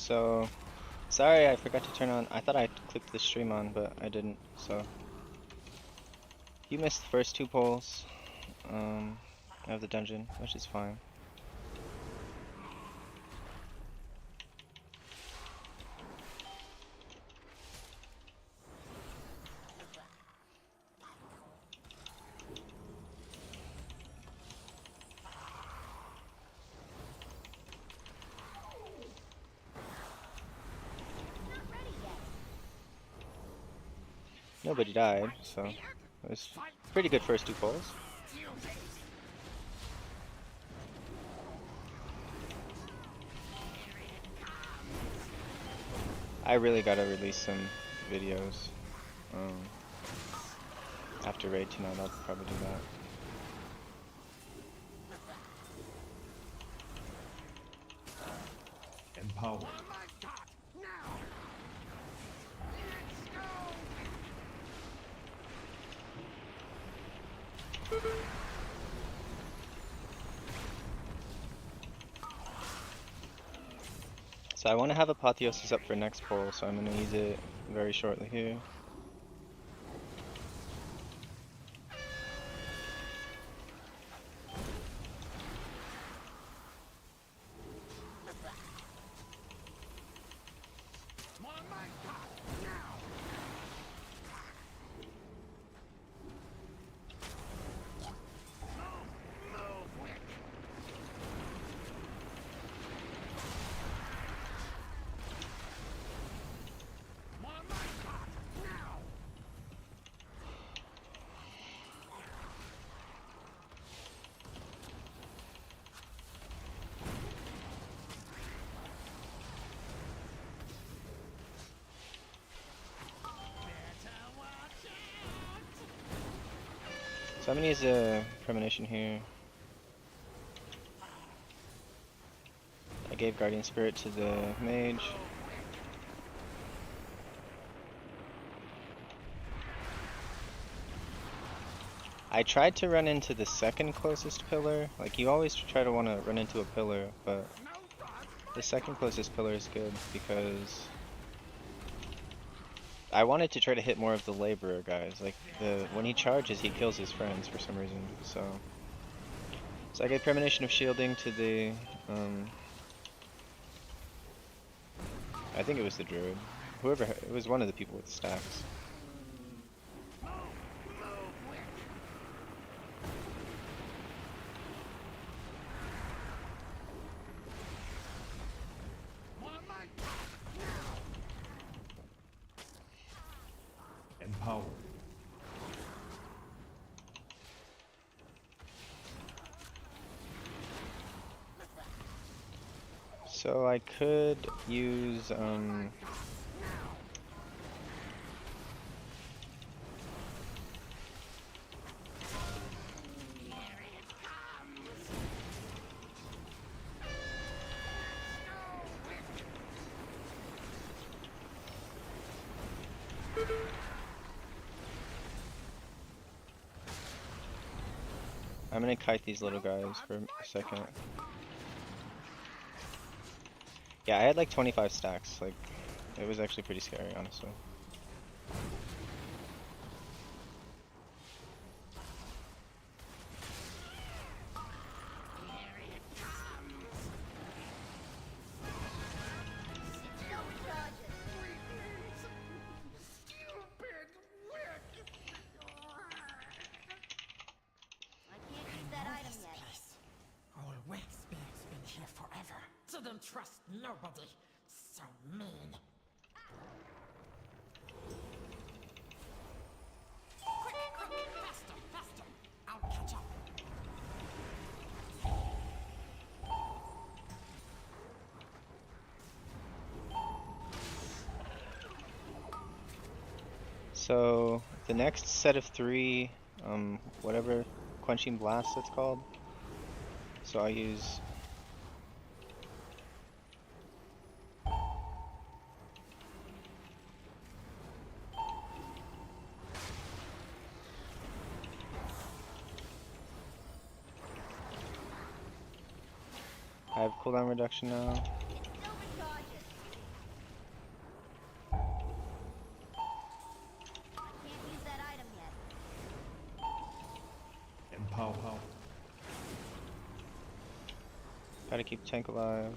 So, sorry I forgot to turn on. I thought I clicked the stream on, but I didn't. So, you missed the first two polls of the dungeon, which is fine. Nobody died, so it was pretty good first two polls. I really gotta release some videos after raid tonight. I'll probably do that. Empowered. So I want to have Apotheosis up for next poll, so I'm going to use it very shortly here. So I'm going to use a premonition here. I gave Guardian Spirit to the mage. I tried to run into the second closest pillar. Like, you always try to want to run into a pillar, but the second closest pillar is good because I wanted to try to hit more of the laborer guys. Like, when he charges, he kills his friends for some reason. So I gave premonition of shielding to the I think it was the druid. Whoever, it was one of the people with stacks. Empowered. So I could use I'm gonna kite these little guys for a second. Yeah, I had like 25 stacks. Like, it was actually pretty scary, honestly. So don't trust nobody. So mean. Quick, faster, faster. I'll catch up. So the next set of 3, whatever quenching blast it's called. So I use I have cooldown reduction now. Try to keep the tank alive.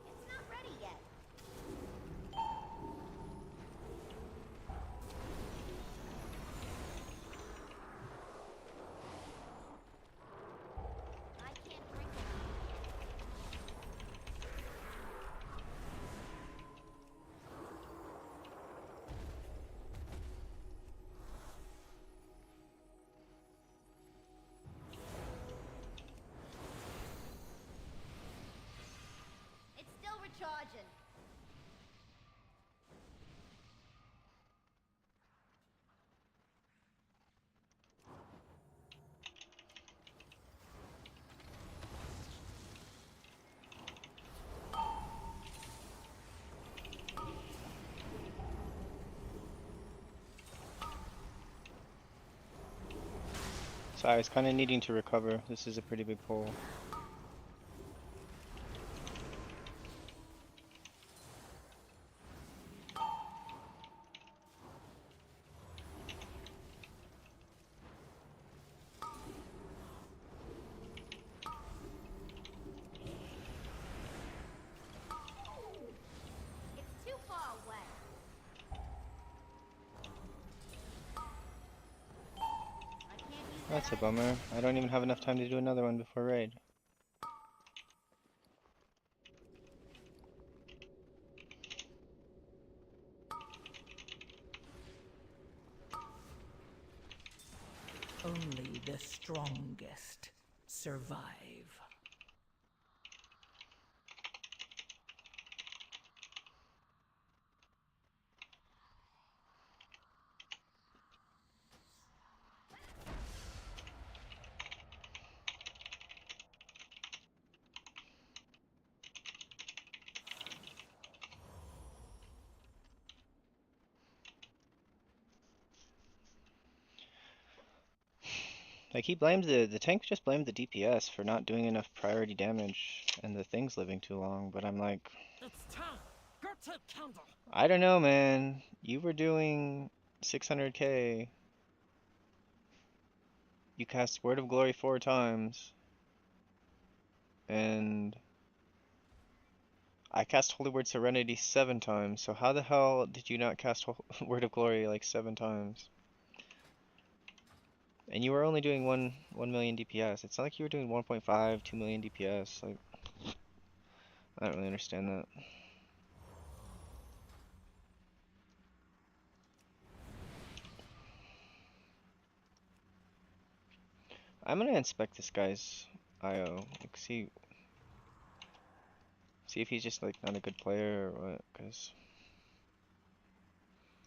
It's not ready yet. I can't drink it. It's still recharging. So I was kind of needing to recover. This is a pretty big pull. It's too far away. I can't use that That's a item. bummer. I don't even have enough time to do another one before raid. Only the strongest survive. Like he blames the tank just blamed the DPS for not doing enough priority damage and the thing's living too long, but I'm like, It's time. Go take Candle. I don't know, man. You were doing 600k. You cast Word of Glory 4 times. And I cast Holy Word Serenity 7 times. So how the hell did you not cast Word of Glory like 7 times? And you were only doing 1 million DPS. It's not like you were doing 1.5, 2 million DPS. Like, I don't really understand that. I'm gonna inspect this guy's IO. Like, see if he's just like not a good player or what. Cause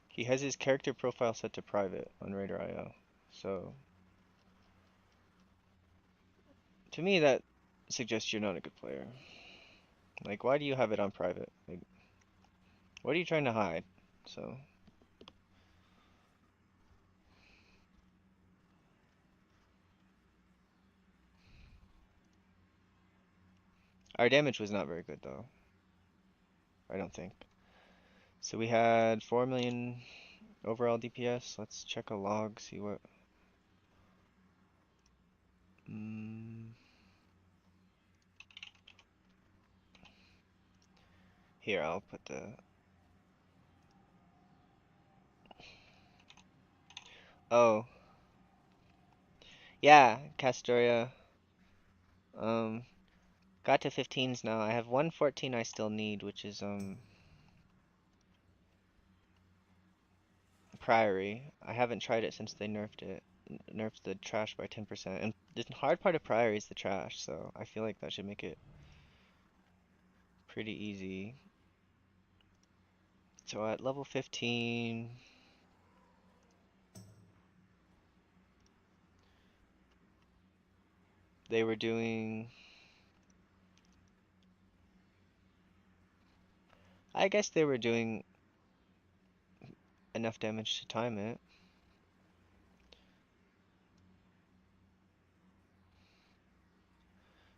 he has his character profile set to private on Raider IO. So to me, that suggests you're not a good player. Like, why do you have it on private? Like, what are you trying to hide? So, our damage was not very good, though. I don't think. So we had 4 million overall DPS. Let's check a log, see what. Mm, here, I'll put the. Oh, yeah, Castoria. Um, got to 15s now. I have 114 I still need, which is Priory. I haven't tried it since they nerfed it. Nerfed the trash by 10%. And the hard part of Priory is the trash, so I feel like that should make it pretty easy. So at level 15, they were doing I guess they were doing enough damage to time it.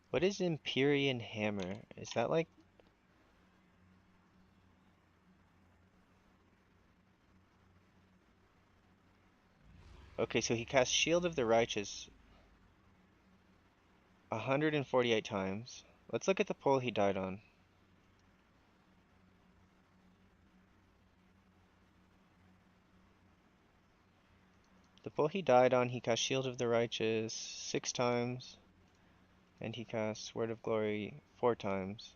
What is Empyrean Hammer? Is that like... Okay, so he cast Shield of the Righteous 148 times. Let's look at the pole he died on. The pole he died on, he cast Shield of the Righteous 6 times. And he cast Word of Glory 4 times.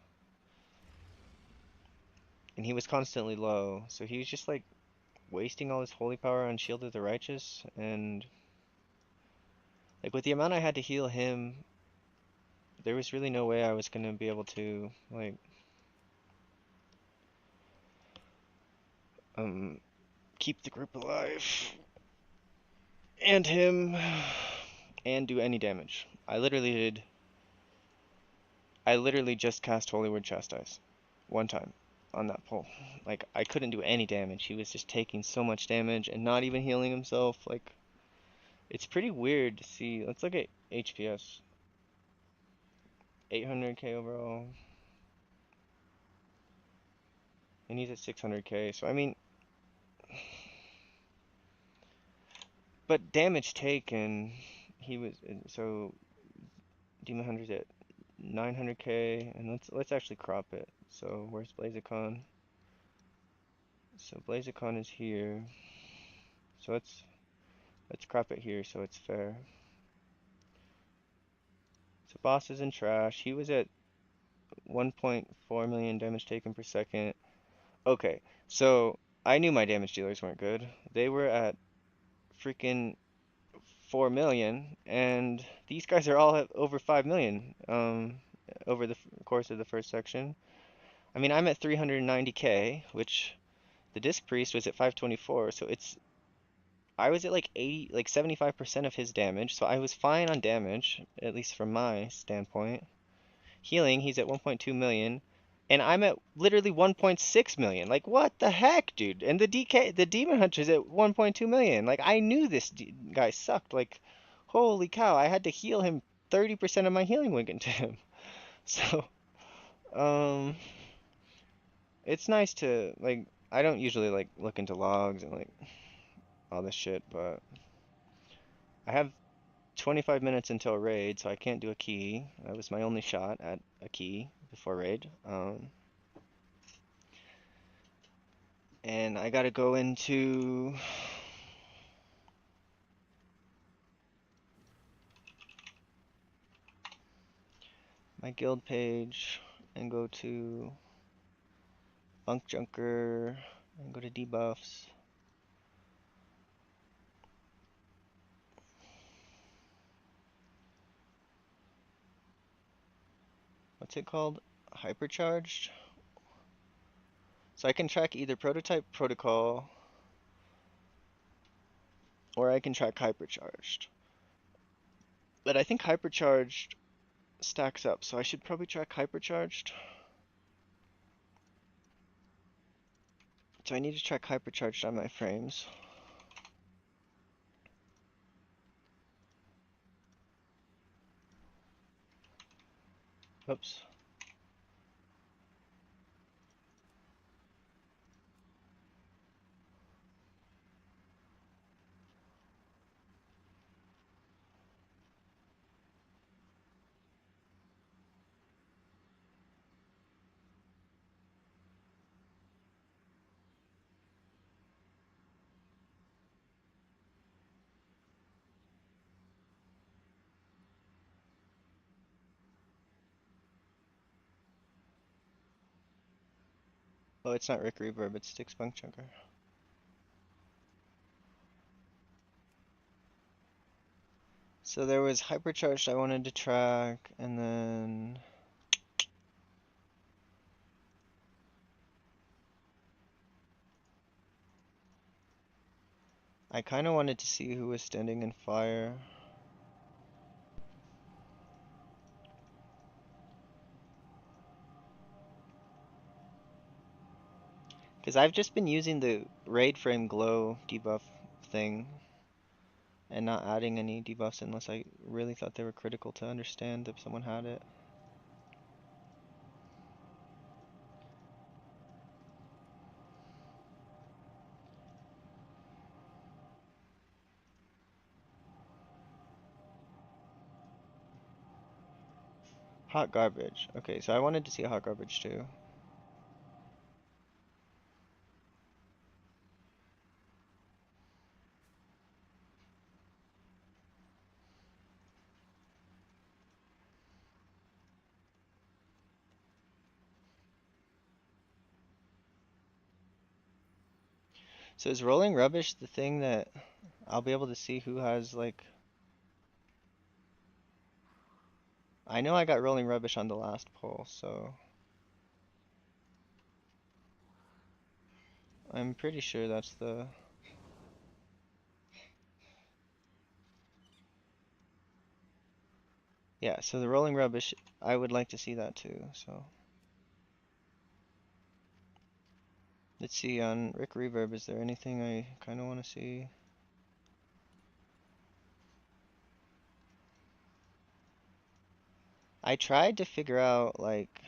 And he was constantly low, so he was just like wasting all his holy power on Shield of the Righteous, and like with the amount I had to heal him, there was really no way I was gonna be able to like keep the group alive and him and do any damage. I literally just cast Holy Word Chastise one time on that pole. Like I couldn't do any damage. He was just taking so much damage and not even healing himself. Like it's pretty weird to see. Let's look at HPS. 800k overall. And he's at 600k. So I mean, but damage taken, he was so Demon Hunter's at 900k, and let's actually crop it. So where's Blaziken? So Blaziken is here. So let's crop it here so it's fair. So boss is in trash. He was at 1.4 million damage taken per second. Okay, so I knew my damage dealers weren't good. They were at freaking 4 million, and these guys are all at over 5 million over the course of the first section. I mean, I'm at 390k, which the Disc Priest was at 524, so I was at like 80, like 75% of his damage, so I was fine on damage, at least from my standpoint. Healing, he's at 1.2 million, and I'm at literally 1.6 million. Like, what the heck, dude? And the Demon Hunter's at 1.2 million. Like, I knew this guy sucked. Like, holy cow, I had to heal him 30% of my healing went into him. So, um, it's nice to, like, I don't usually, like, look into logs and, like, all this shit, but I have 25 minutes until raid, so I can't do a key. That was my only shot at a key before raid. And I gotta go into my guild page and go to Bunkjunker and go to debuffs. What's it called? Hypercharged? So I can track either prototype protocol or I can track hypercharged. But I think hypercharged stacks up, so I should probably track hypercharged. So I need to track hypercharged on my frames. Oops. Oh, it's not Rick Reverb, it's Stix Bunkjunker. So there was hypercharged I wanted to track, and then I kind of wanted to see who was standing in fire. Because I've just been using the raid frame glow debuff thing and not adding any debuffs unless I really thought they were critical to understand if someone had it. Hot garbage. Okay, so I wanted to see a hot garbage too. So is rolling rubbish the thing that I'll be able to see who has like... I know I got rolling rubbish on the last poll, so I'm pretty sure that's the... Yeah, so the rolling rubbish, I would like to see that too, so... Let's see, on Rick Reverb, is there anything I kind of want to see? I tried to figure out, like...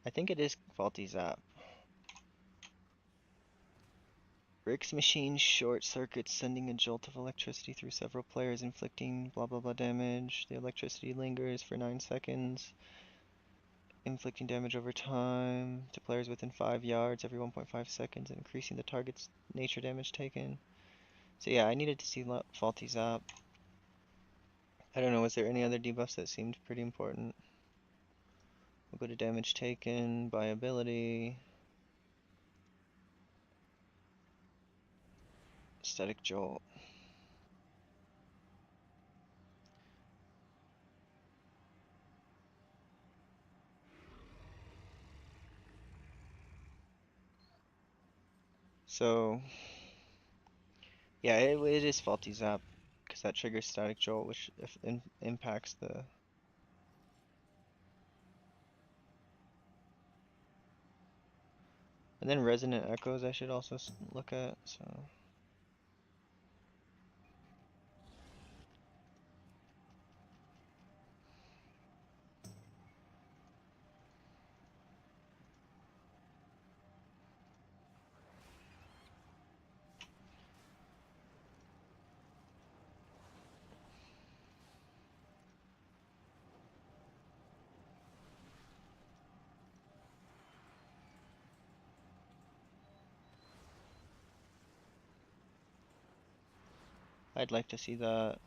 I think it is faulty zap. Rick's machine short circuits, sending a jolt of electricity through several players, inflicting blah blah blah damage. The electricity lingers for 9 seconds, inflicting damage over time to players within 5 yards every 1.5 seconds, and increasing the target's nature damage taken. So yeah, I needed to see faulty zap. I don't know, was there any other debuffs that seemed pretty important? We'll go to damage taken by ability. Static jolt. So yeah, it is faulty zap because that triggers static jolt, which impacts the... And then resonant echoes I should also look at, so... I'd like to see that.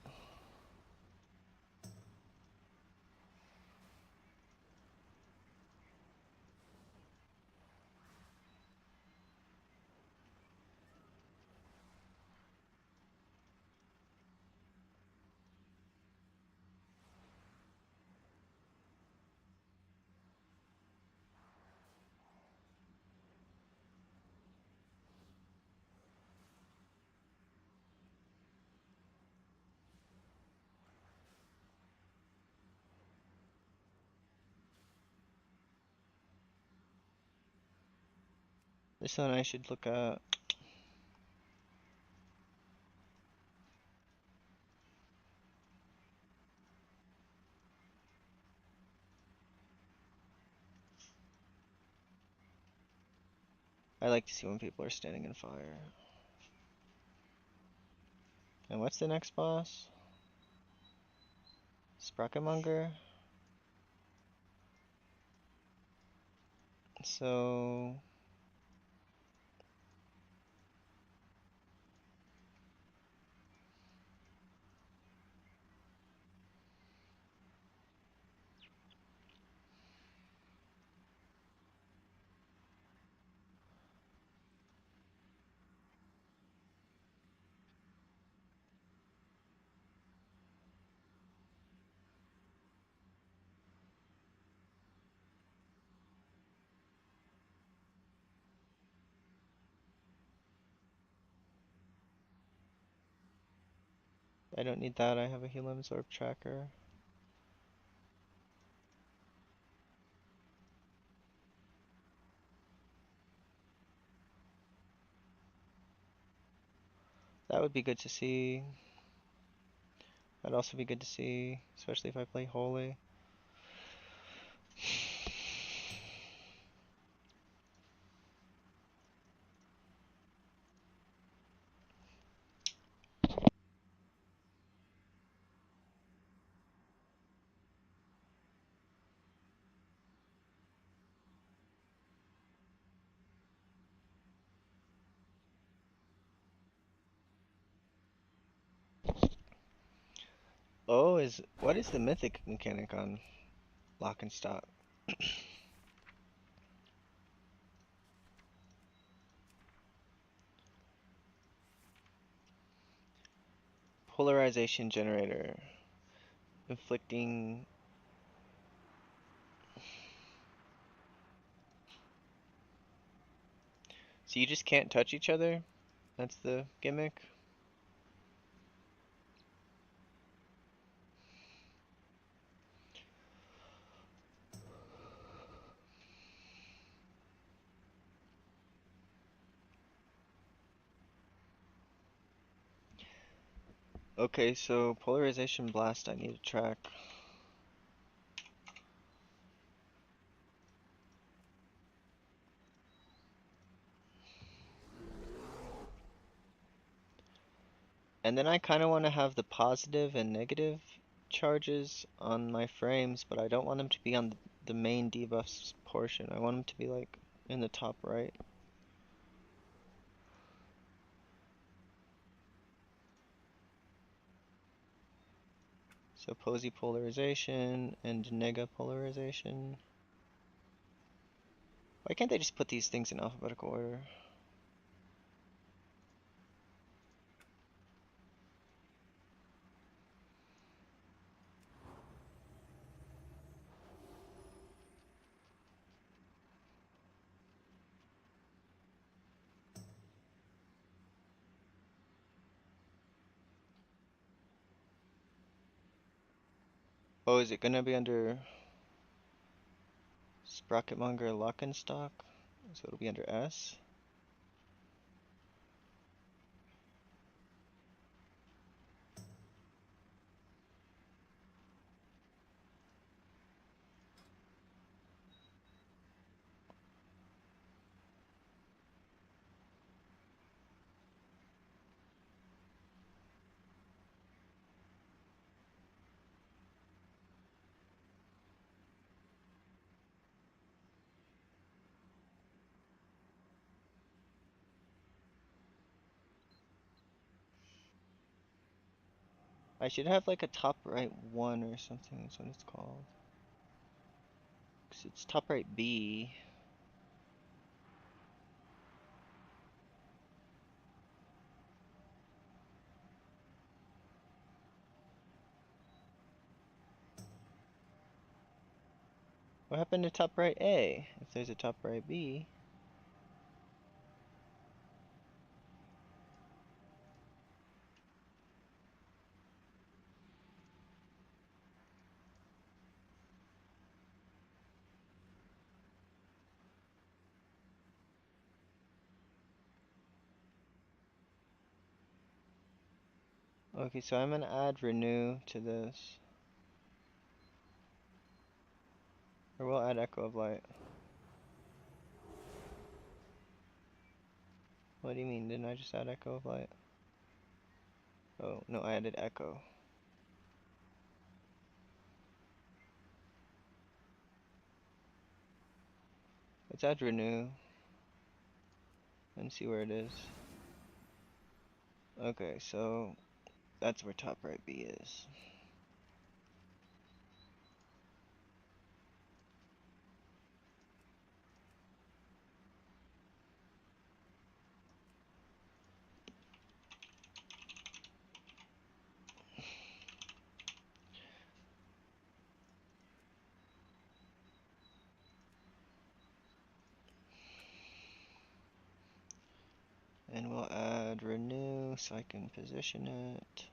This one I should look at. I like to see when people are standing in fire. And what's the next boss? Sprockemonger? So... I don't need that, I have a heal absorb tracker. That would be good to see. That'd also be good to see, especially if I play Holy. Oh, what is the mythic mechanic on lock and stock? Polarization generator. Inflicting. So you just can't touch each other? That's the gimmick? Okay, so polarization blast I need to track. And then I kind of want to have the positive and negative charges on my frames, but I don't want them to be on the main debuffs portion. I want them to be like in the top right. So posy polarization and nega polarization. Why can't they just put these things in alphabetical order? Oh, is it gonna be under Sprocketmonger Lock and Stock? So it'll be under S? I should have like a top right 1 or something, that's what it's called. 'Cause it's top right B. What happened to top right A? If there's a top right B. Okay, so I'm gonna add renew to this. Or we'll add echo of light. What do you mean? Didn't I just add echo of light? Oh, no, I added echo. Let's add renew and see where it is. Okay, so that's where top right B is. And we'll add renew so I can position it.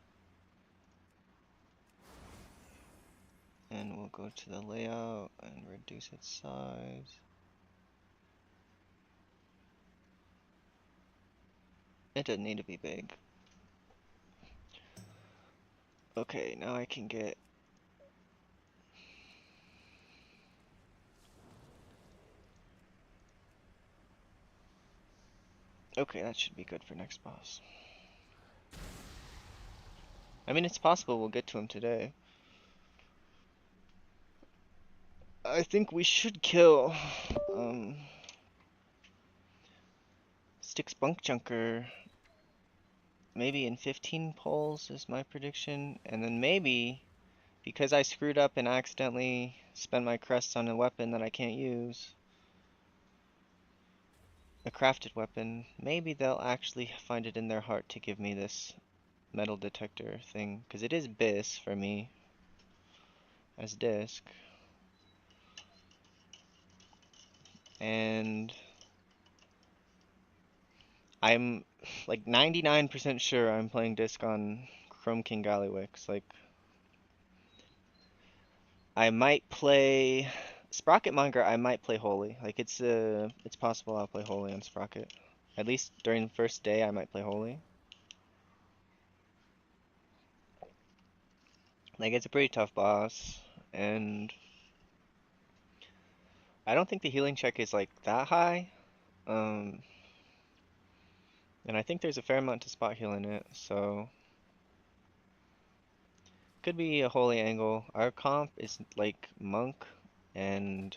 And we'll go to the layout and reduce its size. It doesn't need to be big. Okay, now I can get... Okay, that should be good for next boss. I mean, it's possible we'll get to him today. I think we should kill Stix Bunkjunker maybe in 15 pulls is my prediction, and then maybe because I screwed up and accidentally spent my crests on a weapon that I can't use, a crafted weapon, maybe they'll actually find it in their heart to give me this metal detector thing, because it is bis for me as disc, and I'm like 99% sure I'm playing disc on Chrome King Gallywix. Like, I might play Sprocketmonger. I might play Holy. Like, it's possible I'll play Holy on Sprocket. At least during the first day, I might play Holy. Like, it's a pretty tough boss, and I don't think the healing check is like that high. And I think there's a fair amount to spot heal in it, so could be a Holy angle. Our comp is like Monk and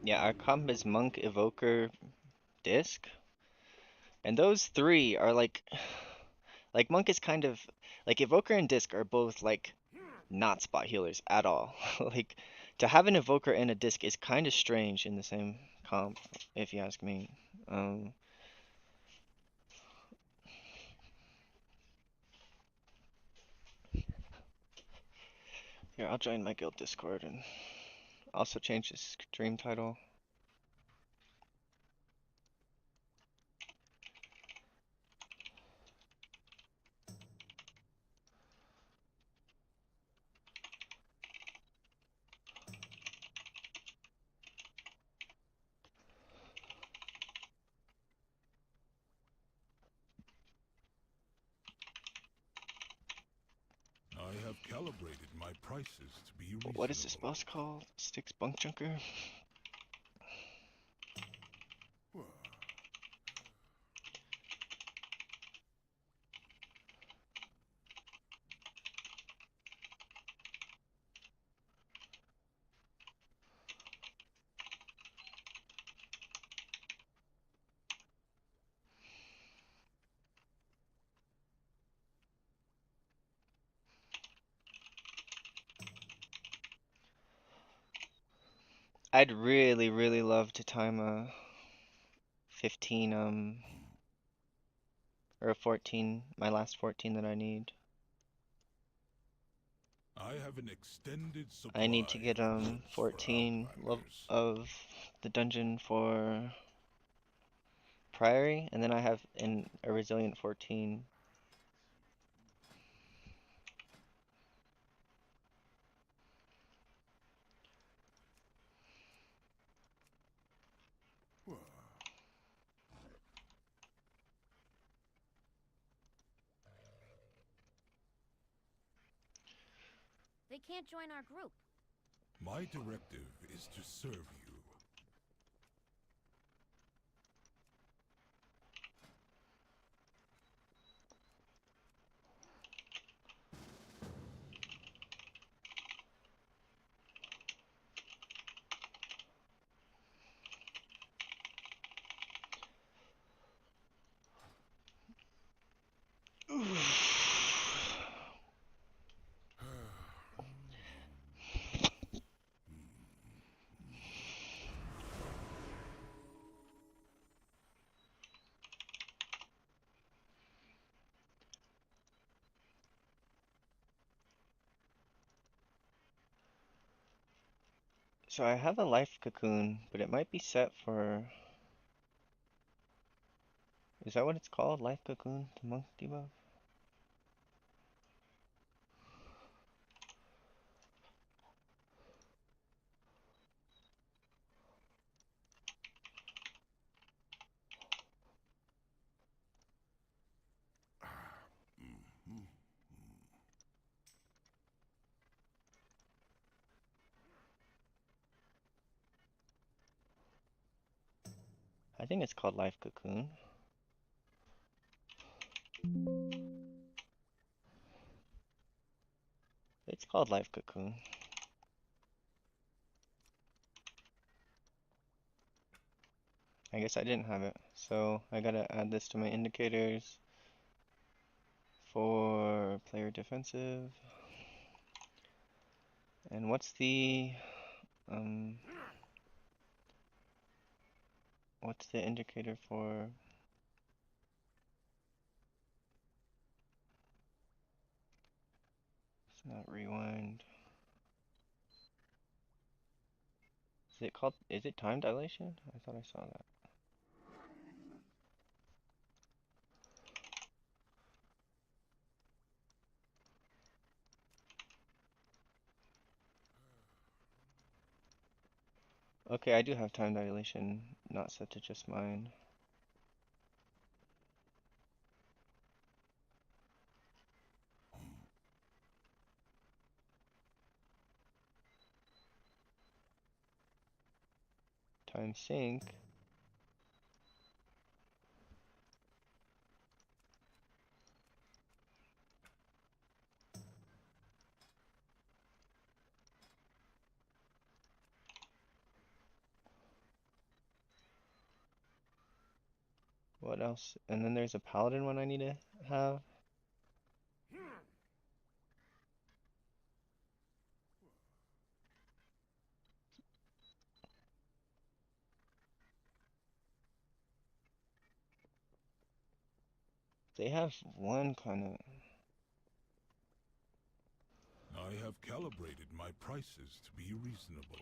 yeah, our comp is Monk, Evoker, Disc. And those three are like Monk is kind of like Evoker and Disc are both like not spot healers at all. Like to have an Evoker and a Disc is kind of strange in the same comp, if you ask me. Here, I'll join my guild Discord and also change the stream title. I have calibrated my prices to be reasonable. What is this boss called? Stix Bunkjunker? I'd really, really love to time a 15, or a 14, my last 14 that I need. I have an extended supply I need to get, of goods for 14 outriders. of the dungeon for Priory, and then I have a Resilient 14. They can't join our group. My directive is to serve you. So I have a life cocoon, but it might be set for. Is that what it's called? Life cocoon? The monk debuff? I think it's called life cocoon. It's called life cocoon. I guess I didn't have it. So I gotta add this to my indicators for player defensive. And what's the indicator for it's not rewind. Is it time dilation? I thought I saw that. Okay, I do have time dilation not set to just mine. Time sync. What else? And then there's a paladin one I need to have. They have one kind of. I have calibrated my prices to be reasonable.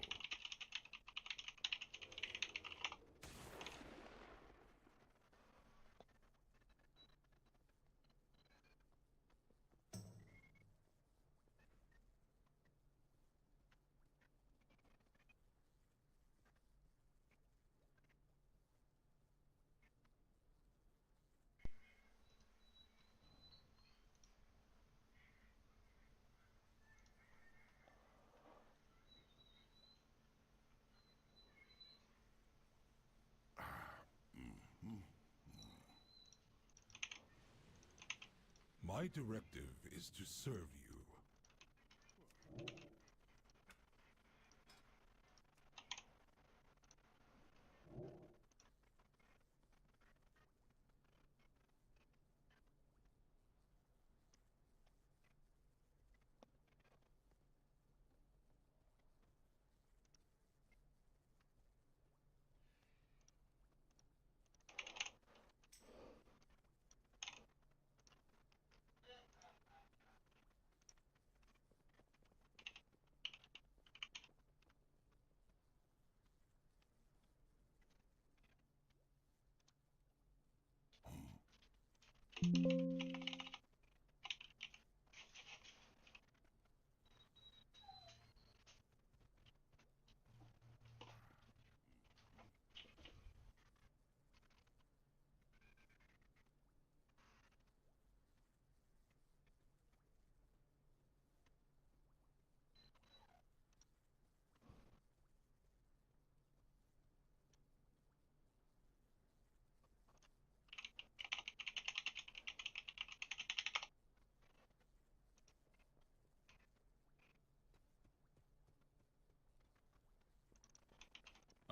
My directive is to serve you.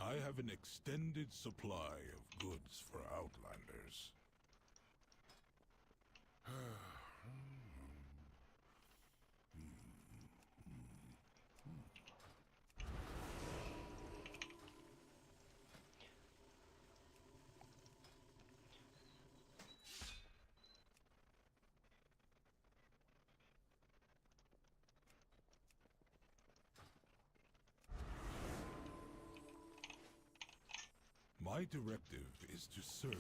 I have an extended supply of goods for Outlanders. My directive is to serve.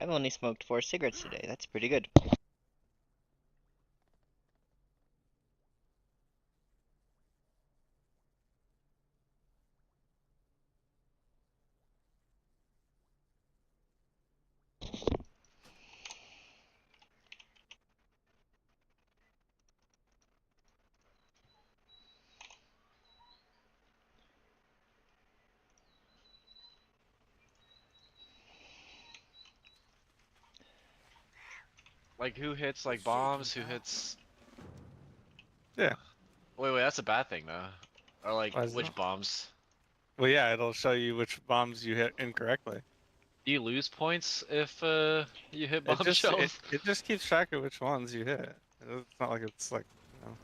I've only smoked 4 cigarettes today. That's pretty good. Like who hits like bombs? Who hits? Yeah. Wait, that's a bad thing though. Or like Why is which that? bombs? Well, yeah, it'll show you which bombs you hit incorrectly. Do you lose points if you hit It bomb just it, shells? it just keeps track of which ones you hit. It's not like it's like, you know,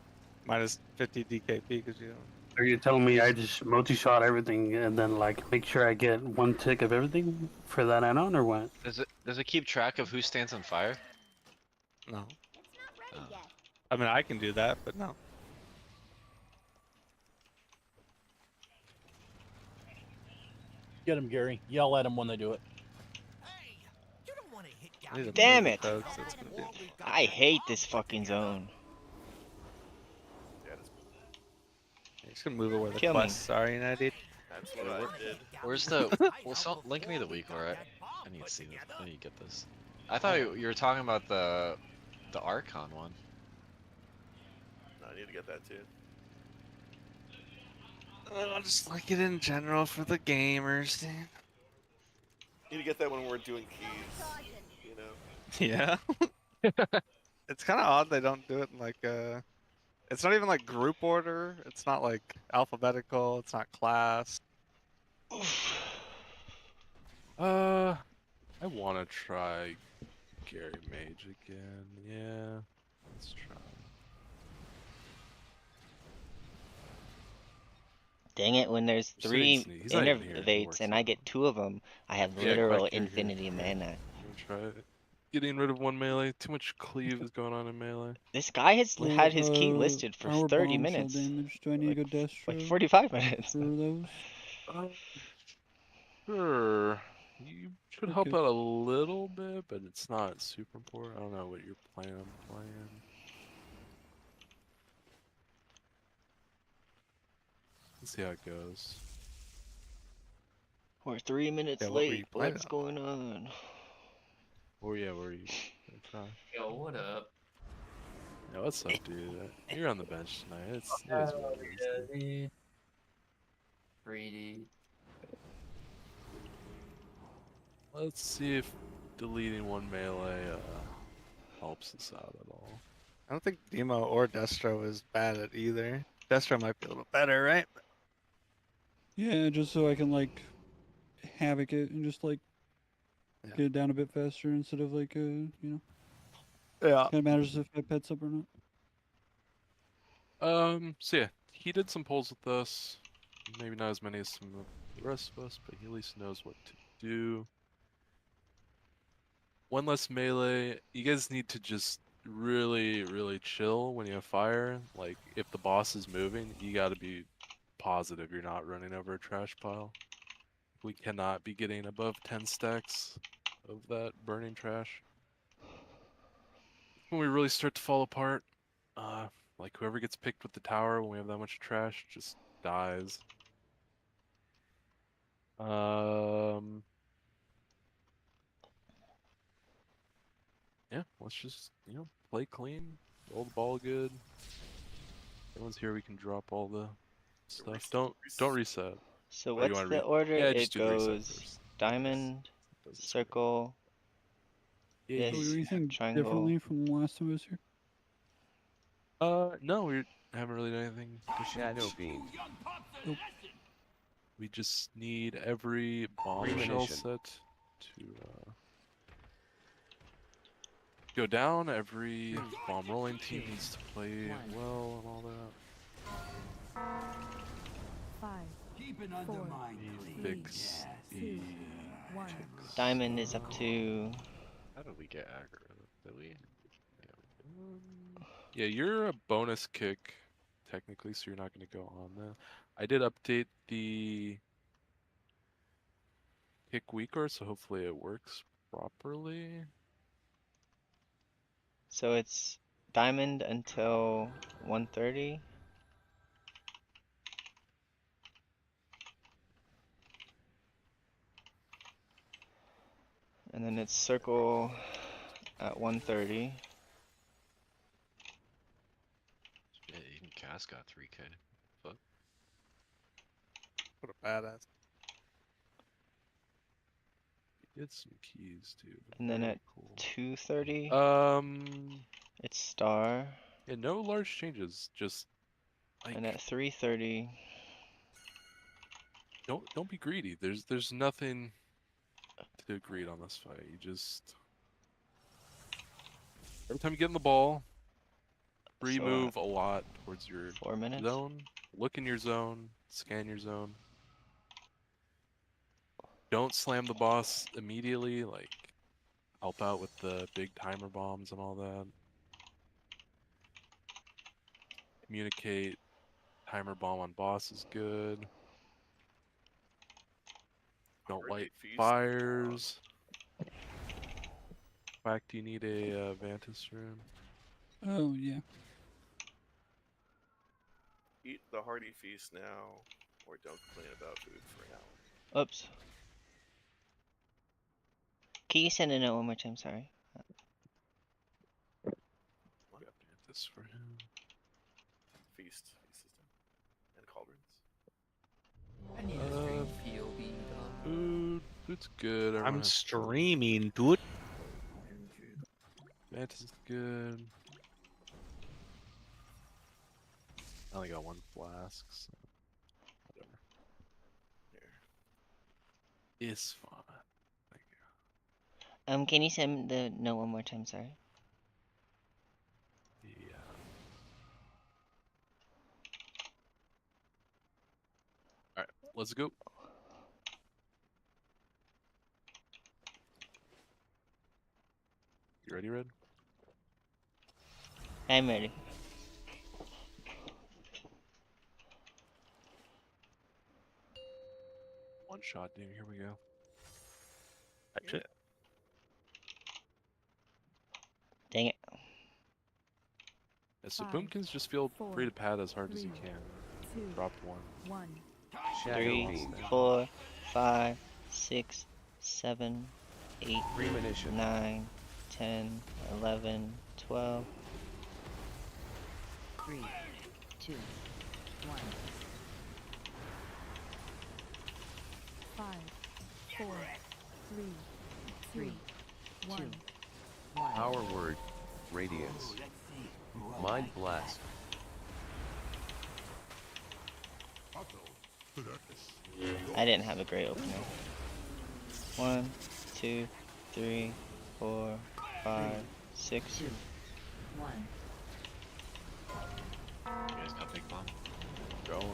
minus 50 DKP because you don't. Are you telling me I just multi-shot everything and then like make sure I get 1 tick of everything for that add-on or what? Does it keep track of who stands on fire? No. It's not ready Oh. yet. I mean, I can do that, but no. Get him, Gary. Yell at him when they do it. Hey, you don't want to hit I need to Damn move it! the codes, that's gonna be- I hate this fucking zone. You just gonna move it where the Kill me. quests are, you know, dude. That's what I did. Where's the? Link me the week, alright? I need to see this. I need to get this. I thought you were talking about the Archon one. No, I need to get that too. I just like it in general for the gamers, dude. Need to get that when we're doing keys. You know. Yeah. It's kind of odd they don't do it in like it's not even like group order. It's not like alphabetical. It's not class. I want to try Gary Mage again. Yeah, let's try. Dang it, when there's Just hitting 3 sneak. He's not even here. He innervates works and I on get it. 2 of them, I have Yeah, literal Quack, you're here. infinity mana. You wanna try it? Getting rid of 1 melee. Too much cleave is going on in melee. This guy has had his key listed for Power 30 bomb, shell minutes. damage. Do I need to go Like Destro 45 minutes. for those? Sure. You should help Okay. out a little bit, but it's not super important. I don't know what you're planning on playing. Let's see how it goes. We're 3 minutes Yeah, what were you late. playing What's on? going on? Oh yeah, where are you gonna try? Yo, what up? Yeah, what's up, dude? You're on the bench tonight. It's what it is. Dude. greedy. Let's see if deleting one melee helps us out at all. I don't think Demo or Destro is bad at either. Destro might be a little better, right? Yeah, just so I can like havoc it and just like Yeah. get it down a bit faster instead of like you know. Yeah. Kind of matters if I pets up or not. So yeah, he did some polls with us. Maybe not as many as some of the rest of us, but he at least knows what to do. One less melee. You guys need to just really, really chill when you have fire. Like, if the boss is moving, you gotta be positive you're not running over a trash pile. We cannot be getting above 10 stacks of that burning trash. When we really start to fall apart, like whoever gets picked with the tower when we have that much trash just dies. Yeah, let's just, play clean, roll the ball good. Everyone's here, we can drop all the stuff. Don't reset. So Oh, you what's wanna the order? Yeah, It just do the reset goes first. diamond, Doesn't screw. circle, Yeah, So we this, do anything triangle. differently from the last time I was here? No, we haven't really done anything. Shadow Fiend. Nope. We just need every bomb shell Premonition. set to go down. Every bomb rolling team needs to play well and all that. 5, Keep it 4, We fix the 2, 1. ticks. Diamond is up to How did we get aggro? Did we? Yeah, you're a bonus kick, technically, so you're not going to go on that. I did update the kick weaker, so hopefully it works properly. so it's diamond until 130. And then it's circle at 130. Yeah, even Cass got 3k. Fuck. What a badass. Get some keys too. And then Very at cool. 230, it's star. Yeah, no large changes. Just like And at 330, don't be greedy. There's nothing to greed on this fight. You just every time you get in the ball, free So, move a lot towards your 4 minutes. zone. Look in your zone. Scan your zone. Don't slam the boss immediately. Like help out with the big timer bombs and all that. Communicate. Timer bomb on boss is good. Don't light fires. In fact, do you need a Vantis room? Oh yeah. Eat the hearty feast now, or don't complain about food for an hour. Oops. Can you send a note one more time? Sorry. Got Vantis for him. Feast system, and cauldrons. I need a strange POV. Food's good. Everyone I'm has streaming, dude. Vantis is good. I only got one flask, so whatever. Here. It's fine. Thank you. Can you send the note one more time? Sorry. Yeah. Alright, let's go. You ready, Red? I'm ready. One shot, dude. Here we go. Actually, Dang it. Yeah, so 5, Boomkins just feel 4, free to pad as hard as you 3, can. 2, Drop one. 1. Shadow 3, Fiend. 4, 5, 6, 7, 8, Premonition. 9, 10, 11, 12. 3, 2, 1. 5, 4, 3, 2, 1. Power word. Radiance. Mind blast. I didn't have a great opener. 1, 2, 3, 4, 5, 6. 2, 1. You guys got big bomb? Going.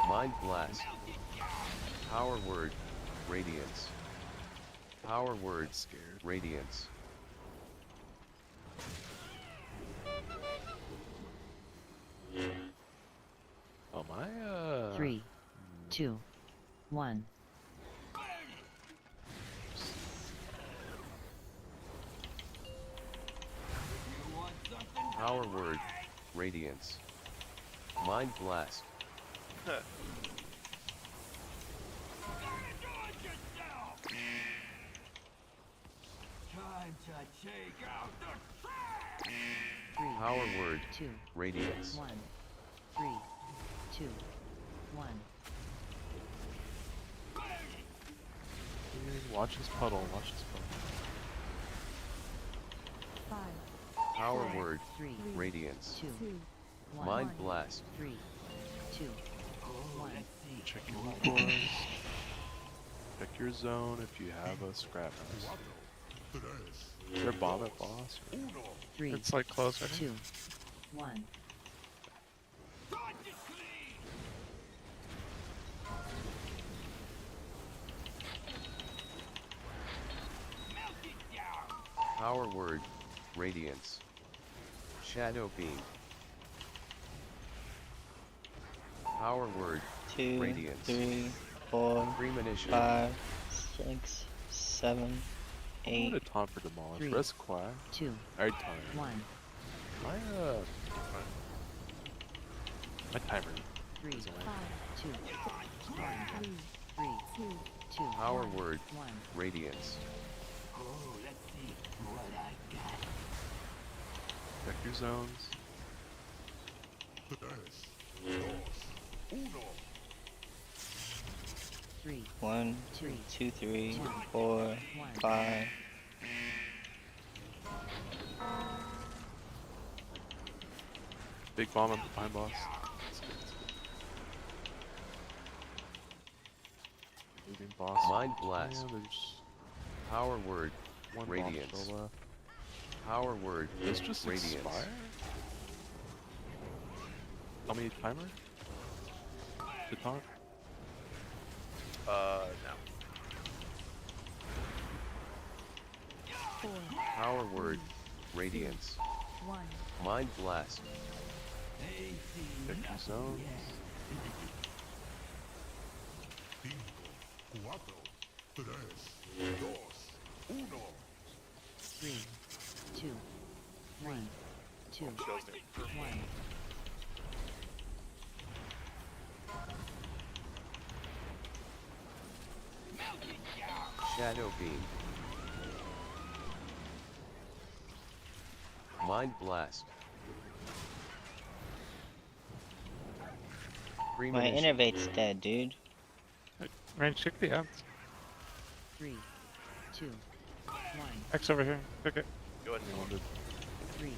Mind blast. Power word. Radiance. Power word. Scared. Radiance. Oh my. 3, 2, 1. Power word. Radiance. Mind blast. Time to take out the 3, Power word. 2, Radiance. 1. 3, 2, 1. Watch his puddle. Watch his puddle. 5, Power 4, word. 3, Radiance. 2, 1. Mind blast. 3, 2, 1. Check your weak Check your zone if you have a scrap house. Is there a bomb at boss? 3, It's like close, I think. 2, 1. Power word. Radiance. Shadow beam. Power word. 2, Radiance. 3, 4, Premonition. 5, 6, 7, I'm 8. gonna taunt for demolish. 3, Rest quiet. 2, Alright, time. 1. My timer. 3, 5, is away. 2, 1, 3, 2, Power 1, word. 1. Radiance. Check your zones. 3, 1, 2, 2, 3, 2, 4, 1. 5. Big bomb up behind boss. Moving boss. Mind blast. Yeah, there's Power word. one Radiance. bomb still left. Power word. This just Radiance. expire? Tell me timer? The taunt? No. 4, Power word. Radiance. 1. Mind blast. Check your zones. 3, 2, 1, 2, 1. Shadow beam. Mind blast. My Premonition. innervate's dead, dude. Rain, check the ants. 3, 2, 1. X over here. Pick it. Go ahead. 3,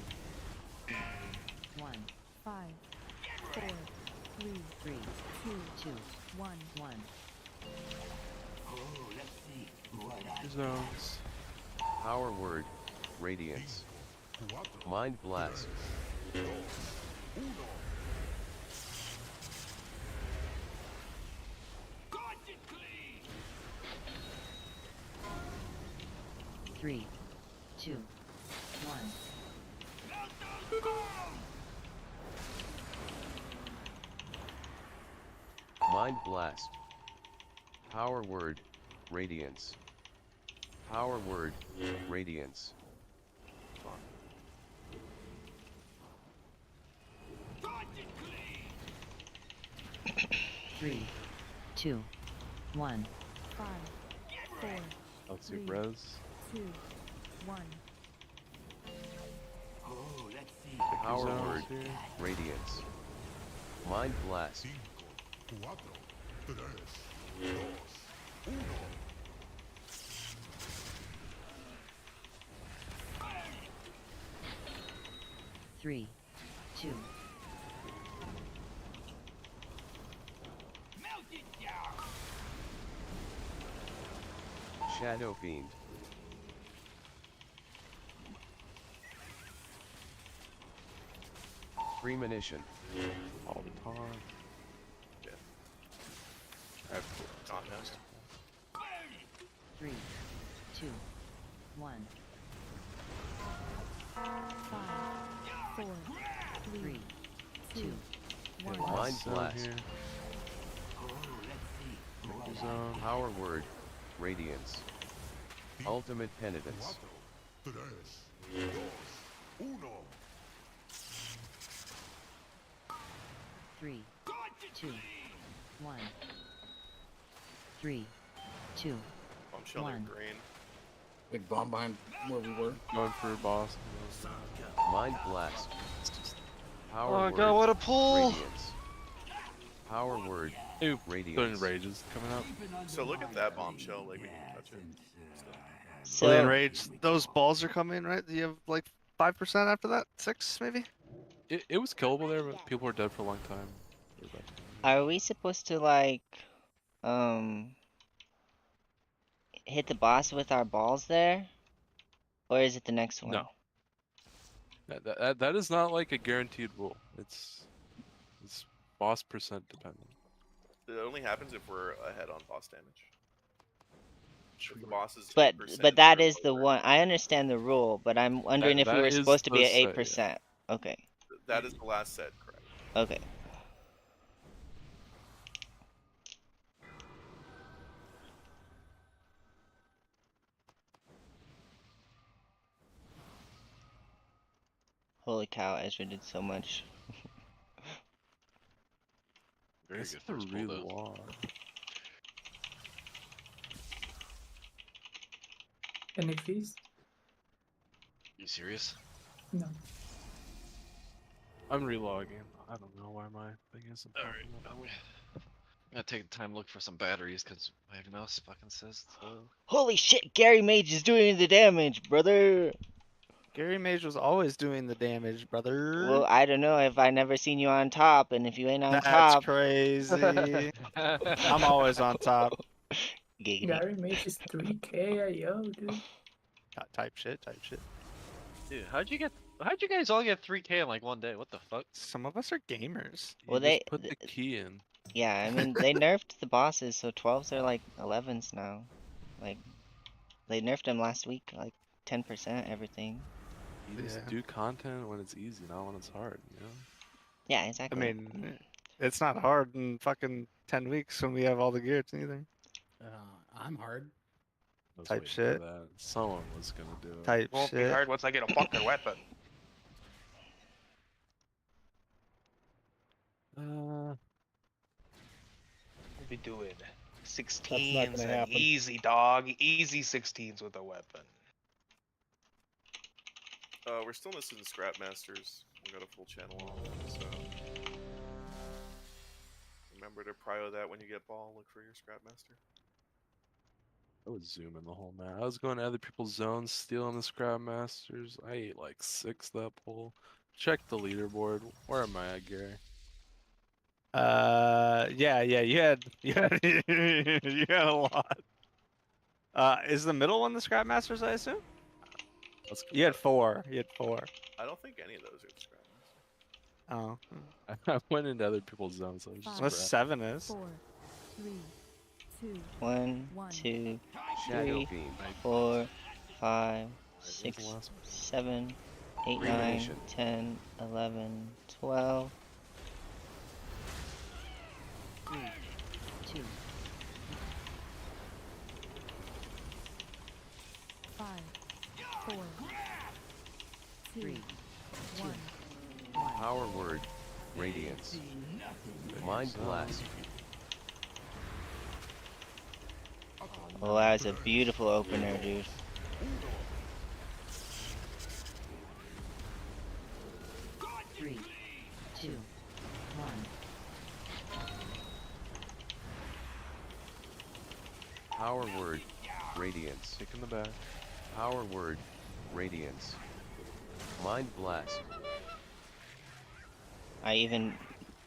1. 5, 4, 3, 2, 1, 1. Your zones. Power word. Radiance. Mind blast. 3, 2, 1. Mind blast. Power word. Radiance. Power word. Radiance. 3, 2, 1. 5, 4, Let's see 3, res. 2, 1. Power zones word. here. Radiance. Mind blast. Three, two, Shadow Fiend. Premonition. All the time. Yeah. I have Contest. 3, 2, 1. 5, 4, 3, 2, 1. Mind zone Blast. here. Tricky zone. Power Word. Radiance. Ultimate Penitence. 3, 2, 1. 3, 2, 1. 3, 2, I'm showing One. green. Big bomb behind where we were. Going for a boss. Mind Blast. Power Oh Word. god, what a pull! Radiance. Power Word. Ooh, Radiance. rages coming up. So look at that bombshell, like we can touch it. So Fully enraged. Those balls are coming, right? Do you have like 5% after that? 6 maybe? It was killable there, but people were dead for a long time. are we supposed to like hit the boss with our balls there? Or is it the next one? No. That is not like a guaranteed rule. It's boss percent dependent. It only happens if we're ahead on boss damage. If the boss is But 8%, that we're is the lower. one. I understand the rule, but I'm wondering if we that were is supposed to be the at set, yeah. 8%. Okay. That is the last set, correct? Okay. Holy cow, Ezra did so much. Very That's good a first pull really though. long. Any feast? You serious? No. I'm relogging. I don't know why my thing isn't popping up. I'm gonna take the time to look for some batteries because my mouse fucking says so. Holy shit, Gary Mage is doing the damage, brother! Gary Mage was always doing the damage, brother. Well, I don't know if I never seen you on top, and if you ain't on That's top... crazy. I'm always on top. Giggity. Gary Mage is 3K, yo, dude. Type shit, type shit. Dude, how'd you guys all get 3K in like one day? What the fuck? Some of us are gamers. You Well, just put the key in. Yeah, I mean, they nerfed the bosses, so 12s are like 11s now. Like, they nerfed them last week, like 10% everything. You just do content when it's easy, not when it's hard, you know? Yeah, exactly. I mean, it's not hard in fucking 10 weeks when we have all the gear either. I'm hard. I was Type waiting shit. for that. Someone was gonna do it. Type Won't be shit. hard once I get a fucking weapon. Uh, We'll be doing That's 16s not gonna and happen. easy, dog. Easy 16s with a weapon. We're still missing Scrap Masters. We got a full channel on them, so remember to prio that when you get ball. Look for your Scrap Master. I was zooming the whole map. I was going to other people's zones, stealing the scrap masters. I ate like 6 that pull. Check the leaderboard. Where am I at, Gary? Yeah, you had you had a lot. Is the middle one the Scrap Masters, I assume? Let's go. You had 4. You had 4. I don't think any of those are the Scrap Master. Oh. I went into other people's zones. So I was just Unless grabbing. 7 is. 4, 3, 2, 1, One. 2, Shadow 3, Fiend. 4, 5, Where's 6, the last one? 7, 8, 9, Premonition. 10, 11, 12. 3, 2, 5, 4, 3, 1. Power Word. Radiance. Mind Blast. Oh, that was a beautiful opener, dude. Three, 2, 1. Power word, radiance. Kick in the back. Power word, radiance. Mind blast. I even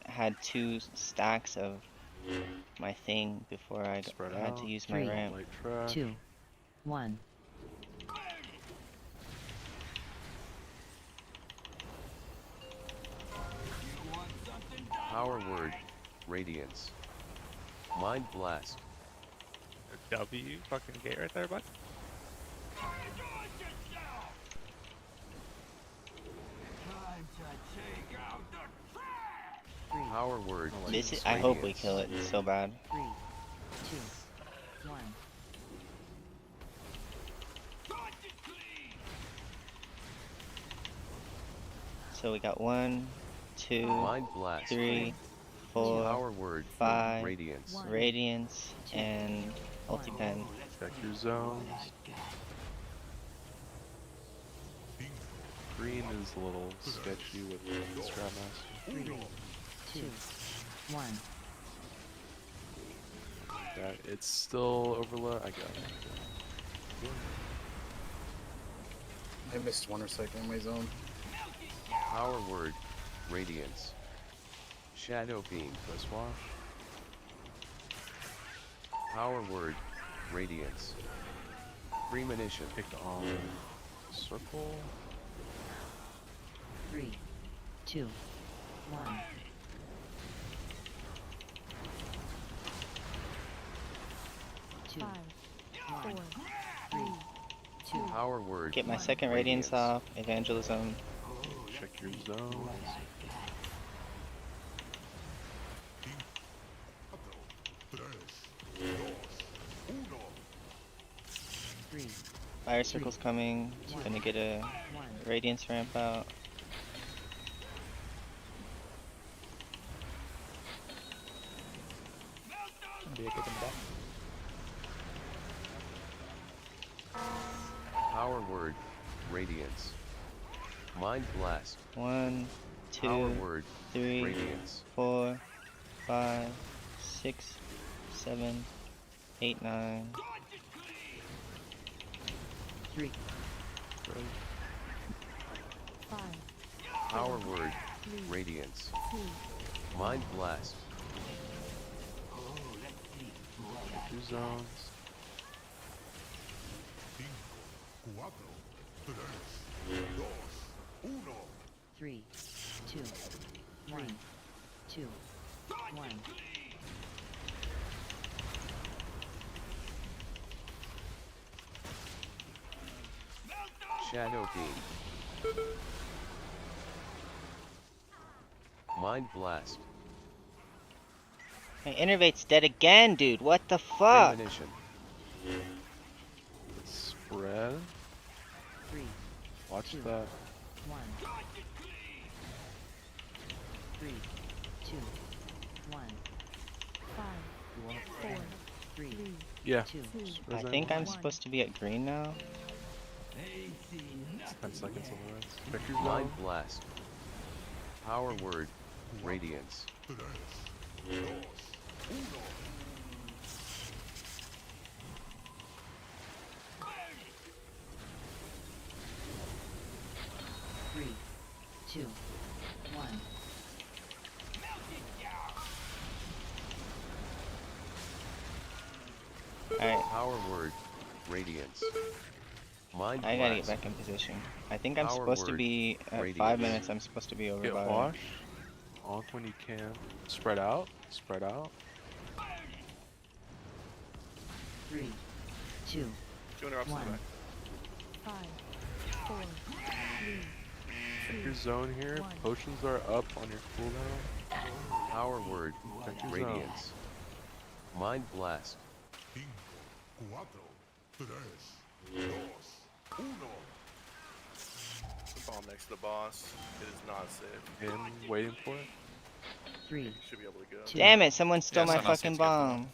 had 2 stacks of my thing before I Spread had out. to use my 3, ramp. Light trash. 2, 1. Power word, radiance. Mind blast. W fucking gate right there, bud. Power word. This is, I hope we kill it so bad. 3, 2, 1. So we got 1, 2, Mind blast. 3, 4, Power word, 5, radiance. radiance, and multi-pen. Check your zones. Green is a little sketchy with the Scrapmaster. 3, 2, 1. That it's still overload. I got it. I missed one recycle in my zone. Power word, radiance. Shadow beam. Press wash. Power word, radiance. Premonition. Picked on circle. 3, 2, 1. Two, 4, 3, 2. Power word. Get my second radiance off. Evangelism. Check your zones. Three, Fire circle's coming. Gonna get a radiance ramp out. Power word, radiance. Mind blast. 1, Power 2, word, 3, radiance. 4, 5, 6, 7, 8, 9. 3, 5, Power word, 3, radiance. 2. Mind blast. Check your zones. 3, 2, 1, 2, 1. Shadow beam. Mind blast. My innervate's dead again, dude. What the fuck? Premonition. Spread. 3, Watch 2, that. 1. 3, 2, 1. 5, 4, 3, Yeah. 2. I think I'm supposed to be at green now. 10 seconds on the rest. Check your zone. Mind blast. Power word, radiance. 3, 2, 1. Alright, Power word, radiance. Mind I gotta get blast. back in position. I think I'm Power supposed to word, be at 5 radiance. minutes. I'm supposed to be over Get by. wash. Onk when you can. Spread out. Spread out. 3, 2, Joiner up to the 1. back. 5, 4, 3, Check your zone here. Potions are up on your cooldown. Power word, Check your radiance. Mind blast. The bomb next to the boss. It is not safe. In, waiting for it. 3. Should be able to go. Damn it! Someone stole my someone else fucking needs to get bomb.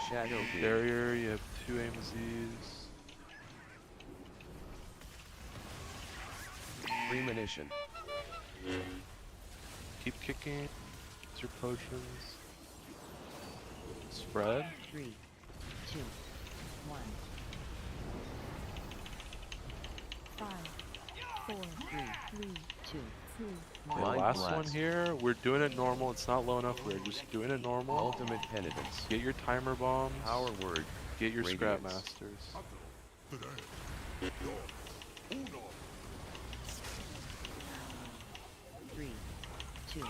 Shadow beam. Barrier, you have 2 AMZs. Premonition. Keep kicking. your potions. Spread. 3, 2, 1. 5, 4, 3, 2, 1. Okay, last one here. We're doing it normal. It's not low enough. We're just doing it normal. Ultimate penitence. Get your timer bombs. Power word. Get your scrap Radiance. masters. 3, 2.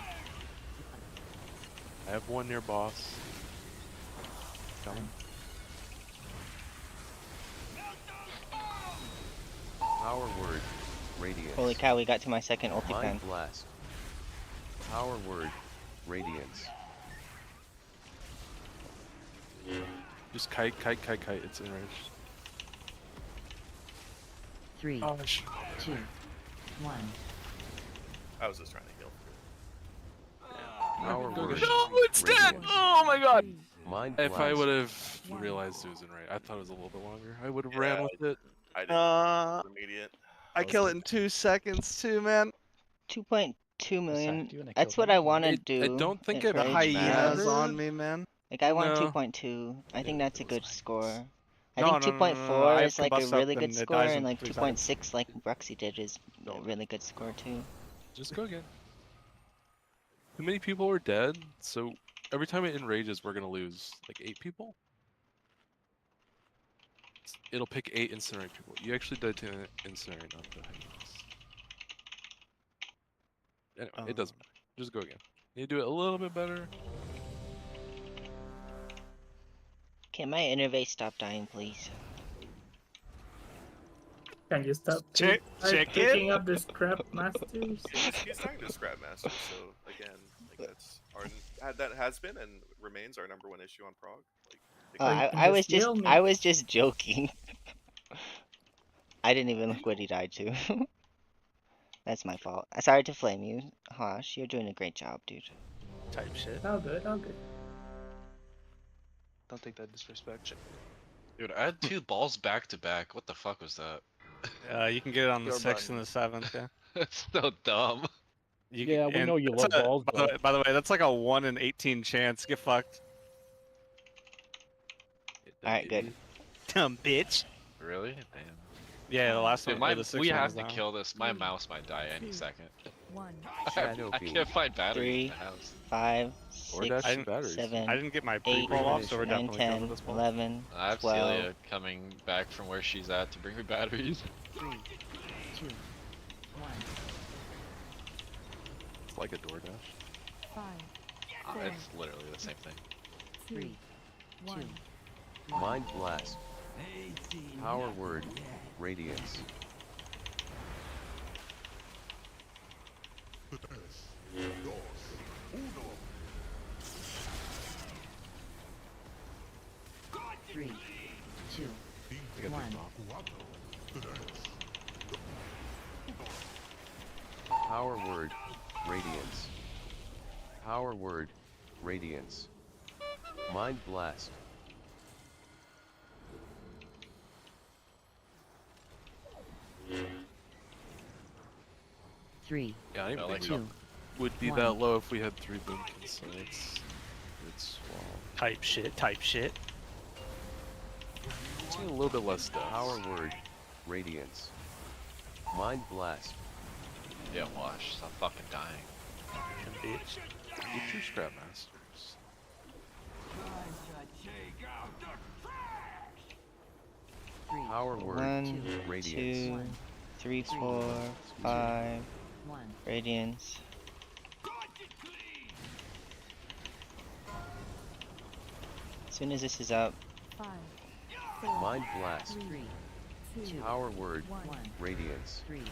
I have one near boss. Coming. Power word. Radiance. Holy cow, we got to my second ulti pen. Mind blast. Power word. Radiance. Just kite. It's enraged. 3, 2, 1. I was just trying to heal. Power word. No, it's dead! Oh my god! Mind If I blast. would have realized it was enraged, I thought it was a little bit longer. I would have ran with it. I didn't. It was immediate. I kill it in 2 seconds too, man. 2.2 million. That's what I want to do. I don't think it The hyenas matters. on me, man. Like I want No. 2.2. I think that's a good score. I No, think no, no, no, no, 2.4 I is like a combust up really good and it score, dies and in like 3 2.6 like Bruxy did is a really good score too. Just go again. Too many people are dead, so every time it enrages, we're gonna lose like 8 people. It'll pick 8 incinerate people. You actually died to incinerate, not the hyenas. Anyway, it doesn't matter. Just go again. You do it a little bit better. Can my innervate stop dying, please? Can you stop Check picking it. up the scrap masters? He's talking to Scrap Master, so again, like that's that has been and remains our #1 issue on Prague. Like, I was just joking. I didn't even look what he died to. That's my fault. Sorry to flame you, Hosh. You're doing a great job, dude. Type shit. All good, all good. Don't take that disrespect. Dude, I had 2 balls back to back. What the fuck was that? You can get it on the Your 6th button. and the 7th. Yeah. That's so dumb. Yeah, we know you that's love balls, By the way, that's like a 1 in 18 chance. Get fucked. Alright, good. Dumb bitch. Really? Damn. Yeah, the last Dude, one. The 6th we one have was to down. kill this. My mouse might die any second. 1. Shadow I beam. can't find batteries 3, in the house. 5, Or 6, dash some batteries. 7, I didn't get my 8, pre-roll off, so we're 9, definitely going to 10, this one. 11, I have 12. Celia coming back from where she's at to bring me batteries. 3, 2, 1. It's like a DoorDash. 5, 4, It's literally the same thing. 3, 1. Mind blast. Power word. Radiance. Three, 2, 1. Power word. Radiance. Power word. Radiance. Mind blast. Three, Yeah, I didn't like think two, it would be that low if we had 3 boomkins, so it's swall. Type shit. Type shit. Just need a little bit less death. Power word. Radiance. Mind blast. Yeah, wash. I'm fucking dying. Bitch. Get your scrap masters. Power word. 1, Radiance. 2, 3, 4, 5. 1. Radiance. As soon as this is up, 5, 4, Mind blast. 3, 2, Power word. 1. Radiance. 3,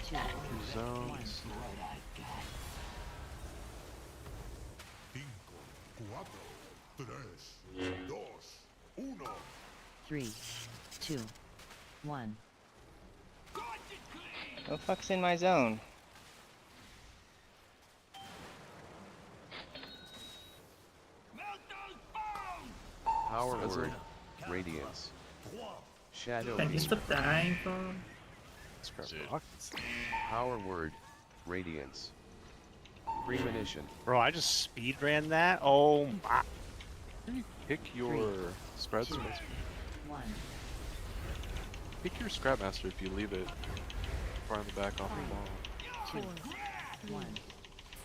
2, Zones. 3, 2, 1. the fuck's in my zone? Power word. Radiance. Shadow Can you beam. stop dying, bro? Scrap Dude. rockets. Power word. Radiance. Premonition. Bro, I just speed ran that. Oh my. Can you pick your spreads? two, one. Pick your Scrapmaster if you leave it far in the back off the ball. 2, 1,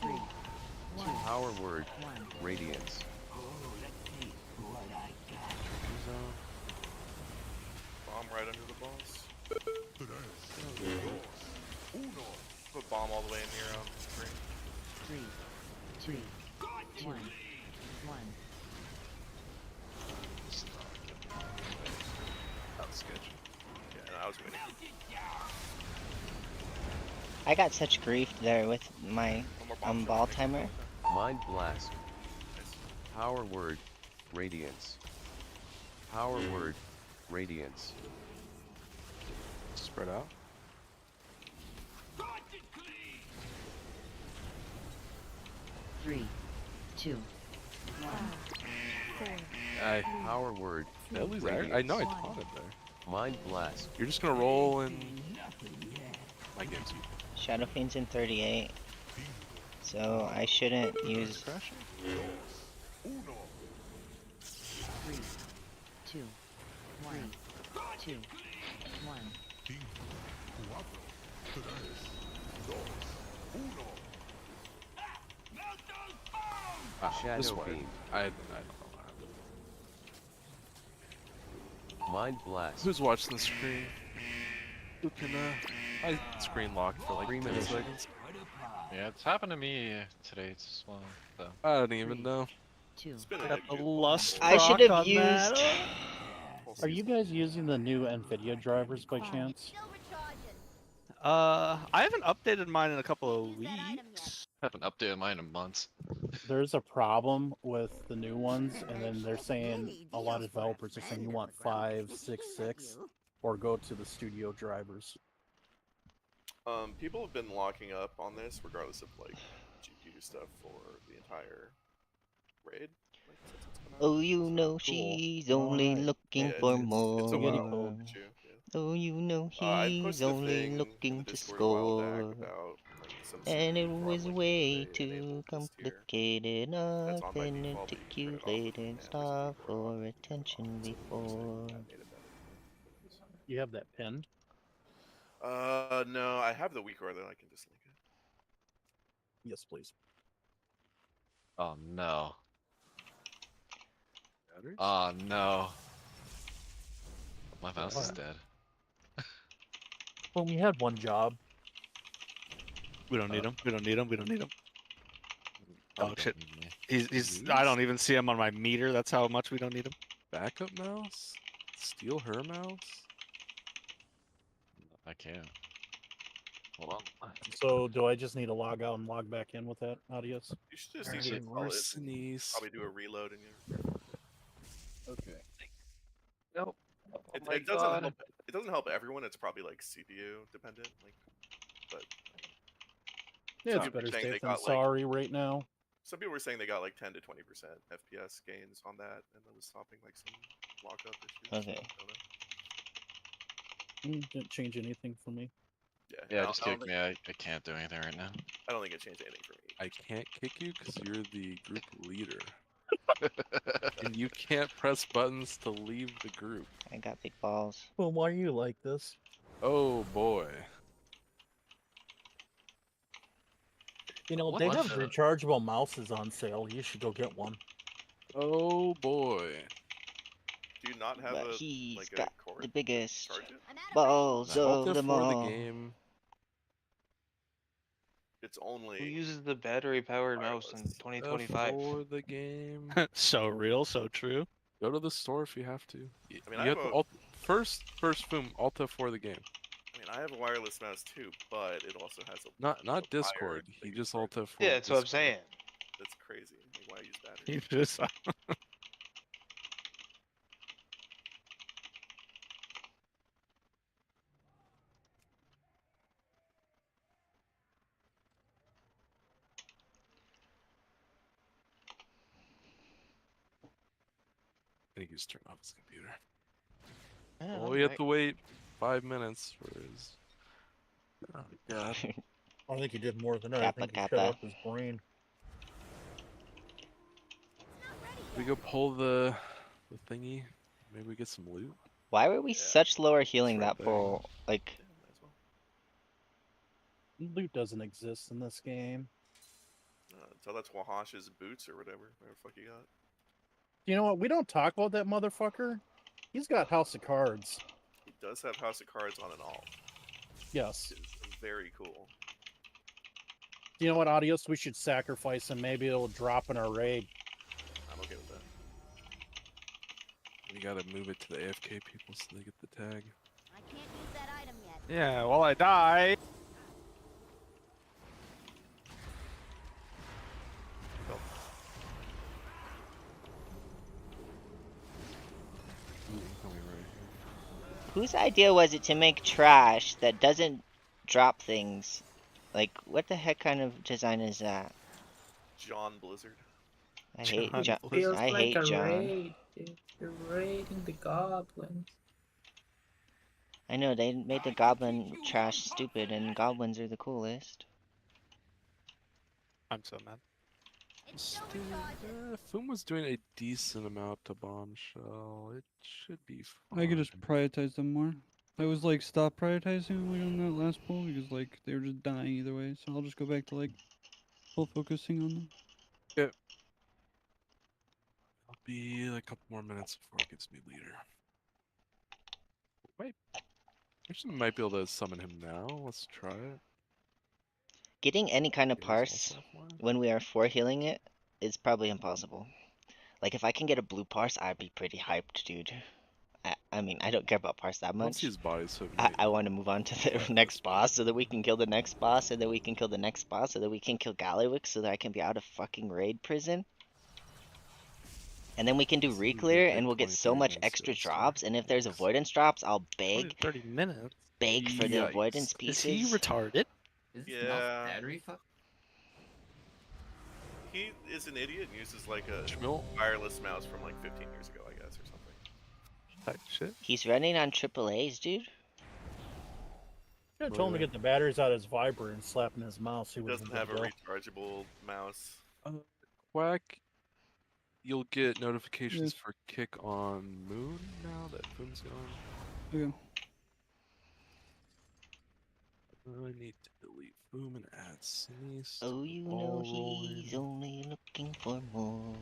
3, 2, Power word. 1. Radiance. Bomb right under the boss. Put bomb all the way in here on the screen. 3, 2, 1, 1. That was sketchy. Yeah, no, I was waiting. I got such grief there with my ball timer. Mind blast. Power word. Radiance. Power word. Radiance. Spread out. Three, two, one. I Power word. at least I know I taught it there. Mind blast. You're just gonna roll and my game's you. Shadow Fiend's in 38. So I shouldn't use. 3, 2, 1, 2, 1. Ah, this Shadow way. Fiend. I don't know. Mind blast. Who's watching the screen? Who can I screen locked for like 10 Premonition. seconds? Yeah, it's happened to me today as well. So. I don't even know. 2. It's been Got a the lust I should proc have on used. that. Are you guys using the new NVIDIA drivers by chance? I haven't updated mine in a couple of weeks. I haven't updated mine in months. There's a problem with the new ones, and then they're saying a lot of developers are saying you want 566 or go to the studio drivers. People have been locking up on this regardless of like GPU stuff for the entire raid. Like, since it's been out. Oh, you know she's only looking Yeah, for it's a more. well issue. Yeah. Oh, you know I he's posted a only thing in looking the to Discord a while back score. about like some And it from, was like, way they too enabled this tier. complicated, That's on by nothing default, but you can turn it off with articulated, commands stop before on. for attention So we were before. saying that made it better. You have that pinned? No, I have the weak order. I can just link it. Yes, please. Oh no. Batteries? Oh no. My mouse is What? dead. Well, we had one job. We don't need him. We don't need him. We don't need him. Probably Oh don't shit. need me. He's. I don't even see him on my meter. That's how much we don't need him. Backup mouse? Steal her mouse? I can't. Hold on. So do I just need to log out and log back in with that audios? You should just Alright, use it. Larcenies. Probably do a reload in your. Okay. Nope. It, my it doesn't God. help. It doesn't help everyone. It's probably like CPU dependent. Like, but Yeah, some it's people better were saying safe they than got like sorry right now. some people were saying they got like 10 to 20% FPS gains on that, and that was stopping like some lockup issues. Okay. I don't know. Didn't change anything for me. Yeah. Yeah, I just don't kick think, me. I can't do anything right now. I don't think it changed anything for me. I can't kick you because you're the group leader. And you can't press buttons to leave the group. I got big balls. Well, why are you like this? Oh boy. You know, What they the- have rechargeable mouses on sale. You should go get one. Oh boy. Do you not have But a he's like got a cord the to biggest charge it? balls Alt of them F4 the all. game. It's only Who uses the battery-powered mouse in wireless. 2025? F4 the game. So real, so true. Go to the store if you have to. You I have have to a- first boom, Alt F4 the game. I mean, I have a wireless mouse too, but it also has a Not a Discord. wire He that just can Alt charge F4. it. Yeah, that's what I'm Discord. saying. That's crazy. Like, why use battery? You just. I think he's turned off his computer. Yeah, Well, we have to wait 5 minutes for his. Oh god. I think he did more than that. I Kappa, think he shut kappa. up his brain. We go pull the thingy. Maybe we get some loot. Why were we such lower healing right that there. pull? Like, Yeah, might as well. Loot doesn't exist in this game. Tell that to Wahash's boots or whatever. Whatever the fuck you got. You know what? We don't talk about that motherfucker. He's got House of Cards. He does have House of Cards on an alt. Yes. Which is very cool. You know what, Adios? We should sacrifice him. Maybe it'll drop in our raid. I'm okay with that. We gotta move it to the AFK people so they get the tag. I can't use that item yet. Yeah, well, I die. whose idea was it to make trash that doesn't drop things? Like, what the heck kind of design is that? John Blizzard. I hate John. Feels I like hate a John. raid, dude. You're raiding the goblins. I know they made the goblin trash stupid, and goblins are the coolest. I'm so mad. Foom was doing a decent amount to bombshell. It should be fine. I could just prioritize them more. I was like, stop prioritizing like on that last pull because like they were just dying either way. So I'll just go back to like full focusing on them. Yep. I'll be like a couple more minutes before it gets me leader. Wait. Actually, might be able to summon him now. Let's try it. Getting any kind of It is parse also offline. when we are 4 healing it is probably impossible. Like, if I can get a blue parse, I'd be pretty hyped, dude. I mean, I don't care about parse that I don't see much. his body, so I want to move on to the next boss so that we can kill the next boss, so that we can kill the next boss, so that we can kill Galliwick, so that I can be out of fucking raid prison. And then we can do reclear, and we'll get so much extra drops. And if there's avoidance drops, I'll beg 30 minutes. for the Yikes. avoidance Is pieces. he retarded? Is this Yeah. mouse battery fuck? He is an idiot and uses like a Schmill? wireless mouse from like 15 years ago, I guess, or something. Type shit. He's running on AAA's, dude. Should have told him to get the batteries out of his Viper and slap in his mouse. He He would doesn't have a rechargeable mouse. Quack, you'll get notifications Yes. for kick on Moon now that Foom's gone. Okay. I need to delete Foom and add Sneeze. Oh, you know he's only looking for more.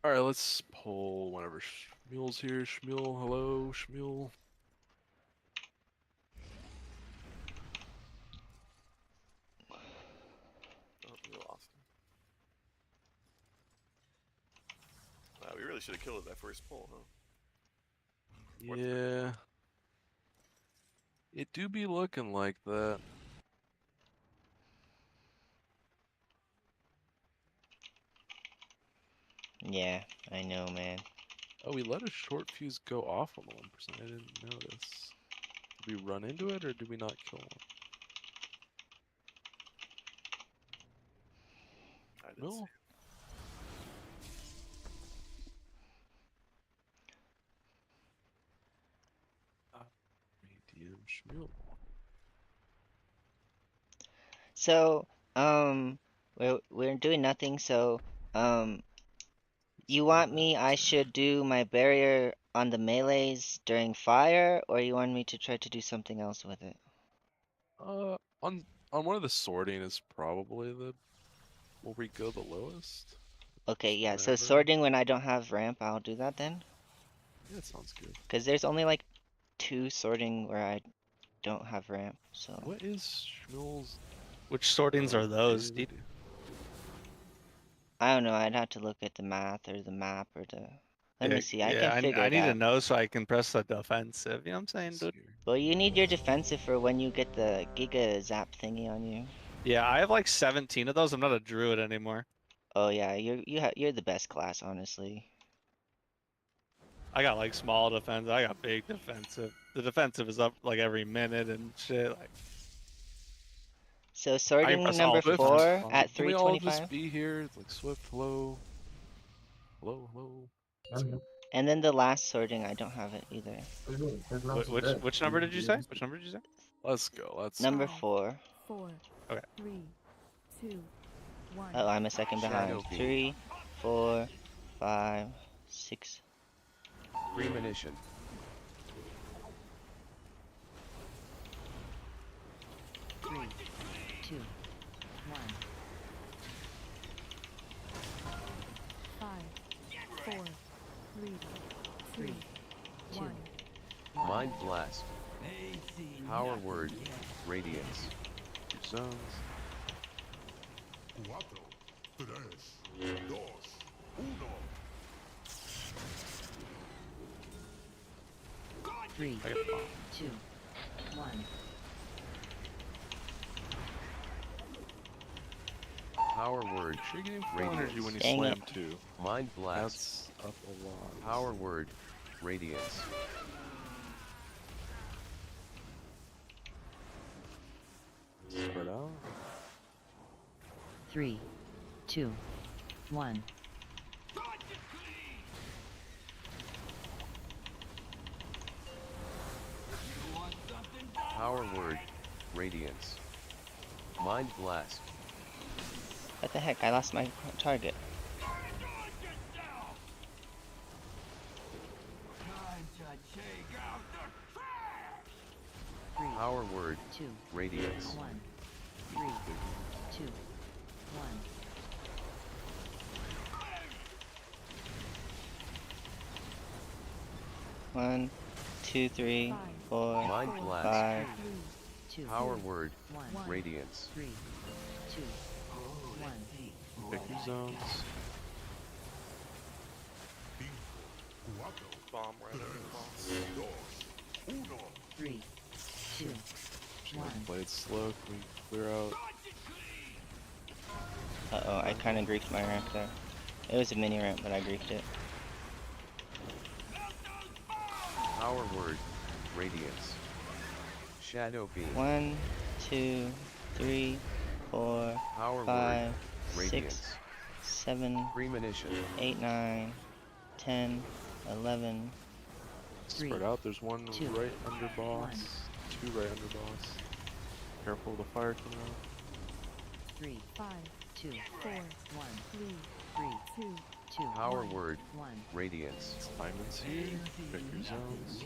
Alright, let's pull whenever Shmuel's here. Shmuel, hello, Shmuel. Oh, we lost him. Wow, we really should have killed it that first pull, huh? Yeah. It do be looking like that. Yeah, I know, man. Oh, we let a short fuse go off on the 1%. I didn't notice. Did we run into it or did we not kill one? I didn't No. see Medium Shmuel. So, we're doing nothing, so, you want me, I should do my barrier on the melees during fire, or you want me to try to do something else with it? On one of the sorting is probably the where we go the lowest. Okay, yeah, so Whatever. sorting when I don't have ramp, I'll do that then? Yeah, that sounds good. Because there's only like 2 sorting where I don't have ramp, so... What is Shmuel's? Which sortings are those, dude? I don't know, I'd have to look at the math or the map or the... Let me see, I yeah, can figure I it need to out. know so I can press the defensive. You know what I'm saying, dude? Well, you need your defensive for when you get the Giga Zap thingy on you. Yeah, I have like 17 of those. I'm not a druid anymore. Oh yeah, you're the best class, honestly. I got like small defense. I got big defensive. The defensive is up like every minute and shit. Like, So sorting press number all the 4 buttons. at Can we all 325, just be here? It's like Swift, hello. Hello, hello. and then the last sorting I don't have it either. which number did you say? Which number did you say? Let's go. Let's Number go. 4. 4, Okay. 3, 2, Oh, I'm a second behind. Shadow beam. 3, 4, 5, 6. Premonition. Three, two, one. 5, 4, 3, 2, 1. Mind blast. Power word. Radiance. Two zones. 4, 3, 2, 1. 3, I got the bomb. 2, 1. Power word. You're getting full Radiance. energy when you Dang slam it. too. Mind blast. That's up a lot. Power word. Radiance. Spread out. 3, 2, 1. Power word. Radiance. Mind blast. What the heck? I lost my target. Power word. 2, Radiance. 1. 3, 2, 1. 1, 2, 3, 4, Mind blast. 5. 2, Power word. 1. Radiance. 3, 2, 1. Pick your zones. Bomb right under the boss. 3, 2, 1. Play it slow. Can we clear out? Uh-oh, I kind of griefed my ramp there. It was a mini ramp, but I griefed it. Power word. Radiance. Shadow beam. 1, 2, 3, 4, Power 5, word. 6, Radiance. 7, Premonition. 8, 9, 10, 11. Spread out. There's one 2, right under boss. 1. 2 right under boss. Careful of the fire coming out. 3, 5, 2, 4, 1. 3, 3, 2, 2. Power 1. word. 1. Radiance. Simon's here. Pick your zones.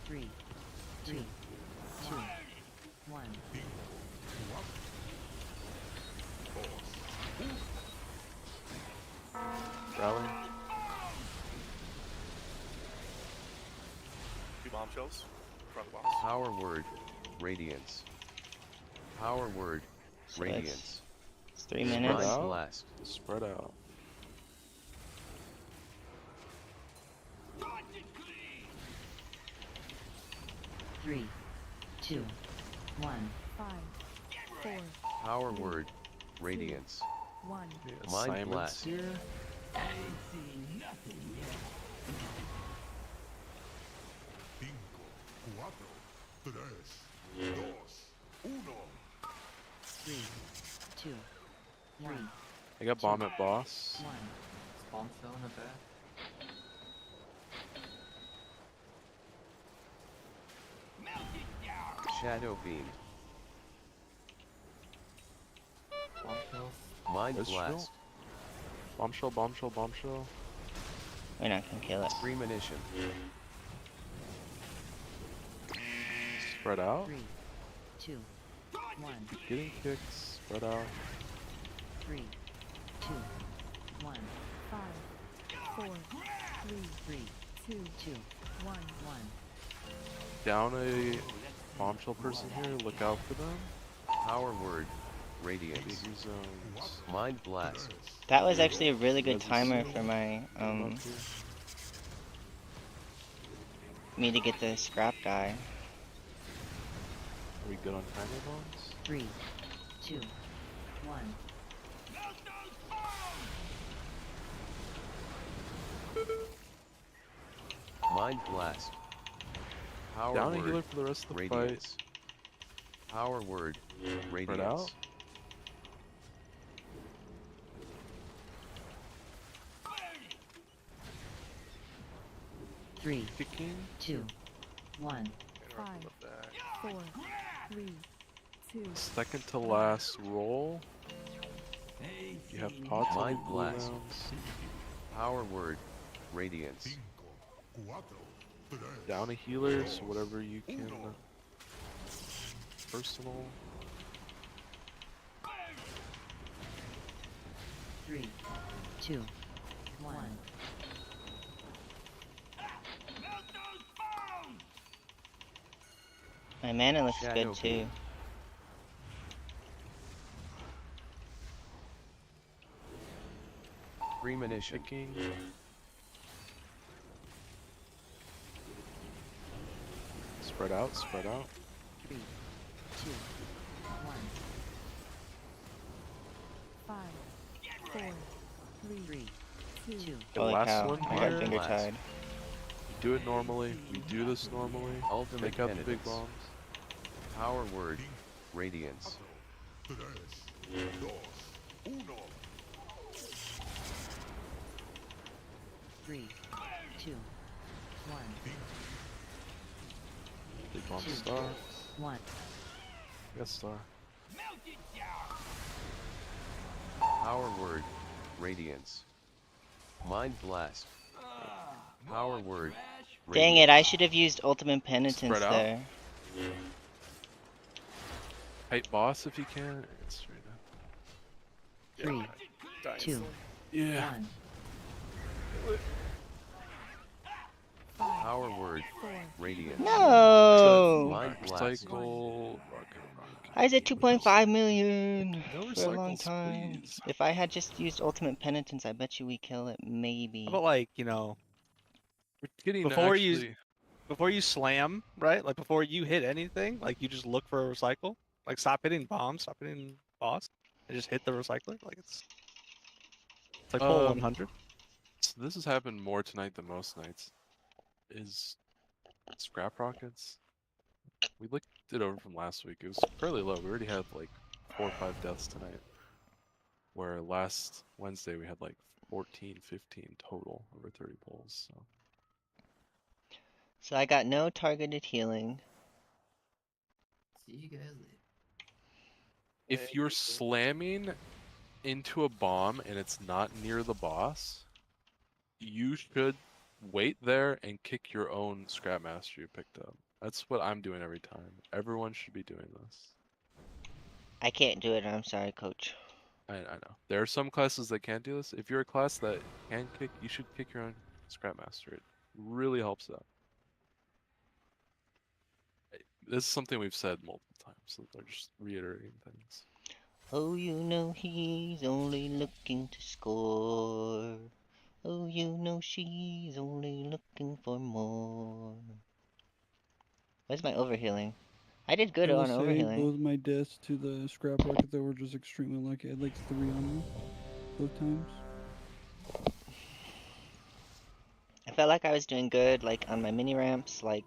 Three, 2, 2, 1. Rally. 2 bombshells in front of the boss. Power word. Radiance. Power word. So Radiance. It's 3 Mind minutes. out. blast. Spread out. Three, 2, 1. 5, 4, Power word. Radiance. 1. Yeah, Mind Simon's blast. here. Cinco, 4, 3, 2, 1. 3, 2, 1. I got bomb at boss. 1. Spawn cell in the back. Shadow beam. Bombshells. Mind That's blast. Bombshell, bombshell, bombshell. We're not gonna kill it. Premonition. Spread out. 3, 2, 1. Getting kicked. Spread out. 3, 2, 1. 5, 4, 3, 3, 2, 2, 1. 1. Down a bombshell person here. Look out for them. Power word. Get Radiance. your zones. Mind blast. That was actually a really good Res is timer sealed. for my Come up here. me to get the scrap guy. Are we good on timer bombs? 3, 2, 1. Mind blast. Power Down a word. healer for the rest of the Radiance. Power word. Spread Radiance. out. 3, Kicking. 2, 1. 5, 4, 3, 2. Second to last roll. You have pots on Mind your blast. cooldowns. Power word. Radiance. Down a healer, so whatever you can. Personal. 3, 2, 1. My mana looks Shadow good too. beam. Premonition. Kicking. Spread out, spread out. 3, 2, 1. 5, 4, 3, 2. The Holy last cow, one I here. got finger tied. We do it normally. We do this normally. Ultimate Take out the big penitence. bombs. Power word. Radiance. 3, 2, 1. Big bomb 2, star. 1. Yes, star. Power word. Radiance. Mind blast. Power word. Dang it, I should have used Ultimate Penitence Spread out. there. Fight boss if you can. It's straight up. 3, 2, Yeah. 1. Power word. Radiance. No! Mind blast. Cycle. Why is it 2.5 million No for a long recycles, time? please. If I had just used Ultimate Penitence, I bet you we kill it, maybe. How about like, you know, We're getting before actually. you slam, right? Like before you hit anything, like you just look for a recycle. Like stop hitting bombs, stop hitting boss, and just hit the recycler. Like it's like full 100. So this has happened more tonight than most nights. Is scrap rockets. We looked it over from last week. It was fairly low. We already had like 4 or 5 deaths tonight. Where last Wednesday we had like 14, 15 total over 30 pulls. So. So I got no targeted healing. See you guys later. If you're slamming into a bomb and it's not near the boss, you should wait there and kick your own scrap master you picked up. That's what I'm doing every time. Everyone should be doing this. I can't do it, I'm sorry, coach. I know. There are some classes that can't do this. If you're a class that can kick, you should kick your own scrap master. It really helps out. This is something we've said multiple times, so they're just reiterating things. Oh, you know he's only looking to score. Oh, you know she's only looking for more. Where's my overhealing? I did good I will on say overhealing. both my deaths to the scrap rocket that were just extremely lucky. I had like 3 on me both times. I felt like I was doing good, like on my mini ramps, like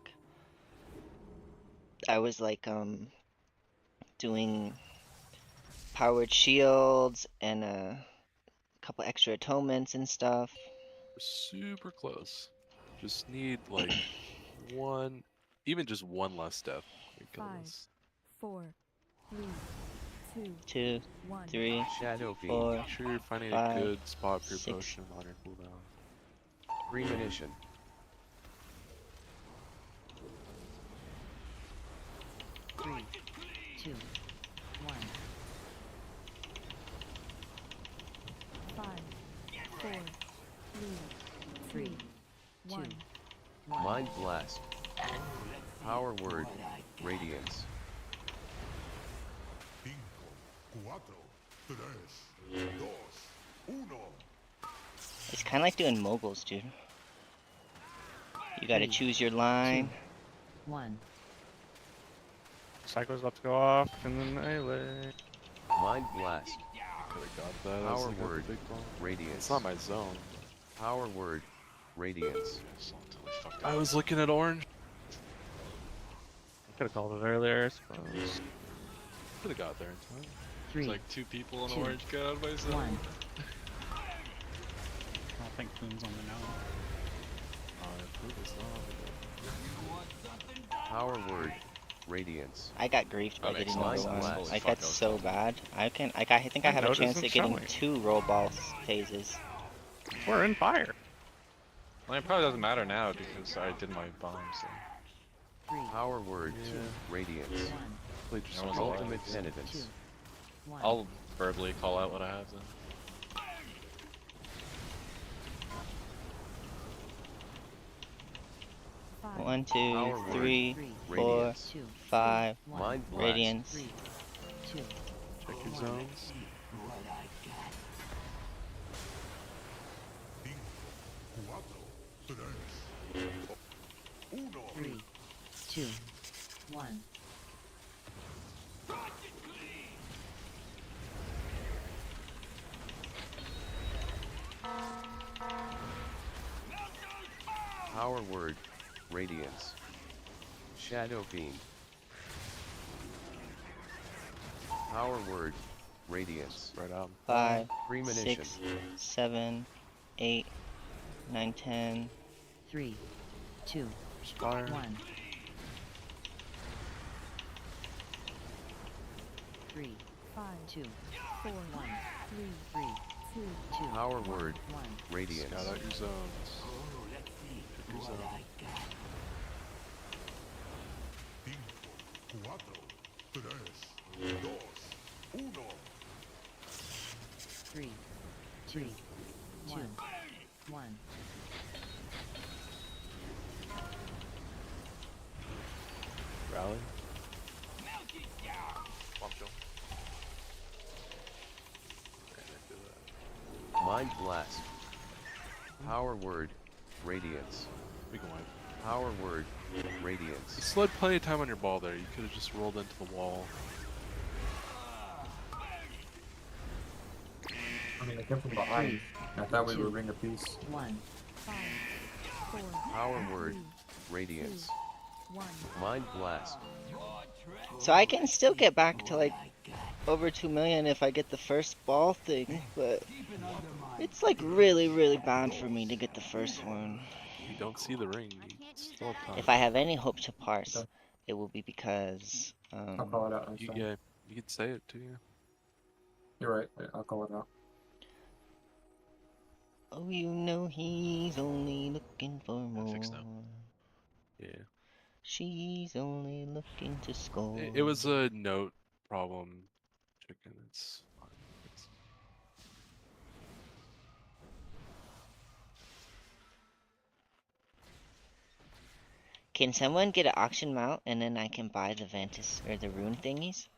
I was like doing powered shields and a couple extra atonements and stuff. We're super close. Just need like one, even just one less death. We kill 5, this. 4, 3, 2, 2, 1. 3, Shadow beam. 4, Make sure you're finding 5, a good spot for your 6. potion on your cooldown. Premonition. 3, 2, 1. 5, 4, 3, 3, 1. 1. Mind blast. Power word. Radiance. 5, 4, 3, 2, 1. It's kind of like doing moguls, dude. You gotta 3, choose your line. 2, 1. Cycle's about to go off in the melee. Mind blast. Could have got that. I was Power looking at the word. big bomb. Radiance. It's not my zone. Power word. Radiance. I was looking at orange. I could have called it earlier, I suppose. Could have got there in time. 3, There's like 2 people in 2, orange. Get out of my zone. 1. I don't think Coon's on the now. Power word. Radiance. I got griefed by That makes getting a lot number of sense. one. Holy I fuck, got I was so tilted. bad. I think I have a notice chance them at getting showing. 2 roll ball phases. We're in fire. Well, it probably doesn't matter now because I did my bomb. So. Power word. Radiance. Hopefully just call out. Ultimate penitence. I'll verbally call out what I have then. Five, 1, 2, Power word. 3, 4, Radiance. 5. Mind blast. Radiance. Check your zones. Three, two, one. Power word. Radiance. Shadow beam. Power word. Radiance. Right out. 5, Premonition. 6, 7, 8, 9, 10. 3, 2, Fire. 1. 3, 5, 2, 4, 1. 3, 3, 2, 2, Power word. 1. Radiance. Scout out your zones. Check your zone. 3, 2, 1. 1. Rally. Bomb kill. Mind blast. Power word. Radiance. We can wipe. Power word. You Radiance. still had plenty of time on your ball there. You could have just rolled into the wall. I mean, I came from behind. I thought we were ring a piece. 1. 5, 4, Power word. 3, Radiance. 1. Mind blast. So I can still get back to like over 2 million if I get the first ball thing, but it's like really bad for me to get the first one. You don't see the ring. You still have time. If I have any hope to parse, it will be because I'll call it out. Yeah, you could say it too. Yeah. You're right. Yeah, I'll call it out. oh, you know he's only looking for more. Yeah. She's only looking to score. It was a note problem. Chicken. It's fine. Can someone get an auction mount and then I can buy the Ventus or the rune thingies?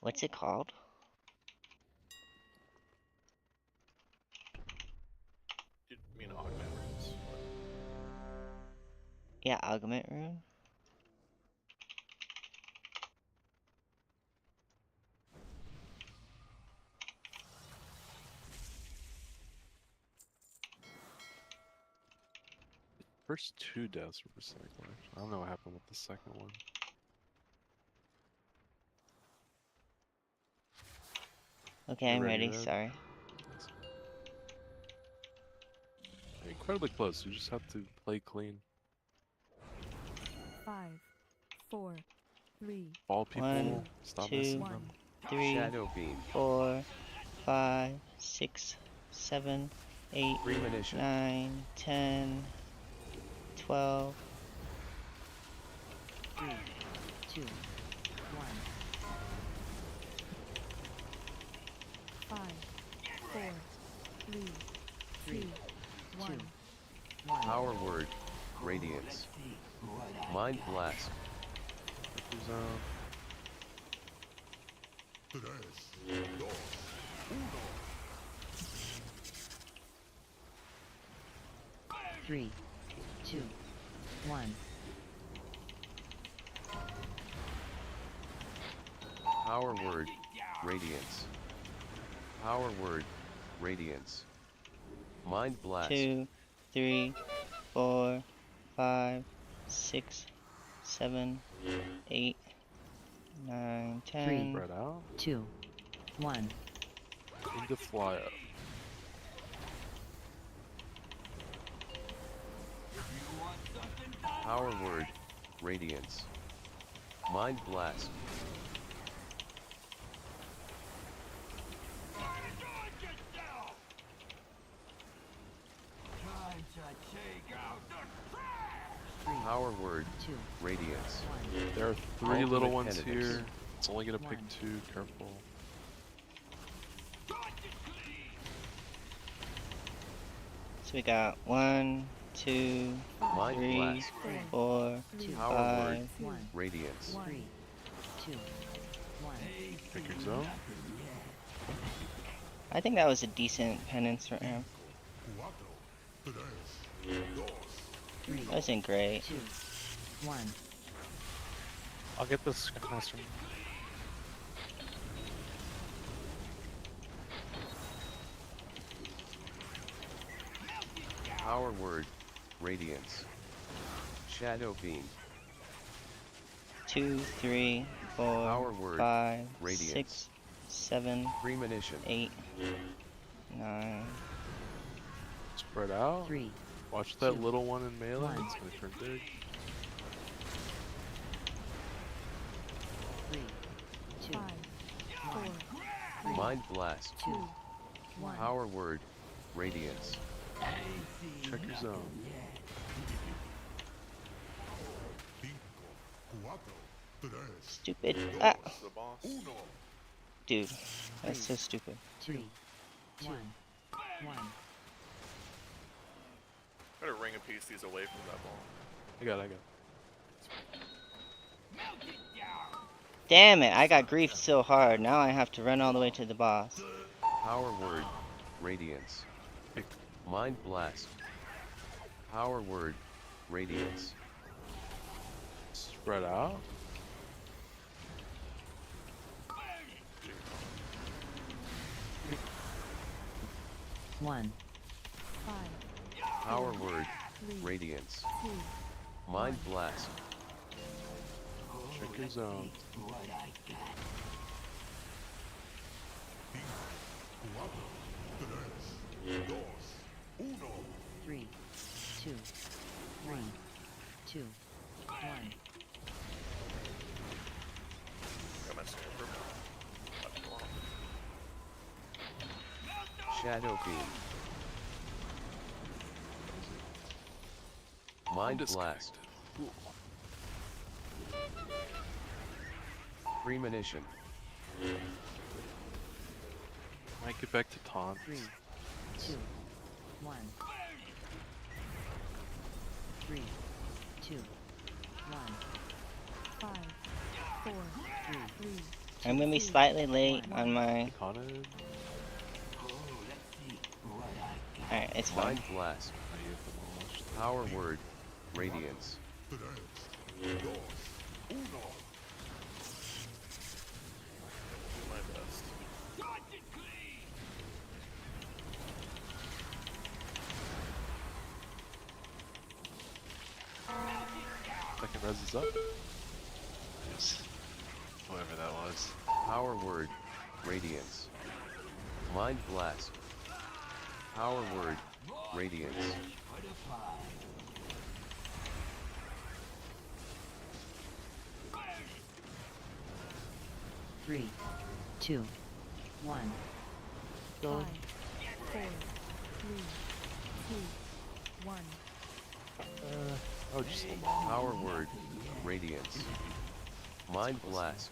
What's it called? You mean augment runes? Yeah, augment rune. First 2 deaths were recycled. I don't know what happened with the second one. Okay, You I'm ready. Red? Sorry. You're incredibly close. You just have to play clean. 5, 4, 3, Ball people. 1, Stop 2, messing them. 3, Shadow beam. 4, 5, 6, 7, 8, Premonition. 9, 10, 12. 3, 2, 1. 5, 4, 3, 2, 1. Power word. Radiance. Mind blast. Check your zone. 3, 2, 1. Power word. Radiance. Power word. Radiance. Mind blast. 2, 3, 4, 5, 6, 7, 8, 9, 10. Spread out. 2, 1. Into fly up. Power word, radiance. Mind blast. Power word, radiance. There are 3 Ultimate little ones penitence. here. It's only gonna pick 2. Careful. So we got 1, 2, Mind 3, blast. 4, Power 5. word, radiance. 3, 2, 1. Pick your zone. I think that was a decent penance for him. 3, That wasn't great. 2, 1. I'll get this master. Power word, radiance. Shadow beam. 2, 3, 4, Power word, 5, radiance. 6, 7, Premonition. 8, 9. Spread out. 3. Watch that 2, little one in melee. 1. It's gonna turn big. 3, 2, 5, 4, Mind blast. 2, 1. Power word, radiance. Check your zone. Stupid. Ah. The boss. Dude, that's so stupid. 3, 2, 1. Better ring a piece these away from that ball. I got it. Damn it, I got griefed so hard. Now I have to run all the way to the boss. Power word, radiance. Mind blast. Power word, radiance. Spread out. One. 5, Power word, 3, radiance. 2, Mind blast. Check your zone. 3, 2, 1, 2, 1. Got my sniper. About to go off. Shadow beam. Mind blast. Premonition. Might get back to taunt. 3, 2, 1. 3, 2, 1. 5, 4, 3, I'm gonna be slightly late on my. Haunted. Alright, it's fine. Mind blast. Power word, radiance. Do my best. Second res is up. Yes. Whoever that was. Power word, radiance. Mind blast. Power word, radiance. 3, 2, 1. 5, 4, Go. 3, 2, 1. Oh, just Power word, radiance. Mind blast.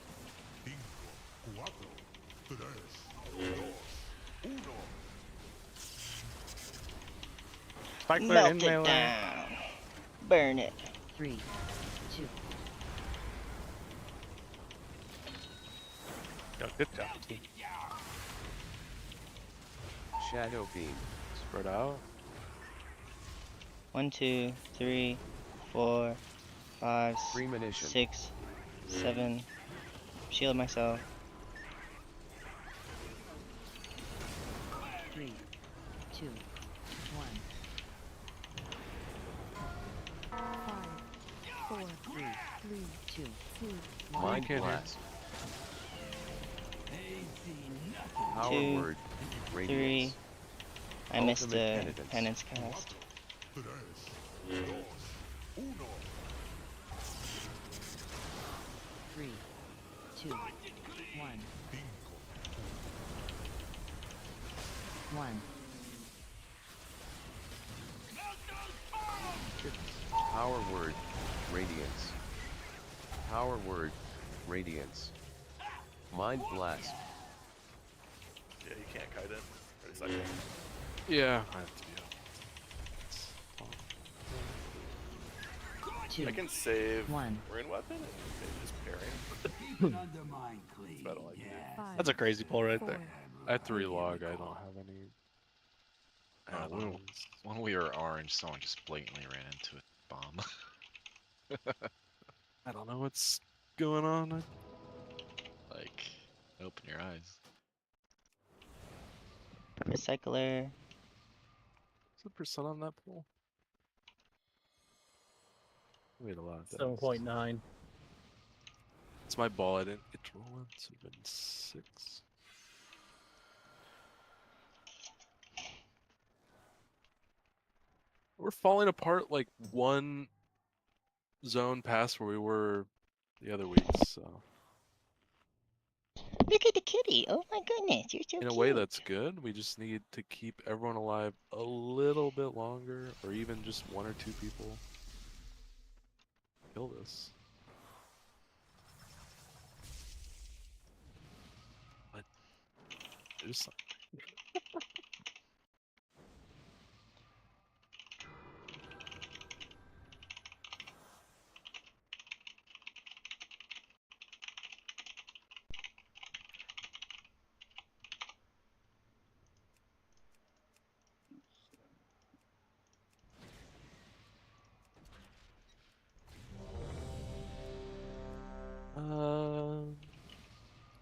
Spike clear Melt in it melee. down. Burn it. 3, 2. Yo, good job, team. Shadow beam. spread out. 1, 2, 3, 4, 5, Premonition. 6, 7. Shield myself. 3, 2, 1. 5, 4, 3, 2, 2, Mind can't hear. blast. Power 2, word, 3. radiance. I missed Ultimate a penitence. penance cast. 3, 2, 1. 1. Power word, radiance. Power word, radiance. Mind blast. Yeah, you can't kite it. 30 seconds. Yeah, I have to be Two, I can save one. rune weapon and maybe just parry. That's about all I can do. That's a crazy pull right there. I have to relog. I don't have any. When we were orange, someone just blatantly ran into a bomb. I don't know what's going on. Like, open your eyes. Recycler. What's the percent on that pull? We had a lot of 7.9. It's my ball. I didn't get to roll it. So it's been 6. We're falling apart like one zone past where we were the other weeks. So Look at the kitty. Oh my goodness, you're so in a cute. way, that's good. We just need to keep everyone alive a little bit longer, or even just 1 or 2 people. Kill this. What? There's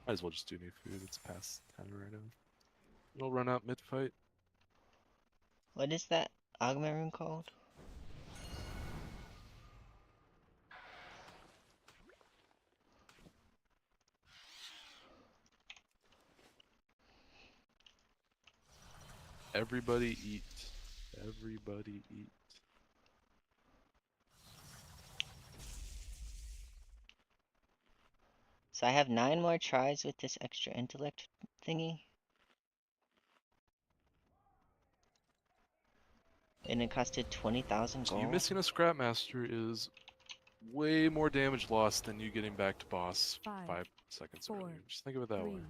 might as well just do new food. It's past 10 right now. It'll run out mid-fight. What is that augment rune called? Everybody eat. Everybody eat. So I have 9 more tries with this extra intellect thingy. And it costed 20,000 So gold. you missing a scrap master is way more damage lost than you getting back to boss 5 seconds earlier. Just think of it that way.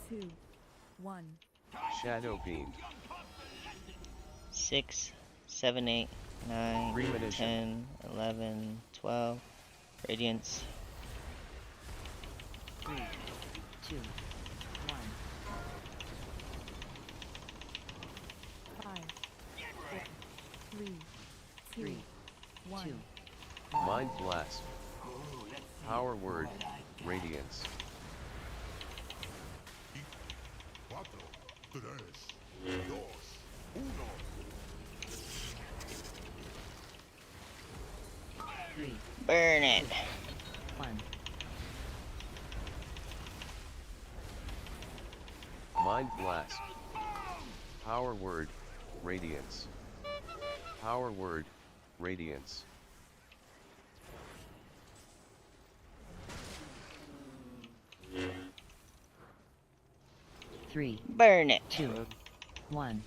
3, 2, 1. Shadow beam. 6, 7, 8, 9, Premonition. 10, 11, 12. Radiance. 3, 2, 1. 5, 4, 3, 2, 3, 1. 2. Mind blast. Power word, radiance. 4, 3, 2, 1. 3, Burn it. 1. Mind blast. Power word, radiance. Power word, radiance. 3, Burn it. 2, 1.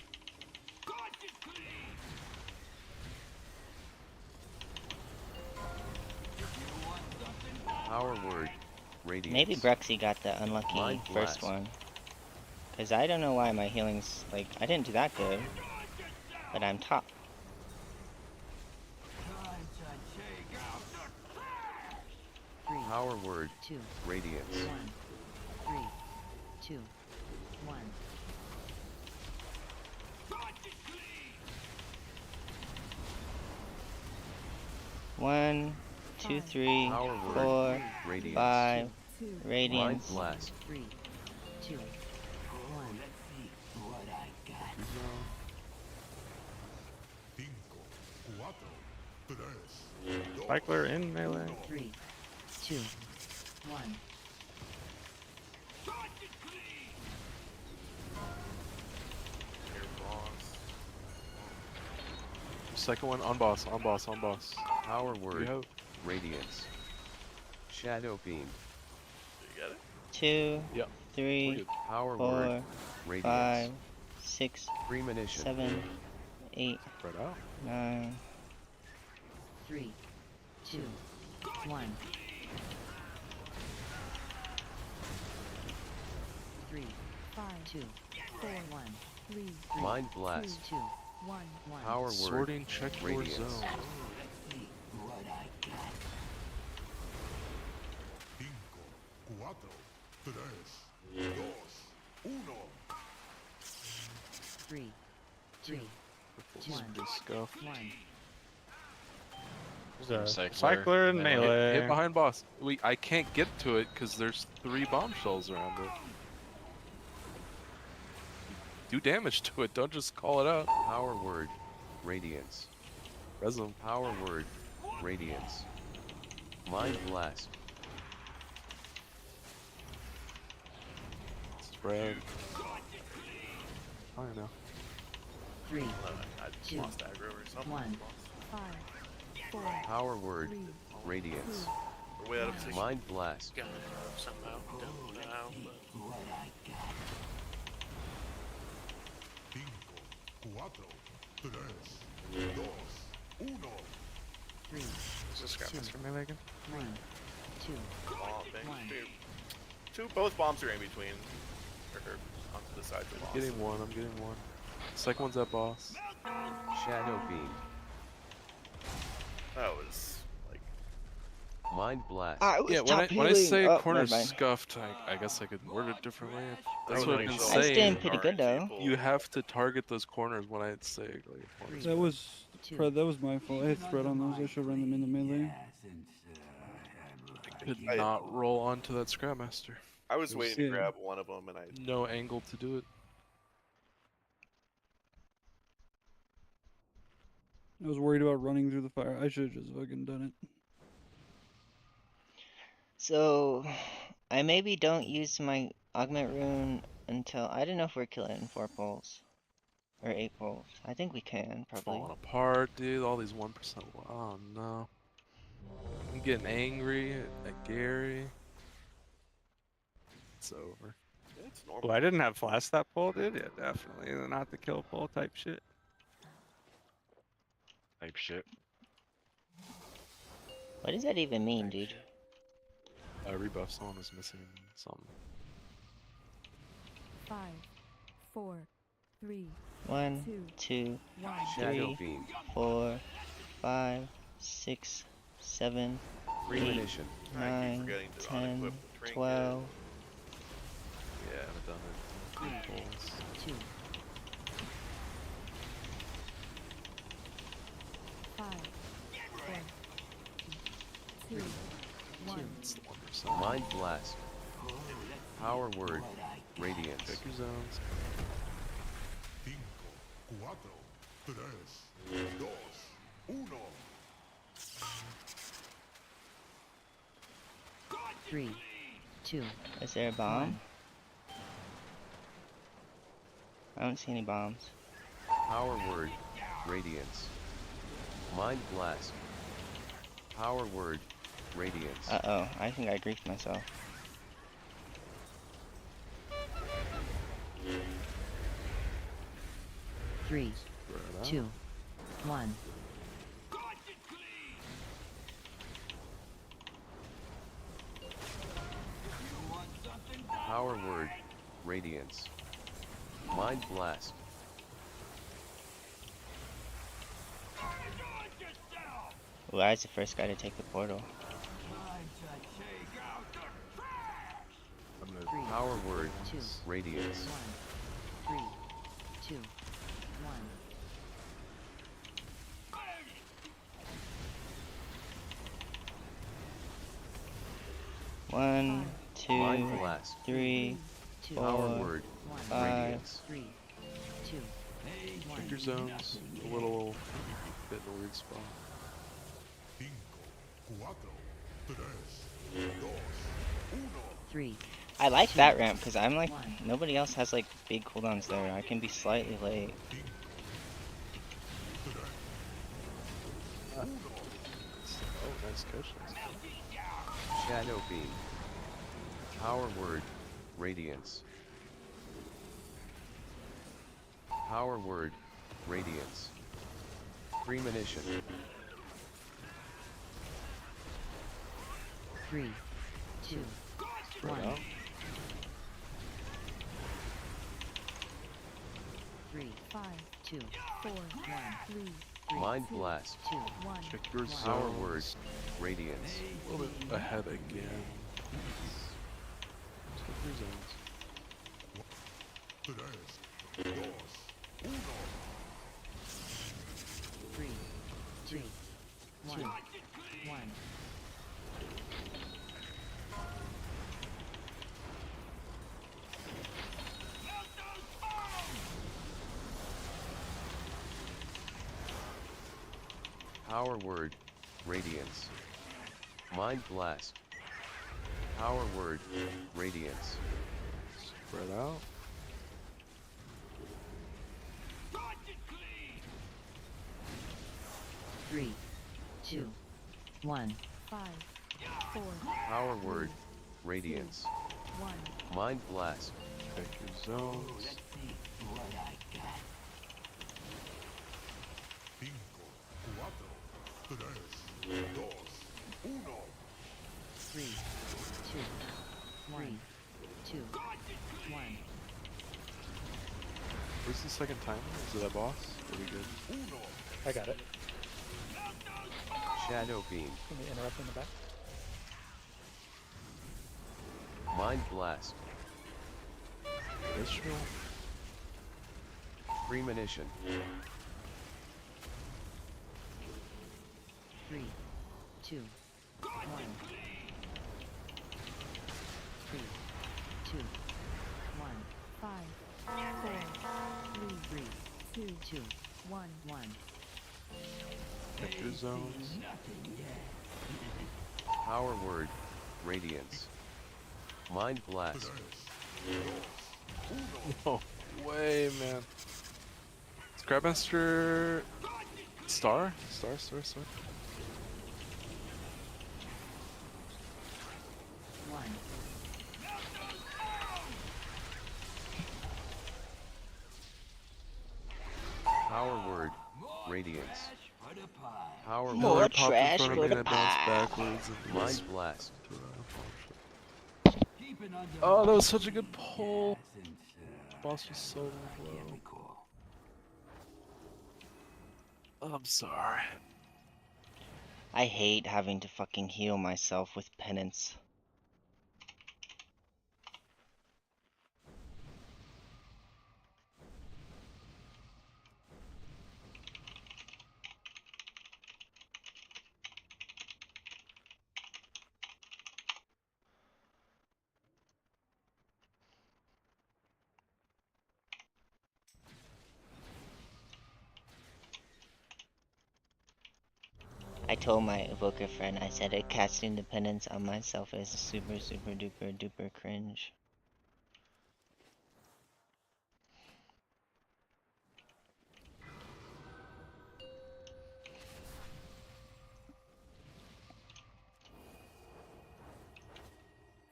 Power word, radiance. Maybe Bruxy got the unlucky Mind first blast. one. Cause I don't know why my healing's like I didn't do that good. But I'm top. Power word, 2, radiance. 1. 3, 2, 1. 1, 2, 3, Power word, 4, radiance. 5. 2, Mind Radiance. blast. 3, 2, 1. Cycler in melee. 3, 2, 1. Second one on boss, on boss, on boss. Power word. hope. Radiance. Shadow Fiend. You got it? 2, Yep. 3, Power 4, word. Radiance. 5, 6, Premonition. 7, 8, Spread out. 9. 3, 2, 1. 3, 5, 2, 4, 1. 3, Mind Blast. 2, 1. 1. Power word. Sorting check your Radiance. zone. Cinco, cuatro, tres, dos, uno. 3, 2, Full 1. sprint scuff. 1. There's a Recycler, cycler and melee. melee. Hit behind boss. I can't get to it because there's 3 bombshells around it. Do damage to it. Don't just call it out. Power word. Radiance. Resin. Power word. Radiance. Mind Blast. Spread. I don't know. 3, I 2, lost aggro or something. 1. 5, 4, Power word. 3, Radiance. We're way out of position. Mind Blast. Gotta somehow don't know how, but Cinco, cuatro, tres, dos, uno. 3, it's a scrap master. Melee again? 1, 2, Bomb, bang, One. bang. Both bombs are in between. Or onto the side of the boss. Getting one. I'm getting one. Second one's that boss. Shadow Fiend. That was like Mind Blast. I was Yeah, top when I healing. say Oh, corner never mind. scuffed, I guess I could word it differently. That's was what like I've been so- I was doing saying. pretty good though. You have to target those corners when I say like corner That was Fred. That was my fault. I hit thread on those. I should run them in the melee. I could not roll onto that Scrapmaster. I was waiting to Yeah. grab one of them, and I No angle to do it. I was worried about running through the fire. I should have just fucking done it. So, I maybe don't use my augment rune until I don't know if we're killing 4 poles or 8 poles. I think we can probably. Falling apart, dude. All these 1%. Oh no. I'm getting angry at Gary. It's over. it's normal. Well, I didn't have flash that pull, dude. Yeah, definitely. Not the kill pull type shit. Type shit. What does that even mean, dude? Rebuff someone is missing something. 5, 4, 3, 1, 2, 2, 1. Shadow 3, Fiend. 4, 5, 6, 7, 8, Premonition. I keep 9, forgetting to 10, unequip the trinket. 12. Yeah, I haven't done it. 3 pulls. 2, 5, 4, 2, 1. It's the 1%. Mind Blast. Power word. Radiance. Check your zones. Cinco, cuatro, tres, dos, uno. 3, 2, Is there a bomb? I don't see any bombs. Power word. Radiance. Mind Blast. Power word. Radiance. Uh-oh, I think I griefed myself. Three, Spread out. 2, 1. Power word. Radiance. Mind Blast. Ooh, I was the first guy to take the portal. I'm gonna Power word. 2, Radiance. 1. 3, 2, 1. 1, 2, Mind Blast. 3, 2, Power 4, word. 1. Radiance. 3, 2, check 1. your zones. A little bit in a weird spot. Cinco, cuatro, tres, dos, uno. 3, I like that ramp because I'm like, nobody else has like big cooldowns there. I can be slightly late. Nice catch. Nice catch. Shadow Beam. Power Word, Radiance. Power Word, Radiance. Premonition. 3, 2, Spread 1. out. 3, 5, 2, 4, 1. 3, Mind Blast. 2, 1. Check your Power zones. Word, Radiance. A little bit ahead again. Check your zones. 3, 2, 1. 1. Power Word, Radiance. Mind Blast. Power Word, Radiance. Spread out. Three, 2, 1. 5, 4, Power Word, Radiance. 1. Mind Blast. Check your zones. Three, 2, 1. 2, 1. Where's the second timer? Is it a boss? Are we good? I got it. Shadow Beam. Can we interrupt in the back? Mind Blast. Visual. Premonition. 3, 2, 1. 3, 2, 1. 5, 4, 3, 3, 2, 2, 1. 1. Check your zones. Power Word, Radiance. Mind Blast. No way, man. Scrapmaster. Star? Star. 1. Power Word, Radiance. Power More Word, Popped in trash front of for me the and I bounced pie. backwards. And Mind Blast. oh, that was such a good pull. Boss was so low. I'm sorry. I hate having to fucking heal myself with penance. I told my evoker friend, I said casting dependence on myself is super duper duper cringe.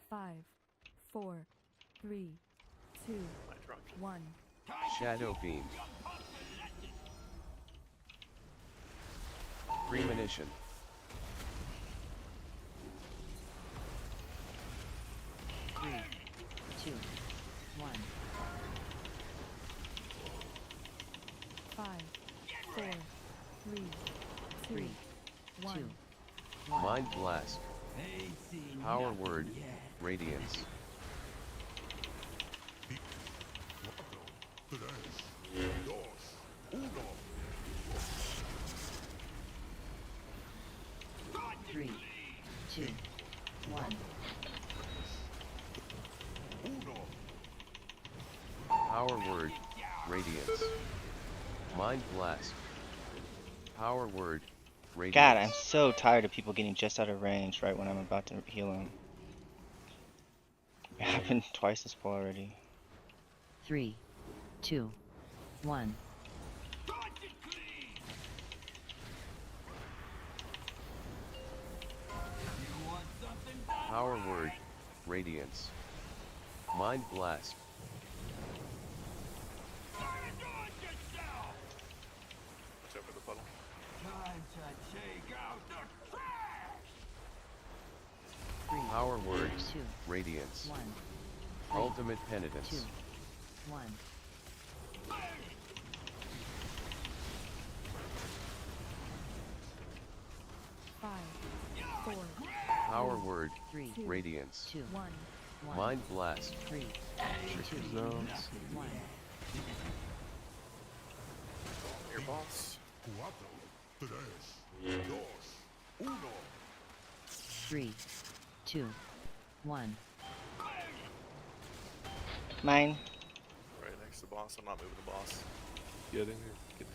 Five, 4, 3, 2, 1. Shadow Beam. Premonition. 3, 2, 1. 5, 4, 3, 2, 3, 1. 2, 1. Mind Blast. Power Word, Radiance. Three, 2, 1. Power Word, Radiance. Mind Blast. Power Word, Radiance. God, I'm so tired of people getting just out of range right when I'm about to heal them. It happened twice this pull already. 3, 2, 1. Power word, radiance. Mind blast. Watch out for the puddle. Time to take out the trash! 3, Power word, 2, radiance. 1. Ultimate penitence. 2, 1. Five, four, Power word, 3, radiance. 2, 1. Mind blast. 3, 2, zones. 1. Your boss. 3, 2, 1. Mine. Right next to the boss. I'm not moving the boss. Get in here. Get in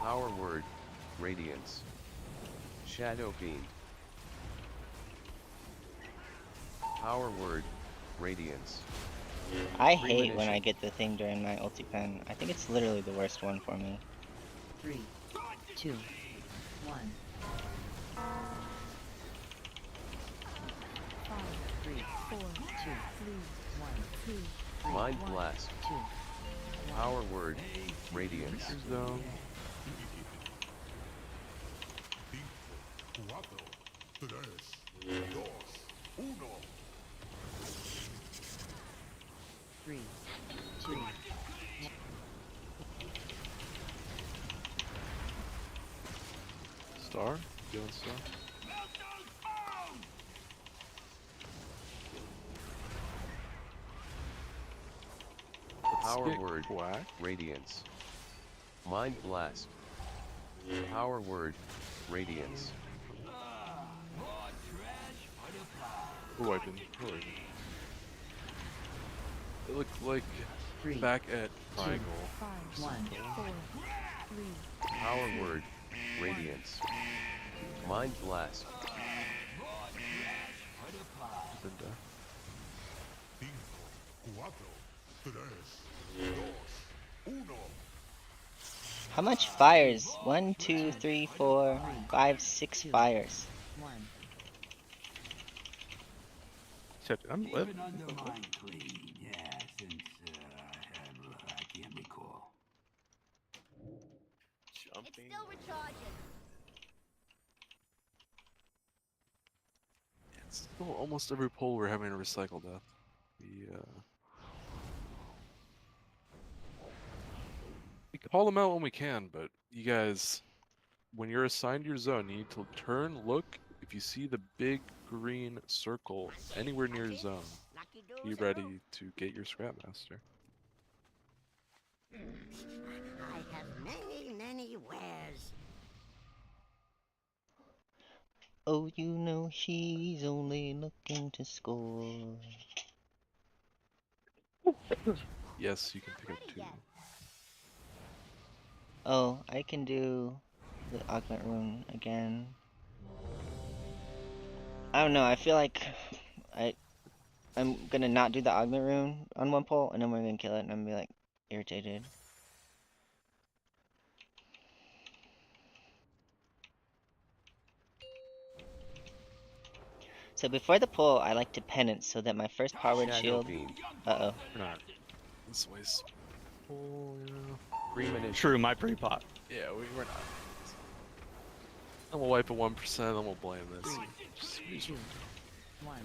Power word, radiance. Shadow fiend. Power word, radiance. I hate when I get the thing during my ulti pen. I think it's literally the worst one for me. 3, 2, 1. 5, 3, 4, 2, 3, 1. 2, Mind blast. 2. Power word, radiance. zone. 3, 2, Star? Going star? Power get word, whack. radiance. Mind blast. Power word, radiance. We're wiping. We're wiping. It looked like 3, back at triangle. 5, 1. 4, 3, Power word, radiance. Mind blast. Linda. How much fires? 1, 2, 3, 4, 5, 6 fires. 1. Shit, I'm Keep living. it under mind clean. Yeah, since I can't recall. It's Jumping. still recharging. It's still almost every pull we're having a recycle death. We call them out when we can, but you guys, when you're assigned your zone, you need to turn, look. If you see the big green circle anywhere near your zone, be ready to get your Scrapmaster. I have many wares. Oh, you know she's only looking to score. Yes, you can pick up 2. Oh, I can do the augment rune again. I don't know, I feel like I'm gonna not do the augment rune on one pull, and then we're gonna kill it, and I'm gonna be like irritated. So before the pull, I like to penance so that my first powered Shadow shield. fiend. Uh oh. We're not. This way's full, you know. Premonition. True, my pre-pot. Yeah, we're not. And we'll wipe at 1%, then we'll blame this. 2, 1.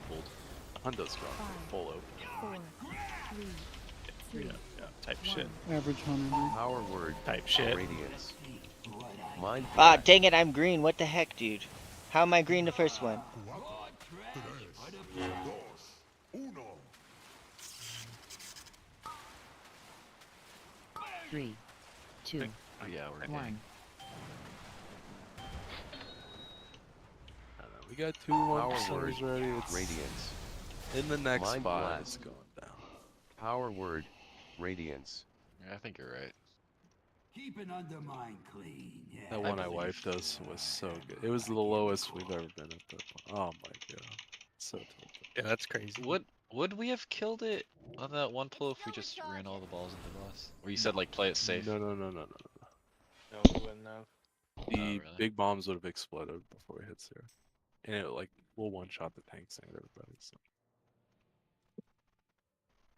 Pulled. Honda's gone. Full open. 4, 3, 2, Yeah, type shit. Average 100. Power word, Type shit. radiance. Mind Ah, blast. dang it, I'm green. What the heck, dude? How am I green the first one? 3, 2, Oh, yeah, we're 1. We got 2 Power 1%ers word, already. It's radiance. in the next Mind 5. blast. It's going down. Power word, radiance. Yeah, I think you're right. Keep it under mind clean. Yeah. That one I wiped us was so good. It was the lowest we've ever been at that point. Oh my god. So tilted. Yeah, that's crazy. Would we have killed it on that one pull if we just ran all the balls into the boss? Or you said like play it safe? No. No, we wouldn't have. The really? big bombs would have exploded before it hits here, and it like will one shot the tanks and everybody. So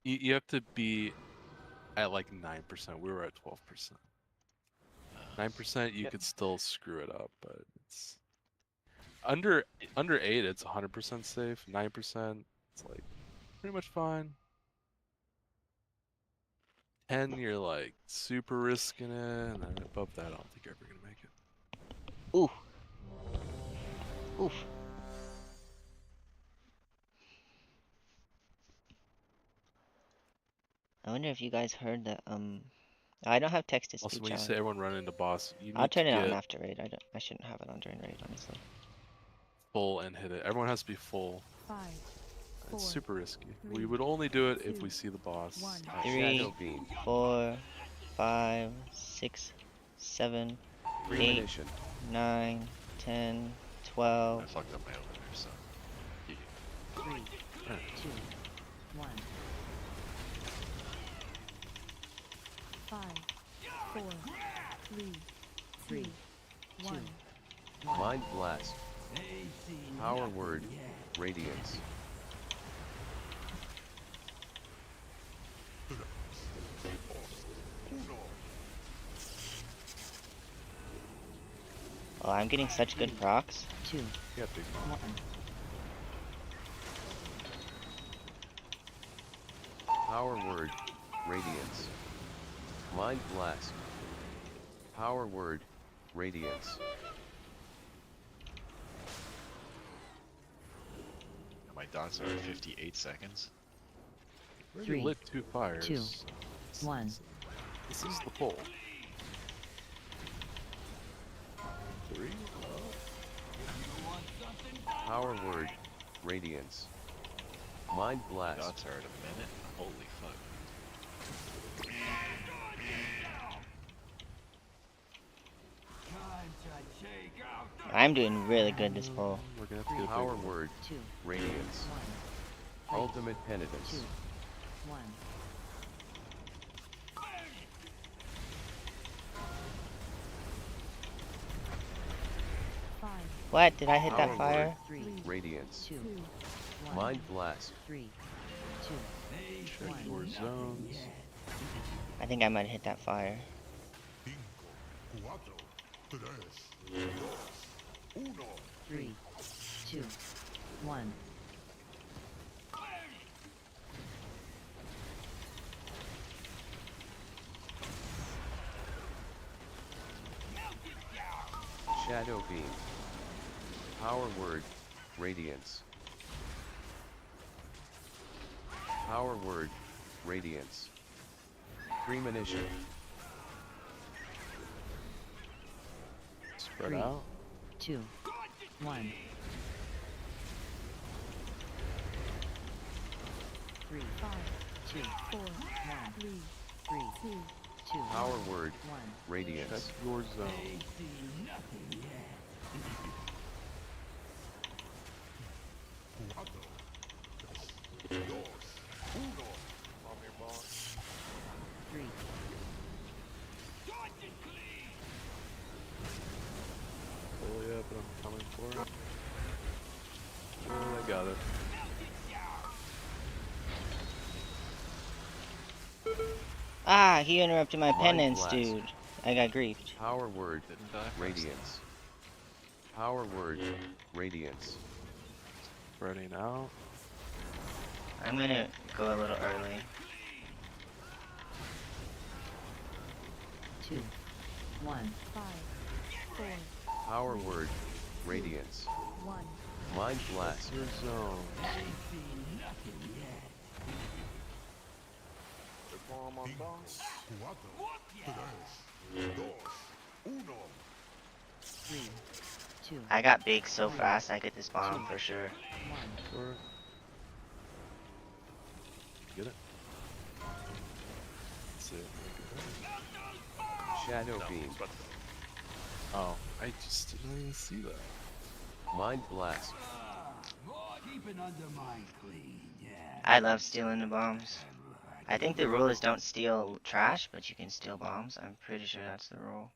you have to be at like 9%. We were at 12%. 9% you could still screw it up, but it's under 8. It's 100% safe. 9%, it's like pretty much fine. 10, you're like super risking it, and then above that, I don't think you're ever gonna make it. Ooh. Oof. I wonder if you guys heard that, I don't have text to Also, speech when you on. say everyone run into boss, you I'll need to turn it on get after raid. I shouldn't have it on during raid, honestly. full and hit it. Everyone has to be full. 5, It's 4, super risky. 3, We would only do it if 2, we see the boss. 1. 3, Shadow beam. 4, 5, 6, 7, 8, Premonition. 9, 10, I 12. fucked up my opener, so. 3, 2, 1. 5, 4, 3, 3, 2, 1. Mind blast. Power word. Radiance. Oh, I'm getting such good procs. 2, Yeah, big bomb. 1. Power word. Radiance. Mind blast. Power word. Radiance. My dots are at 58 seconds. We already 3, lit 2 fires. 2, 1. This is the pull. 3. Power word. Radiance. Mind blast. Dots are at a minute. Holy fuck. I'm doing really good this pull. We're gonna have to get a Power big word. 2, Radiance. 1. Ultimate penitence. 2, 1. What? Did I hit Power that fire? 3, Radiance. 2, 1. Mind blast. 3, 2, check your zones. I think I might have hit that fire. 3, 2, 1. Shadow beam. Power word. Radiance. Power word. Radiance. Premonition. Spread 3, out. 2, 1. 3, 5, 2, 4, 1. 3, 3, 2, 2, Power word. 1. Radiance. Check your zone. On your boss. 3, Oh yeah, but I'm coming for it. Oh, I got it. Ah, he interrupted my Mind penance, blast. dude. I got griefed. Power word. Didn't die first. Radiance. Power word. Radiance. Spreading out. I'm gonna go a little early. 2, 1. 5, 4, Power word. Radiance. 1. Mind blast. Your zone. The bomb on boss. 3, 2, I got big so fast I get this bomb for sure. 1. Or get it. That's it. Shadow beam. Oh, I just didn't even see that. Mind blast. Keeping under my clean, yeah. I love stealing the bombs. I think the rule is don't steal trash, but you can steal bombs. I'm pretty sure that's the rule.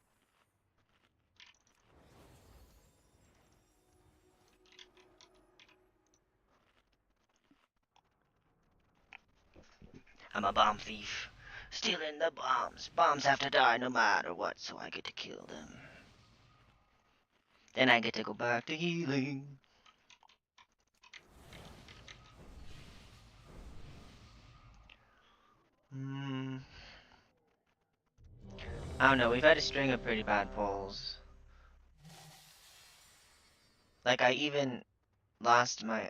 I'm a bomb thief. Stealing the bombs. Bombs have to die no matter what, so I get to kill them. Then I get to go back to healing. I don't know, we've had a string of pretty bad pulls. Like, I even lost my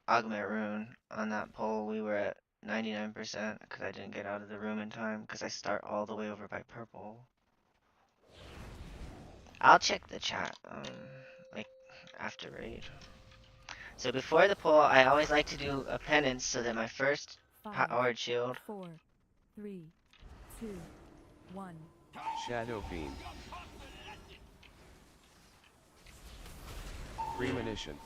augment rune on that pull. We were at 99% because I didn't get out of the room in time because I start all the way over by purple. I'll check the chat, like, after raid. So before the pull, I always like to do a penance so that my first powered shield. 4, 3, 2, 1. Shadow Fiend. Premonition.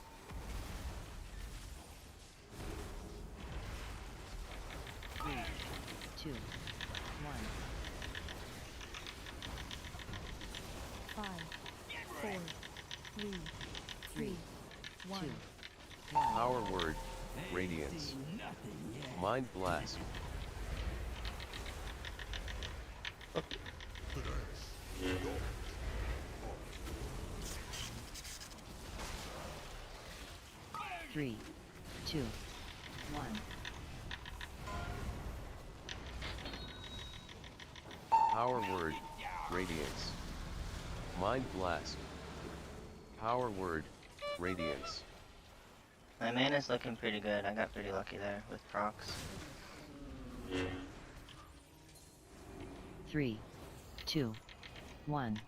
Three, two, 1. 5, 4, 3, 3, 1. 2, Power word. Radiance. Mind blast. Three, two, 1. Power word. Radiance. Mind blast. Power word. Radiance. My mana's looking pretty good. I got pretty lucky there with procs. 3, 2, 1.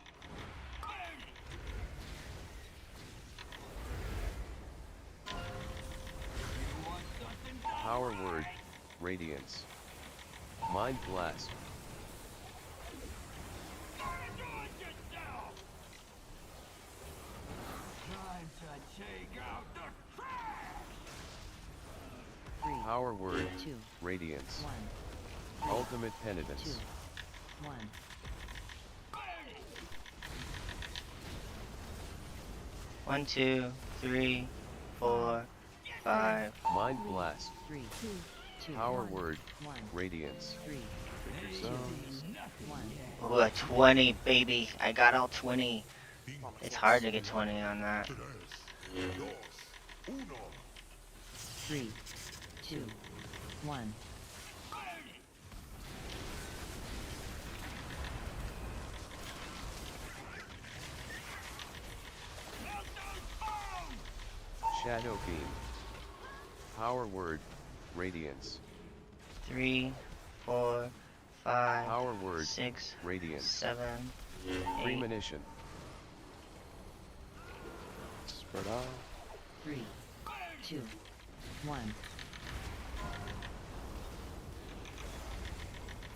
Power word. Radiance. Mind blast. Power word. 2, Radiance. 1. Ultimate penitence. 2, 1. One, 2, 3, 4, 5. Mind blast. 3, 2, Power 1, word. 1. Radiance. 3, Trigger 2, zones. 1. Ooh, a 20, baby. I got all 20. It's hard to get 20 on that. 3, 2, 1. Shadow Fiend. Power word. Radiance. 3, 4, 5, Power word. 6, Radiance. 7, 8. Premonition. Spread out. 3, 2, 1.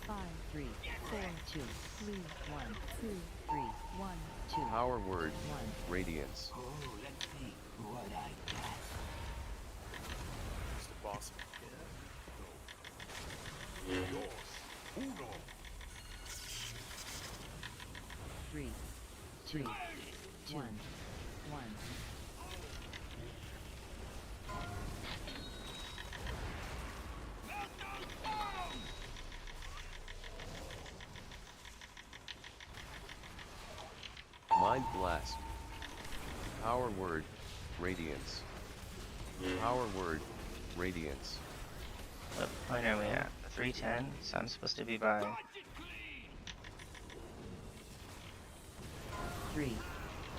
5, 3, 4, 2, 3, 1. 2, 3, 1. 2. Power word. 1. Radiance. It's the boss. Three, two, 1, 1. Mind blast. Power word. Radiance. Power word. Radiance. What point are we at? 310? So I'm supposed to be by... 3,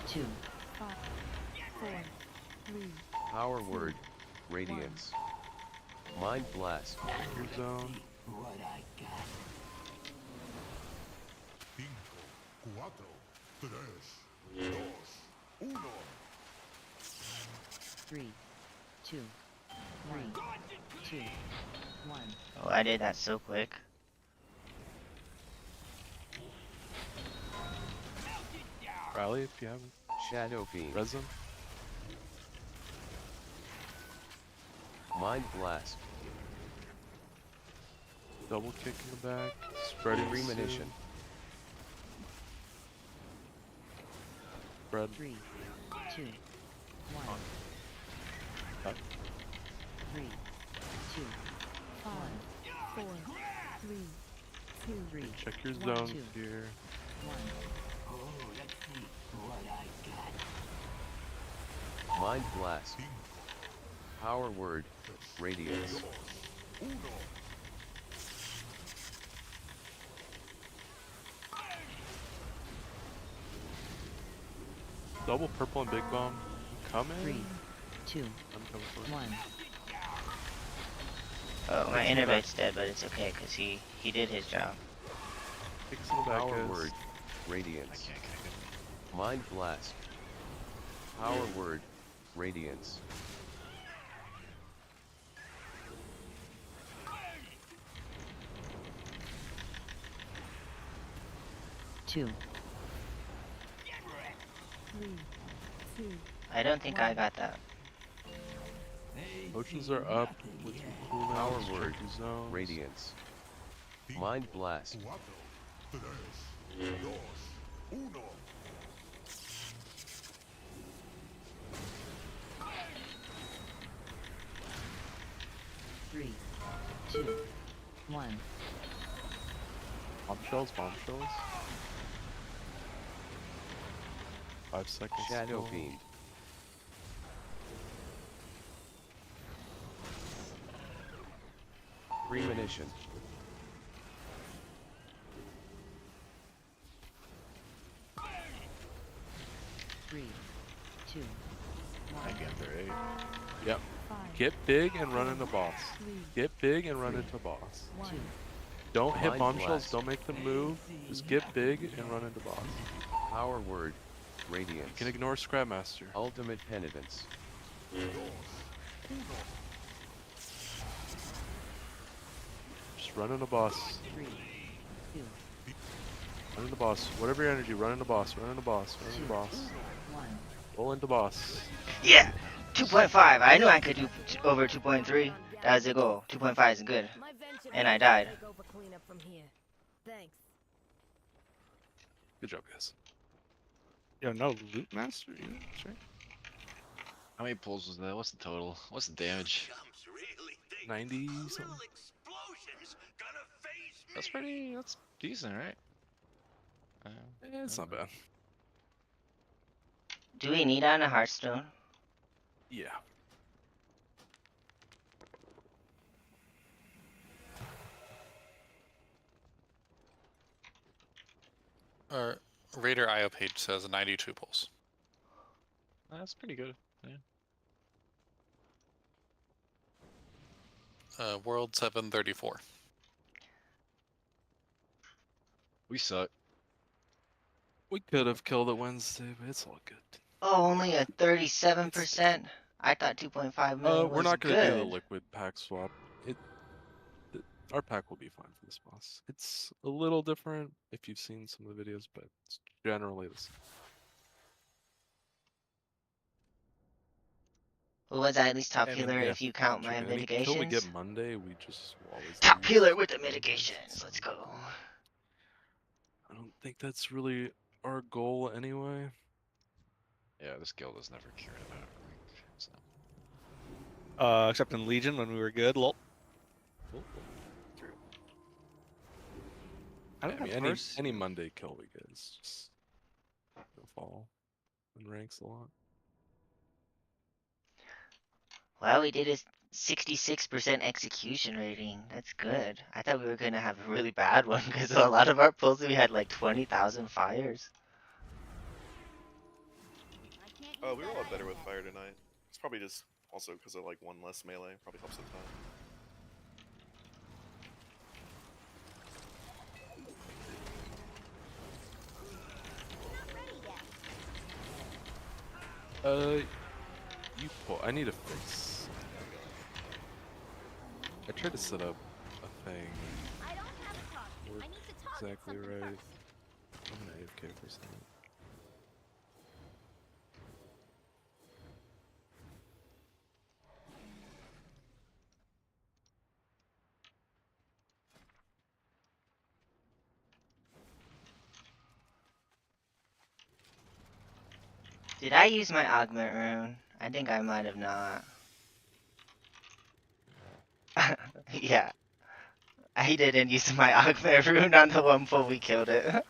2, 5, 4, 3. Power word. Radiance. Mind blast. Trigger zone. What I got. 5, 4, 3, 2, 1. 3, 2, 3, 2, 1. Oh, I did that so quick. Rally if you haven't. Shadow Fiend. Resin. Mind blast. Double kick in the back. Spreading Premonition. Spread. 3, 2, 1. Cut. 3, 2, 1. 4, 3, 2, Three. Check your 1, zones 2. here. 1. Oh, let's see what I got. Mind Blast. Power Word, Radiance. Double purple and big bomb. Coming. 3, 2, I'm coming for it. 1. Oh, my innervate's dead, but it's okay, because he did his job. Kicks in the back, Power guys. Word, Radiance. Mind Blast. Power Word, Radiance. Two. 3, 2, I don't think I got that. Motions are up with some cooldowns. Power check Word, your zones. Radiance. Mind Blast. 4, 3, 2, 1. 3, 2, 1. Bombshells, bombshells. 5 seconds. Shadow still. Fiend. Premonition. 3, 2, 1. Again, they're 8. Yep. 5, Get big and run into boss. 3, Get big and run into boss. 1. Don't hit Mind bombshells, Blast. don't make them move. Just get big and run into boss. Power Word, You Radiance. can ignore Scrapmaster. Ultimate Penitence. Just run into boss. 3, 2, Run into boss. Whatever your energy, run into boss, run into boss, run into boss. 1. Roll into boss. Yeah! 2.5! I knew I could do over 2.3. That was the goal. 2.5 is good. And I died. Good job, guys. Yo, no loot master? Yeah, sure. How many pulls was that? What's the total? What's the damage? 90 something. That's decent, right? Yeah, it's not bad. Do we need on a Hearthstone? Yeah. Our Raider IO page says 92 pulls. That's pretty good. Yeah. World 734. We suck. We could have killed it Wednesday, but it's all good. Oh, only a 37%? I thought 2.5 million We're was not gonna good. do the liquid pack swap. Our pack will be fine for this boss. It's a little different if you've seen some of the videos, but it's generally the same. Well, was I at least top I mean, healer yeah, if you count my true. Until we mitigations? get Monday, we just will always Top lose. healer with the mitigations. Let's go. I don't think that's really our goal anyway. Yeah, this guild has never cared about it. So. Except in Legion when we were good. Lol. True. I I don't mean, have any Monday kill we get is just gonna fall in ranks a lot. Wow, we did a 66% execution rating. That's good. I thought we were gonna have a really bad one because a lot of our pulls we had like 20,000 fires. Oh, we were a lot better with fire tonight. It's probably just also because of like one less melee. Probably helps a ton. You pull. I need a fix. I tried to set up a thing. Work exactly right. I'm gonna AFK for a second. Did I use my augment rune? I think I might have not. Yeah. I didn't use my Ogre rune on the one pull we killed it.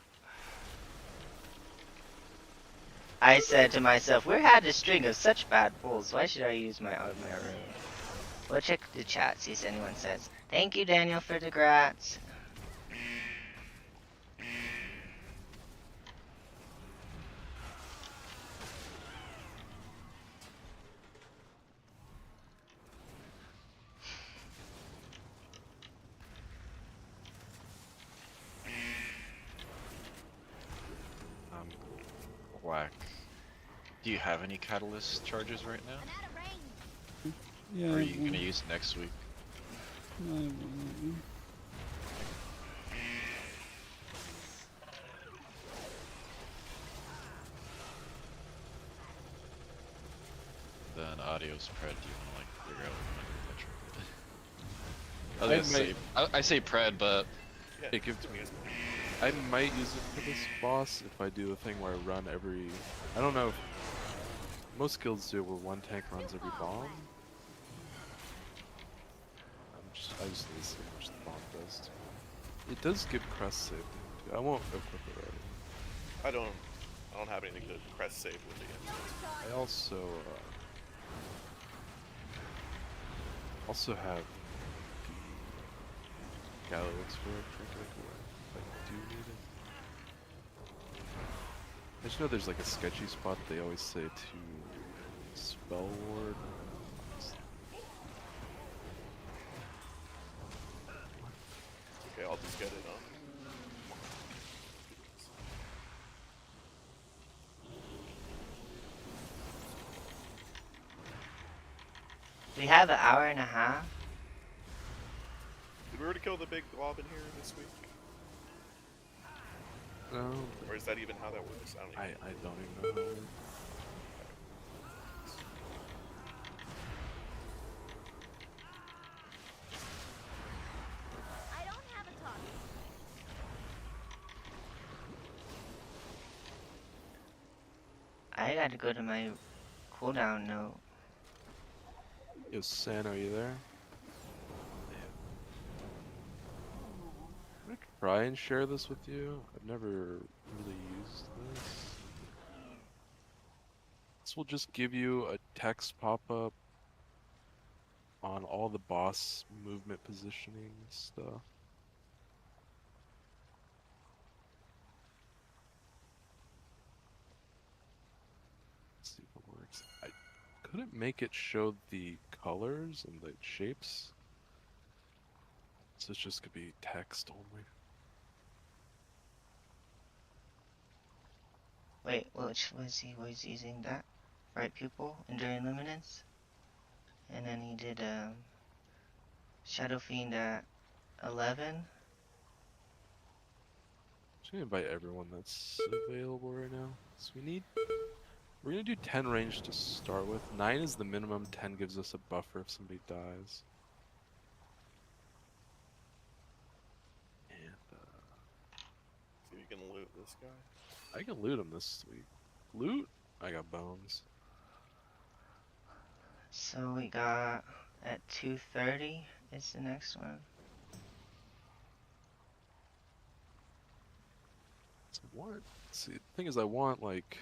I said to myself, we had a string of such bad pulls. Why should I use my Ogre rune? We'll check the chat, see if anyone says. Thank you, Daniel, for the grats. Whack. Do you have any catalyst charges right now? Yeah. Or are you gonna use it next week? I have one. Then adios pred, do you wanna like figure out when I say I say pred, but Hey, give it to me. I might use it for this boss if I do a thing where I run every. I don't know if most guilds do it where one tank runs every bomb. I just need to see how much the bomb does to me. It does give crest save too. I won't equip it right. I don't have anything to crest save with the I also have the Gallo Explorer trinket if I do need it. I just know there's like a sketchy spot they always say to spell ward. Okay, I'll just get it on. We have an hour and a half. Did we already kill the big glob in here this week? No. Or is that even how that works? I don't even know how it works. I don't have a target. I gotta go to my cooldown note. Yo, San, are you there? I'm gonna try and share this with you. I've never really used this. This will just give you a text pop-up on all the boss movement positioning stuff. Let's see if it works. I couldn't make it show the colors and the shapes. So it's just gonna be text only. Wait, which was he was using that? Right pupil, Enduring Luminance? And then he did Shadow Fiend at 11. Just gonna invite everyone that's available right now. So we're gonna do 10 range to start with. 9 is the minimum, 10 gives us a buffer if somebody dies. And So you can loot this guy? I can loot him this week. Loot? I got bones. So we got at 2:30 is the next one. So what? See, the thing is I want like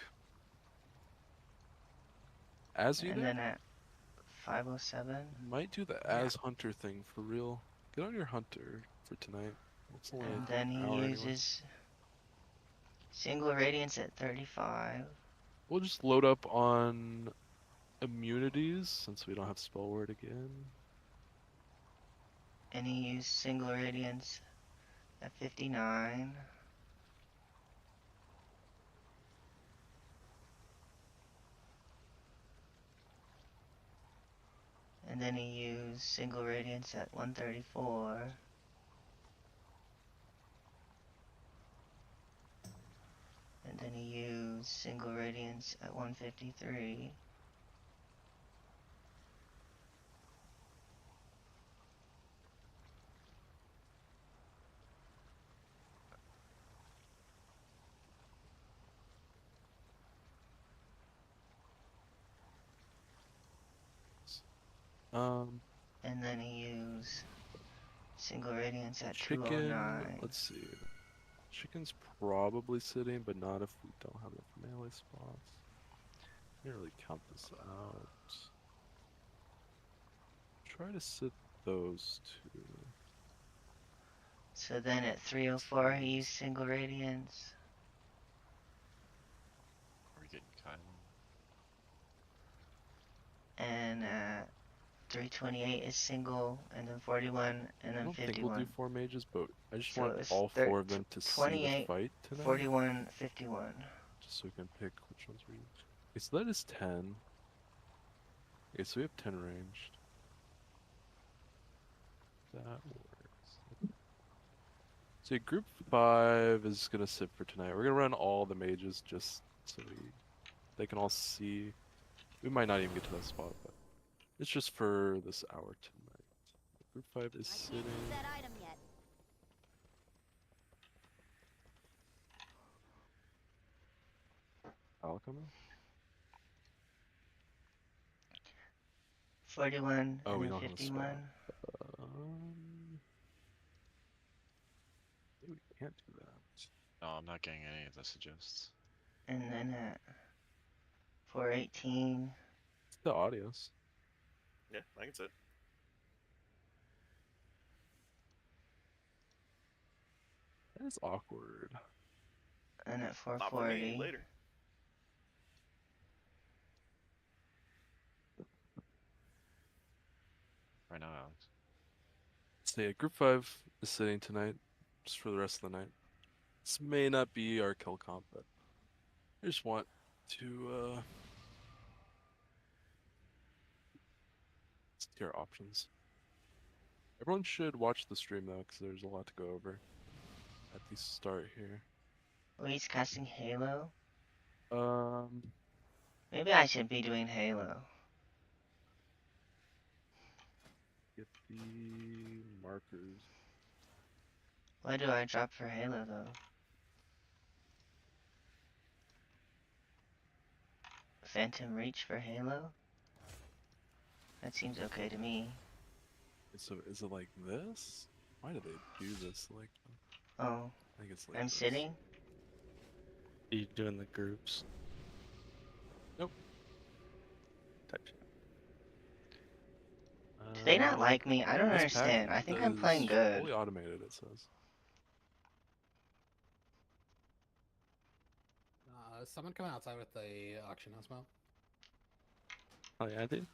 as you And then at 5:07. might do the as hunter thing for real. Get on your hunter for tonight. It's only And like then an he hour anyway. uses Single Radiance at 35. We'll just load up on immunities since we don't have spell word again. And he used Single Radiance at 59. And then he used Single Radiance at 134. And then he used Single Radiance at 153. And then he used Single radiance at Chicken, 209. let's see. Chicken's probably sitting, but not if we don't have enough melee spots. Can't really count this out. Try to sit those two. So then at 304 he used single radiance. Are we getting Kyle? And at 328 is single, and then 41, and I then don't 51. think we'll do 4 mages, but I just So want it's all 4 of them to see the 28, fight tonight. 41, 51. Just so we can pick which ones we. Okay, so that is 10. Okay, so we have 10 ranged. That works. So group 5 is gonna sit for tonight. We're gonna run all the mages just so they can all see. We might not even get to that spot, but it's just for this hour tonight. Group 5 is sitting. That item yet. I'll come in. 41 Oh, and we then don't have a 51. spot. Maybe we can't do that. No, I'm not getting any of the suggests. And then at 418. It's the audios. Yeah, I can sit. That is awkward. And at Not for me, 440. later. Right now, Alex. So yeah, group 5 is sitting tonight, just for the rest of the night. This may not be our kill comp, but I just want to see our options. Everyone should watch the stream though, because there's a lot to go over at the start here. Oh, he's casting Halo? Um, Maybe I should be doing Halo. get the markers. Why do I drop for Halo though? Phantom Reach for Halo? That seems okay to me. So is it like this? Why do they do this like? Oh, I think it's like I'm this. sitting? Are you doing the groups? Nope. Type shit. Do they not like me? I don't This understand. I pack think I'm playing is good. Fully automated, it says. Someone come outside with the auction house mount. Oh yeah, I did.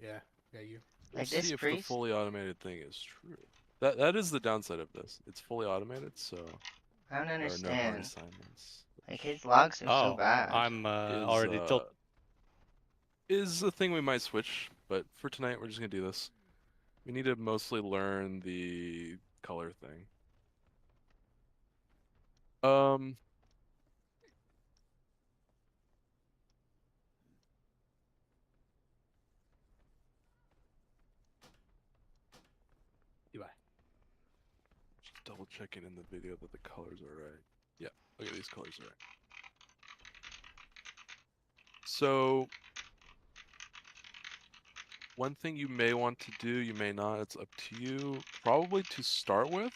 Yeah, you. Like Let's this see if priest? the fully automated thing is true. That is the downside of this. It's fully automated, so I don't there are no hard understand. assignments. Like his logs are so Oh, bad. I'm Is, already tilted. Is a thing we might switch, but for tonight we're just gonna do this. We need to mostly learn the color thing. Just double checking in the video that the colors are right. Yeah, look at these colors are right. So one thing you may want to do, you may not, it's up to you. Probably to start with,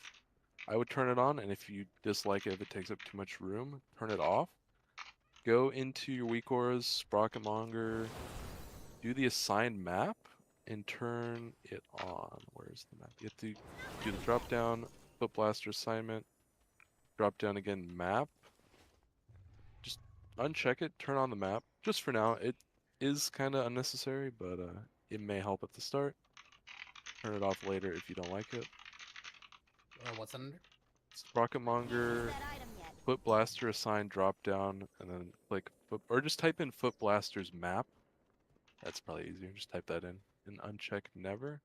I would turn it on, and if you dislike it, if it takes up too much room, turn it off. Go into your weak auras, Sprocket Monger, do the assigned map, and turn it on. Where's the map? You have to do the drop down, Foot Blaster assignment, drop down again, map. Just uncheck it, turn on the map. Just for now, it is kind of unnecessary, but it may help at the start. Turn it off later if you don't like it. What's under? Sprocket Monger, Foot Blaster assign drop down, and then click foot, or just type in Foot Blaster's map. That's probably easier. Just type that in and uncheck never.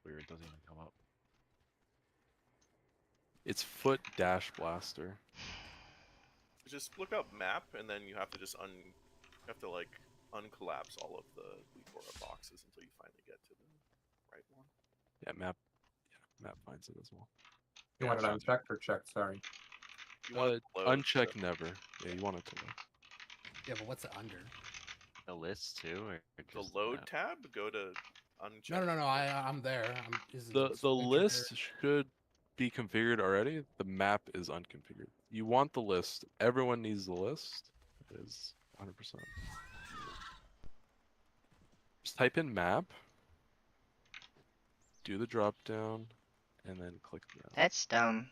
Weird, it doesn't even come up. It's Foot Dash Blaster. Just look up map, and then you have to just like uncollapse all of the weak aura boxes until you finally get to the right one. Yeah, map finds it as well. You want it unchecked or checked? Sorry. You want it to load, Uncheck so- never. Yeah, you want it to load. Yeah, but what's it under? The list too, or The just load map? tab, go to uncheck. No. I'm there. Is it The switch list should be configured already. The map is unconfigured. You want the list. Everyone needs the list. It is 100%. Just type in map. Do the drop down, and then click map. That's dumb.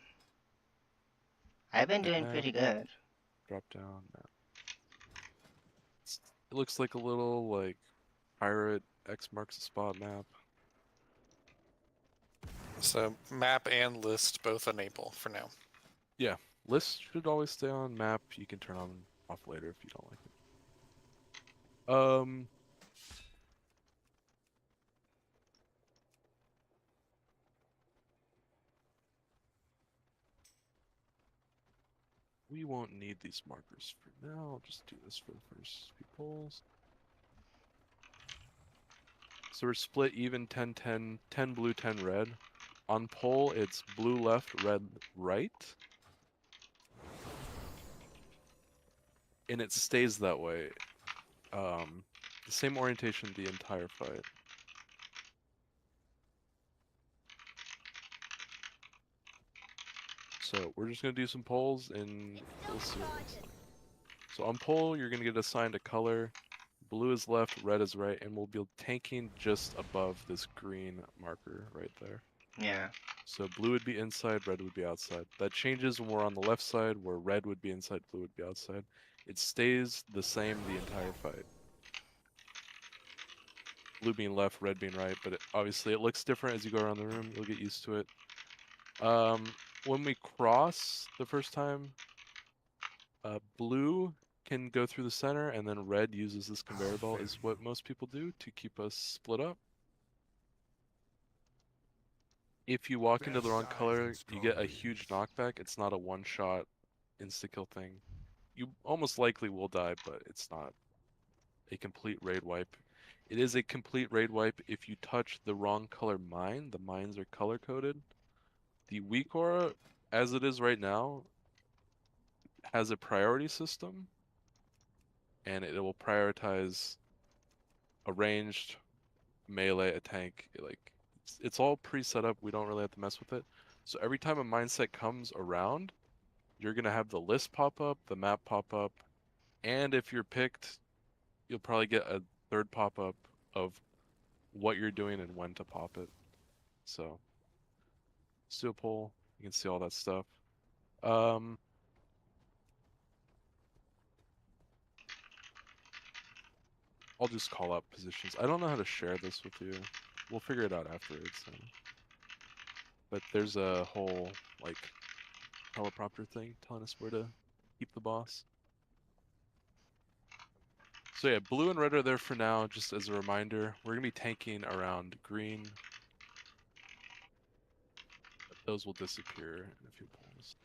I've been doing Map, pretty good. Drop down map. It looks like a little like pirate X marks the spot map. So map and list both enable for now. Yeah, list should always stay on. Map you can turn on off later if you don't like it. We won't need these markers for now. I'll just do this for the first few polls. So we're split even 10-10, 10 blue, 10 red. On poll, it's blue left, red right. And it stays that way. The same orientation the entire fight. So we're just gonna do some polls and we'll see what it looks like. So on poll, you're gonna get assigned a color. Blue is left, red is right, and we'll be tanking just above this green marker right there. Yeah. So blue would be inside, red would be outside. That changes when we're on the left side, where red would be inside, blue would be outside. It stays the same the entire fight. Blue being left, red being right, but obviously it looks different as you go around the room. You'll get used to it. When we cross the first time, blue can go through the center, and then red uses this conveyor belt, is what most people do to keep us split up. If you walk into the wrong color, you get a huge knockback. It's not a one-shot insta-kill thing. You almost likely will die, but it's not a complete raid wipe. It is a complete raid wipe if you touch the wrong color mine. The mines are color-coded. The weak aura, as it is right now, has a priority system, and it will prioritize a ranged, melee, a tank. It's all pre-set up. We don't really have to mess with it. So every time a mindset comes around, you're gonna have the list pop up, the map pop up, and if you're picked, you'll probably get a third pop up of what you're doing and when to pop it. So, let's do a poll. You can see all that stuff. I'll just call out positions. I don't know how to share this with you. We'll figure it out afterwards. But there's a whole, like, teleprompter thing telling us where to keep the boss. So yeah, blue and red are there for now, just as a reminder. We're going to be tanking around green. But those will disappear in a few polls.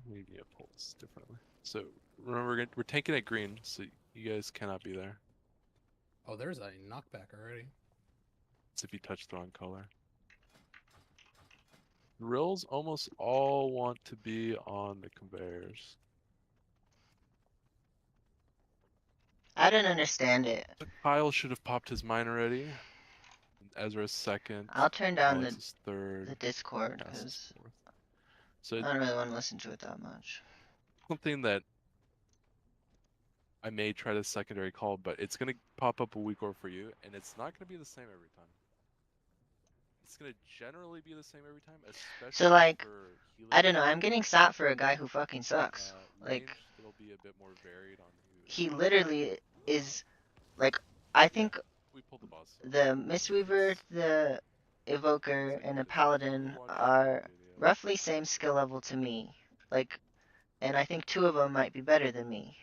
We need to pull this differently. So remember, we're tanking at green, so you guys cannot be there. Oh, there's a knockback already. It's if you touch the wrong color. Drills almost all want to be on the conveyors. I don't understand it. Kyle should have popped his mine already. Ezra's second. I'll turn down Alex is third. the Discord Cass is because fourth. So I don't really want to listen to it that much. something that I may try to secondary call, but it's gonna pop up a weak or for you, and it's not gonna be the same every time. It's gonna generally be the same every time, especially So like, for healers. I don't know. I'm getting sat for a guy who fucking sucks. Like, Ranged, it'll be a bit more varied on who. he literally is like, I think We pulled the boss. the Mistweaver, the Evoker, and the Paladin are roughly same skill level to me. Like, and I think two of them might be better than me.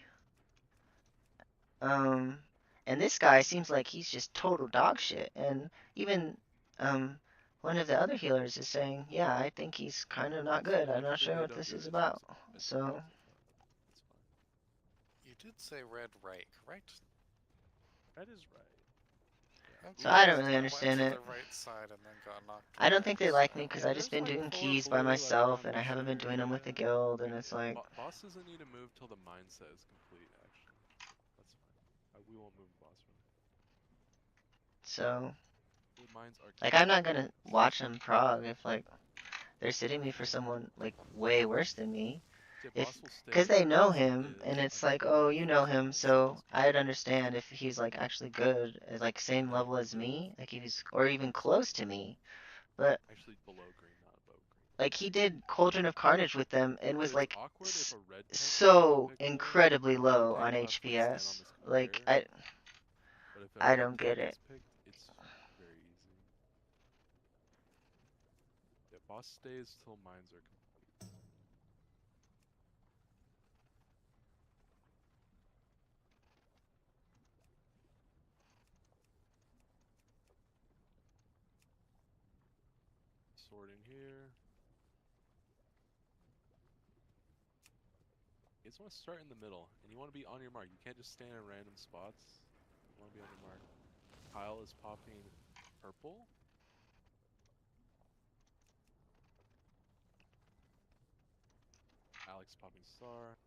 And this guy seems like he's just total dog shit. And even, one of the other healers is saying, yeah, I think he's kind of not good. I'm not sure what this is about. So, You did say red right, correct? Red is right. So I Okay, don't really I understand went it. to the right side and then got knocked I don't think they back, like so... me because Yeah, I just there's been like doing 4 keys by blue, like myself, around and I this haven't been doing them with the area. guild, and it's like, Boss doesn't need to move till the mindset is complete. Actually, that's fine. We won't move boss run. so, The mines are like, I'm not gonna watch them prog if like they're sitting me for someone like way worse than me. Yeah, If boss will stay because they know as him, is and it's until like, oh, you know first him, mindset so is I'd complete. understand if he's like actually good, at, like same And then level the as blue, me, like he's or even close to me. But actually below green, not above green. like he did Cauldron of Carnage with them and So was it's like awkward if a red tank wants to go so pick blue. incredibly The blue low tank on will have to like stand on HPS. this Like clear. But if a I red don't get tank it. is picked, it's very easy. Yeah, boss stays till mines are complete. Sorting here. You just want to start in the middle, and you want to be on your mark. You can't just stand in random spots. You want to be on your mark. Kyle is popping purple. Alex popping star.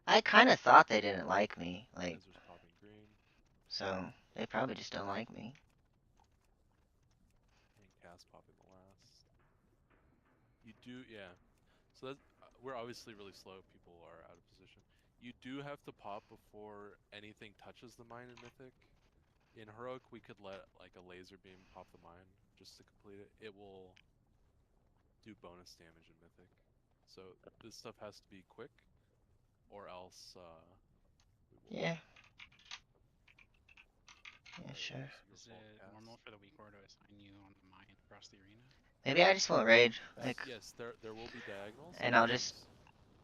I kind of thought they didn't like me, like Ezra's popping green. so they probably just don't like me. And Cass popping the last. You do, yeah. So that's, we're obviously really slow. People are out of position. You do have to pop before anything touches the mine in Mythic. In Heroic, we could let like a laser beam pop the mine just to complete it. It will do bonus damage in Mythic. So this stuff has to be quick, or else we will. Yeah. Yeah, sure. Is it normal for the weak order to assign you on the mine across the arena? Maybe I just won't rage, like, Yes, there will be diagonals. and I'll just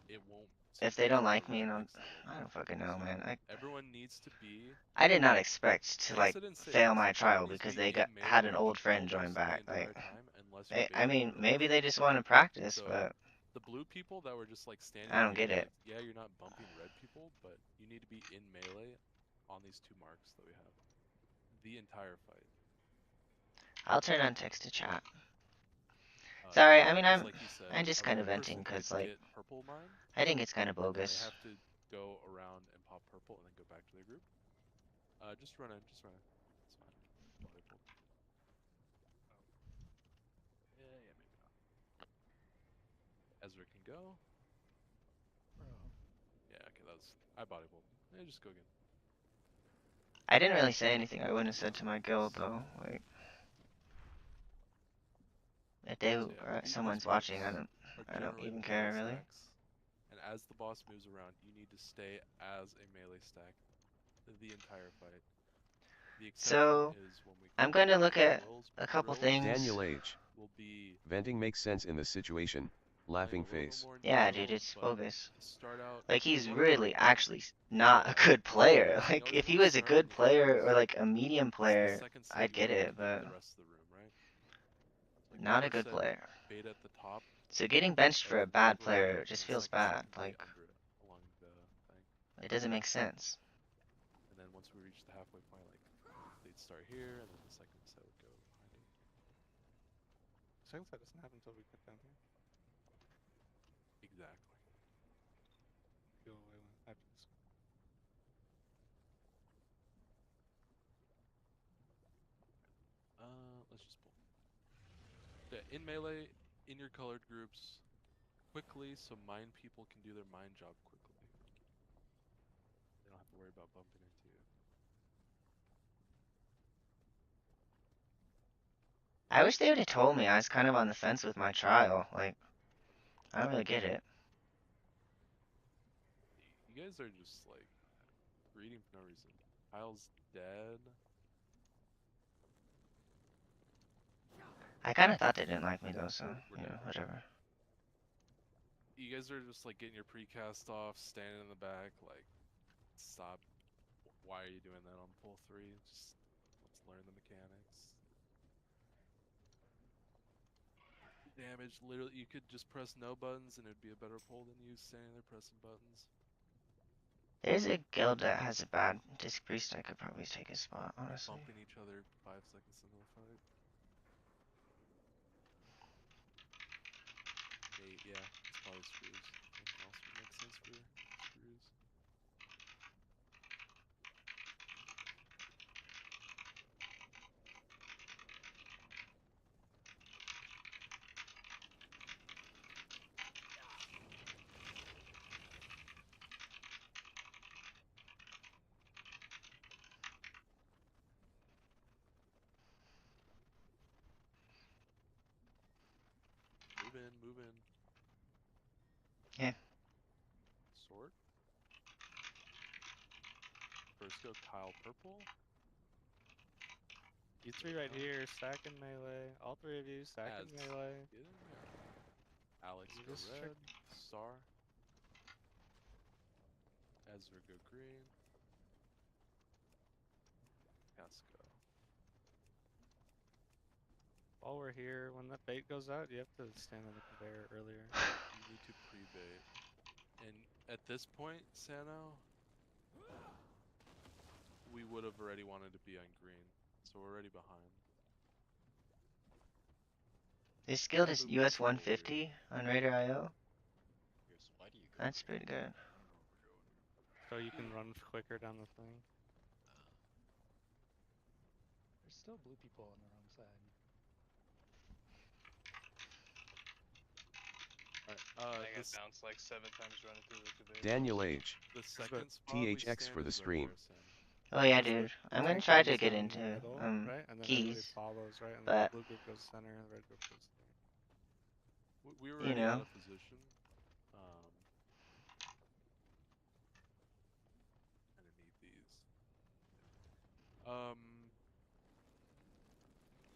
It won't. if they don't sometimes like the me, red and makes the low I don't block. fucking know, So man. everyone needs to be. I did not expect to I guess like I didn't say fail this. my trial Everyone needs to because be they in had melee an old friend join almost back. the Like, entire time, unless you're I baiting mean, the maybe buff. they just want to practice, So but the blue people that were just like standing I don't here, get it. like, yeah, you're not bumping red people, but you need to be in melee on these 2 marks that we have the entire fight. I'll turn on text to chat. Sorry, I mean Like he said, I'm just a kind of red venting person because could like get purple mine, I think it's kind of and then they bogus. have to go around and pop purple and then go back to their group. Just run in, just run in. It's fine. Body pull. Yeah, maybe not. Ezra can go. Yeah, okay, I body pulled. Yeah, just go again. I didn't really say anything I wouldn't have said to my guild though. Like, if they So yeah, or these someone's marks watching, are I don't generally even the care melee really. stacks, and as the boss moves around, you need to stay as a melee stack the entire fight. The exception So is when we I'm come going to to look at drills. a couple Drills things. Daniel H. will be Venting makes sense in this situation. Laughing face. more Yeah, neutral, dude, it's but bogus. start out. Like he's One of the really actually not a good player. you Like always if he want to was a start on good the player edges. or like a medium The player, second set I'd you get want to it, keep but the rest of the room, right? Like the not a first good set, player. bait at the top So getting benched for a bad of a player red, just and the feels second set bad. you bait Like under it along the thing. it doesn't make sense. And then once we reach the halfway point, like they'd start here, and then the second set would go behind it. Second set doesn't happen until we get down here. Exactly. Go away after this. Let's just pull. Yeah, in melee, in your colored groups, quickly, so mine people can do their mine job quickly. They don't have to worry about bumping into you. I wish they would have told me. I was kind of on the fence with my trial. Like I don't really get it. You guys are just like greeting for no reason. Kyle's dead. I kind of thought they didn't like me though, so you know, whatever. You guys are just like getting your precast off, standing in the back, like, stop. Why are you doing that on pull 3? Just let's learn the mechanics. Damage, literally, you could just press no buttons and it'd be a better pull than you standing there pressing buttons. There's a guild that has a bad disc priest. I could probably take his spot, honestly. Bumping each other 5 seconds into the fight. Yeah, it's probably screws. Anything else would make sense for screws. Move in. Yeah. Sword. First go Kyle purple. You three right here, stacking melee. All three of you stacking Az, melee. get in there. Alex You go just red. Star. Ezra go green. Cass go. While we're here, when that bait goes out, you have to stand on the conveyor earlier. You need to pre-bait. And at this point, Sano, we would have already wanted to be on green. So we're already behind. This guild is US 150 on Raider.io. That's pretty good. So you can run quicker down the thing. There's still blue people on the wrong side. Alright, I got bounced like 7 times running through the debate. Daniel H. The second spot we THX stand for the is right stream. there, Sam. Oh yeah, dude. I'm gonna try to get into right? And then everybody keys, follows, right? And then but the blue group goes center and the red group goes center. We were you already know. out of position. I need these.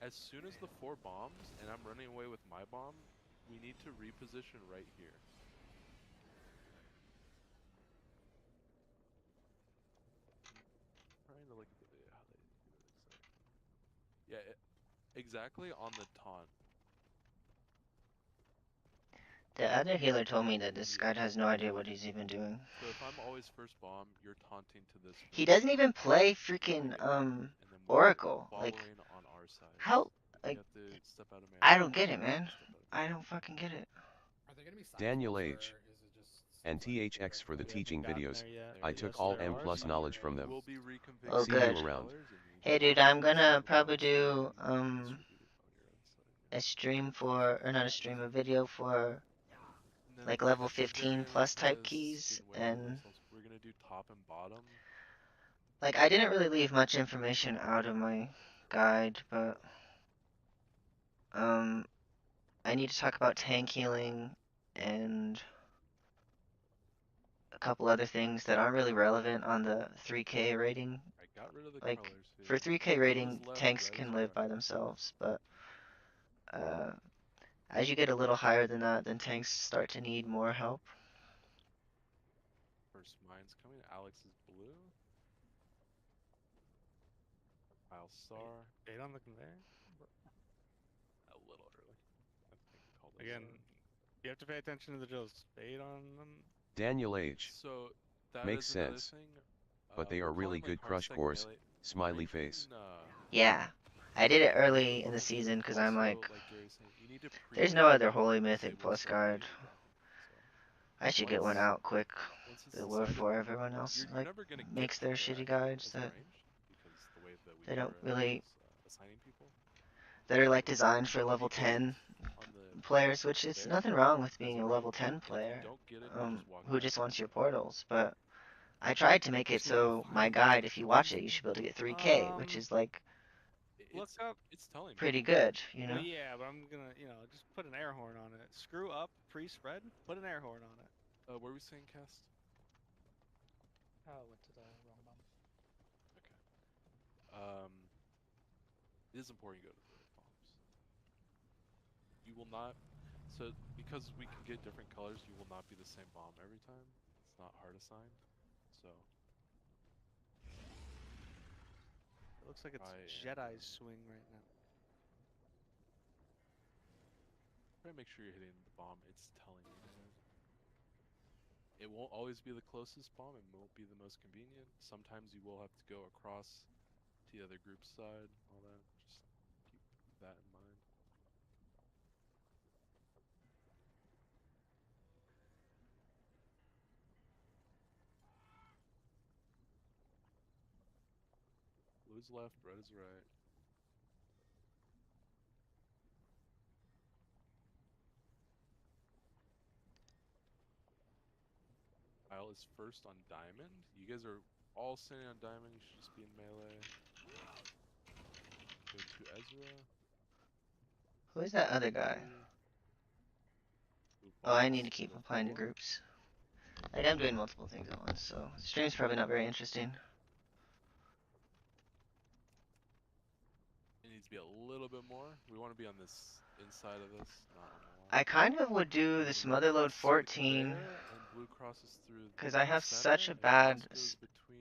As soon as the 4 bombs, and I'm running away with my bomb, we need to reposition right here. I'm trying to look at the video, how they do it exactly. Yeah, exactly on the taunt. The other healer told me that this guy has no idea what he's even doing. So if I'm always first bomb, you're taunting to this. He doesn't even play freaking Oracle. Like, On our side. how? Like, I don't get it, man. I don't fucking get it. Daniel H. and THX for the teaching videos. I took all M plus knowledge from them. Oh, See good. you around. Hey, dude, I'm gonna probably do a stream for, or not a stream, a video for like level 15 plus type keys, and we're gonna do top and bottom. like I didn't really leave much information out of my guide, but I need to talk about tank healing and a couple other things that aren't really relevant on the 3K rating. I got rid of the Like colors here. for 3K rating, tanks can live by themselves, but as you get a little higher than that, then tanks start to need more help. First mine's coming. Alex is blue. I'll star. Bait on the conveyor? A little early. I think I called it Again, you have to pay attention to the drills. Bait on them. Daniel H. So that Makes is another sense. thing. But they are really good crush cores. Smiley face. Yeah, I did it early in the season because I'm like, there's no other Holy Mythic Plus guide. I should get one out quick before everyone else like makes their shitty guides that don't really, that are like designed for level 10 players, which is nothing wrong with being a level 10 player who just wants your portals, but I tried to make it so my guide, if you watch it, you should be able to get 3K, which is like Look up. It's telling me. pretty good, you know? Well, yeah, but I'm gonna, just put an air horn on it. Screw up pre-spread. Put an air horn on it. What were we saying, Cast? Oh, went to the wrong bomb. Okay. It is important you go to the right bombs. You will not. So because we can get different colors, you will not be the same bomb every time. It's not hard assigned. So. It looks like it's Jedi's swing right now. Try to make sure you're hitting the bomb. It's telling you, man. It it won't always be the closest bomb. It won't be the most convenient. Sometimes you will have to go across to the other group's side. All that. Just keep that in mind. Blue's left, red is right. Kyle is first on diamond. You guys are all standing on diamond. You should just be in melee. Go to Ezra. Who is that other guy? Oh, I need to keep applying to groups. Like, I'm doing multiple things at once, so the stream's probably not very interesting. It needs to be a little bit more. We want to be on this inside of this, not on the line. I kind of would do this Motherload 14 because I have such a bad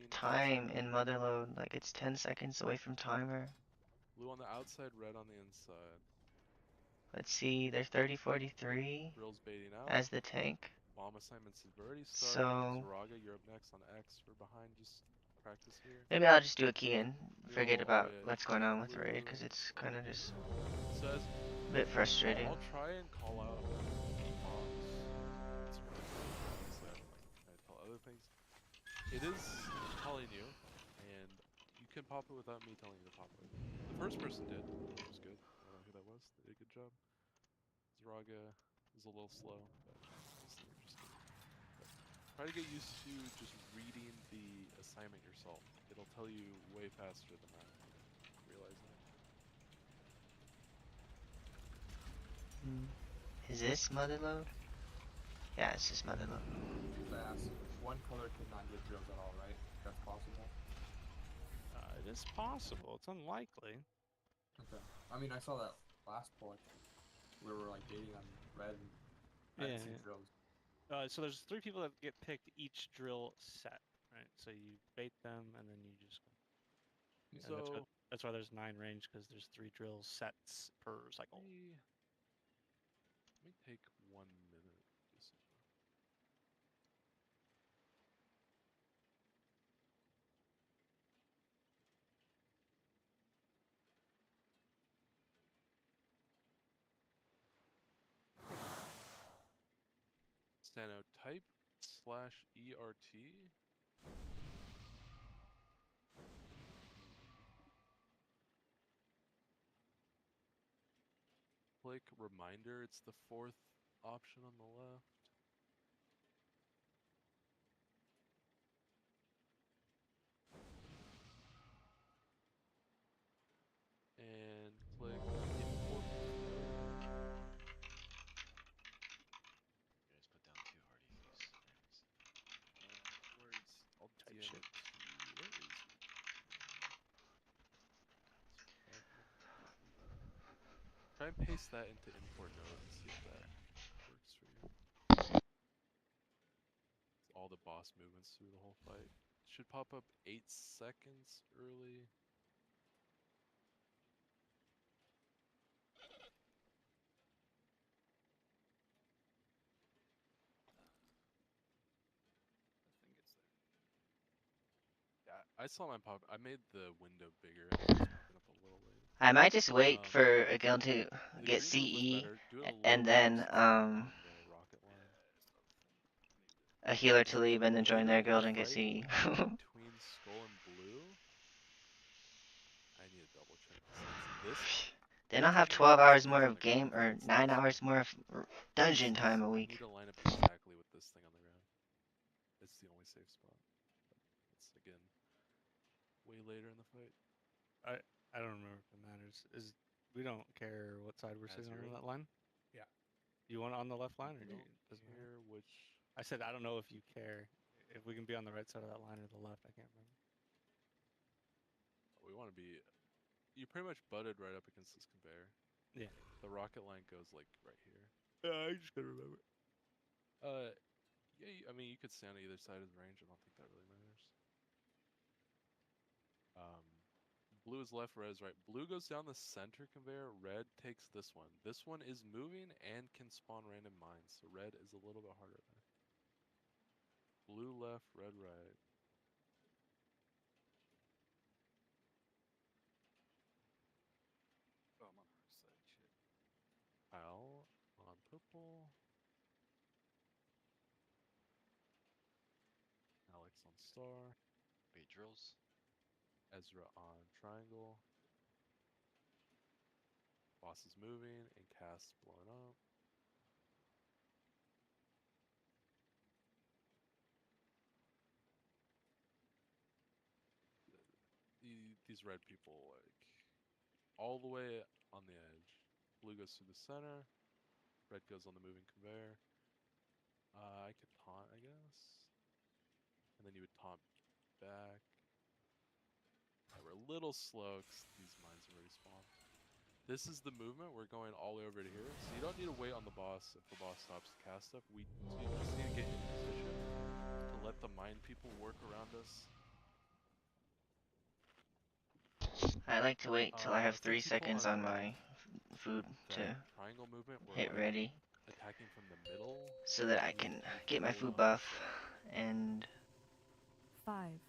time in Motherload. Like, it's 10 seconds away from timer. Blue on the outside, red on the inside. Let's see, they're 30-43 Drill's baiting out. as the tank. Bomb assignments have already started. So Zaraga, you're up next on X. We're behind. Just practice here. maybe I'll just do a key and forget about what's going on with raid because it's kind of just a bit frustrating. I'll try and call out bombs. It's really I tell other things. It is probably new, and you can pop it without me telling you to pop it. The first person did, which was good. I don't know who that was. They did a good job. Zaraga is a little slow, but just good. But try to get used to just reading the assignment yourself. It'll tell you way faster than that. Realize that. Is this Motherload? Yeah, it's just Motherload. One color cannot get drills at all, right? That's possible. It is possible. It's unlikely. Okay. I mean, I saw that last poll where we're like dating on red and I didn't see drills. So there's 3 people that get picked each drill set, right? So you bait them and then you just go. So that's why there's 9 range because there's 3 drill sets per cycle. Let me take 1 minute. Stanotype /ERT. Click reminder. It's the 4th option on the left. And click import. You guys put down 2 hardy thieves. Words. I'll type shit. Where is it? Try and paste that into import node and see if that works for you. All the boss movements through the whole fight. Should pop up 8 seconds early. Yeah, I saw mine pop. I made the window bigger. It's been up a little late. I might just wait for a guild to get CE and then a healer to leave and then join their guild and get CE. Between skull and blue. I need to double check this. Then I'll have 12 hours more of game or 9 hours more of dungeon time a week. Need to line up exactly with this thing on the ground. It's the only safe spot. But it's again way later in the fight. I don't remember if it matters. We don't care what side we're sitting on that line? Yeah. You want it on the left line or doesn't matter which? I said I don't know if you care. If we can be on the right side of that line or the left, I can't remember. We want to be. You pretty much butted right up against this conveyor. Yeah. The rocket line goes like right here. I just gotta remember. Yeah. I mean, you could stand on either side of the range. I don't think that really matters. Blue is left, red is right. Blue goes down the center conveyor. Red takes this one. This one is moving and can spawn random mines. So red is a little bit harder there. left, red right. Oh, I'm on the right side. Shit. Al on purple. Alex on star. Wait, drills. Ezra on triangle. Boss is moving and cast blowing up. These red people, like, all the way on the edge. Blue goes through the center. Red goes on the moving conveyor. I could taunt, I guess. And then you would taunt back. Yeah, we're a little slow because these mines have already spawned. This is the movement. We're going all the way over to here. So you don't need to wait on the boss if the boss stops to cast stuff. We just need to get in position to let the mine people work around us. I like to wait till I have So 3 people seconds are on my food that to triangle movement. We're hit like ready, attacking from the middle, so that I can get my food buff and 5,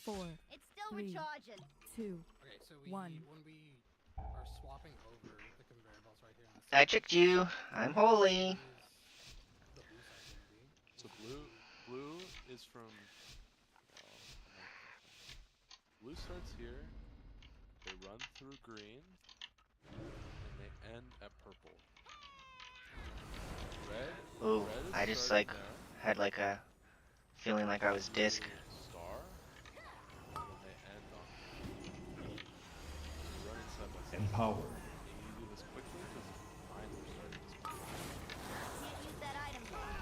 4, It's still 3, recharging. 2, Okay, so 1. when we are swapping over the conveyor belts right here on the I tricked you. I'm holy. the blue side gonna be? So blue is from. Blue starts here. They run through green, and they end at purple. Red. Ooh, Red is I just starting like there. had like a feeling like I was disc. Star. And they end on. They're running side by side. Empowered. And you do this quickly because mines are starting to spawn. Can't use that item yet.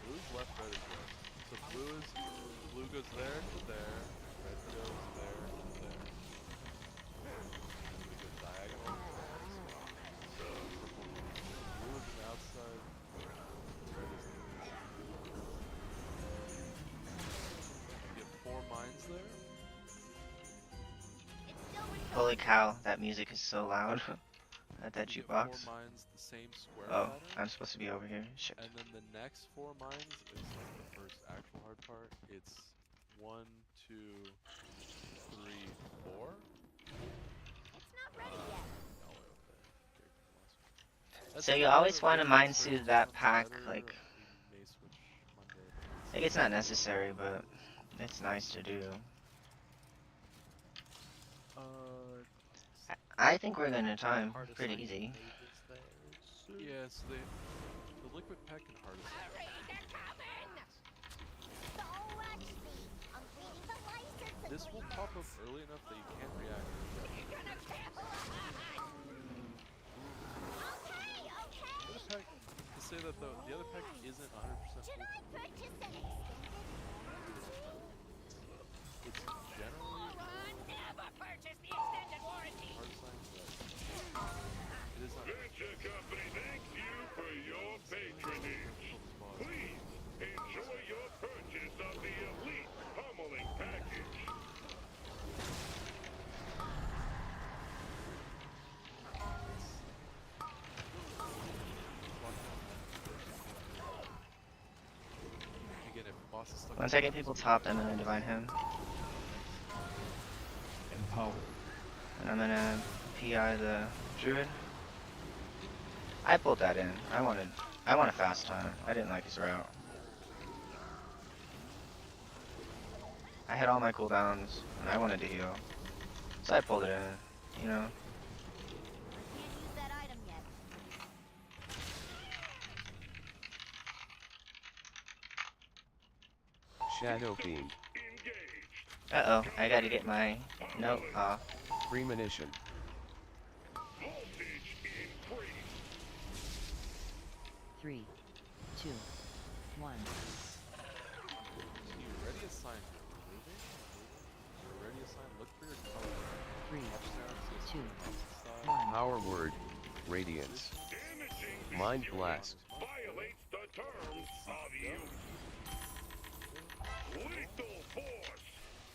Blue's left, red is right. So blue goes there to there, red goes there to there. And we go diagonal. So purple, blue is on the outside, red is the inside. You get 4 mines there. Holy cow, that music is so loud at that You get jukebox. 4 mines, the same square Oh, pattern. I'm supposed to be over here. Shit. And then the next 4 mines is like the first actual hard part. It's 1, 2, 3, 4. It's not ready yet. So you always want to mine soothe that pack, like it's not necessary, but it's nice to do. I think we're gonna time pretty easy. Yeah, so the liquid pack and hardest. This will pop up early enough that you can't react. The other pack, to say that though, the other pack isn't 100% full. It's generally Never purchase the extended warranty. hard signs, but it is not. Venture Company thanks you for your patronage. Please enjoy your purchase of the Elite Pummeling Package. Again, if boss is stuck. Once I get people topped, I'm gonna divine him. Empowered. And I'm gonna PI the druid. I pulled that in. I want a fast time. I didn't like his route. I had all my cooldowns and I wanted to heal. So I pulled it in, you know. Can't use that item yet. Shadow Beam. Uh-oh, I gotta get my note off. Premonition. Voltage increase. 3, 2, 1. So you already assigned moving. You're already assigned. Look for your color. 3, Touchdown, 2, side. 1. Power word. Radiance. Mind Blast. Violates the terms of use. Lethal force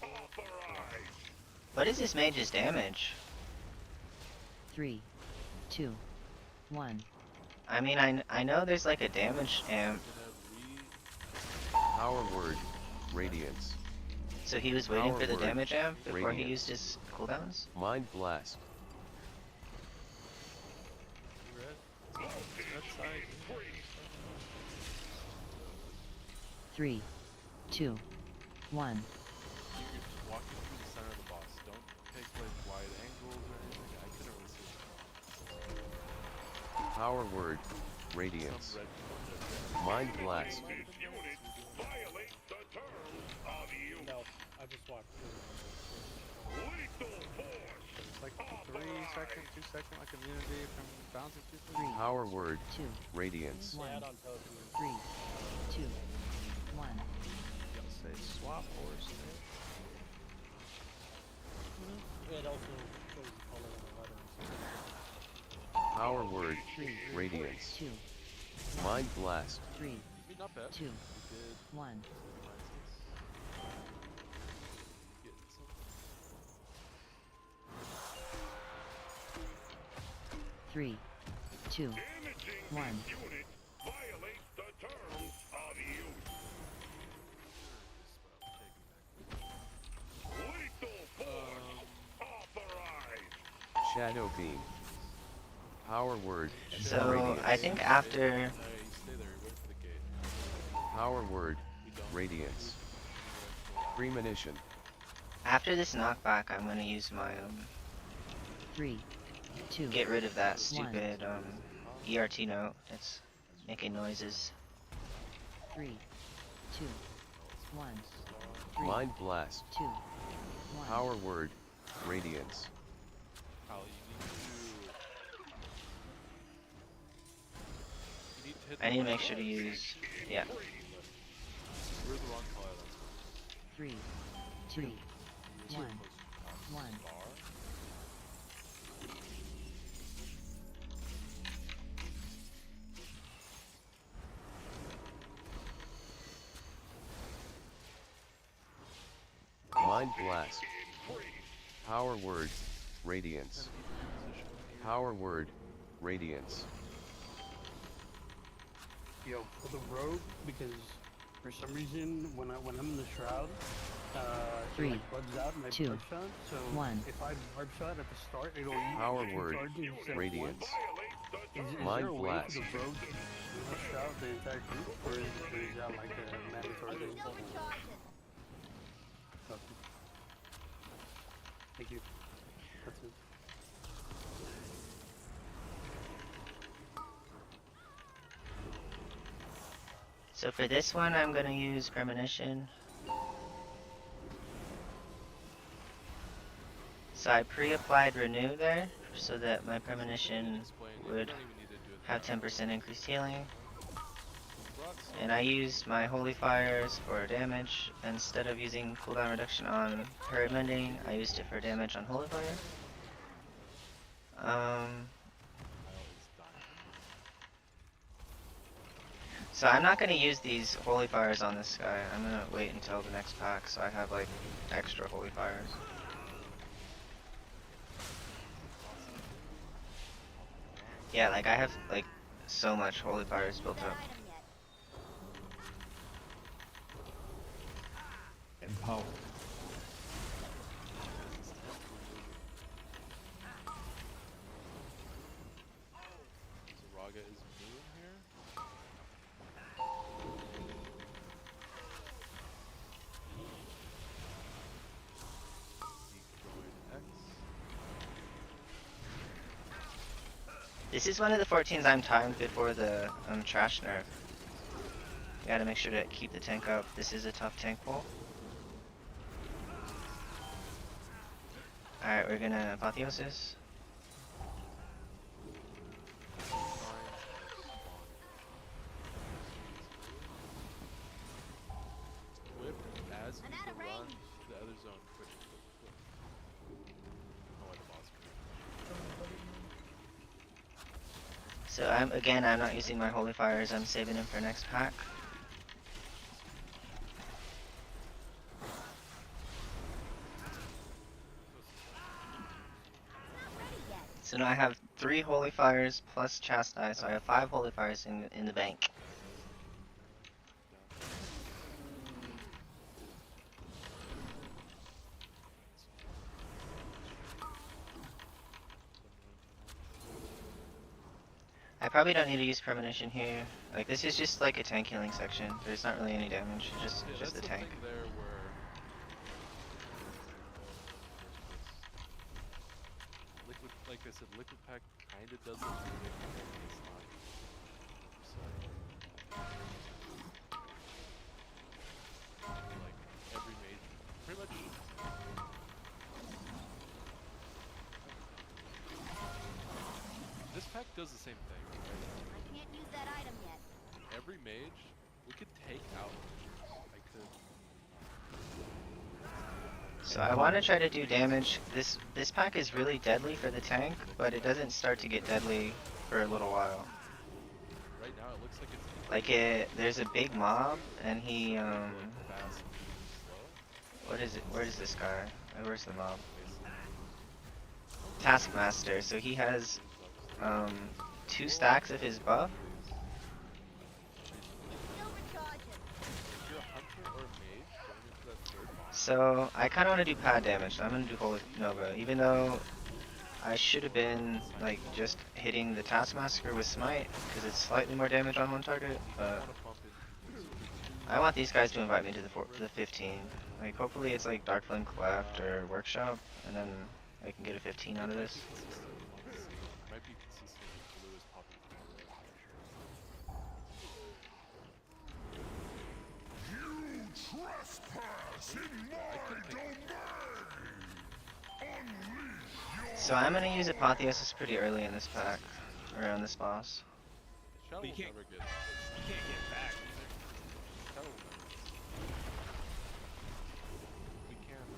authorized. What is this mage's damage? 3, 2, 1. I mean, I know there's like a damage amp, Power word, radiance. so he was waiting Power for the word, damage amp before he radiance. used his cooldowns? Mind blast. Three, two, one. You're just walking through the center of the boss. Don't take like wide angles or anything. I couldn't really see. Power word, radiance. Mind blast. No, I just walked through. It's like 3 second, 2 second, like immunity from bounces. 2 3. Power word, radiance. 1. Yeah, I don't tell you. 3, 2, 1. Gotta say swap horse. It also shows the color of the letters. Power word, 3, radiance. 2, Mind blast. 3, Not bad. 2, 1. 3, 2, 1. Shadow beam. Power word, So radiance. I think after Power word, radiance. Premonition. after this knockback, I'm gonna use my 3, 2. get rid of that stupid ERT note. It's making noises. 3, 2, 1. Mind blast. 2, 1. Power word, radiance. I need to make sure to use, yeah. We're the wrong color. 3, 2, 1. 1. Mind blast. Power word, radiance. Power word, radiance. Yo, for the rogue, because for some reason when I'm in the shroud, Three, it like bugs out my two, barb shot. So 1. if I barb shot at the start, it'll use Power two word, charges instead of radiance. one. Is Mind there a way blast. for the rogue to push out the entire group, or is that like a mandatory thing? Okay. Thank you. That's it. So for this one, I'm gonna use Premonition. So I pre-applied Renew there, so that my Premonition would have 10% increased healing. And I used my Holy Fires for damage. Instead of using cooldown reduction on Hurried Mending, I used it for damage on Holy Fire. So I'm not going to use these Holy Fires on this guy. I'm going to wait until the next pack so I have like extra Holy Fires. Yeah, like I have like so much Holy Fires built up. And power. Raga is moon here. This is one of the 14s I'm timed before the trash nerf. You gotta make sure to keep the tank up. This is a tough tank pull. Alright, we're gonna Apotheosis. Whip as you run the other zone quick. Oh, the boss. So I'm not using my Holy Fires, I'm saving them for next pack. So now I have 3 holy fires plus chastise, so I have 5 holy fires in the bank. I probably don't need to use premonition here. Like, this is just like a tank healing section. There's not really any damage, just that's the the tank. thing there where liquid, like I said, liquid pack kind of does it, but it's not. Like every mage, pretty much. This pack does the same thing. I can't use that item yet. Every mage, we could take out. I could. So I want to try to do damage. This pack is really deadly for the tank, but it doesn't start to get deadly for a little while. Right now, it looks like it's. Like there's a big mob, and he what is it? Where is this guy? Where's the mob? Taskmaster. So he has 2 stacks of his buff. So I kind of want to do pad damage. So I'm gonna do Holy Nova, even though I should have been like just hitting the Taskmaster with Smite because it's slightly more damage on one target. But I want these guys to invite me to the 15. Like hopefully it's like Dark Flame Cleft or Workshop, and then I can get a 15 out of this. Might be consistent with blue is popping. You trespass in my domain. So I'm gonna use Apotheosis pretty early in this pack, around this boss. But you can't get back either. We can change.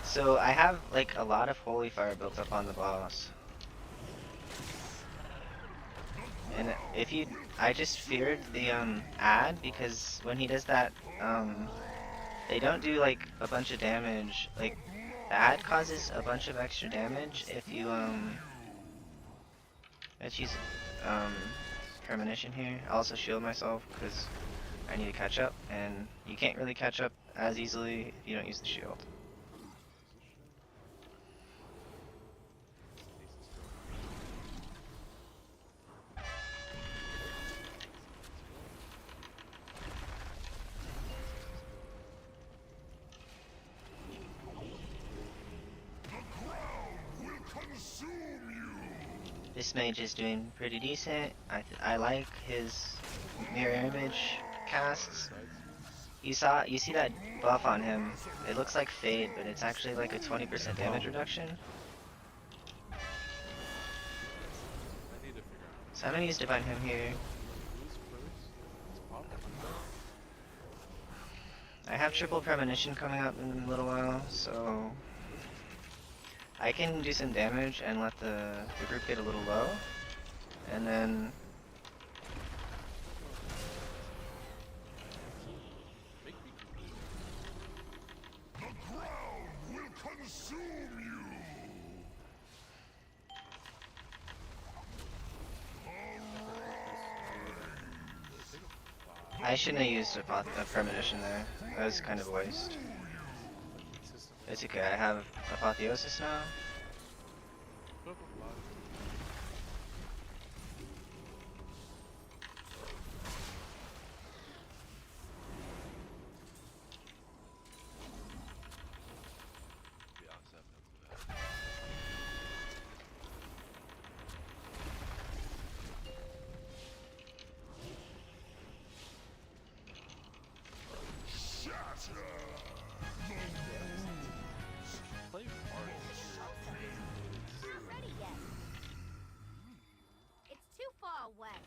So I have like a lot of Holy Fire built up on the boss. And if you, I just feared the ad because when he does that, they don't do like a bunch of damage. Like the ad causes a bunch of extra damage if you let's use premonition here. I also shield myself because I need to catch up, and you can't really catch up as easily if you don't use the shield. This mage is doing pretty decent. I like his mirror image casts. You see that buff on him. It looks like Fade, but it's actually like a 20% damage reduction. So I'm gonna use Divine Hymn here. I have triple premonition coming up in a little while, so I can do some damage and let the group get a little low, and then The ground will consume you. I shouldn't have used a premonition there. That was kind of a waste. It's okay, I have Apotheosis now. Ready yet? It's too far away.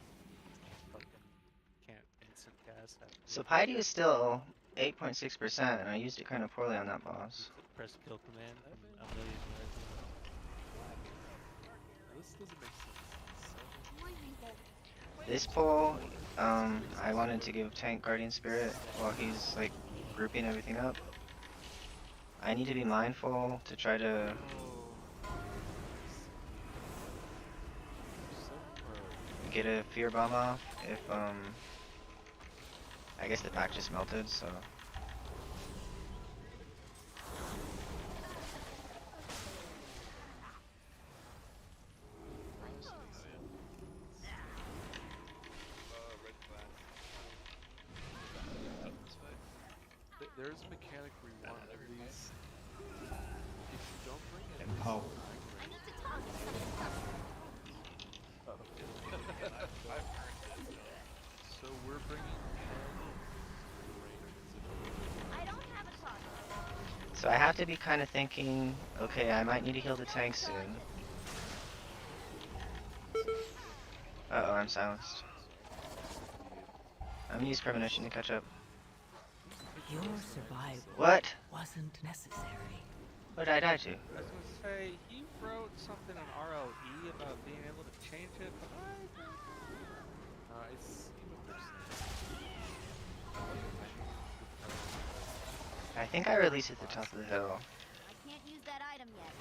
Can't instant cast. So Piety is still 8.6%, and I used it kind of poorly on that boss. Press kill command. A million This doesn't make sense. This pull, I wanted to give tank Guardian Spirit while he's like grouping everything up. I need to be mindful to try to get a fear bomb off if I guess the pack just melted, so There's a mechanic where you want at least if you don't bring it. Empower. So we're bringing I don't have a talk. so I have to be kind of thinking, okay, I might need to heal the tank soon. Uh-oh, I'm silenced. I'm gonna use premonition to catch up. Your survival What? wasn't necessary. What did I die to? I was gonna say, he wrote something in RLE about being able to change it, but I see what they're saying. I think I released at the top of the hill. I can't use that item yet.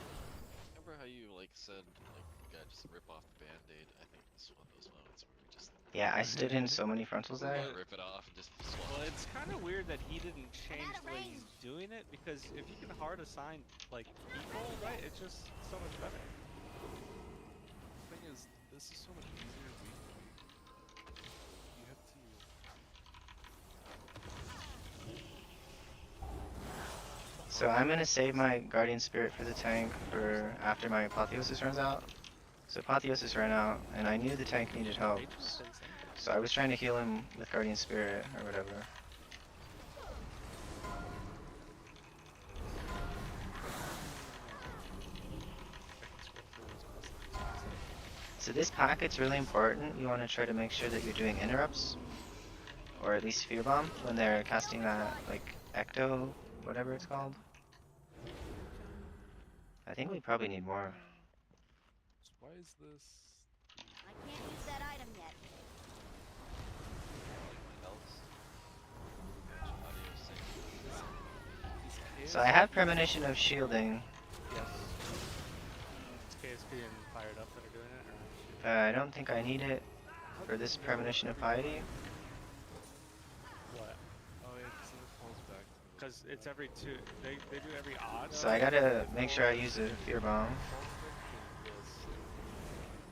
Remember how you like said like you gotta just rip off the band-aid? I think this is one of those moments where we just Yeah, I stood in so many frontals there. rip it off and just swap. well, it's kind of weird that he didn't change the way he's doing it, because if you can hard assign like people, right, it's just so much better. The thing is, this is so much easier week to week. You have to. So I'm gonna save my Guardian Spirit for the tank for after my Apotheosis runs out. So Apotheosis ran out, and I knew the tank needed help. So I was trying to heal him with Guardian Spirit or whatever. So this packet's really important. You want to try to make sure that you're doing interrupts, or at least Fear Bomb, when they're casting that, like, Ecto, whatever it's called. I think we probably need more. Why is this? I can't use that item yet. So I have premonition of shielding. Yes. It's KSP and Fired Up that are doing it, or? I don't think I need it for this premonition of piety. What? Oh yeah, because it falls back. Because it's every two. They do every odd. So I gotta make sure I use a fear bomb.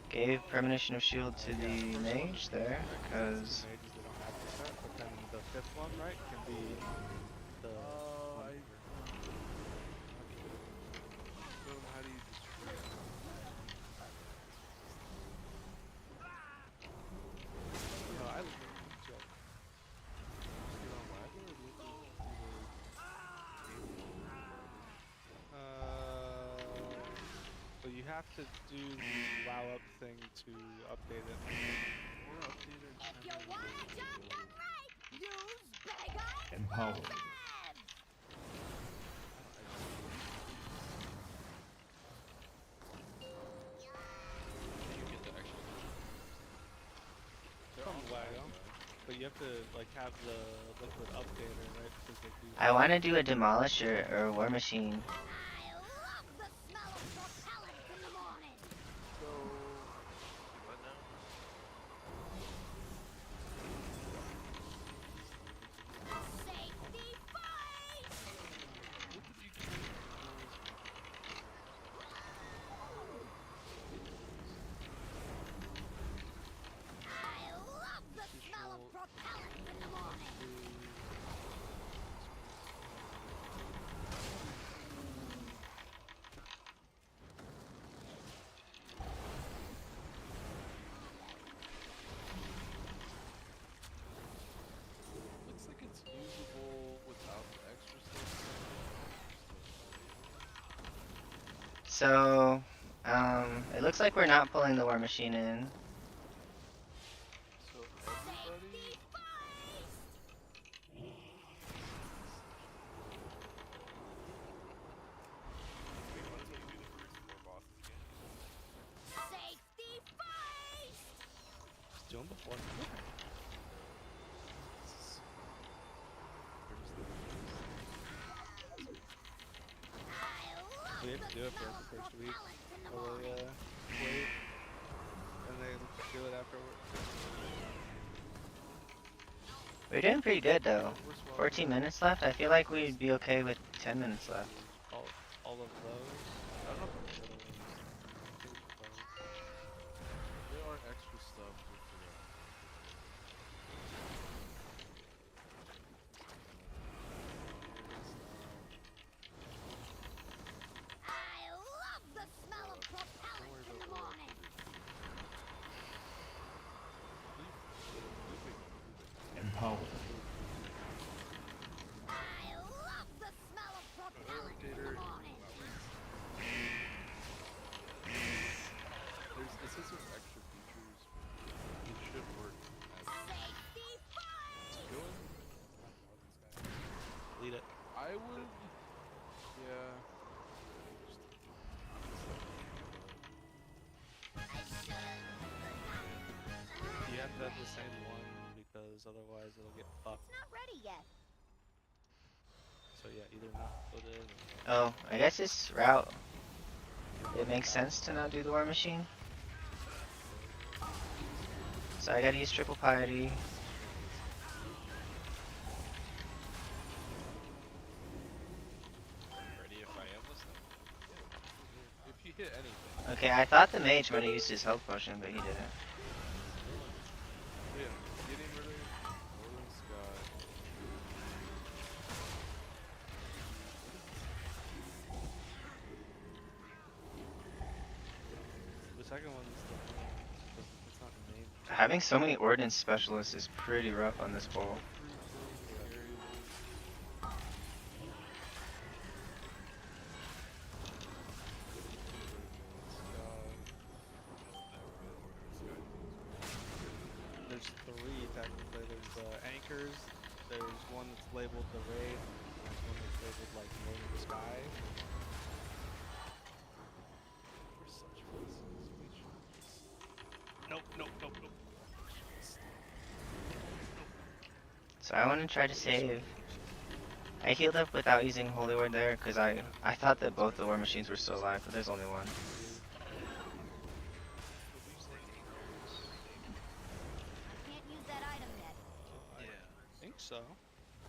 Gave premonition of shield to the mage there, because Mages, they don't have to start, but then the fifth one, right, can be the. So how do you destroy it? No, I look at it. You know, why do I look Well, you have to do the WoW up thing to update it. or update it? If you want a job done right, use big Empower. You get the actual From WoW, but you have to like have the liquid updater, right? Because they do. I want to do a demolisher or a war machine. I love the smell of propellants in the morning. So, What now? Safety first! I love the smell of propellants in the morning. looks like it's usable without the extra stuff. So, it looks like we're not pulling the war machine in. So everybody. Safety first! Just doing the One. We have to do it for like the first week while they wait, and they do it afterwards. We're doing pretty good though. 14 minutes left. I feel like we'd be okay with 10 minutes left. All of those. I don't know if the other ones. I think it's both. There are extra stuff with the I love the smell of propellants in the morning. Empower. I love the smell of propellants in the morning. It says there's extra features. It should work as Safety first. going. Delete it. I would. Yeah. You have to have the same one because otherwise it'll get fucked. It's not ready yet. So yeah, either not put it. Oh, I guess this route, it makes sense to not do the war machine. So I gotta use triple piety. Ready if I am listening. If you hit anything. Okay, I thought the mage might have used his health potion, but he didn't. Yeah, getting rid of Northern Sky. The second one's it's not named. Having so many ordnance specialists is pretty rough on this bowl. There's three technically. There's the anchors. There's one that's labeled the raid. And there's one that's labeled like Northern Sky. We're such pussies. We should just. Nope. So I want to try to save. I healed up without using Holy Word there because I thought that both the war machines were still alive, but there's only one. Can't use that item yet. I think so.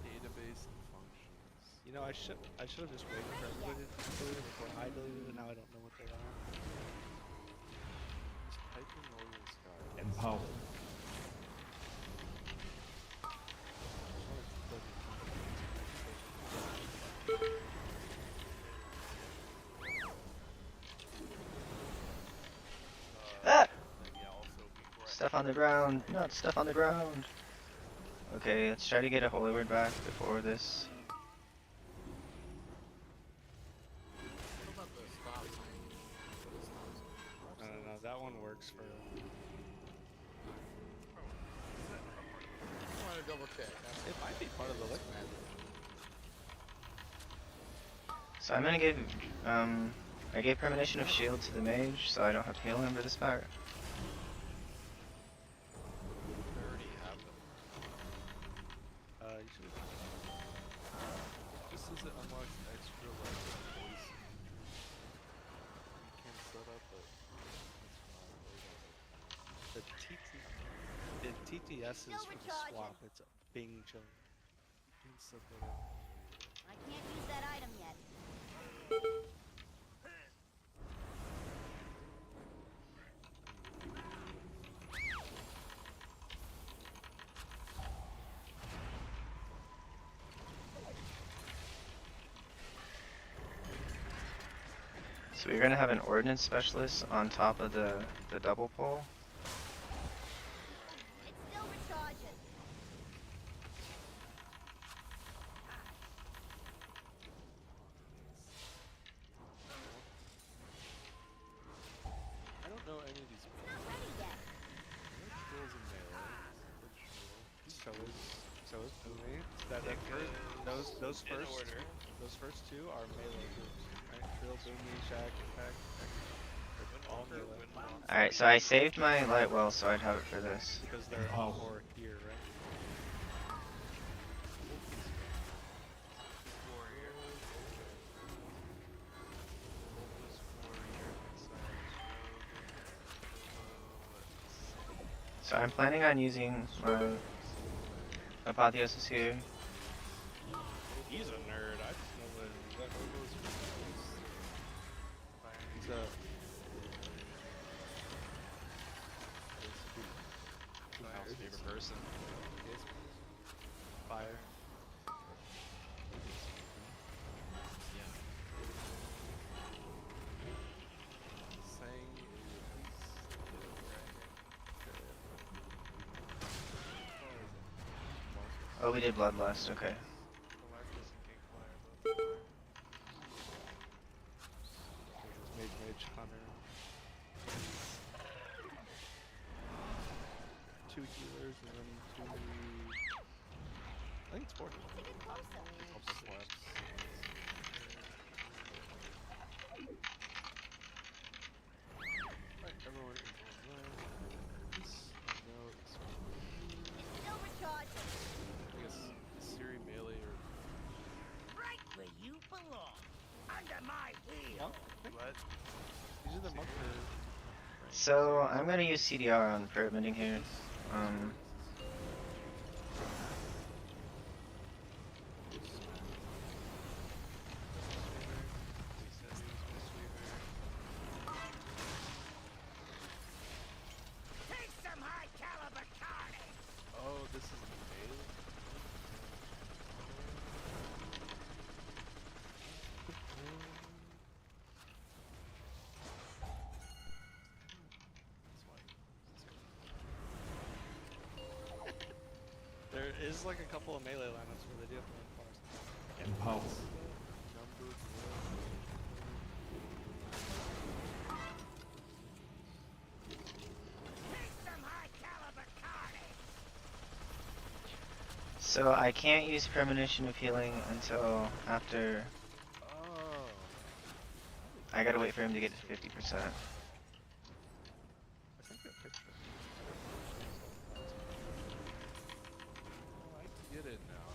Database and functions. You know, I should have just waited for everybody to delete it before I deleted it. Now I don't know what they are. Just type in Northern Sky. Empower. Ah! Stuff on the ground, not stuff on the ground. Okay, let's try to get a Holy Word back before this. No, that one works for. I want to double check. It might be part of the lick magic. So I'm gonna give, I gave Premonition of Shield to the mage, so I don't have to heal him for this part. You should. Just as it unlocks extra like voice you can set up, but that's not The TTS is for the swap. It's a Bing chunk. you can set that up. I can't use that item yet. So we're gonna have an ordnance specialist on top of the double pole. It still recharges. I don't know any of these people. Not ready yet. Trills and melee. Good Trill. So is Boomy. Those first two are melee groups. Right? Trill, Boomy, Shack, Impact. all melee. Alright, so I saved my light well so I'd have it for this. Because they're all more here, right? So I'm planning on using my Apotheosis here. He's a nerd. I just know what he's a Kyle's favorite person. fire. Oh, we did Bloodlust, okay. Mage Hunter. 2 healers and then 2. I think it's 4 healers. Alright, everyone controls that. Still recharging. I guess Siri melee or Right where you belong. Under my heel. What? These are the monk So I'm gonna use CDR on permitting here. Take some high caliber carnage. oh, this is melee. There is like a couple of melee lineups where they do have to run forest. Impulse. Take some high caliber carnage. So I can't use Premonition of Healing until after. I gotta wait for him to get to 50%. I think I picked it. I get it now.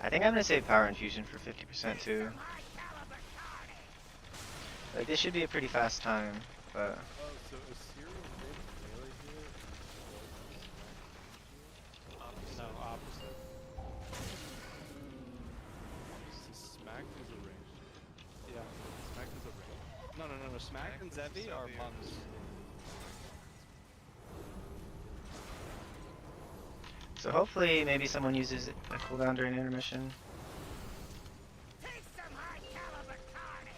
I think I'm gonna save Power Infusion for 50% too. Like this should be a pretty fast time, but Oh, so is Siri melee here? No, opposite. So Smack is a ranged. Yeah. Smack is a ranged. No. Smack and Zevi are monks. so hopefully maybe someone uses a cooldown during intermission. Take some high caliber carnage.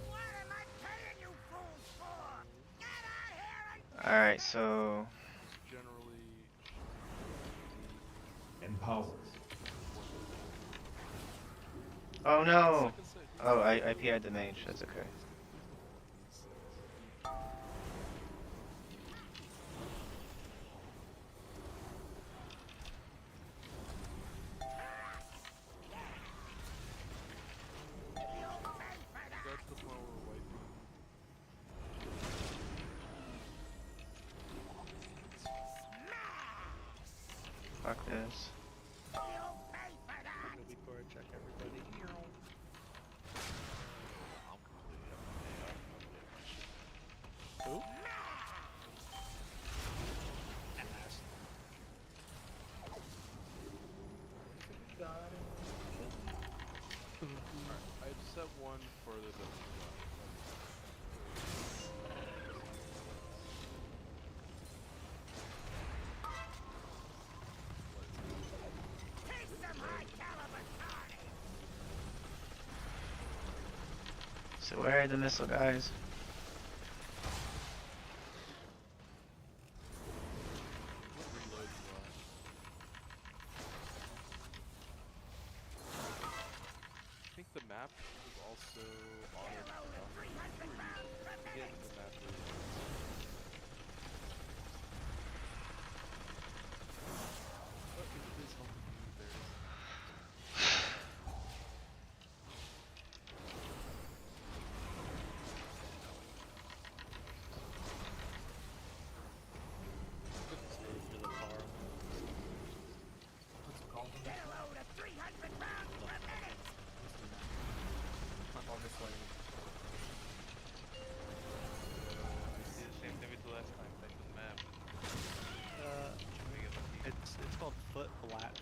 What am I paying you fools for? Get out here and Alright, so Generally, Impulse. oh no! Oh, I PR'd the mage, that's okay. that's the point where we're wiping. Fuck this. Maybe core check everybody. Who? Alright, I just have one for the take some high caliber carnage. So where are the missile guys? reload well. I think the map is also auto. Get into the map.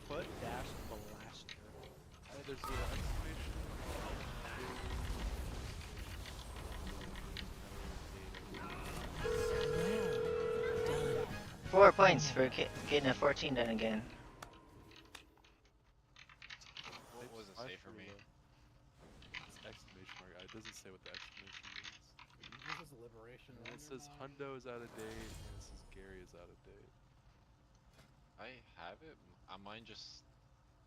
foot dash blaster. There's an exclamation. 4 points for getting a 14 done again. What was it say for me? It's exclamation mark. It doesn't say what the exclamation means. This is liberation. And it says Hundo is out of date, and it says Gary is out of date. I have it. Mine just.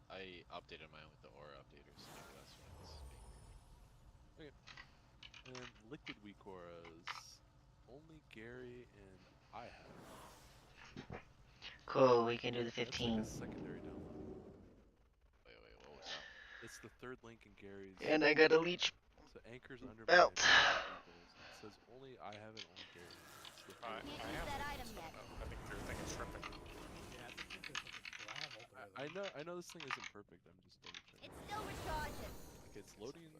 I updated mine with the aura updater, so maybe that's why it's being weird. Okay. And liquid weak auras. Only Gary and I have. Cool, we can do the That's 15. like a secondary download. Wait, what was that? It's the third link in Gary's. And I got a leech So anchors under belt. It says only I have it, only Gary. It's the third link. I think your thing is tripping. I know this thing isn't perfect. I'm just double checking. It's still recharging. Okay, it's loading.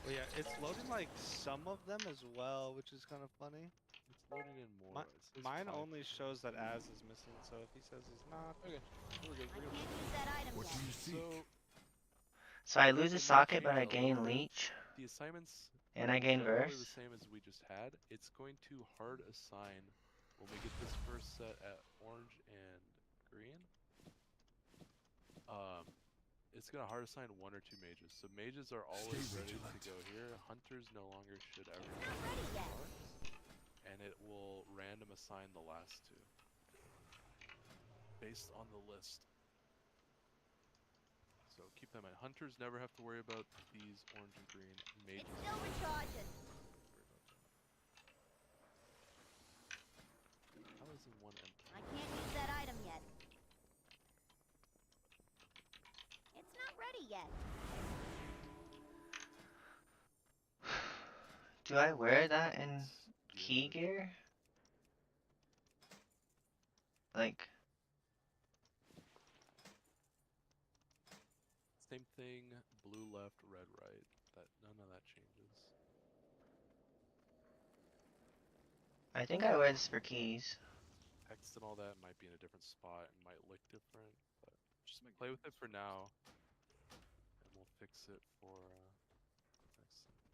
Well, yeah, it's loading like some of them as well, which is kind of funny. It's loading in more. Mine only shows that Az is missing, so if he says he's not, okay, we're good. What do you see? So I lose a socket, but I gain leech. The assignments and I gain generally verse. the same as we just had. It's going to hard assign when we get this first set at orange and green. It's gonna hard assign 1 or 2 mages. So mages are always ready to go here. Hunters no longer should ever go here. And it will random assign the last 2 based on the list. So keep that in mind. Hunters never have to worry about these orange and green. Mages. It's still recharging. How is in one empty? I can't use that item yet. It's not ready yet. Do I wear that in key gear? Like, same thing, blue left, red right. None of that changes. I think I wear this for keys. Text and all that might be in a different spot and might look different, but just play with it for now, and we'll fix it for next time.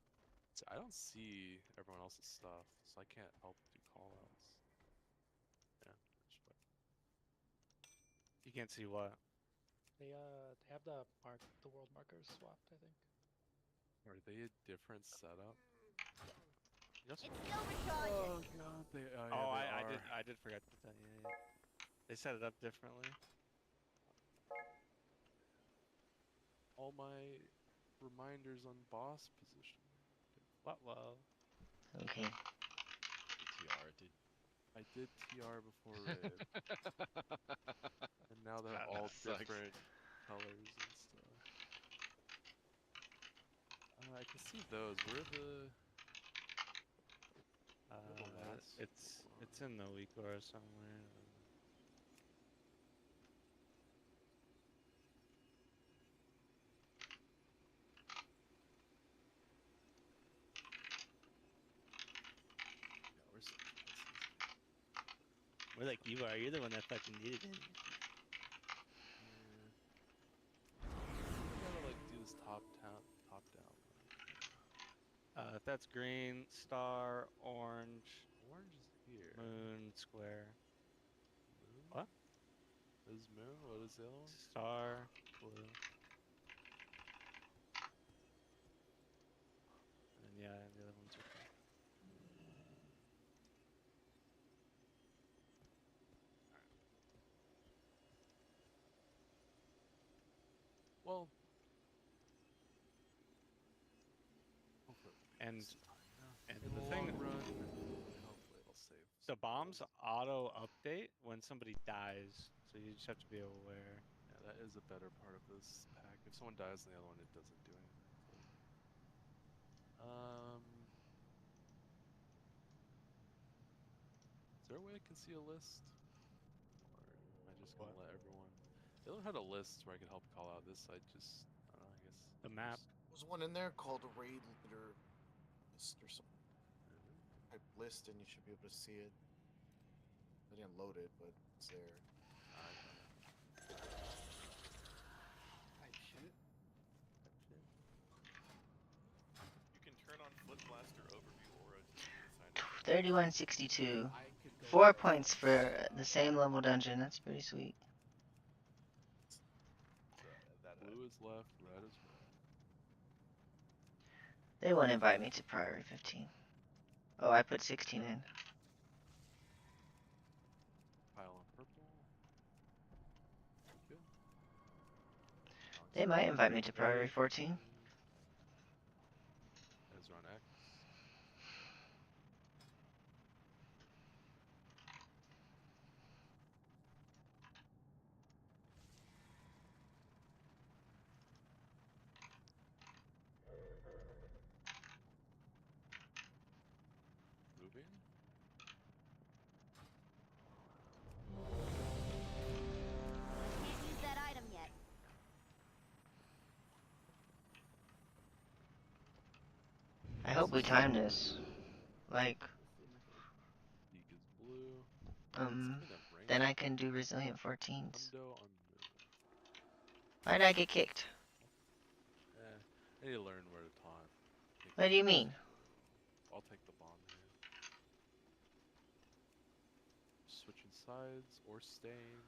So I don't see everyone else's stuff, so I can't help do callouts. Yeah. you can't see what. They have the world markers swapped, I think. Are they a different setup? Yes. It's still recharging. Oh god, they. Oh, yeah, I did forget to tell you. Yeah. They set it up differently. All my reminders on boss position. What? Well. Okay. TR did. I did TR before raid. And now they're all different colors and stuff. I can see those. Where are the? It's in the weak aura somewhere. Yeah, we're so We're like you are. You're the one that fucking needed it. I gotta like do this top down. If that's green, star, orange. Orange is here. Moon, square. Moon? What? This is moon? What is the other one? Star, blue. And yeah, the other ones are cool. Well, and in the the thing, long run, hopefully it'll save. the bombs auto update when somebody dies, so you just have to be aware. Yeah, that is a better part of this pack. If someone dies in the other one, it doesn't do anything. Is there a way I can see a list? Or am I just gonna let everyone? They don't have a list where I can help call out this. I just, I don't know. I guess the map. There's one in there called a raid leader list or something. Type list and you should be able to see it. I didn't load it, but it's there. 3162. 4 points for the same level dungeon. That's pretty sweet. Blue is left, red is right. They won't invite me to Priory 15. Oh, I put 16 in. Pile on purple. Good. They might invite me to Priory 14. Ezra on X. Moving. Can't use that item yet. I hope we time this. Like, Peak is blue. then I can do Resilient 14s. Hundo on moon. Why did I get kicked? I need to learn where to taunt. What do you mean? I'll take the bomb here. Switching sides or staying.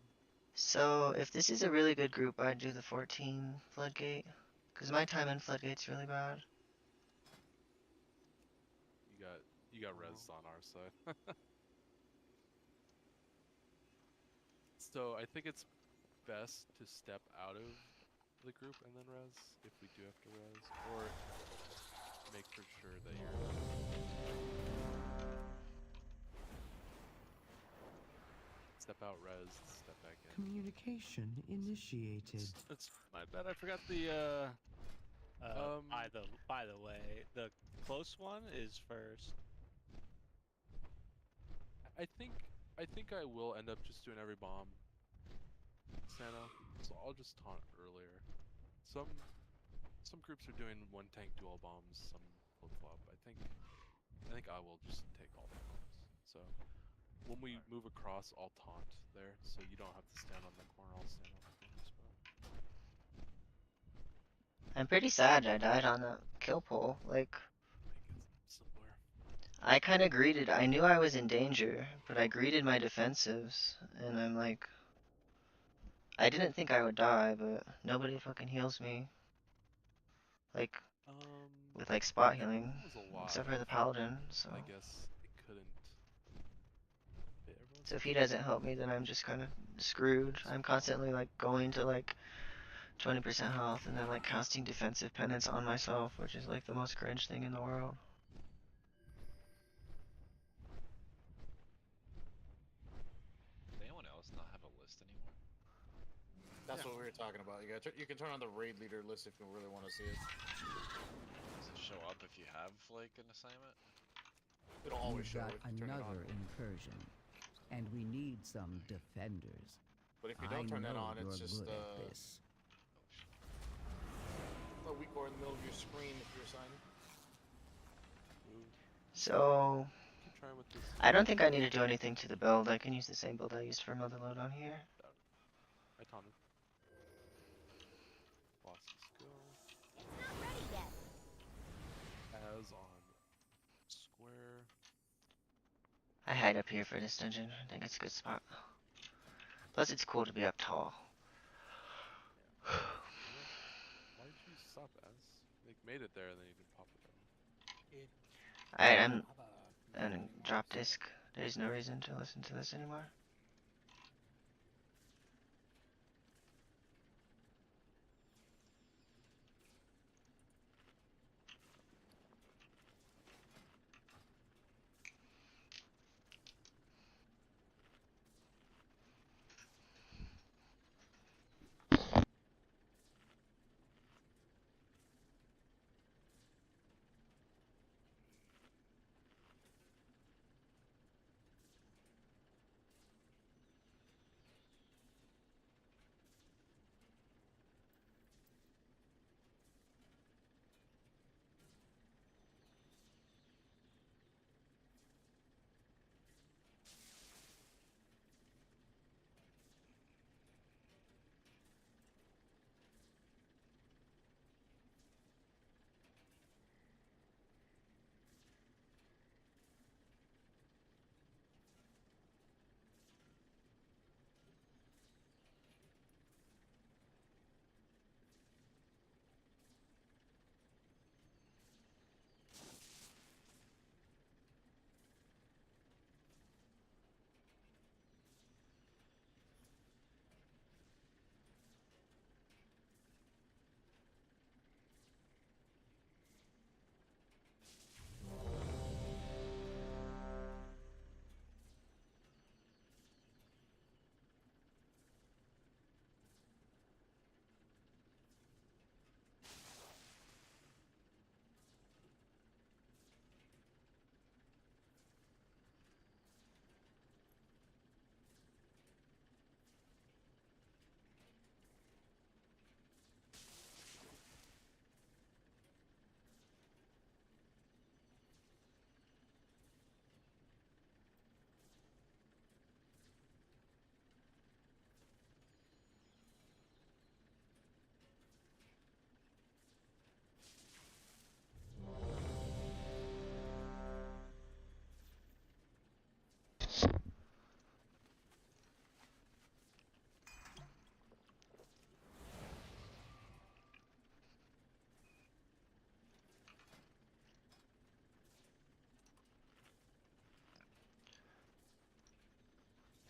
So, if this is a really good group, I'd do the 14 Floodgate. Because my time in Floodgate's really bad. You got res on our side. So I think it's best to step out of the group and then res if we do have to res, or make for sure that you're step out, res, step back in. Communication initiated. That's my bad. I forgot the By the way, the close one is first. I think I will end up just doing every bomb. Santa, so I'll just taunt earlier. Some groups are doing one tank dual bombs, some flip flop. I think I will just take all the bombs. So when we move across, I'll taunt there, so you don't have to stand on the corner. I'll stand on the corner spot. I'm pretty sad I died on the kill pole. Like, I kind of greeted. I knew I was in danger, but I greeted my defensives, and I'm like, I didn't think I would die, but nobody fucking heals me. Like, with like spot healing, except for the paladin. So. I guess it couldn't. So if he doesn't help me, then I'm just kind of screwed. I'm constantly like going to like 20% health and then like casting defensive penance on myself, which is like the most cringe thing in the world. Does anyone else not have a list anymore? That's what we were talking about. You can turn on the raid leader list if you really want to see it. Does it show up if you have like an assignment? It'll always We've show got if you turn it on. another incursion, and we need some defenders. But if you don't turn that know on, it's you're just good at this. a weak bar in the middle of your screen if you're assigned. So I don't think I need to do anything to the build. I can use the same build I used for Motherload on here. I taunted. Boss skill. It's not ready yet. As on square. I hide up here for this dungeon. I think it's a good spot. Plus, it's cool to be up tall. Why did you stop as? They made it there and then you can pop it down. Alright, I'm gonna drop disc. There's no reason to listen to this anymore.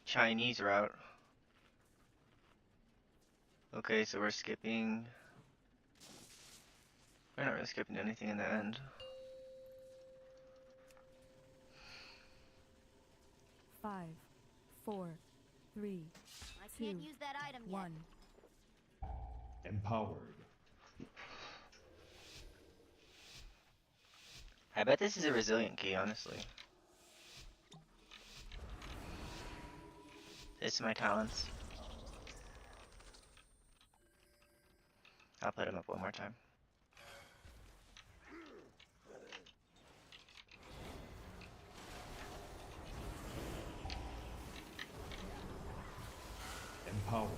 Chinese route. Okay, so we're skipping. We're not really skipping anything in the end. 5, 4, 3, I can't use that item yet. 1. Empowered. I bet this is a resilient key, honestly. This is my talents. I'll put him up one more time. Empowered.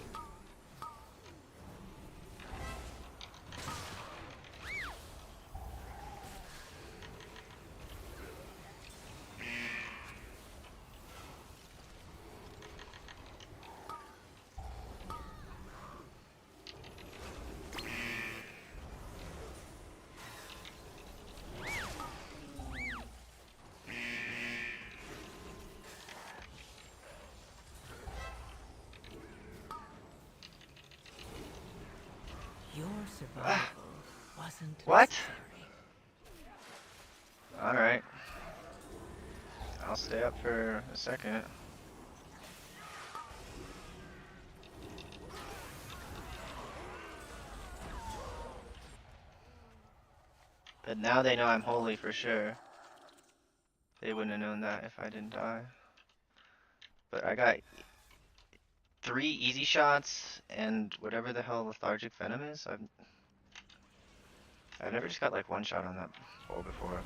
Your survival wasn't What? necessary. Alright. I'll stay up for a second. But now they know I'm holy for sure. They wouldn't have known that if I didn't die. But I got 3 easy shots and whatever the hell lethargic venom is. I've never just got like 1 shot on that pole before.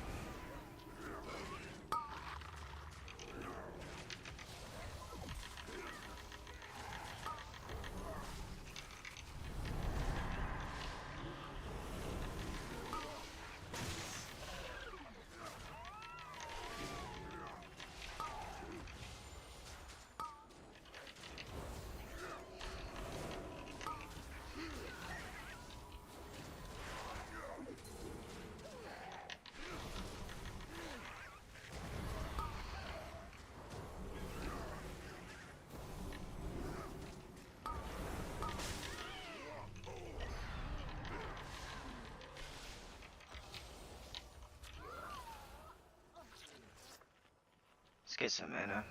Let's get some mana.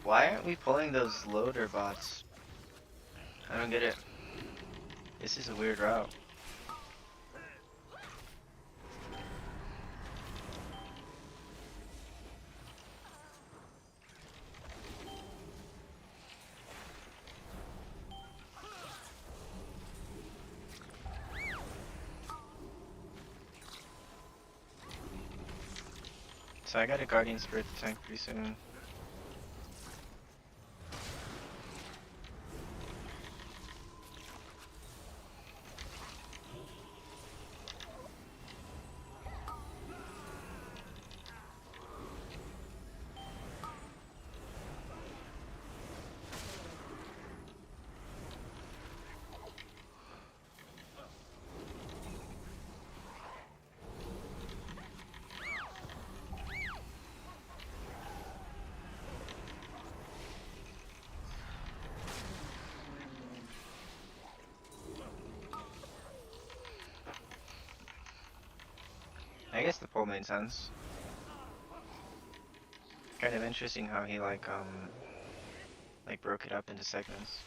Why aren't we pulling those loader bots? I don't get it. This is a weird route. So I got a Guardian Spirit to tank pretty soon. I guess the pole made sense. Kind of interesting how he like broke it up into segments.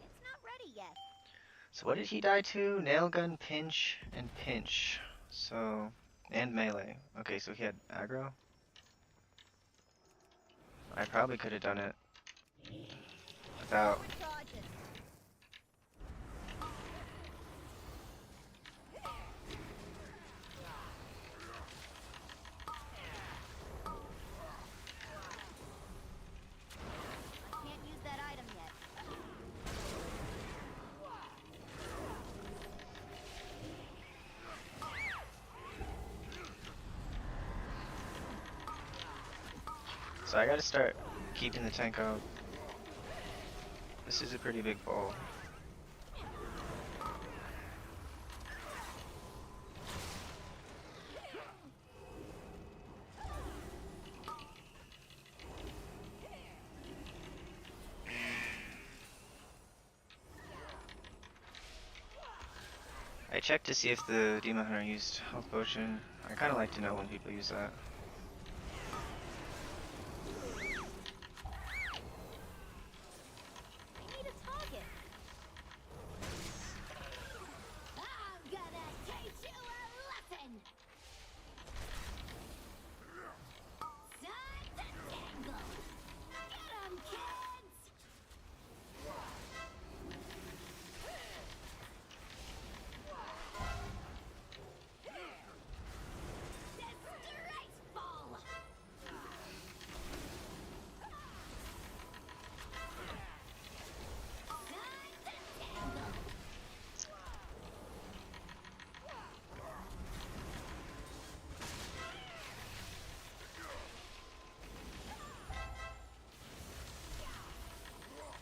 It's not ready yet. So what did he die to? Nail gun, pinch, and pinch. So, and melee. Okay, so he had aggro. I probably could have done it without. So I gotta start keeping the tank out. This is a pretty big ball. I checked to see if the Demon Hunter used Health Potion. I kinda like to know when people use that. I need a target. I'm gonna teach you a lesson. Time to tangle. Get 'em, kids. Disgraceful. Time to tangle.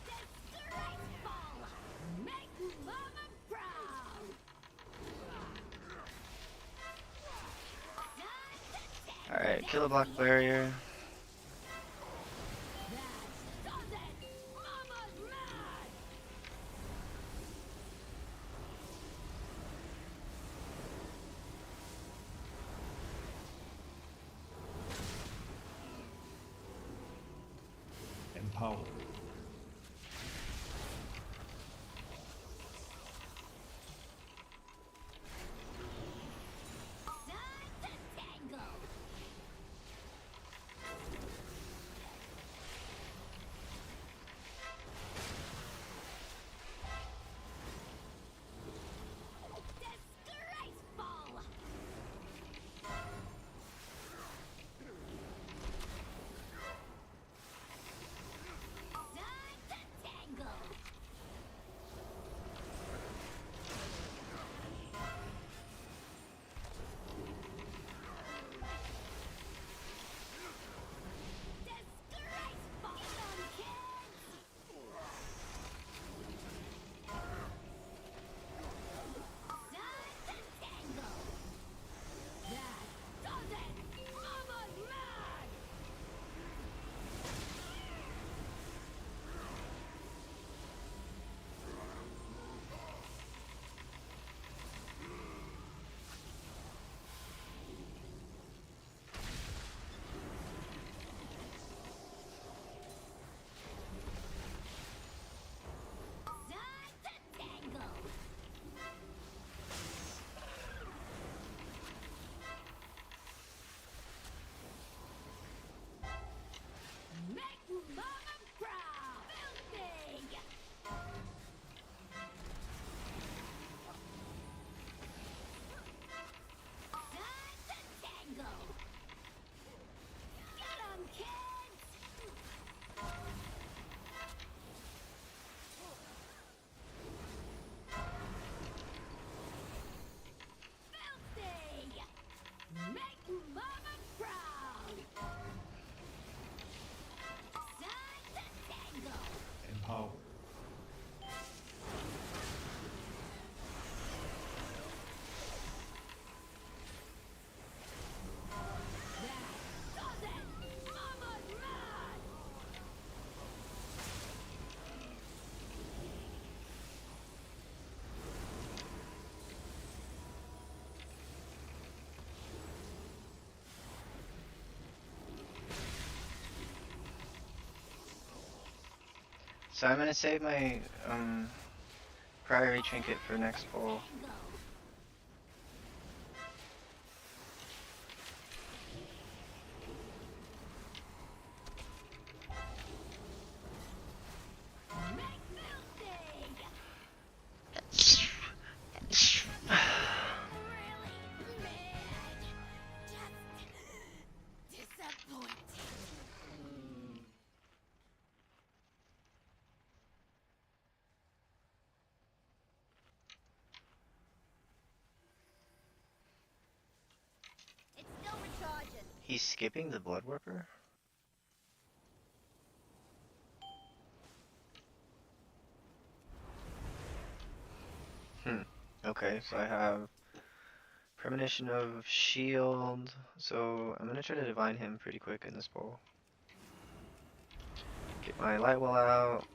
Disgraceful. Make mama proud. Alright, kill a block barrier. Empower. Make mama proud. Filthy. Time to tangle. Get 'em, kids. Filthy. Make mama proud. Time to tangle. Empower. Does it? Mama's mad. So I'm gonna save my priority trinket for next pull. Disappointing. It's still recharging. He's skipping the Bloodworker? Okay, so I have premonition of shield. So I'm gonna try to divine him pretty quick in this bowl. Get my light wall out.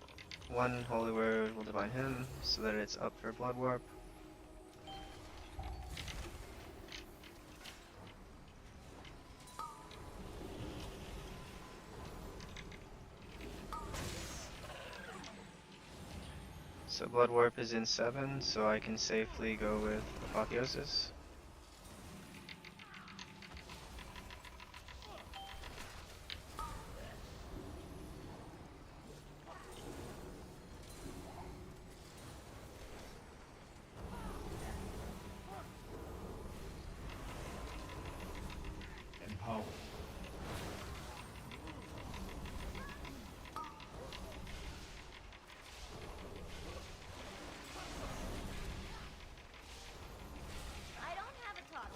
One holy word will divine him so that it's up for blood warp. So blood warp is in 7, so I can safely go with apotheosis. Empower. I don't have a talk.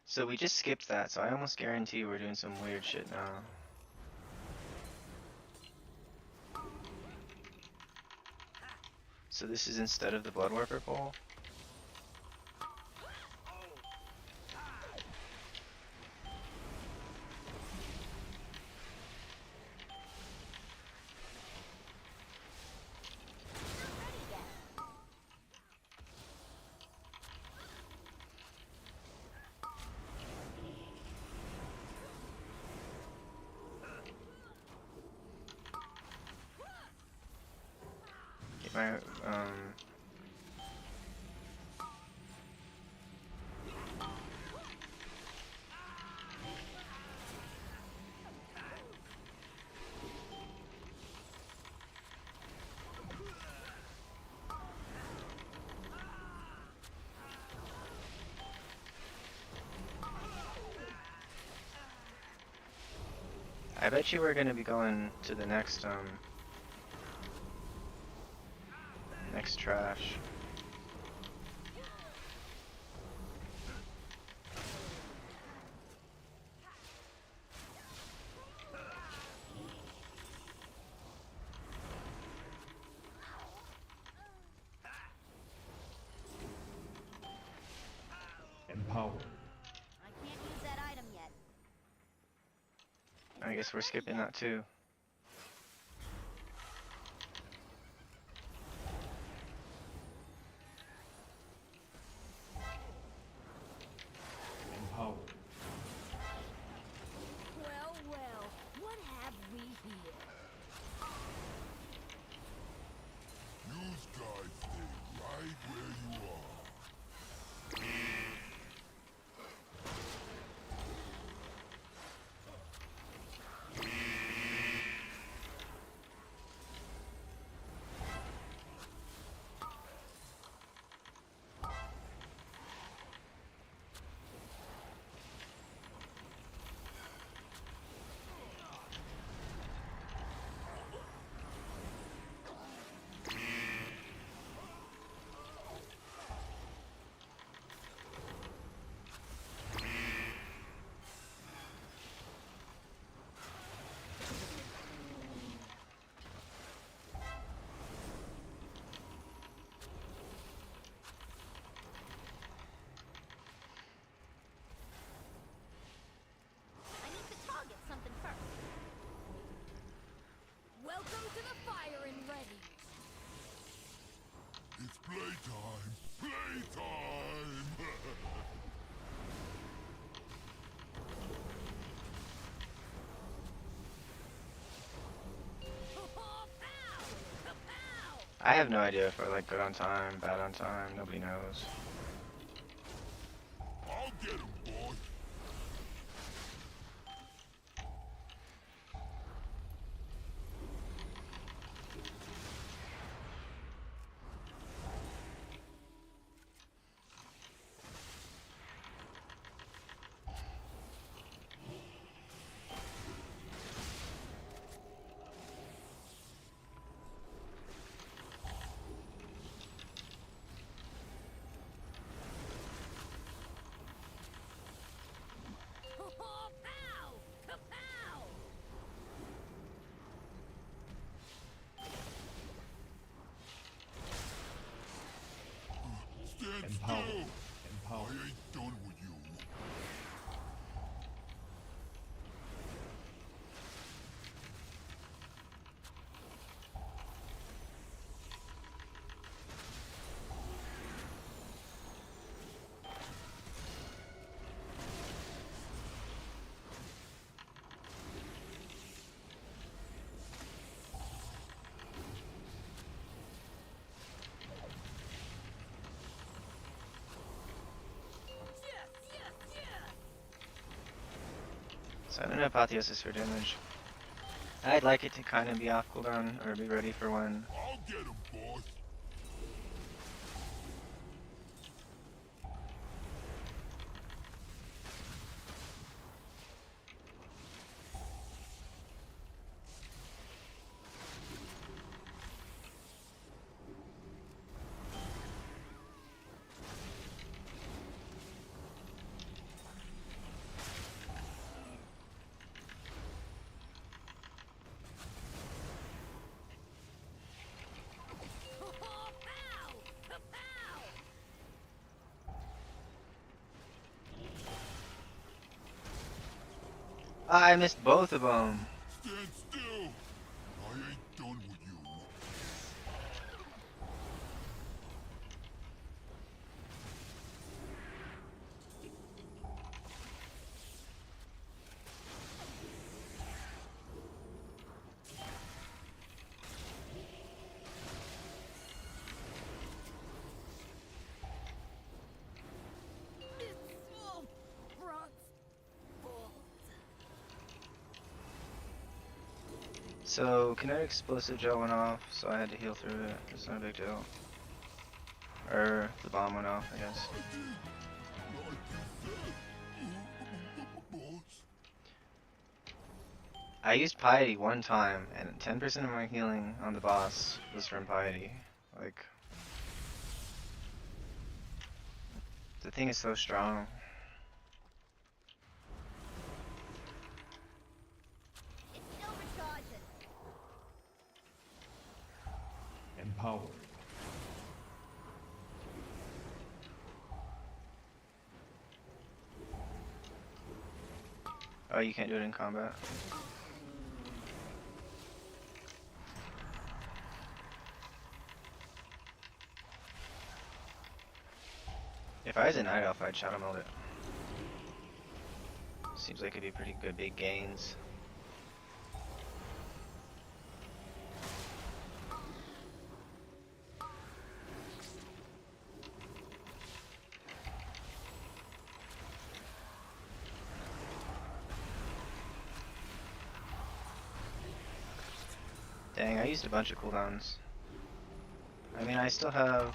So we just skipped that, so I almost guarantee we're doing some weird shit now. So this is instead of the blood warper pole. Get my I bet you we're gonna be going to the next next trash. Empower. I can't use that item yet. I guess we're skipping that too. Empower. Well, well, what have we here? You guys stay right where you are. I need to target something first. Welcome to the firing ready. It's playtime. Playtime. I have no idea if we're like good on time, bad on time, nobody knows. I'll get him, boy. So I don't know Apotheosis for damage. I'd like it to kind of be off cooldown or be ready for when. I'll get him, boss. I missed both of them. Stand still. I ain't done with you. So kinetic explosive gel went off, so I had to heal through it. It's not a big deal. Or the bomb went off, I guess. I used piety one time, and 10% of my healing on the boss was from piety. Like, the thing is so strong. Empowered. Oh, you can't do it in combat? If I was a Night Elf, I'd Shadow Meld it. Seems like it'd be pretty good big gains. Dang, I used a bunch of cooldowns. I mean, I still have...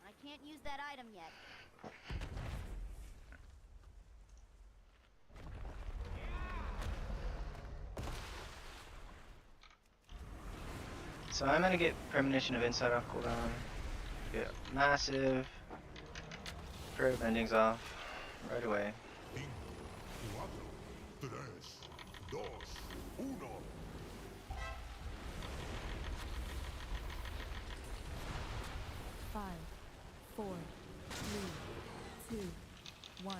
I can't use that item yet. So I'm gonna get Premonition of Insight off cooldown. Get massive. Prayer Bendings off right away. 4, 3, 2, 1. Five, 4, 3, 2, 1.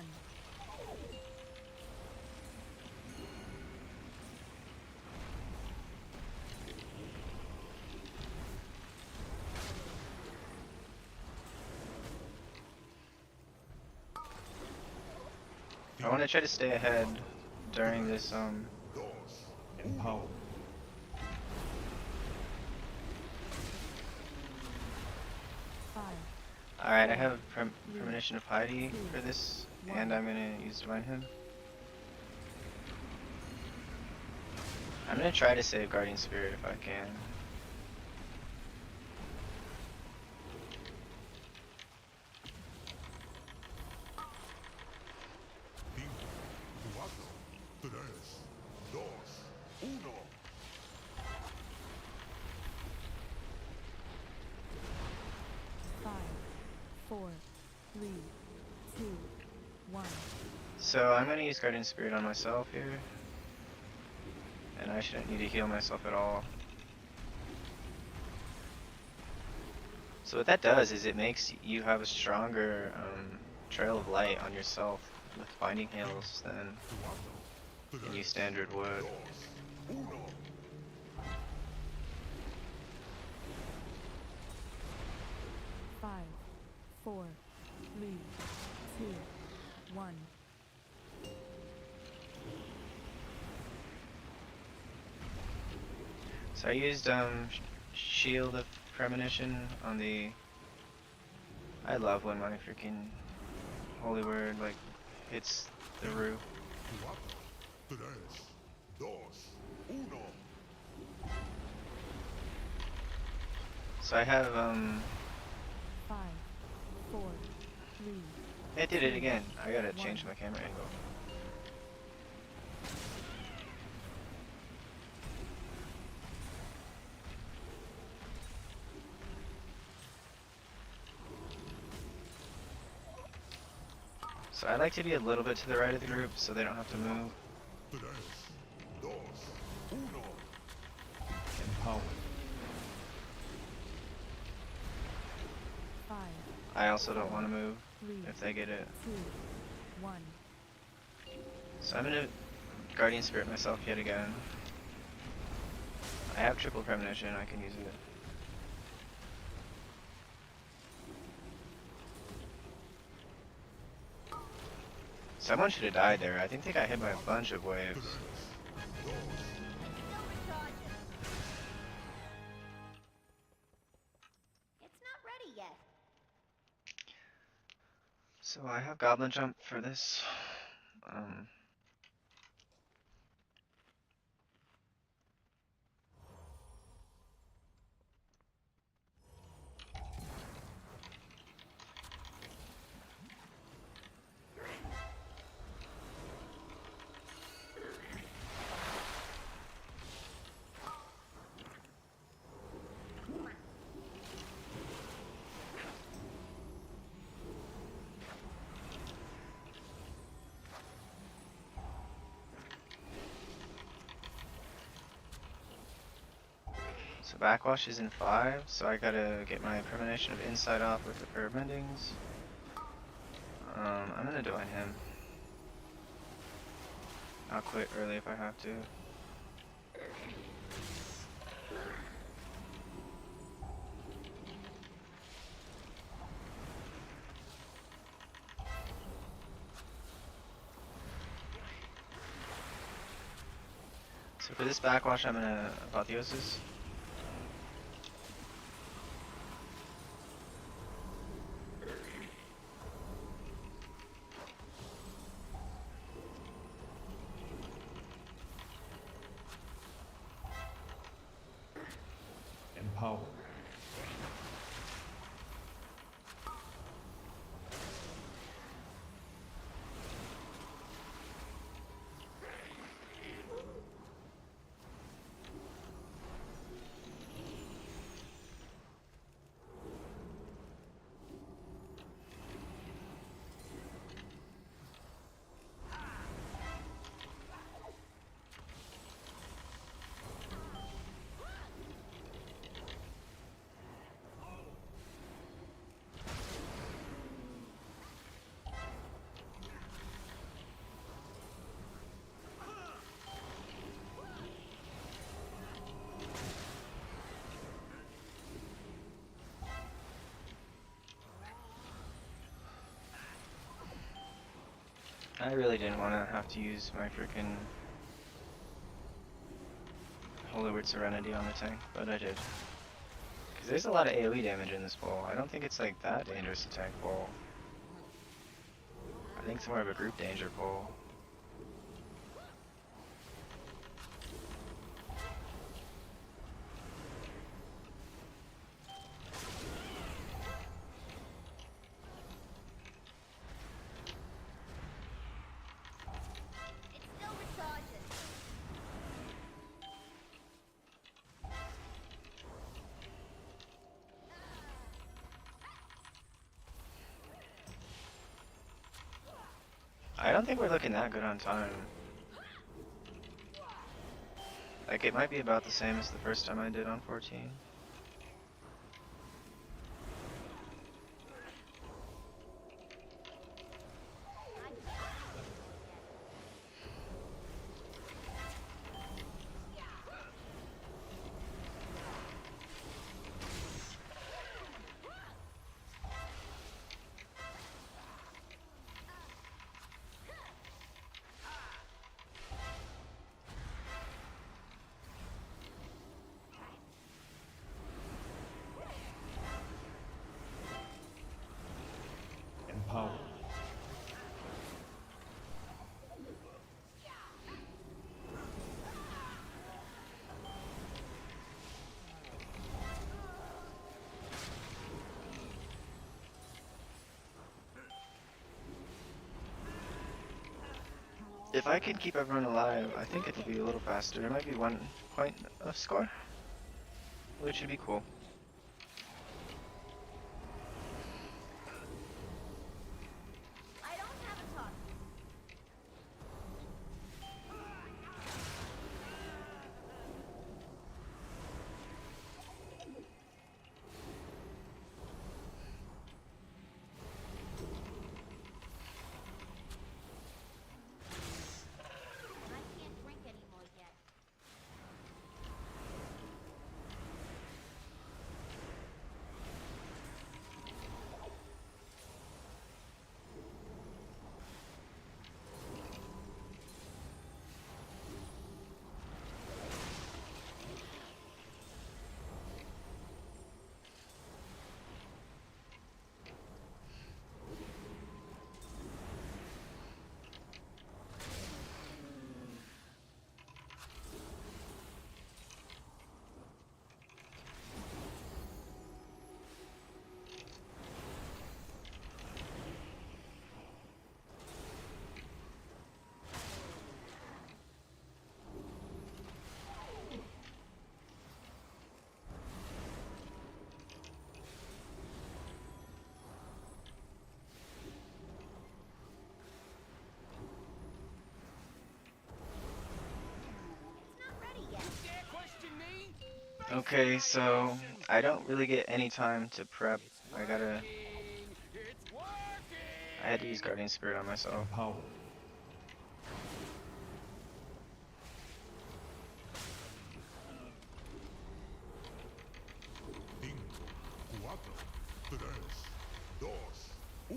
I want to try to stay ahead during this Empowered. Alright, I have Premonition of Piety for this, and I'm gonna use Divine Hymn. I'm gonna try to save Guardian Spirit if I can. So I'm gonna use Guardian Spirit on myself here. And I shouldn't need to heal myself at all. So what that does is it makes you have a stronger Trail of Light on yourself with Binding Hails than you standard would. 4, 3, 2, 1. So I used Shield of Premonition on the. I love when my freaking holy word like hits the roof. 4, 3, 2, 1. So I have 5, 4, 3. It did it again. I gotta change my camera angle. So I like to be a little bit to the right of the group so they don't have to move. 3, 2, 1. Empower. 5. I also don't want to move if they get it. 2, 1. So I'm gonna Guardian Spirit myself yet again. I have triple premonition, I can use it. Someone should have died there. I think they got hit by a bunch of waves. It's not ready yet. So I have Goblin Jump for this. So Backwash is in 5, so I gotta get my Premonition of Insight off with the Curve Mendings. I'm gonna divine him. I'll quit early if I have to. So for this Backwash, I'm gonna Apotheosis. Empower. I really didn't want to have to use my freaking Holy Word Serenity on the tank, but I did. Because there's a lot of AoE damage in this bowl. I don't think it's like that dangerous to tank bowl. I think it's more of a group danger bowl. It still recharges. I don't think we're looking that good on time. Like, it might be about the same as the first time I did on 14. If I could keep everyone alive, I think it'll be a little faster. It might be 1 point of score, which would be cool. I don't have a talk. I can't drink anymore yet. It's not ready yet. Okay, so I don't really get any time to prep. I had to use Guardian Spirit on myself.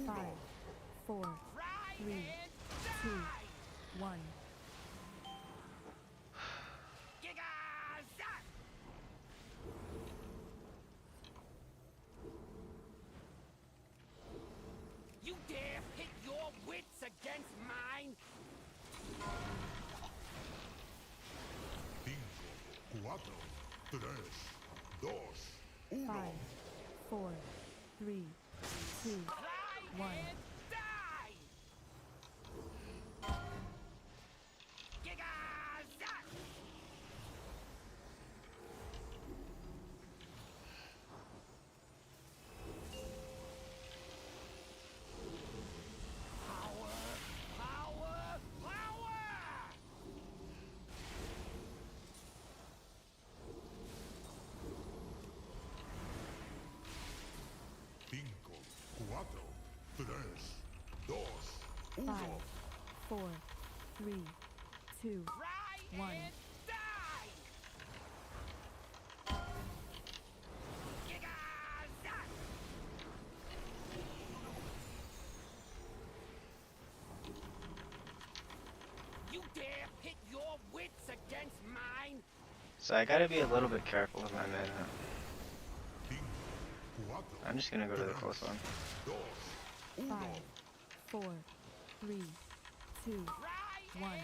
Five, four, three, two, one. You dare pit your wits against mine? 5, 4, 3, 2, 1. Five, four, three, two, one. Five, four, three, two, one. You dare pit your wits against mine? So I gotta be a little bit careful with my mana. I'm just gonna go to the close one. Five, four, three, two, one.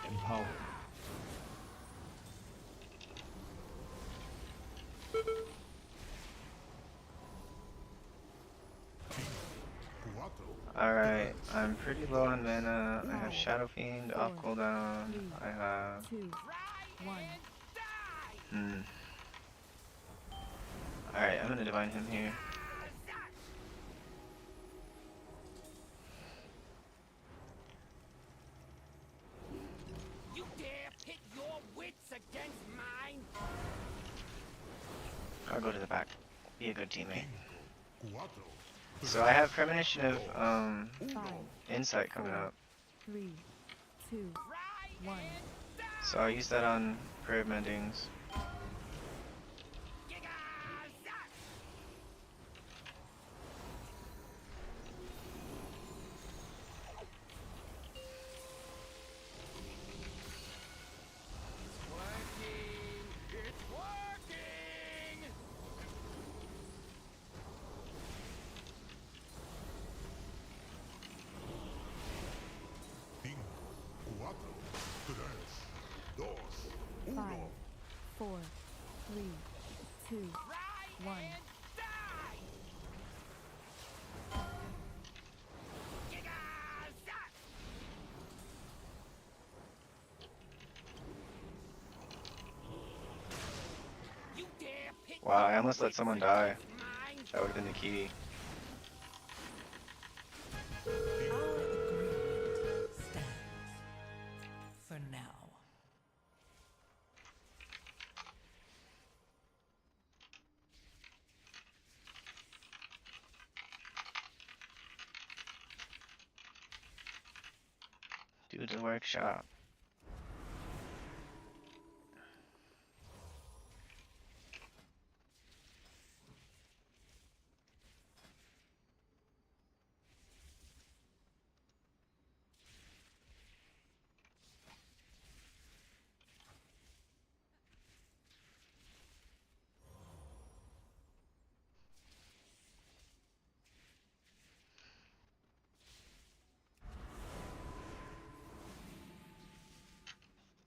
Empower. Alright, I'm pretty low on mana. I have Shadow Fiend off cooldown. I have. Two, one. Alright, I'm gonna divine him here. You dare pit your wits against mine? I'll go to the back. Be a good teammate. So I have premonition of insight coming up. 3, 2, 1. So I'll use that on prayer mendings. 3, 2, 1. Wow, I almost let someone die. That would have been the key. Our agreement stands. For now. Do the workshop.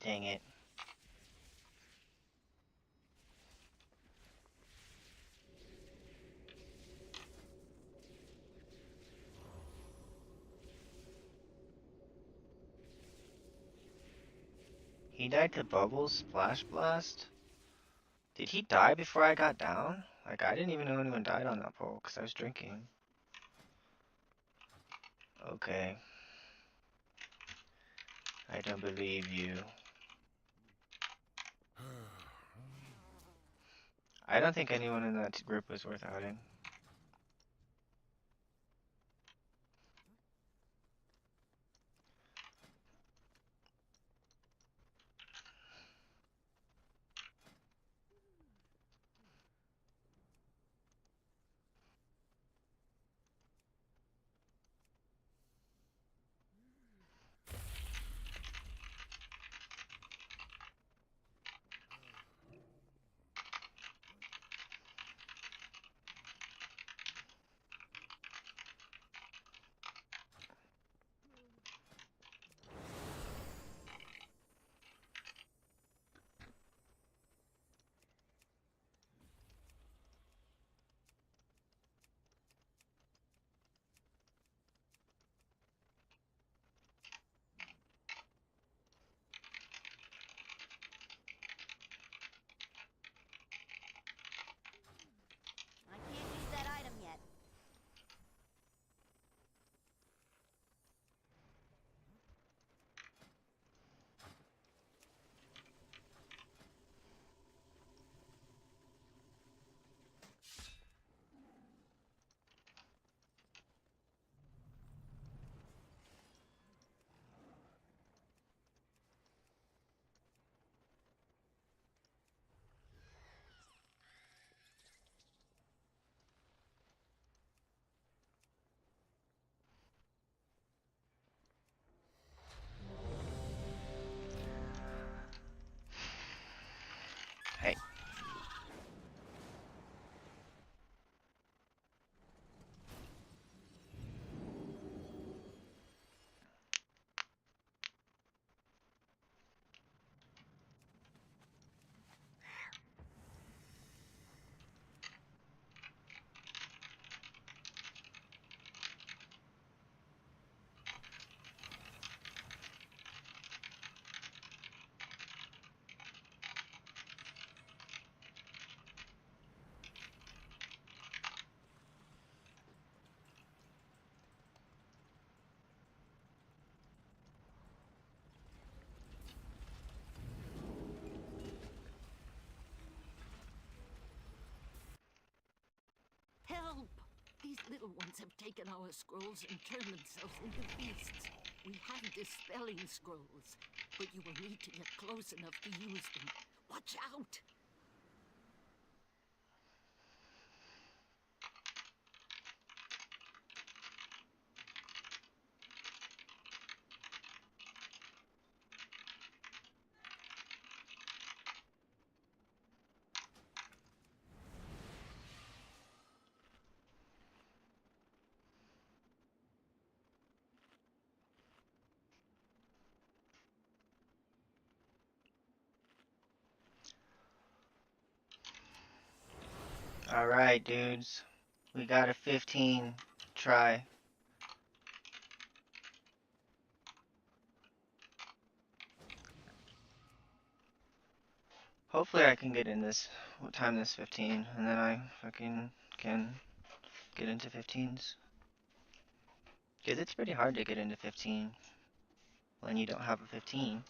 Dang it. He died to Bubbles Splash Blast? Did he die before I got down? Like, I didn't even know anyone died on that pole because I was drinking. Okay. I don't believe you. I don't think anyone in that group was worth outing. I can't use that item yet. Hey. Help! These little ones have taken our scrolls and turned themselves into beasts. We have dispelling scrolls, but you will need to get close enough to use them. Watch out! Alright, dudes. We got a 15 try. Hopefully I can get in this, time this 15, and then I fucking can get into 15s. Because it's pretty hard to get into 15 when you don't have a 15.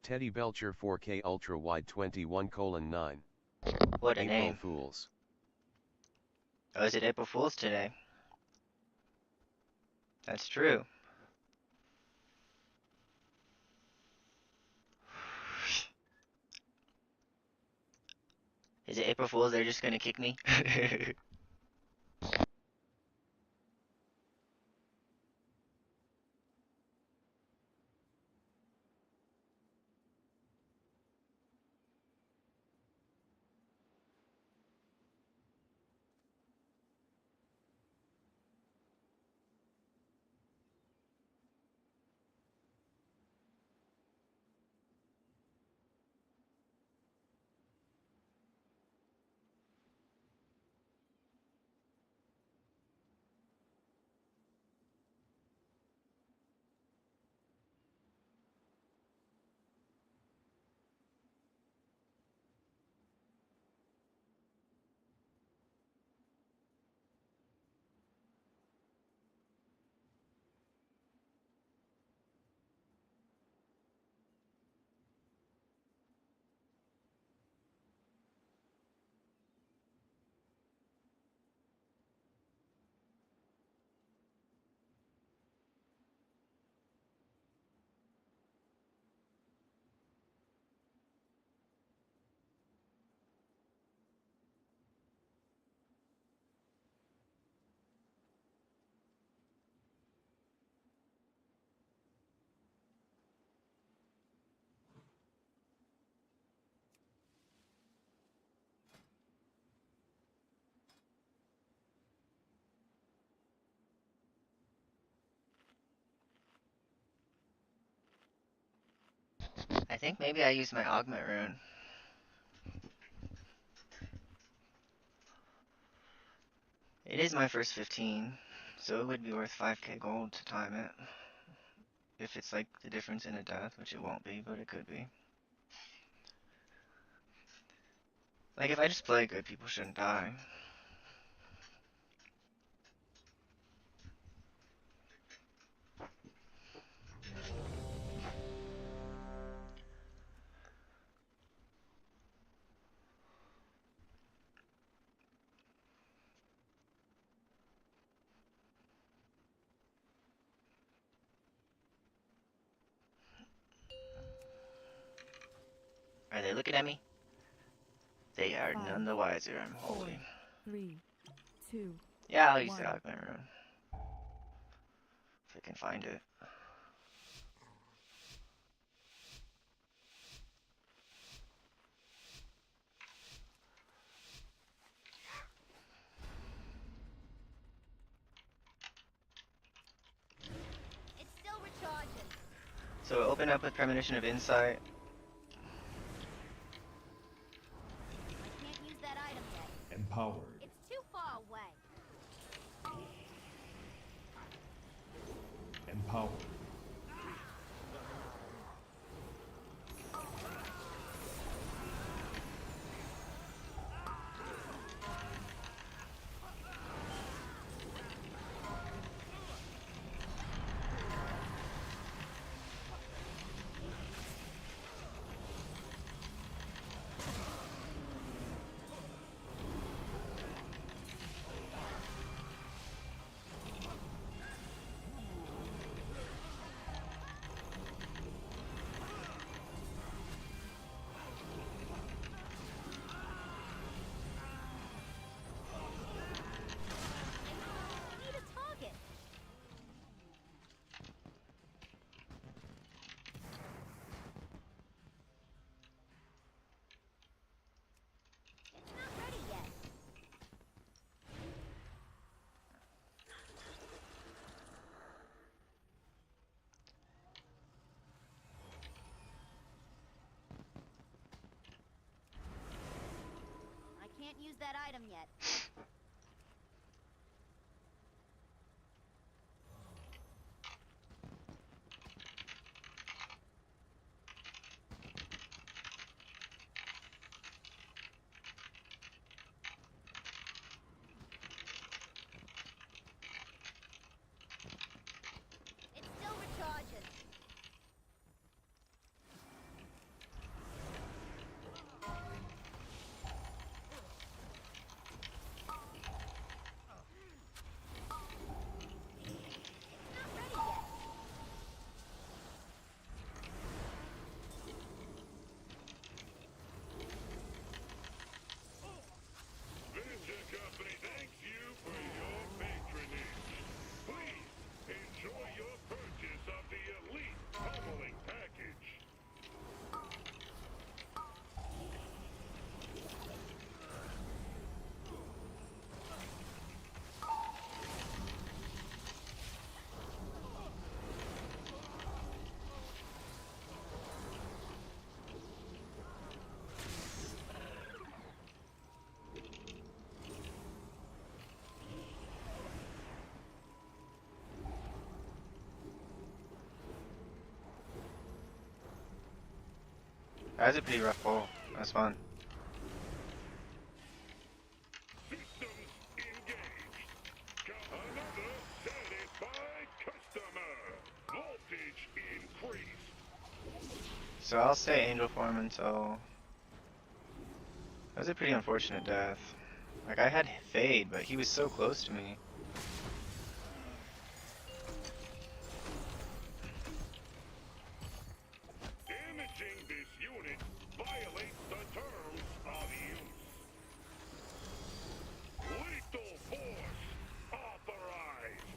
Teddy Belcher 4K Ultra Wide 21:9. What a April name. Fools. Oh, is it April Fool's today? That's true. Is it April Fool's? They're just gonna kick me? I think maybe I used my augment rune. It is my first 15, so it would be worth 5k gold to time it. If it's like the difference in a death, which it won't be, but it could be. Like if I just play good, people shouldn't die. Are they looking at me? They are none the wiser, I'm holy. 3, 2. Yeah, I'll use the augment rune. If I can find it. It's still recharging. So open up with Premonition of Insight. I can't use that item yet. Empowered. It's too far away. Empowered. used that item yet. It's still recharging. Venture Company thanks you for your patronage. Please enjoy your purchase of the Elite Pummeling Package. That was a pretty rough pull. That was fun. Systems engaged. Another satisfied customer. Voltage increased. So I'll stay angel form until. That was a pretty unfortunate death. Like I had fade, but he was so close to me. Damaging this unit violates the terms of use. Lethal force authorized.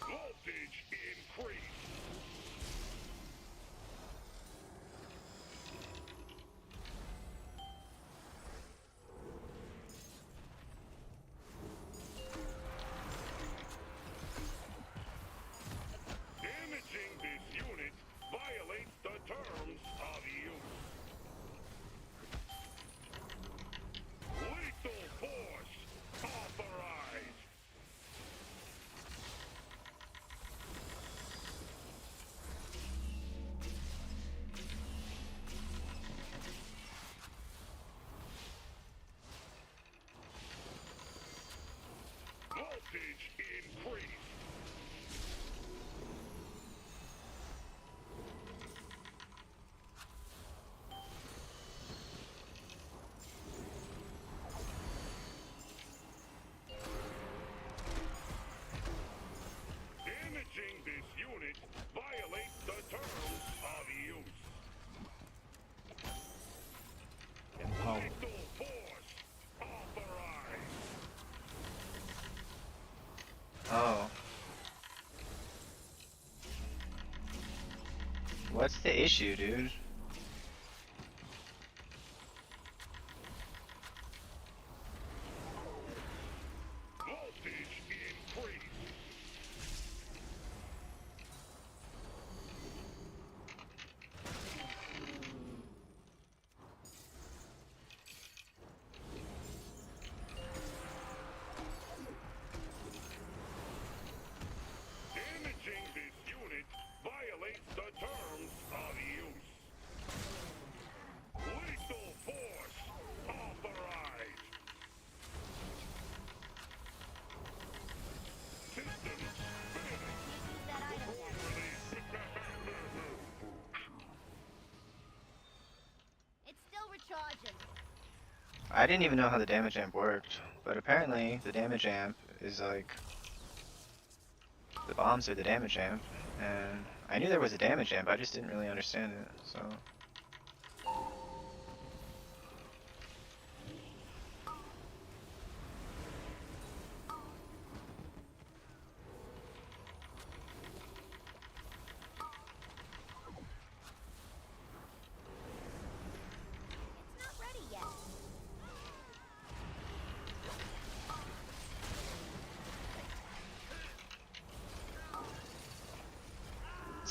Voltage increased. Damaging this unit violates the terms of use. Lethal force authorized. Voltage increased. Damaging this unit violates the terms of use. Lethal force authorized. Oh. What's the issue, dude? Voltage increased. Damaging this unit violates the terms of use. Lethal force authorized. Systems It's still recharging. I didn't even know how the damage amp worked, but apparently the damage amp is like the bombs are the damage amp, and I knew there was a damage amp, I just didn't really understand it. So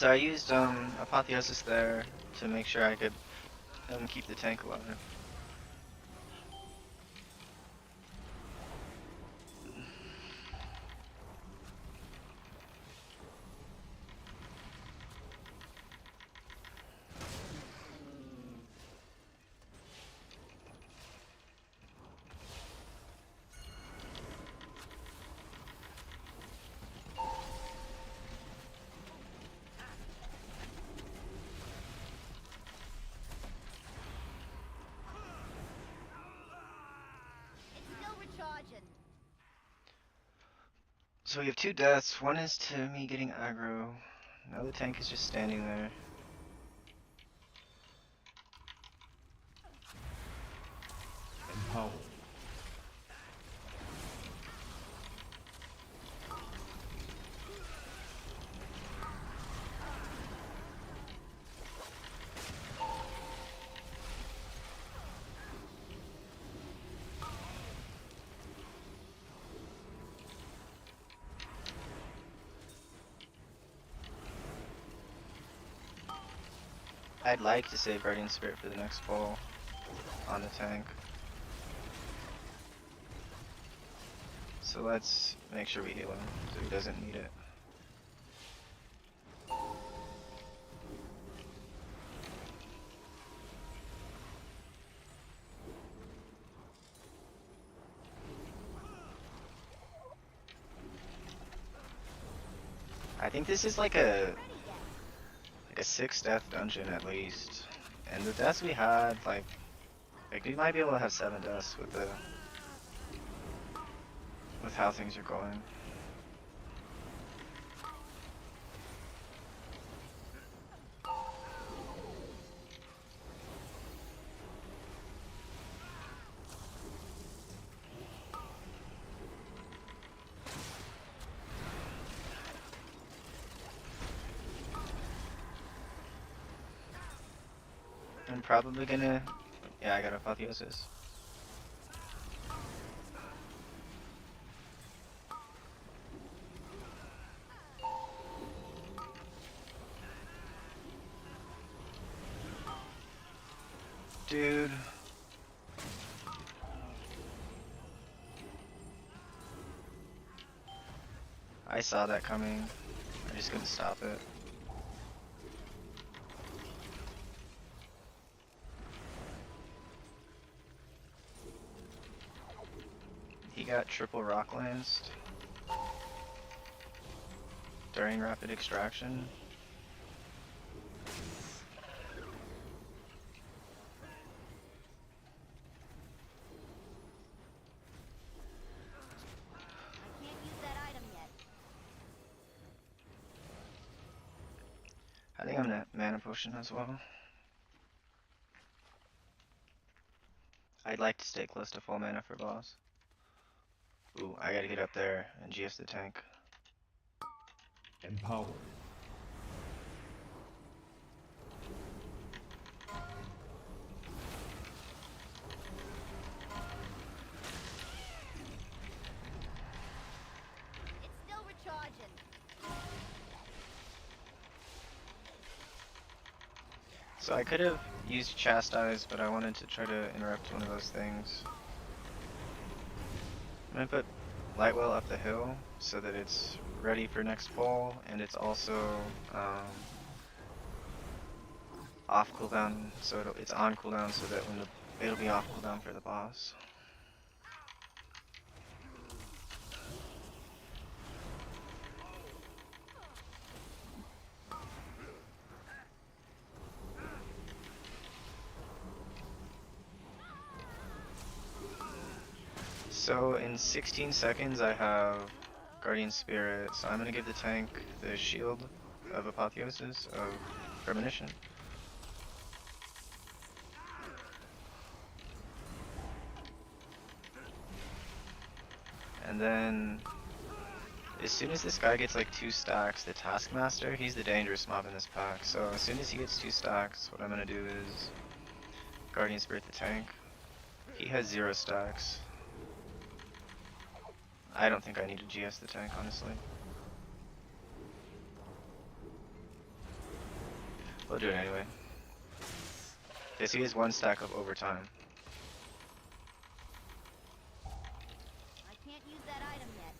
So I used Apotheosis there to make sure I could keep the tank alive. It's still recharging. So we have 2 deaths. One is to me getting aggro. Now the tank is just standing there. Empower. I'd like to save Guardian Spirit for the next pull on the tank. So let's make sure we heal him so he doesn't need it. I think this is like a 6 death dungeon at least. And the deaths we had, like we might be able to have 7 deaths with how things are going. I'm probably gonna, yeah, I got Apotheosis. Dude. I saw that coming. I just couldn't stop it. He got triple rock lanced during rapid extraction. Can't use that item yet. I think I'm gonna mana potion as well. I'd like to stay close to full mana for boss. Ooh, I gotta get up there and GS the tank. Empower. It's still recharging. So I could have used Chastise, but I wanted to try to interrupt one of those things. I'm gonna put Lightwell up the hill so that it's ready for next pull, and it's also off cooldown, so it's on cooldown so that when it'll be off cooldown for the boss. So in 16 seconds I have Guardian Spirit, so I'm gonna give the tank the shield of Apotheosis, of Premonition. And then, as soon as this guy gets like 2 stacks, the Taskmaster, he's the dangerous mob in this pack, so as soon as he gets 2 stacks, what I'm gonna do is Guardian Spirit the tank. He has 0 stacks. I don't think I need to GS the tank, honestly. We'll do it anyway. This he has 1 stack of overtime. I can't use that item yet.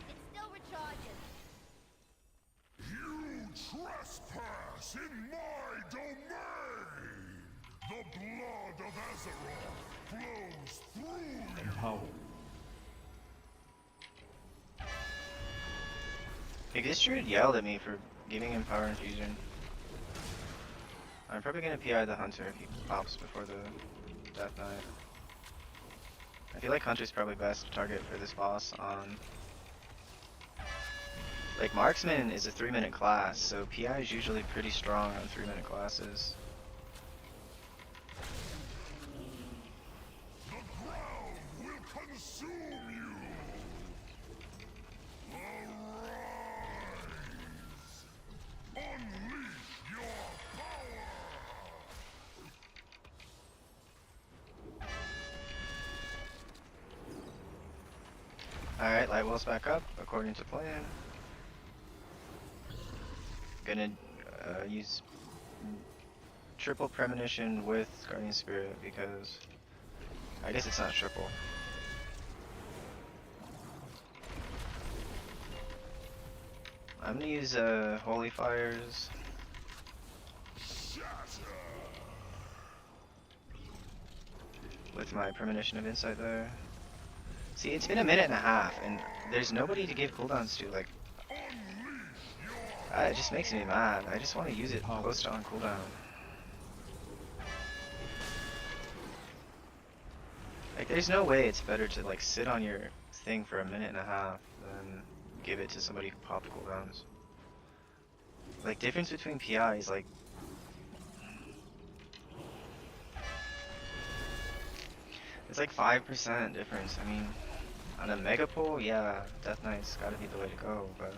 It still recharges. You trespass in my domain! The blood of Azeroth flows through you! Empower. Hey, this druid yelled at me for giving him power infusion. I'm probably gonna PI the hunter if he pops before the Death Knight. I feel like hunter's probably best target for this boss on... Like, marksman is a 3-minute class, so PI is usually pretty strong on 3-minute classes. The ground will consume you! Arise! Unleash your power! Alright, Lightwell's back up, according to plan. Gonna use triple premonition with Guardian Spirit because I guess it's not triple. I'm gonna use Holy Fires. With my premonition of insight there. See, it's been a minute and a half, and there's nobody to give cooldowns to. Like, it just makes me mad. I just want to use it close to on cooldown. Like, there's no way it's better to like sit on your thing for a minute and a half than give it to somebody who popped cooldowns. Like, difference between PIs, like, it's like 5% difference. I mean, on a mega pull, yeah, Death Knight's gotta be the way to go, but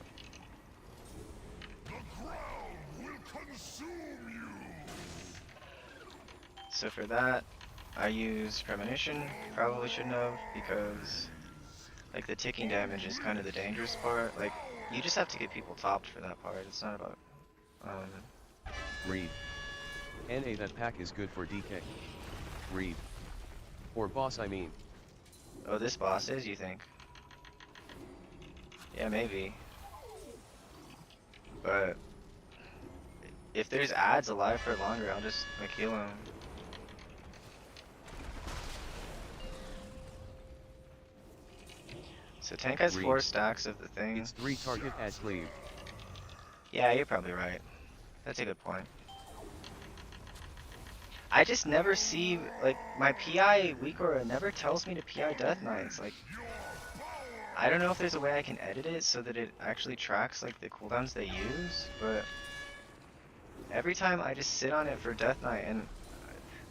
The ground will consume you! so for that, I use premonition. Probably shouldn't have, because like the ticking damage is kind of the dangerous part. Like, you just have to get people topped for that part. It's not about Read. NA, that pack is good for DK. Read. Or boss, I mean. Oh, this boss is, you think? Yeah, maybe. But if there's ads alive for longer, I'll just like heal him. So tank has 4 stacks of the thing. It's 3 target ads leave. Yeah, you're probably right. That's a good point. I just never see, like, my PI weak aura never tells me to PI Death Knights. Like, I don't know if there's a way I can edit it so that it actually tracks like the cooldowns they use, but every time I just sit on it for Death Knight, and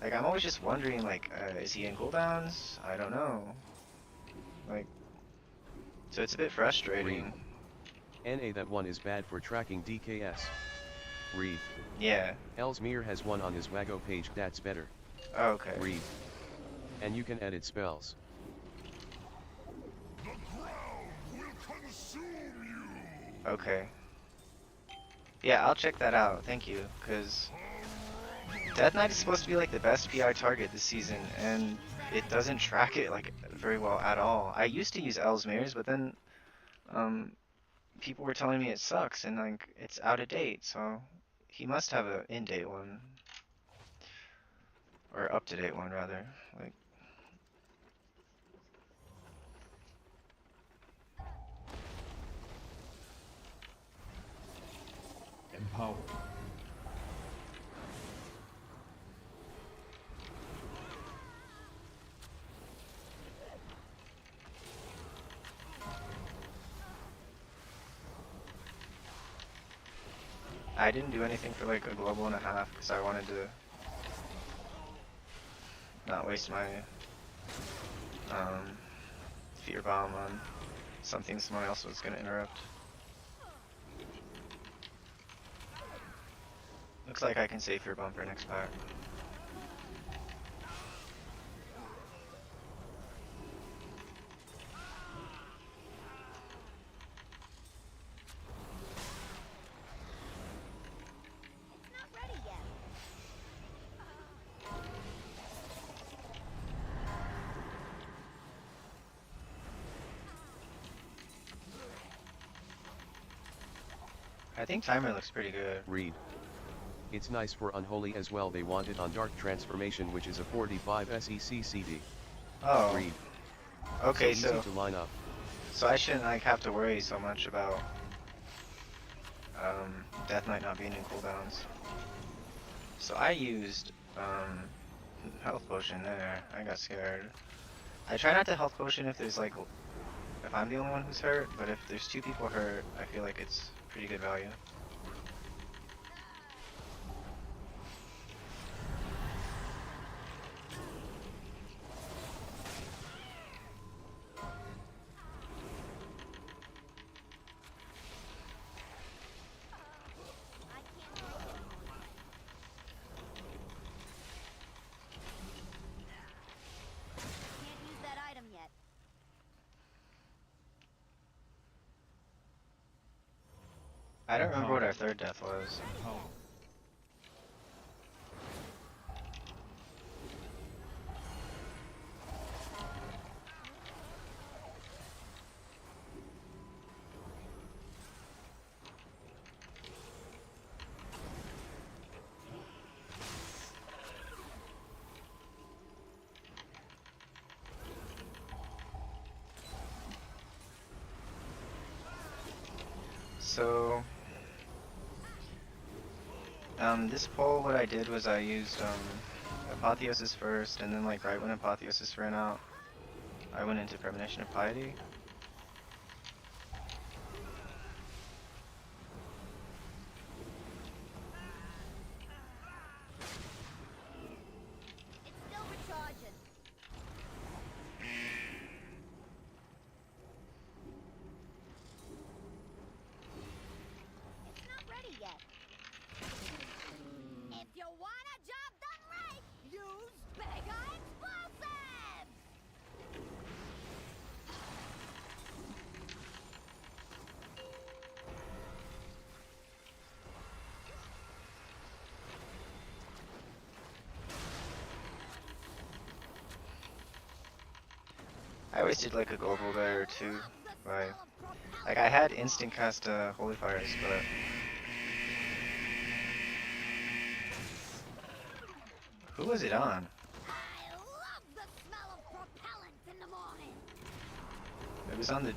like I'm always just wondering, like, is he in cooldowns? I don't know. Like, so it's a bit frustrating. NA, that one is bad for tracking DKS. Read. Yeah. Ellesmere has one on his Wago page that's better. Oh, okay. Read. And you can edit spells. The ground will consume you! Okay. Yeah, I'll check that out. Thank you, because Death Knight is supposed to be like the best PI target this season, and it doesn't track it like very well at all. I used to use Ellesmere's, but then people were telling me it sucks and like it's out of date, so he must have a in-date one. Or up-to-date one, rather. Like, Empower. I didn't do anything for like a global and a half because I wanted to not waste my fear bomb on something someone else was gonna interrupt. Looks like I can save fear bomb for next pack. I think timer looks pretty good. Read. It's nice for Unholy as well. They want it on Dark Transformation, which is a 45 SEC CD. Oh. Read. Okay, so easy to line up. So I shouldn't like have to worry so much about Death Knight not being in cooldowns. So I used health potion there. I got scared. I try not to health potion if there's like if I'm the only one who's hurt, but if there's 2 people hurt, I feel like it's pretty good value. Can't use that item yet. I don't remember what our 3rd death was. So this poll, what I did was I used Apotheosis first, and then like right when Apotheosis ran out, I went into Premonition of Piety. It's still recharging. It's not ready yet. If you want a job done right, use Mega Explosives! I wasted like a global there or 2 by like I had instant cast Holy Fires, but who was it on? I love the smell of propellant in the morning. It was on the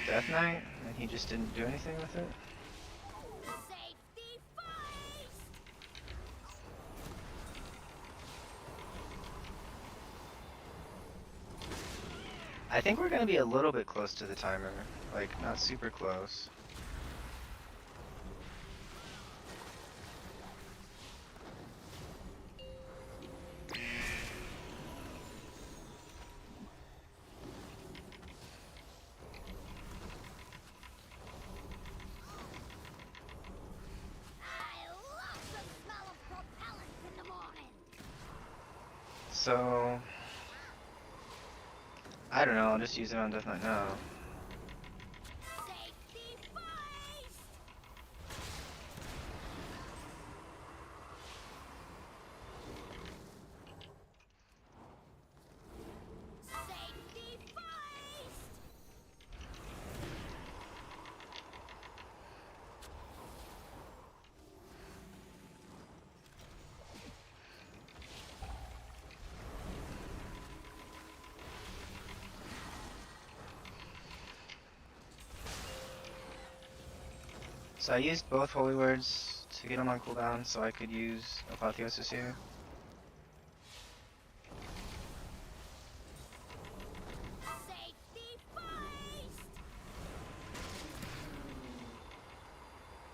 Death Knight, and he just didn't do anything with it. Safety first! I think we're gonna be a little bit close to the timer, like not super close. I love the smell of propellant in the morning. So I don't know, I'll just use it on Death Knight now. Safety first! Safety first! So I used both Holy Words to get them on cooldown so I could use Apotheosis here. Safety first!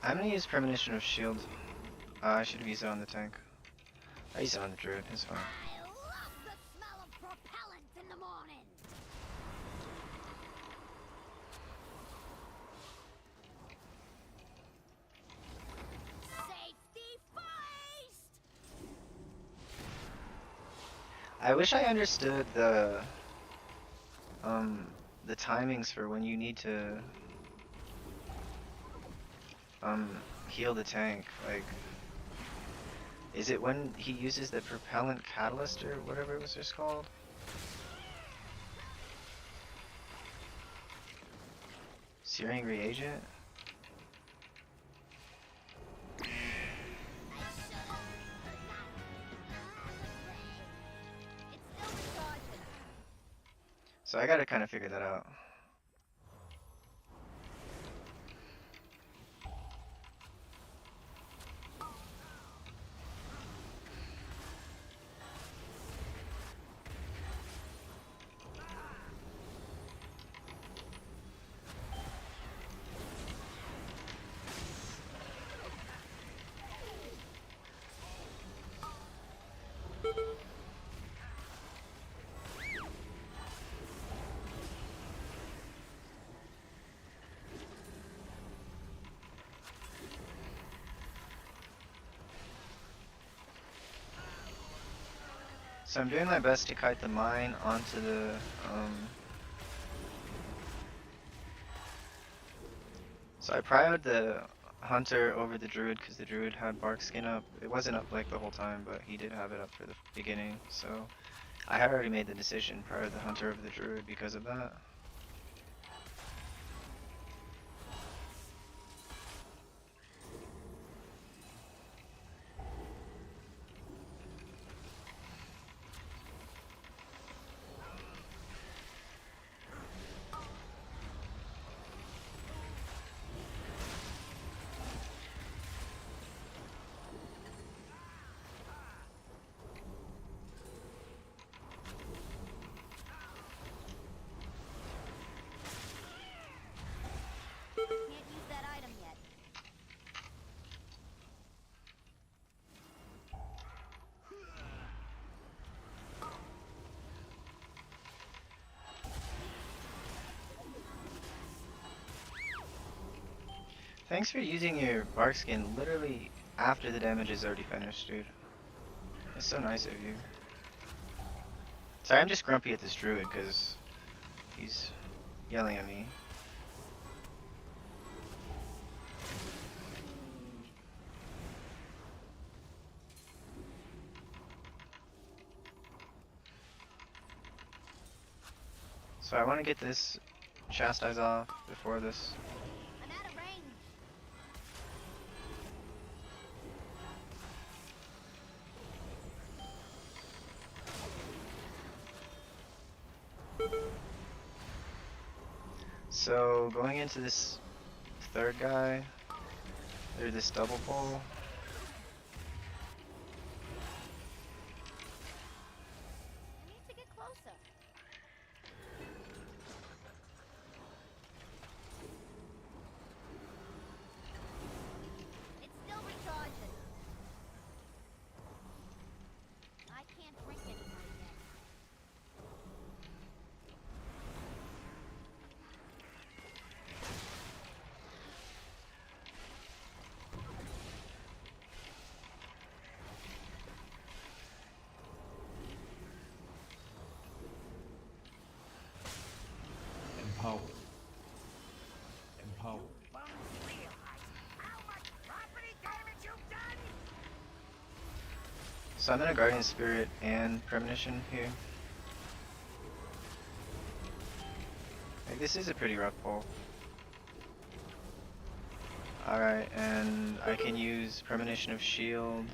I'm gonna use Premonition of Shield. I should have used it on the tank. I used it on the Druid, it's fine. I love the smell of propellant in the morning. Safety first! I wish I understood the timings for when you need to heal the tank. Like, is it when he uses the propellant catalyst or whatever it was just called? It's your angry agent? So I gotta kind of figure that out. So I'm doing my best to kite the mine onto the so I prioed the hunter over the druid because the druid had bark skin up. It wasn't up like the whole time, but he did have it up for the beginning. So I had already made the decision prior the hunter over the druid because of that. Can't use that item yet. Thanks for using your bark skin literally after the damage is already finished, dude. It's so nice of you. Sorry, I'm just grumpy at this druid because he's yelling at me. So I want to get this chastise off before this. I'm out of range. So going into this third guy, there's this double pull. I need to get closer. It's still recharging. I can't drink anymore yet. Empowered. Empowered. So I'm in a guardian spirit and premonition here. Like, this is a pretty rough pull. Alright, and I can use premonition of shield.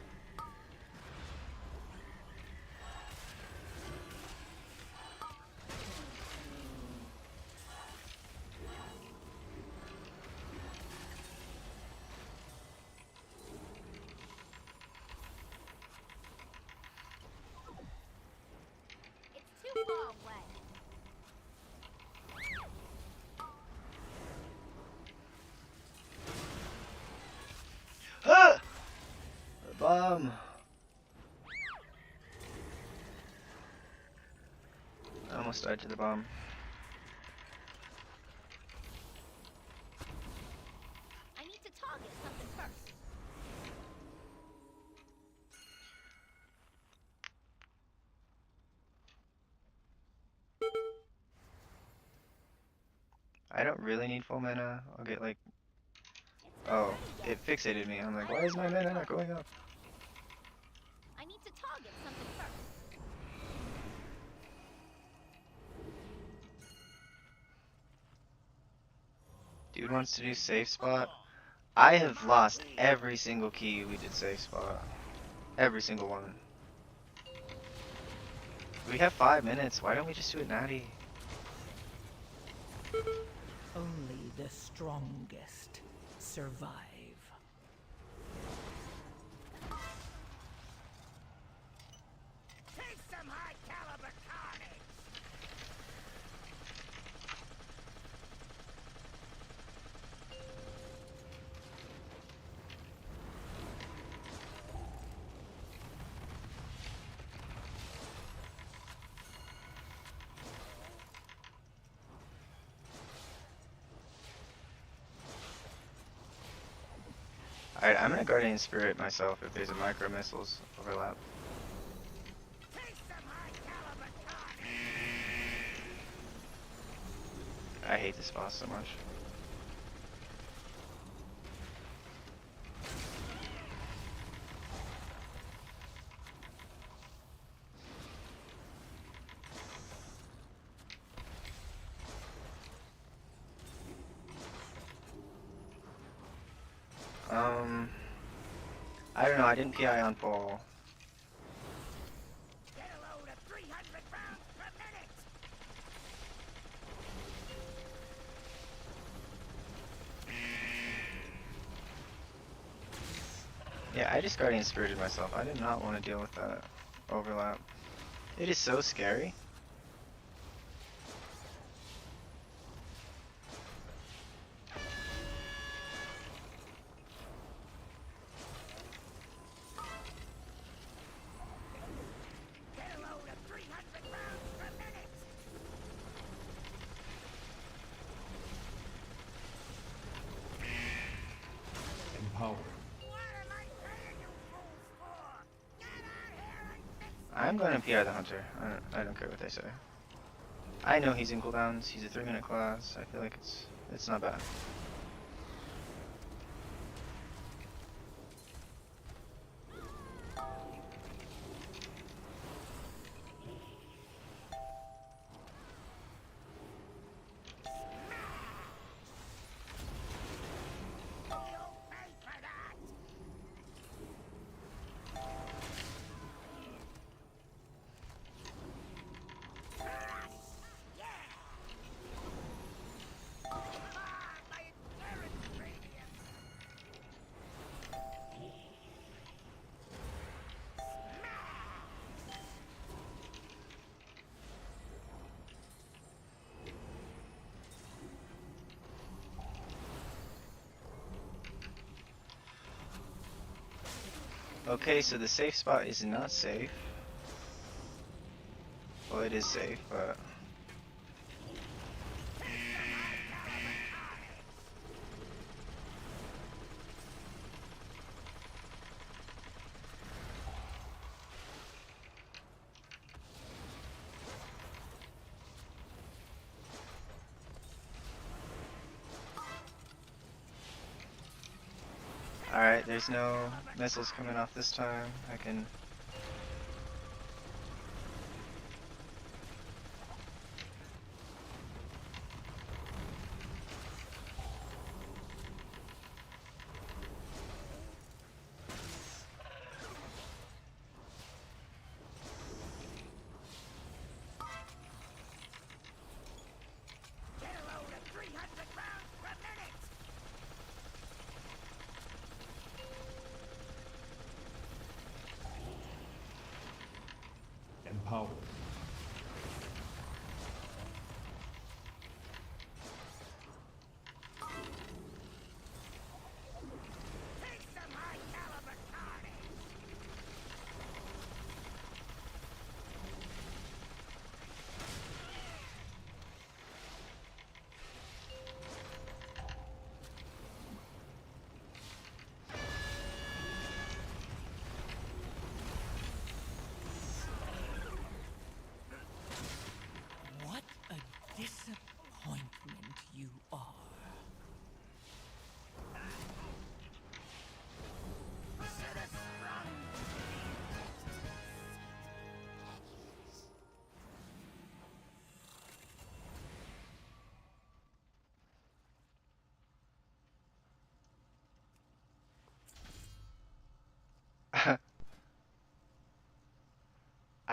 It's too far away. Ah! The bomb! I almost died to the bomb. I need to target something first. I don't really need full mana. I'll get like... Oh, it fixated me. I'm like, why is my mana not going up? I need to target something first. Do Dude wants to do safe spot. I have lost every single key we did safe spot. Every single one. We have 5 minutes. Why don't we just do it natty? Only the strongest survive. Take some high caliber carnage! Alright, I'm gonna Guardian Spirit myself if there's a micro missiles overlap. I hate this boss so much. I don't know, I didn't PI on Paul. Get a load of 300 rounds per minute! Yeah, I just Guardian Spirited myself. I did not want to deal with that overlap. It is so scary. Get a load of 300 rounds per minute! Empowered. I'm going to PI the Hunter. I don't care what they say. I know he's in cooldowns. He's a 3-minute class. I feel like it's not bad. Okay, so the safe spot is not safe. Well, it is safe, but... Alright, there's no missiles coming off this time. I can... Get a load of 300 rounds per minute!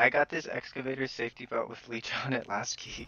I got this excavator safety belt with leech on it last key.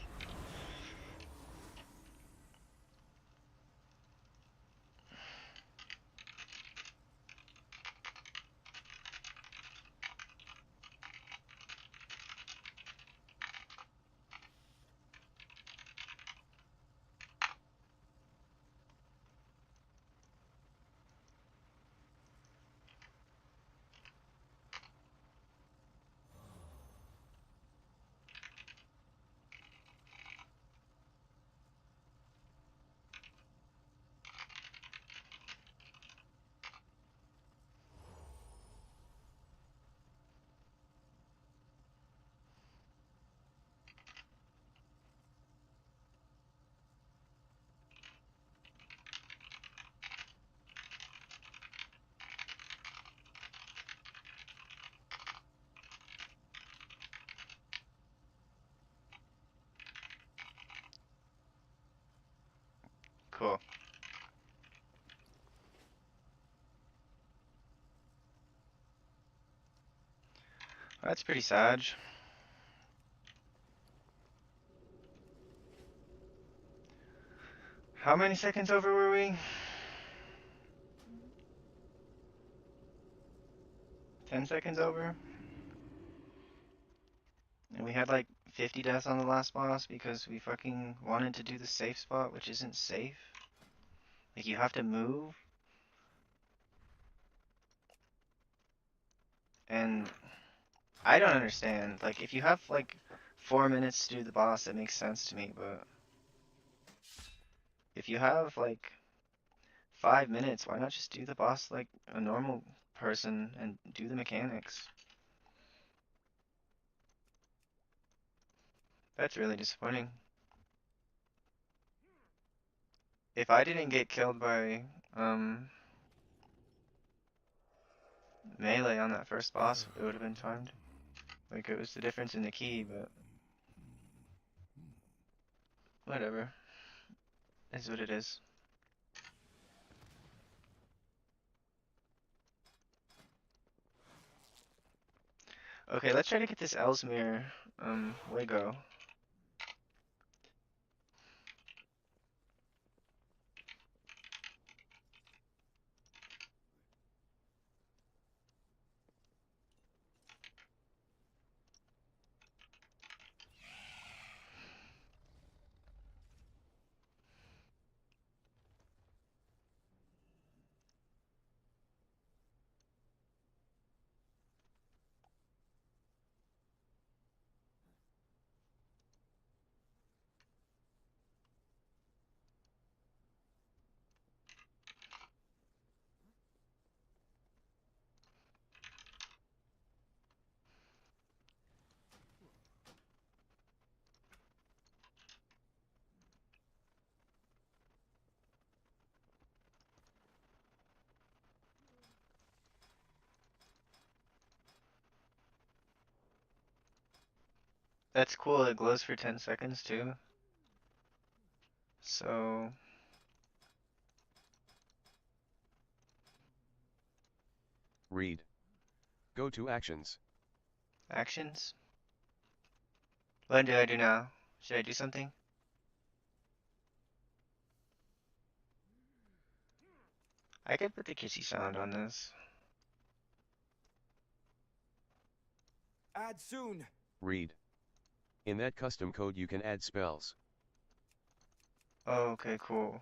Cool. That's pretty sad. How many seconds over were we? 10 seconds over? And we had like 50 deaths on the last boss because we fucking wanted to do the safe spot, which isn't safe. Like, you have to move. And I don't understand. Like, if you have like 4 minutes to do the boss, it makes sense to me, but if you have like 5 minutes, why not just do the boss like a normal person and do the mechanics? That's really disappointing. If I didn't get killed by melee on that first boss, it would have been timed. Like, it was the difference in the key, but whatever. Is what it is. Okay, let's try to get this Ellesmere Lego. That's cool, it glows for 10 seconds too. So Read. Go to actions. actions? What do I do now? Should I do something? I could put the kissy sound on this. Add soon. Read. In that custom code you can add spells. Oh, okay, cool.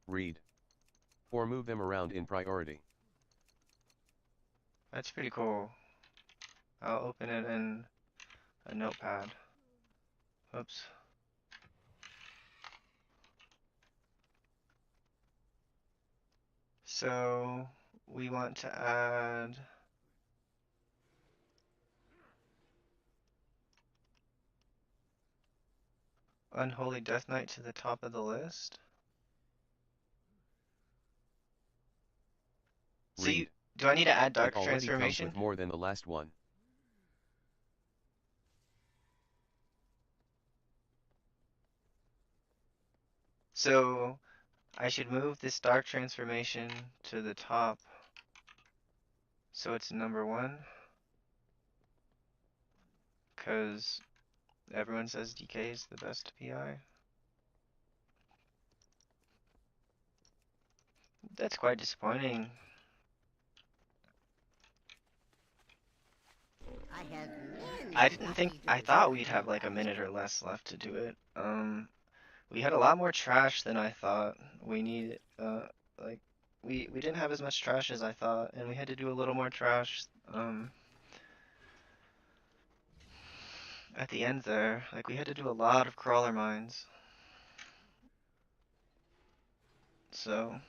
Read. Or move them around in priority. That's pretty cool. I'll open it in a notepad. Oops. So we want to add Unholy Death Knight to the top of the list. So Read. do I need to add Dark It already comes Transformation? with more than the last one. So I should move this Dark Transformation to the top so it's number 1. because everyone says DK is the best PI. That's quite disappointing. I have many I didn't think, copies I of thought this we'd have like a memorized. minute or less left to do it. We had a lot more trash than I thought. We needed, like, we didn't have as much trash as I thought, and we had to do a little more trash, at the end there. Like, we had to do a lot of crawler mines. So,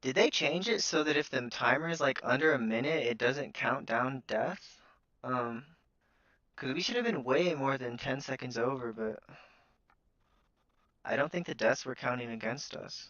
did they change it so that if the timer is like under a minute, it doesn't count down death? Because we should have been way more than 10 seconds over, but I don't think the deaths were counting against us.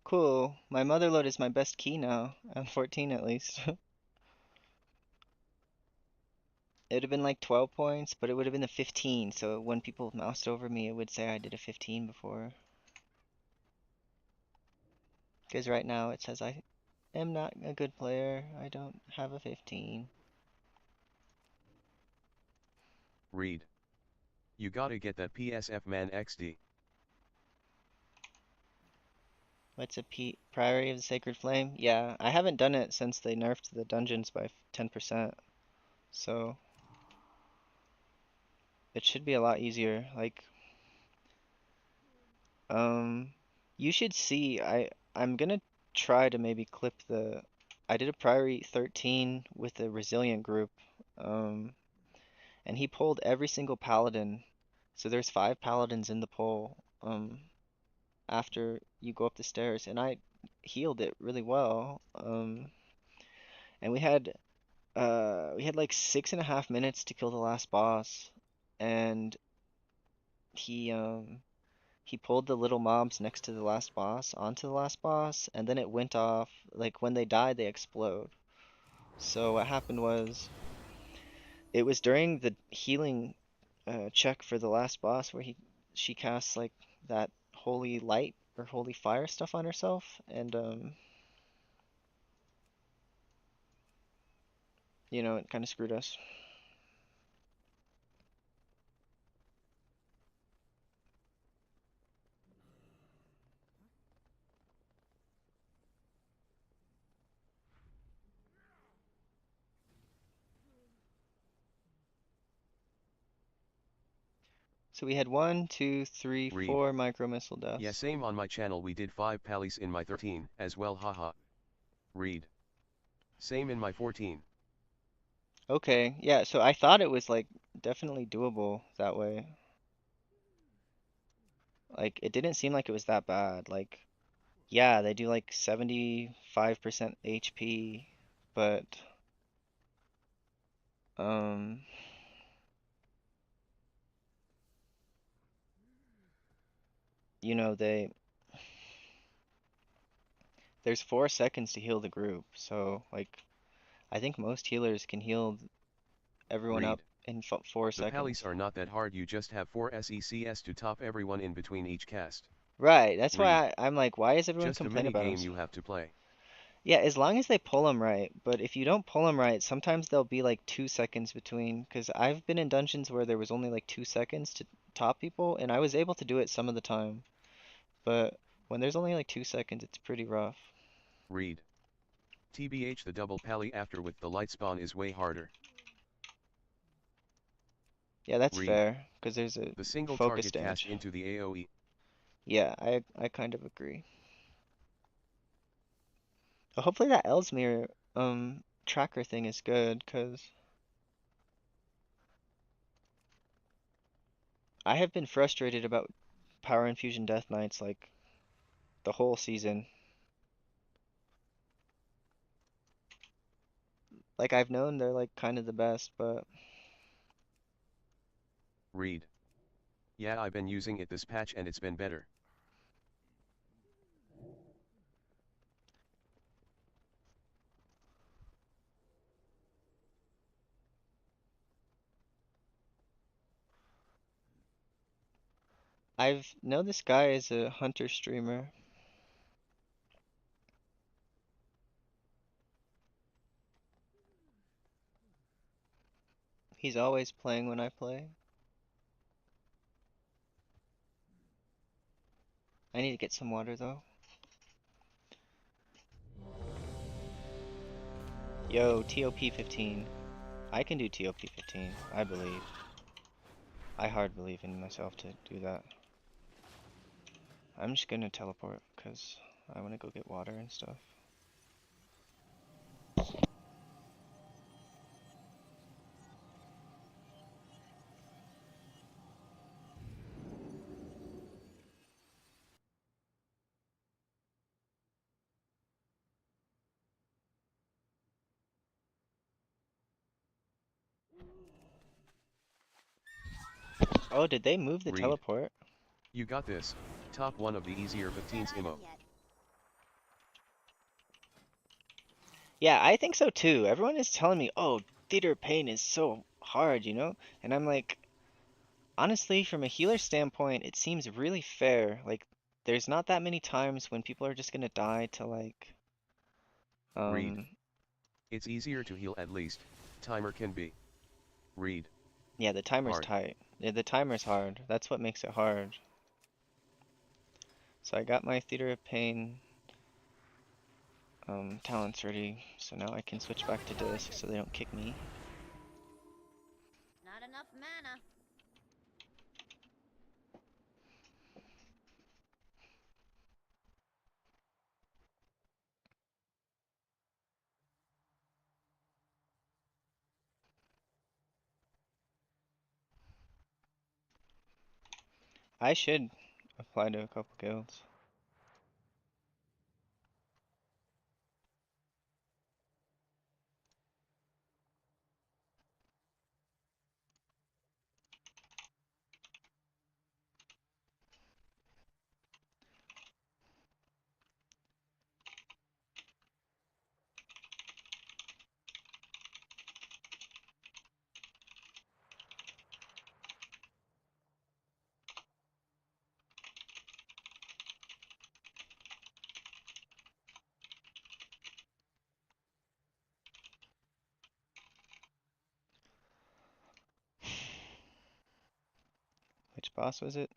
Cool. My motherlode is my best key now. I'm 14 at least. It would have been like 12 points, but it would have been a 15. So when people moused over me, it would say I did a 15 before. Because right now it says I am not a good player. I don't have a 15. Read. You gotta get that PSF man XD. What's a Priory of the Sacred Flame? Yeah, I haven't done it since they nerfed the dungeons by 10%. So it should be a lot easier. Like, you should see, I'm gonna try to maybe clip the, I did a Priory 13 with the Resilient group, and he pulled every single paladin. So there's 5 paladins in the poll, after you go up the stairs, and I healed it really well. And we had like 6.5 minutes to kill the last boss, and he pulled the little mobs next to the last boss onto the last boss, and then it went off. Like when they die, they explode. So what happened was, it was during the healing check for the last boss where she casts like that holy light or holy fire stuff on herself, and you know, it kind of screwed us. So we had 1, 2, 3, Read. 4 micro missile deaths. Yeah, same on my channel. We did 5 pallies in my 13 as well, haha. Read. Same in my 14. Okay, yeah, so I thought it was like definitely doable that way. Like it didn't seem like it was that bad. Like, yeah, they do like 75% HP, but um you know, there's 4 seconds to heal the group. So like I think most healers can heal everyone Read. up in 4 The pallies seconds. are not that hard. You just have 4 SECS to top everyone in between each cast. Right, that's Read. why I'm like, why is everyone Just a complaining mini about game them? you have to play. Yeah, as long as they pull them right. But if you don't pull them right, sometimes there'll be like 2 seconds between. Because I've been in dungeons where there was only like 2 seconds to top people, and I was able to do it some of the time. But when there's only like 2 seconds, it's pretty rough. Read. TBH, the double pally after with the light spawn is way harder. Yeah, that's Read. fair, because there's a The single focus target cast damage. into the AoE. Yeah, I kind of agree. But hopefully that Ellesmere tracker thing is good, because I have been frustrated about Power Infusion Death Knights like the whole season. Like I've known they're like kind of the best, but Read. Yeah, I've been using it this patch and it's been better. I've know this guy is a hunter streamer. He's always playing when I play. I need to get some water though. Yo, TOP 15. I can do TOP 15, I believe. I hard believe in myself to do that. I'm just gonna teleport because I want to go get water and stuff. Oh, did they move the Read. teleport? You got this. Top 1 of the easier 15's immo. Yeah, I think so too. Everyone is telling me, oh, Theater of Pain is so hard, you know? And I'm like, honestly, from a healer standpoint, it seems really fair. Like, there's not that many times when people are just gonna die to like, Read. It's easier to heal at least. Timer can be. Read. yeah, the timer's Hard. tight. Yeah, the timer's hard. That's what makes it hard. So I got my Theater of Pain talents ready, so now I can switch back to disc so they don't kick me. Not enough mana. I should apply to a couple guilds. Which boss was it?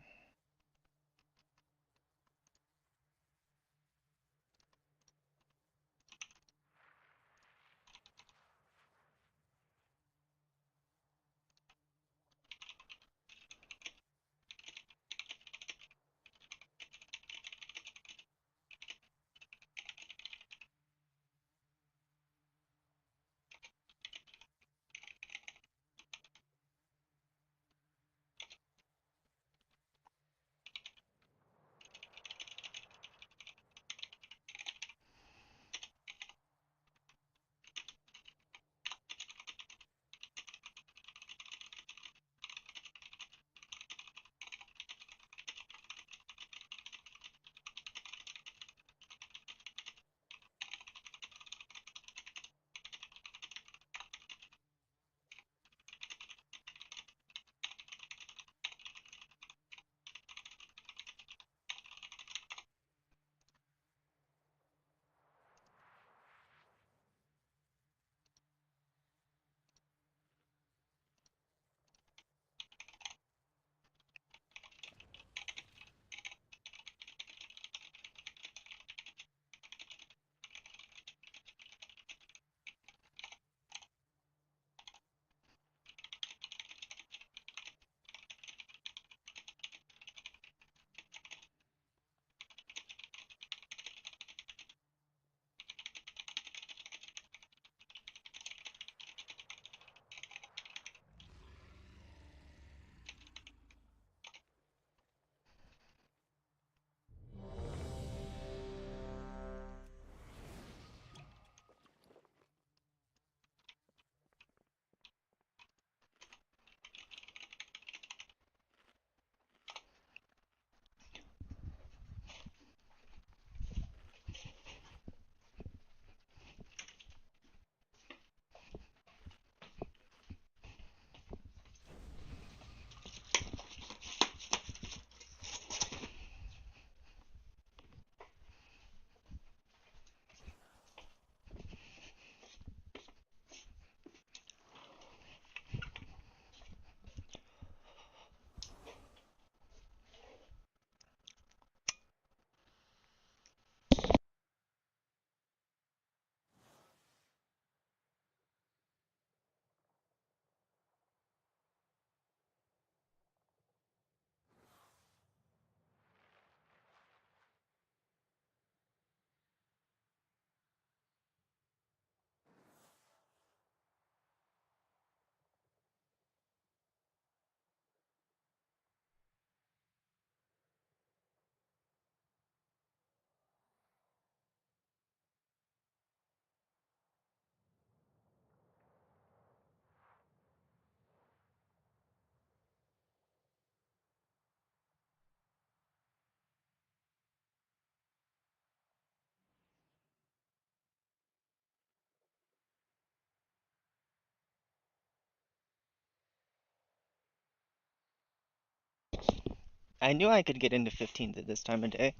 I knew I could get into 15th at this time of day.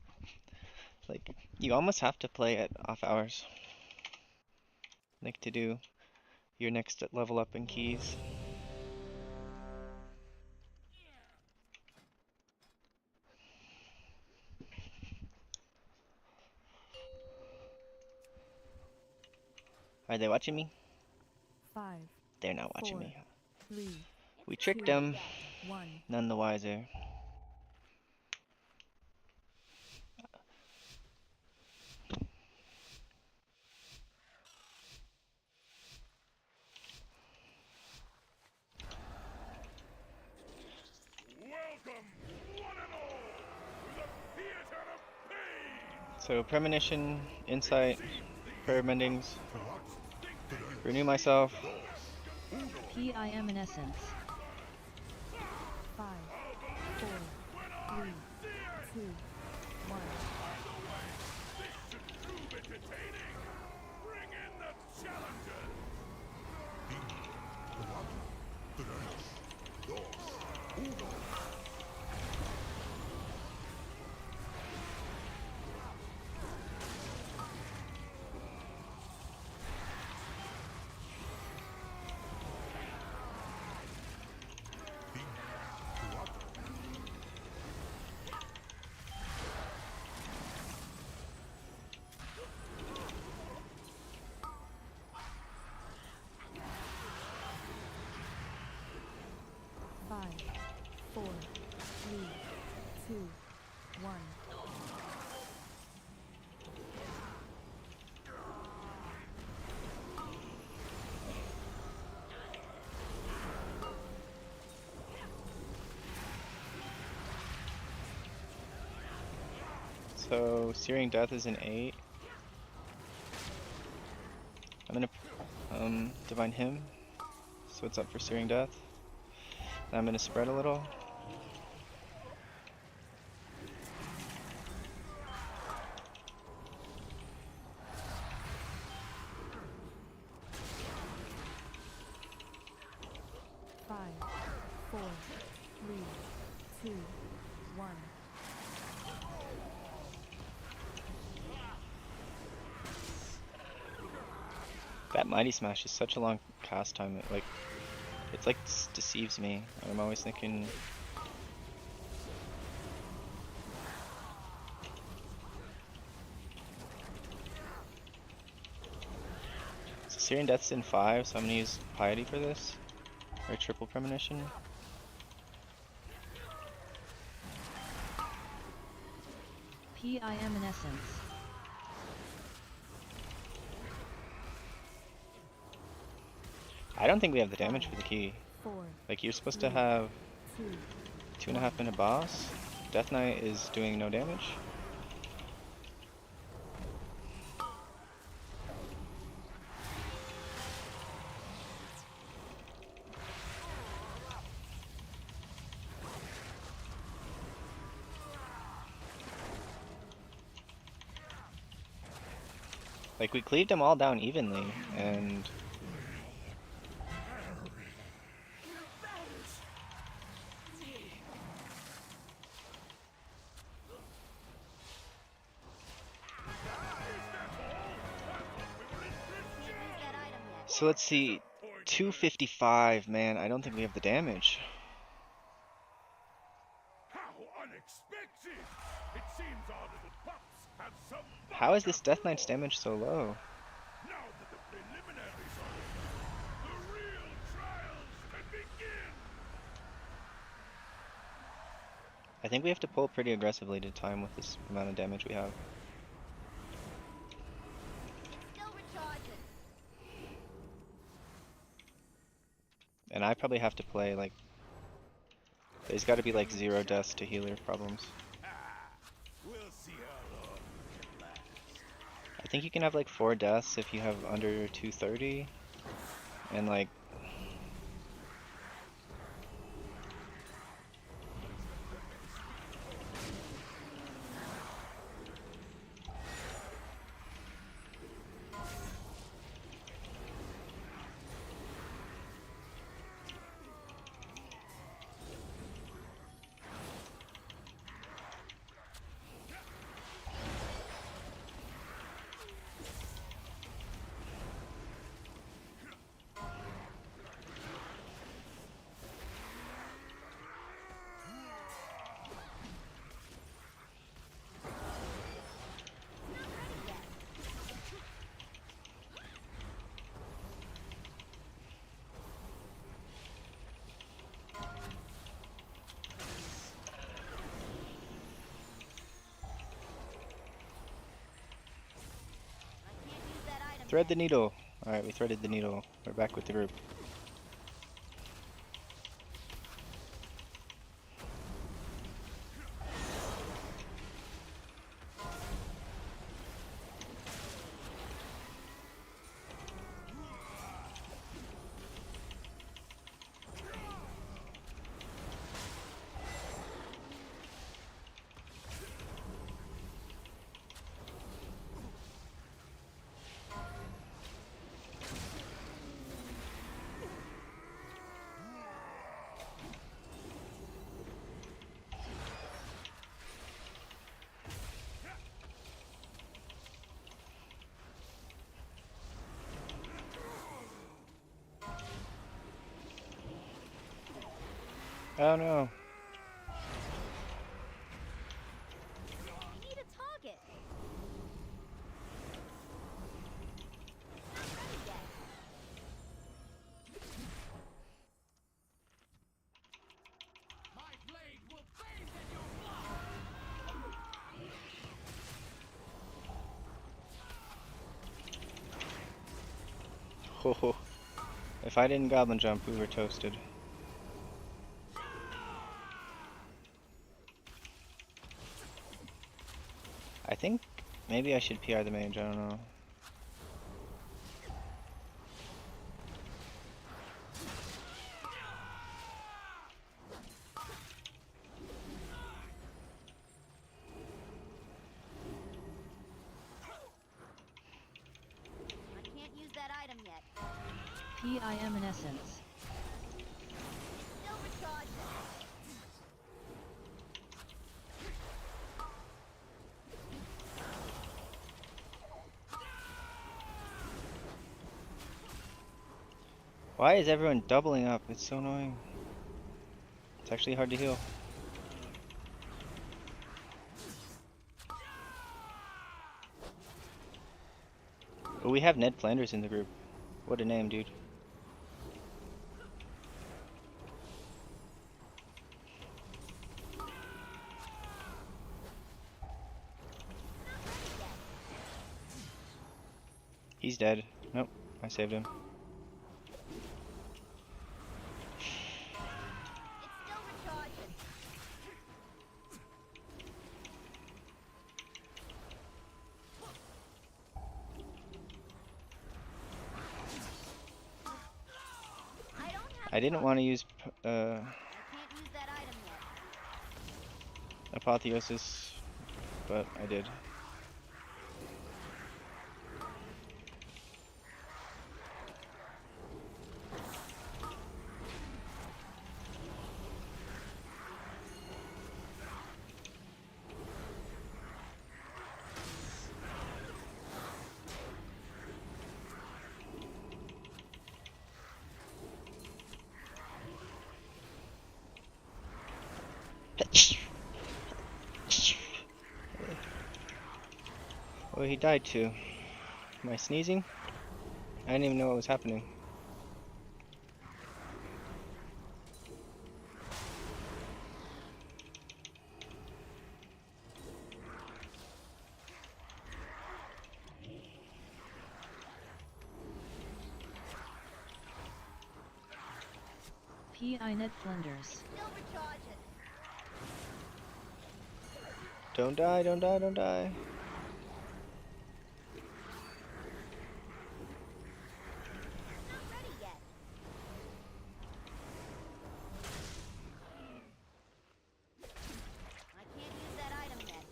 Like, you almost have to play at off hours. Like, to do your next level up in keys. Are they watching me? 5, They're not watching 4, me. 3, We tricked 2, them. 1. None the wiser. Welcome, one and all, to the theater of pain. So premonition, insight, prayer mendings. Renew myself. PIM in essence. 5, 4, 3, 2, 1. Prove entertaining. Bring in the challengers. Five, 4, 3, 2, 1. So Searing Death is an 8. I'm gonna Divine Hymn. So it's up for Searing Death. And I'm gonna spread a little. Five, 4, 3, 2, 1. That Mighty Smash is such a long cast time. It's like deceives me. I'm always thinking. So Searing Death's in 5, so I'm gonna use Piety for this. Or Triple Premonition. PIM in essence. I don't think we have the damage for the key. 4, Like, you're supposed to have 2, 2.5 minute boss. Death Knight is doing no damage. Like, we cleaved them all down evenly, and so let's see, 255, man, I don't think we have the damage. How unexpected! It seems our little pups have some. How is this Death Knight's damage so low? Now that the preliminaries are over, the real trials can begin. I think we have to pull pretty aggressively to time with this amount of damage we have. Still recharging. And I probably have to play, like, there's got to be like 0 deaths to healer problems. We'll see how long it lasts. I think you can have like 4 deaths if you have under 230, and like Thread the needle. Alright, we threaded the needle. We're back with the group. Oh no. We need a target. Not ready yet. My blade will bathe in your blood! Ho. If I didn't goblin jump, we were toasted. I think maybe I should PR the mage, I don't know. I can't use that item yet. PIM in essence. Still recharging. Why is everyone doubling up? It's so annoying. It's actually hard to heal. But we have Ned Flanders in the group. What a name, dude. He's dead. Nope, I saved him. It's still recharging. I didn't want to use I can't use that item yet. Apotheosis, but I did. Oh, he died too. Am I sneezing? I didn't even know what was happening. PI Ned Flanders. Still recharging. Don't die, don't die, don't die. Not ready yet. I can't use that item yet.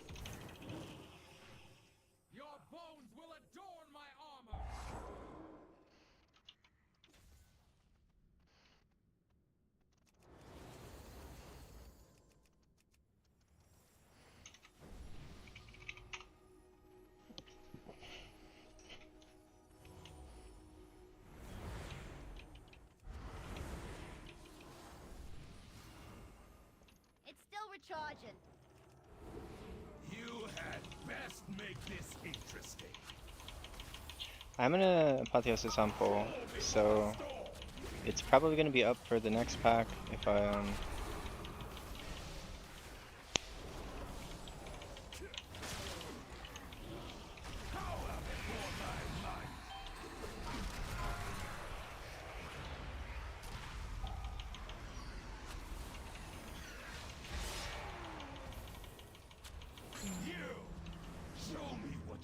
Your bones will adorn my armor! It's still recharging. You had best make this interesting. I'm gonna Apotheosis on pole, so it's probably gonna be up for the next pack if I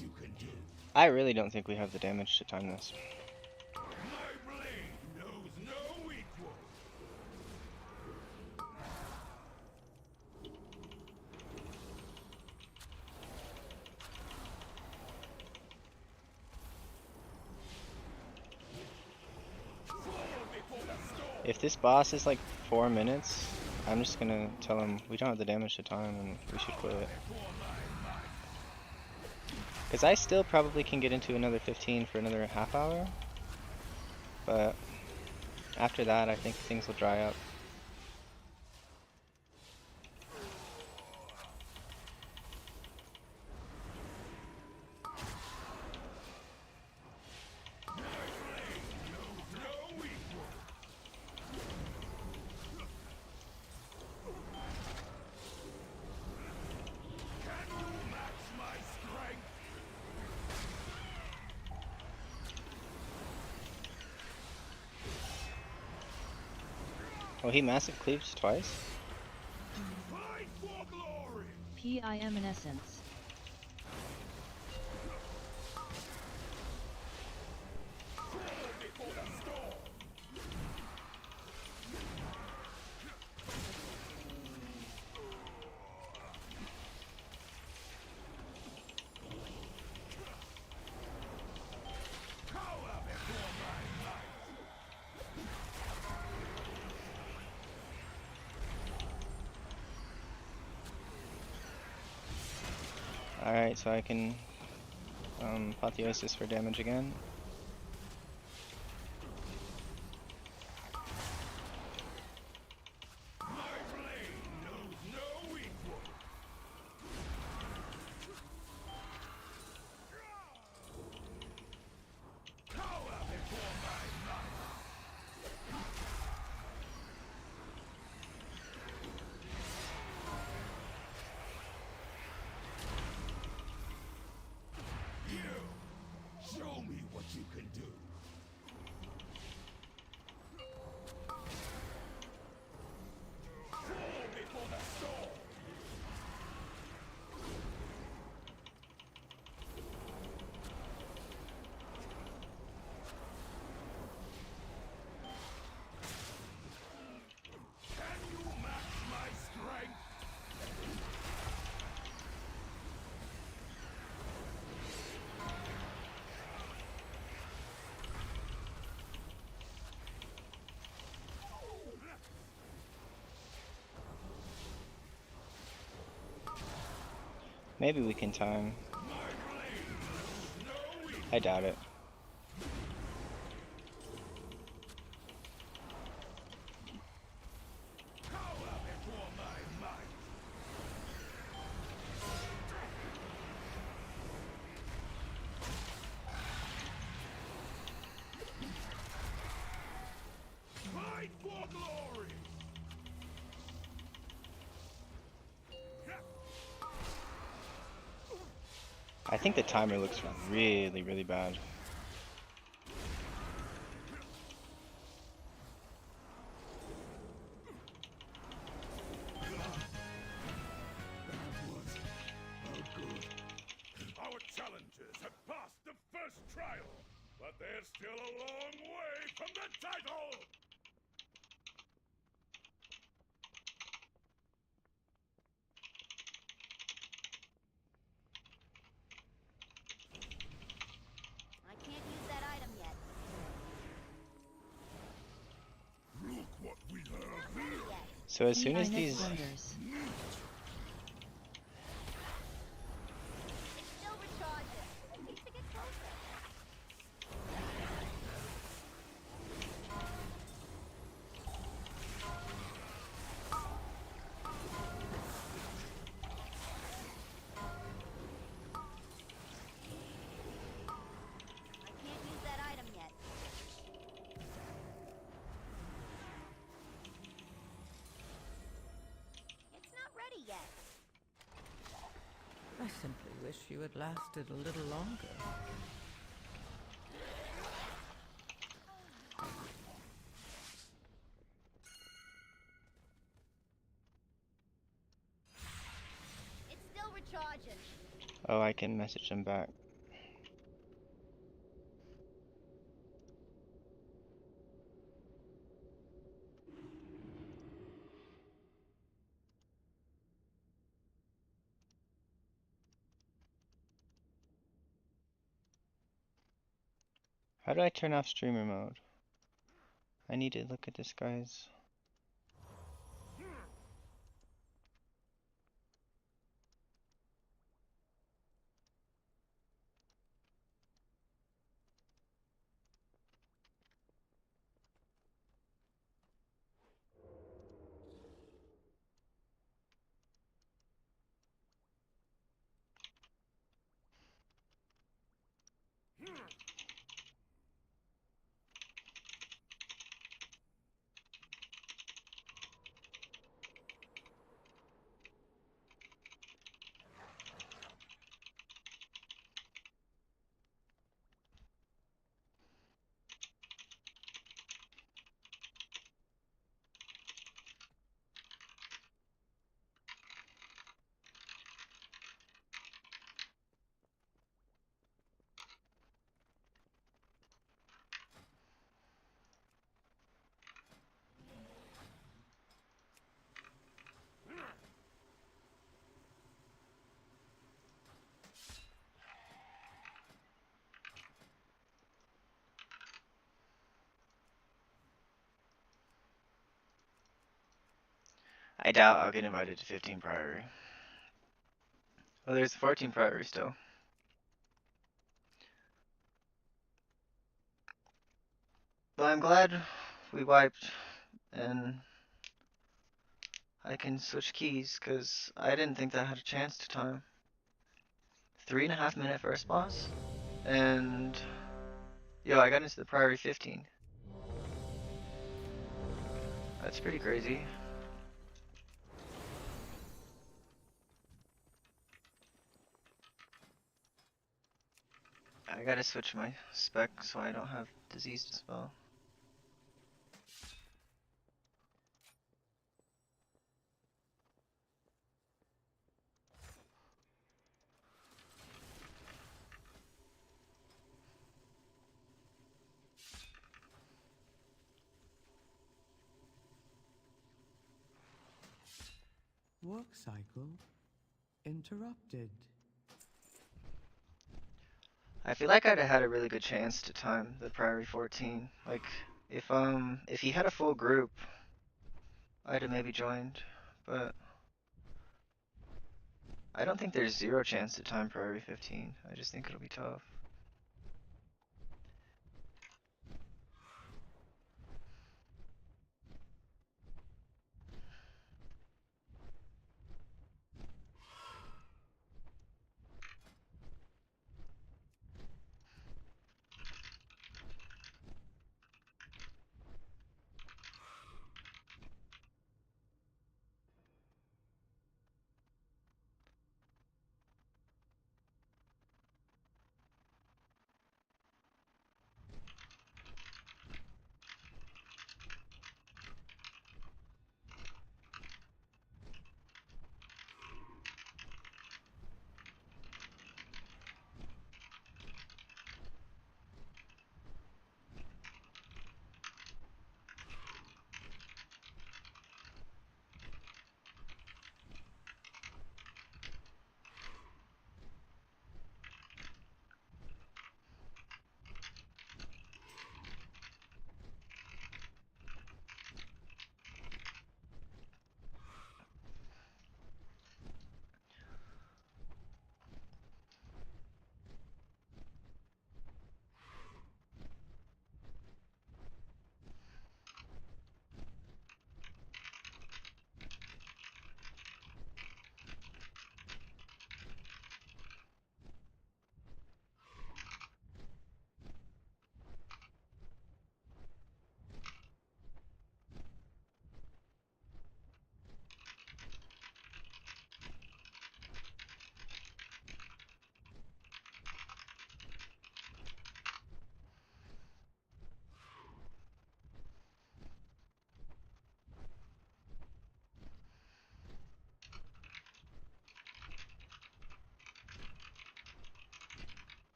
you can do. I really don't think we have the damage to time this. My blade knows no equal. If this boss is like 4 minutes, I'm just gonna tell him we don't have the damage to time and we should quit. Because I still probably can get into another 15 for another half hour. But after that, I think things will dry up. Oh, he massive cleaves twice? PIM in essence. Alright, so I can Apotheosis for damage again. Show me what you can do. Fall before the storm. Can you match my strength? Maybe we can time. I doubt it. Fight for glory. I think the timer looks really, really bad. Our challengers have passed the first trial, but they're still a long way from the title! I can't use that item yet. Look what we have here! So as soon as these... It's still recharging. It needs to get closer. I can't use that item yet. It's not ready yet. I simply wish you had lasted a little longer. It's still recharging. Oh, I can message them back. How do I turn off streamer mode? I need to look at this guy's. I doubt I'll get invited to 15 Priory. Oh, there's 14 Priory still. But I'm glad we wiped and I can switch keys because I didn't think that I had a chance to time. 3.5 minute first boss? And yo, I got into the Priory 15. That's pretty crazy. I gotta switch my spec so I don't have disease to spell. Work cycle interrupted. I feel like I'd have had a really good chance to time the Priory 14. Like, if he had a full group, I'd have maybe joined, but I don't think there's zero chance to time Priory 15. I just think it'll be tough.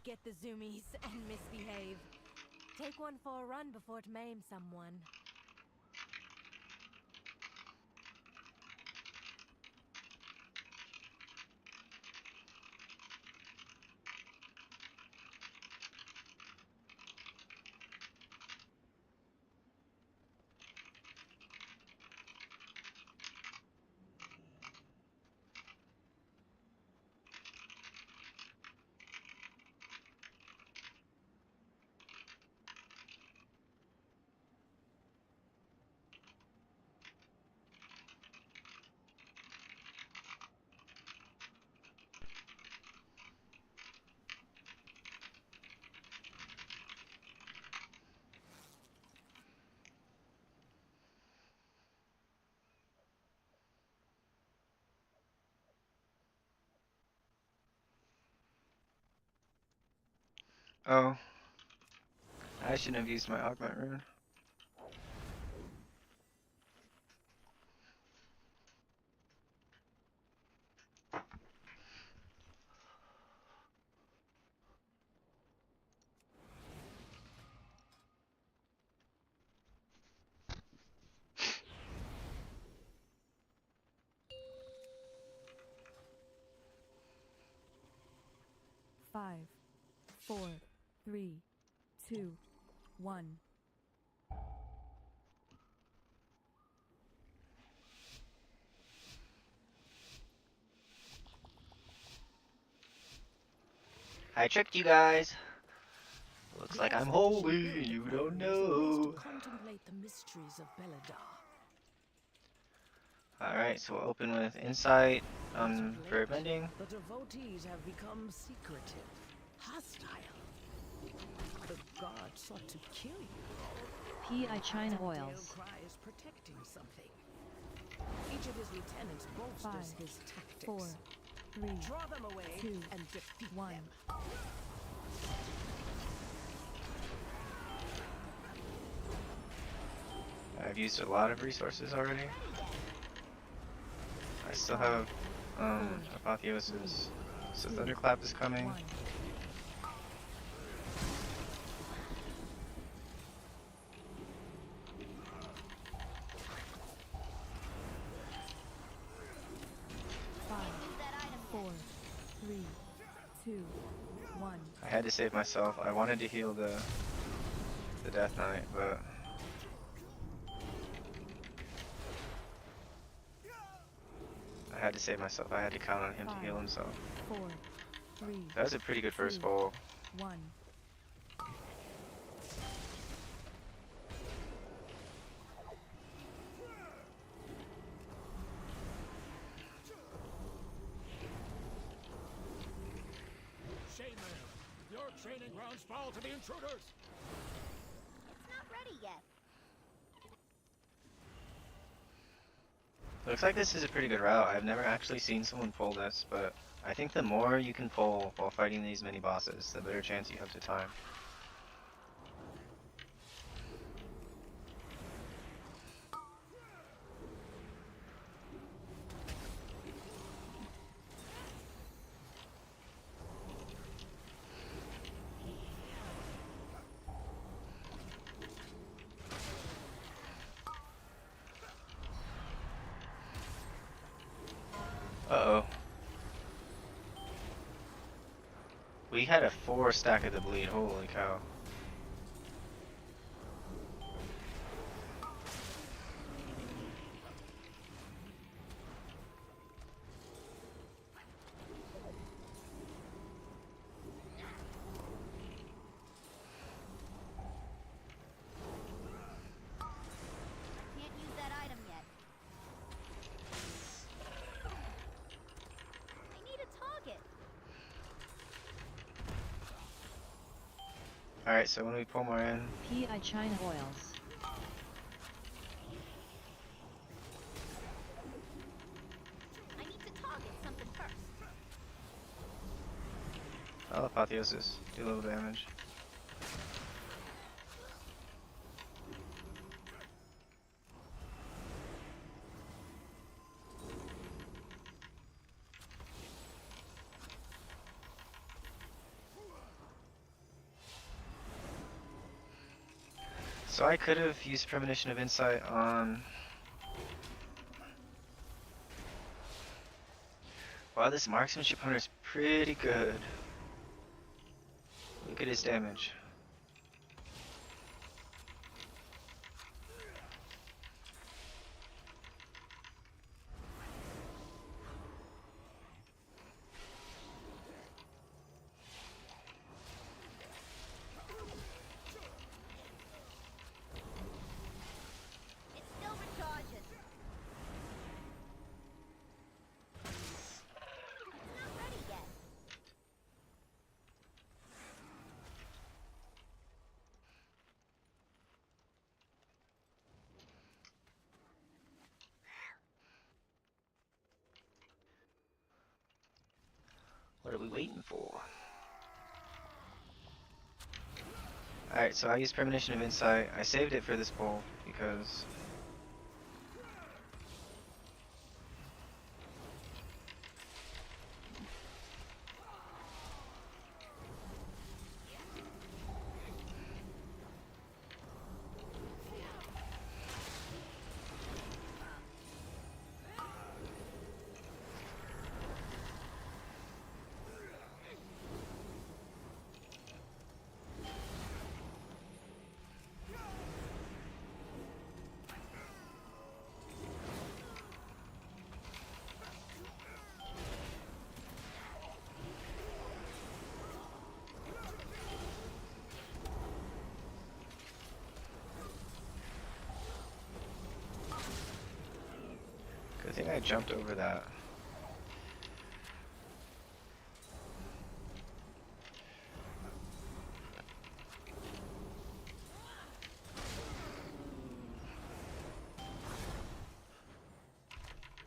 Get the zoomies and misbehave. Take one for a run before it maims someone. Oh. I shouldn't have used my augment rune. Five, 4, 3, 2, 1. I tricked you guys. Looks like I'm holy. You don't know. Contemplate the mysteries of Belladar. Alright, so we'll open with Insight for bending. The devotees have become secretive, hostile. The god sought to kill you. PI China Dale Oils. Cry is protecting something. Each of his lieutenants bolsters 5, his tactics. 4, 3, Draw them away 2, and defeat 1. them. I've used a lot of resources already. I still have Apotheosis. So Thunderclap is coming. 4, 3, 2, 1. I had to save myself. I wanted to heal the Death Knight, but I had to save myself. I had to count on him to heal himself. 4, 3. That was a pretty good first bowl. 1. Shame there. Your training grounds fall to the intruders. It's not ready yet. Looks like this is a pretty good route. I've never actually seen someone pull this, but I think the more you can pull while fighting these mini bosses, the better chance you have to time. Uh-oh. We had a 4 stack of the bleed, holy cow. Can't use that item yet. I need a target. Alright, so when we pull more in, PI China Oils. I need to target something first. I'll Apotheosis, do a little damage. So I could have used Premonition of Insight on... Wow, this marksmanship hunter is pretty good. Look at his damage. It's still recharging. It's not ready yet. What are we waiting for? Alright, so I used Premonition of Insight. I saved it for this bowl because... Good thing I jumped over that.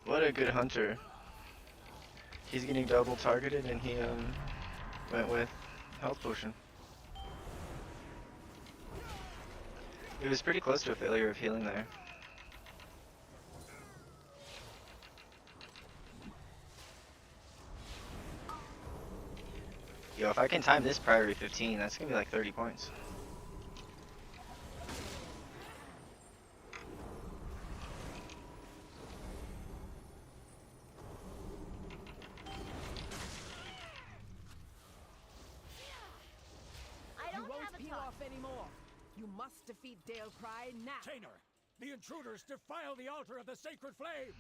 What a good hunter. He's getting double targeted and he went with health potion. It was pretty close to a failure of healing there. Yo, if I can time this priority 15, that's gonna be like 30 points. I don't have a Peel talk. off anymore. You must defeat Dale Cry now. Tainer, the intruders defile the altar of the sacred flame!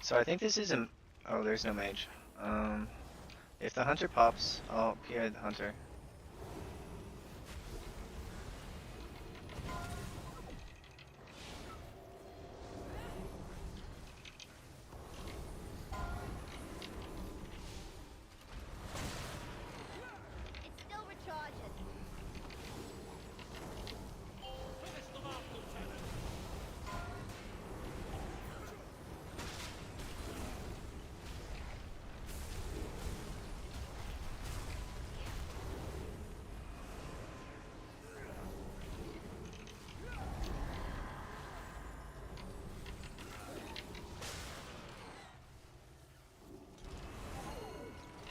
So I think this is a... Oh, there's no mage. If the hunter pops, I'll PI the hunter. It's still recharging. Finish them off, Lieutenant!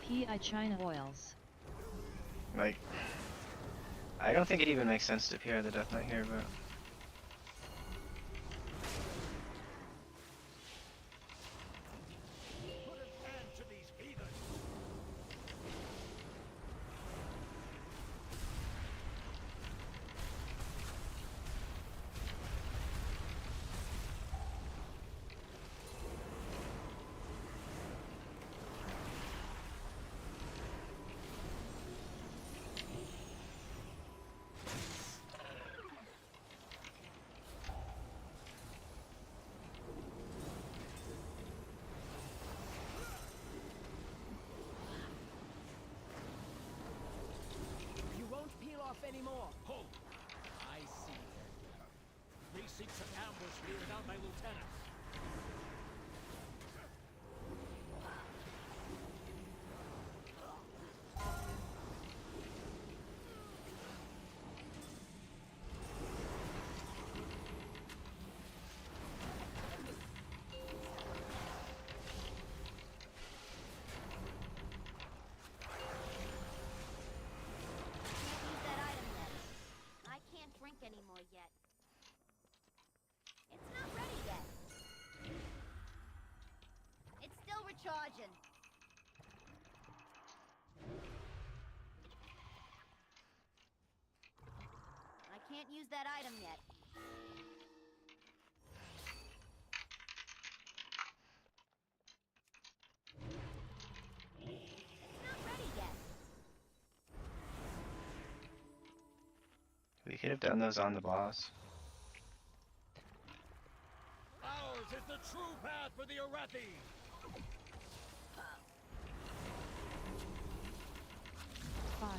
PI China Oils. Like... I don't think it even makes sense to PI the Death Knight here, but... Put an end to these heathens! You won't peel off anymore. Hold! I see their cunning. They seek to ambush me without my lieutenant. can't use that item yet. It's not ready yet. We could have done those on the boss. Ours is the true path for the Arathi. 5,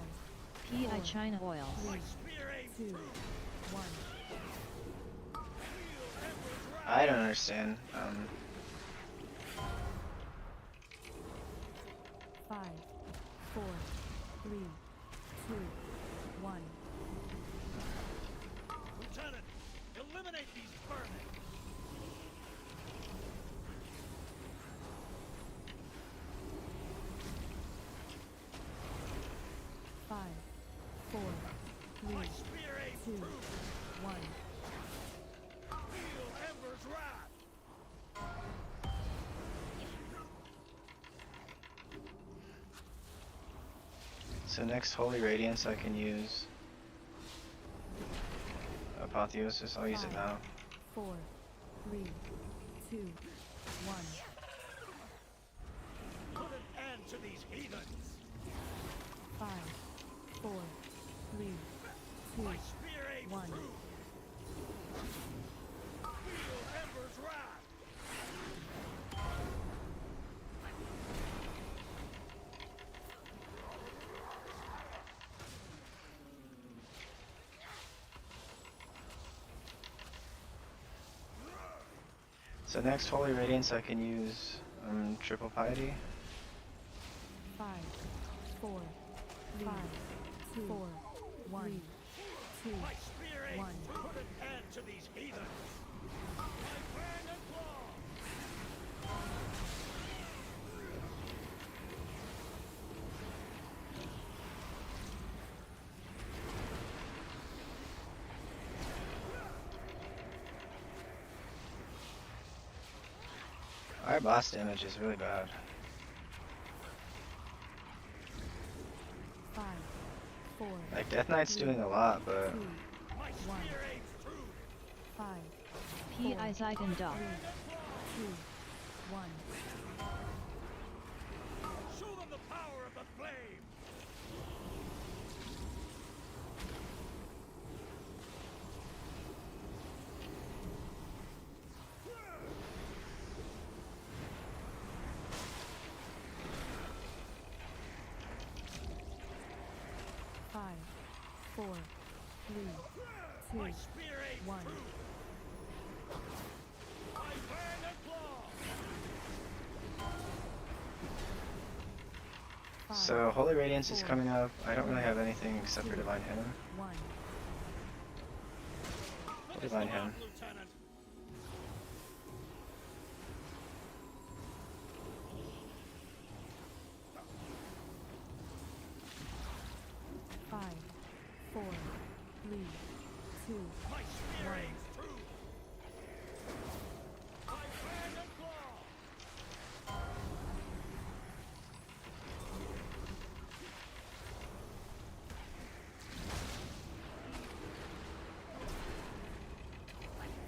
PI China oils. 3, 2, 1. I don't understand. 5, 4, 3, 2, 1. Lieutenant, eliminate these vermin. 5, 4, 3, 2, 1. Feel Ember's wrath. So next Holy Radiance I can use Apotheosis. I'll use it now. 4, 3, 2, 1. Put an end to these heathens. 5, 4, 3, 2, My spear aims 1. true. Feel Ember's wrath. So next Holy Radiance I can use Triple Piety. 5, 4, 5, 2, 4, 1, 2, My spear aims 1. true. Put an end to these heathens. My fang and claw. Our boss damage is really bad. 5, 4, Like Death Knight's doing a lot, but 2, 1. 5, PI Zygon 2, 1. Show them the power of the flame. Five, 4, 3, 2, My spear aims 1. true. My fang and claw. so Holy Radiance is coming up. I don't really have anything except for Divine Hymn. 1. Divine Hymn. Lieutenant. 5, 4, 3, 2, My spear 1. aims true. My fang and claw.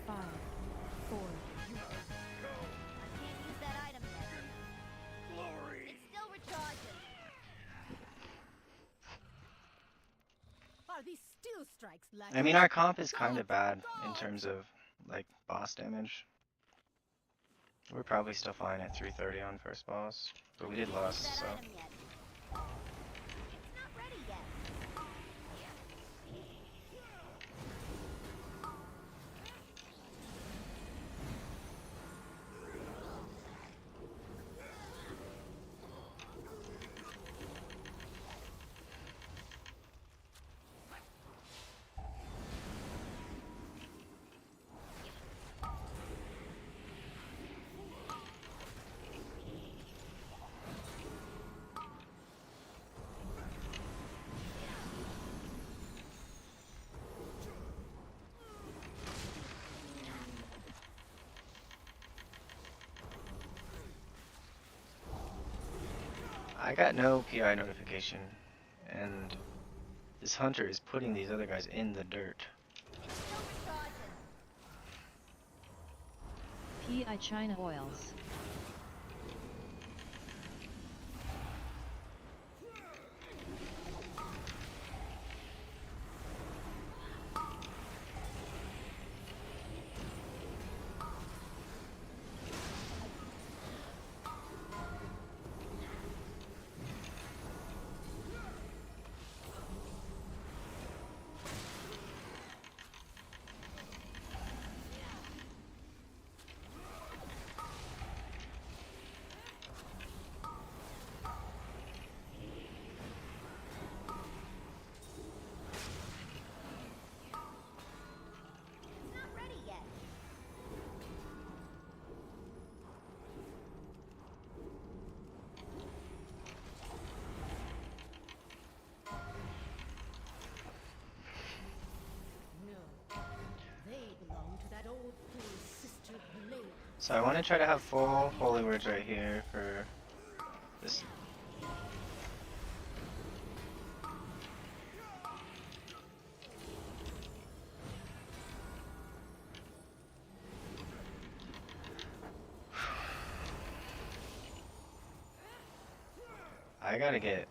5, 4. I can't use that item yet. Glory. It's still recharging. Are these steel strikes like I mean, our comp is kind of bad in terms of like boss damage. We're probably still fine at 330 on first boss, but we did lose, so. That item yet. It's not ready yet. I got no PI notification, and this hunter is putting these other guys in the dirt. PI China Oils. So I want to try to have full holy words right here for this. I gotta get,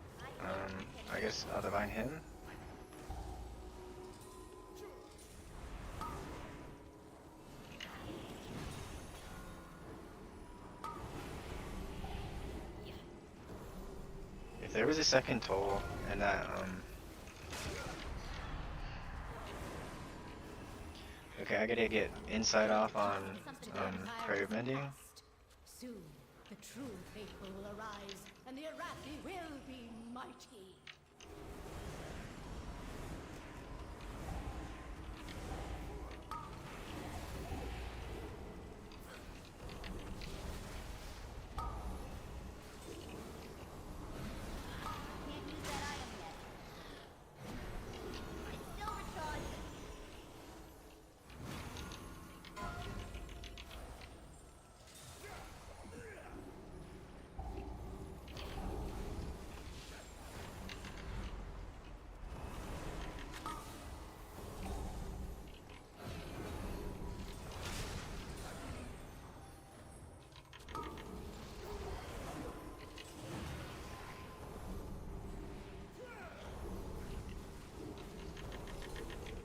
I guess I'll divine him. If there was a second toll and that, okay, I gotta get inside off on, prayer mending. Soon, the true faithful will arise, and the Arathi will be mighty.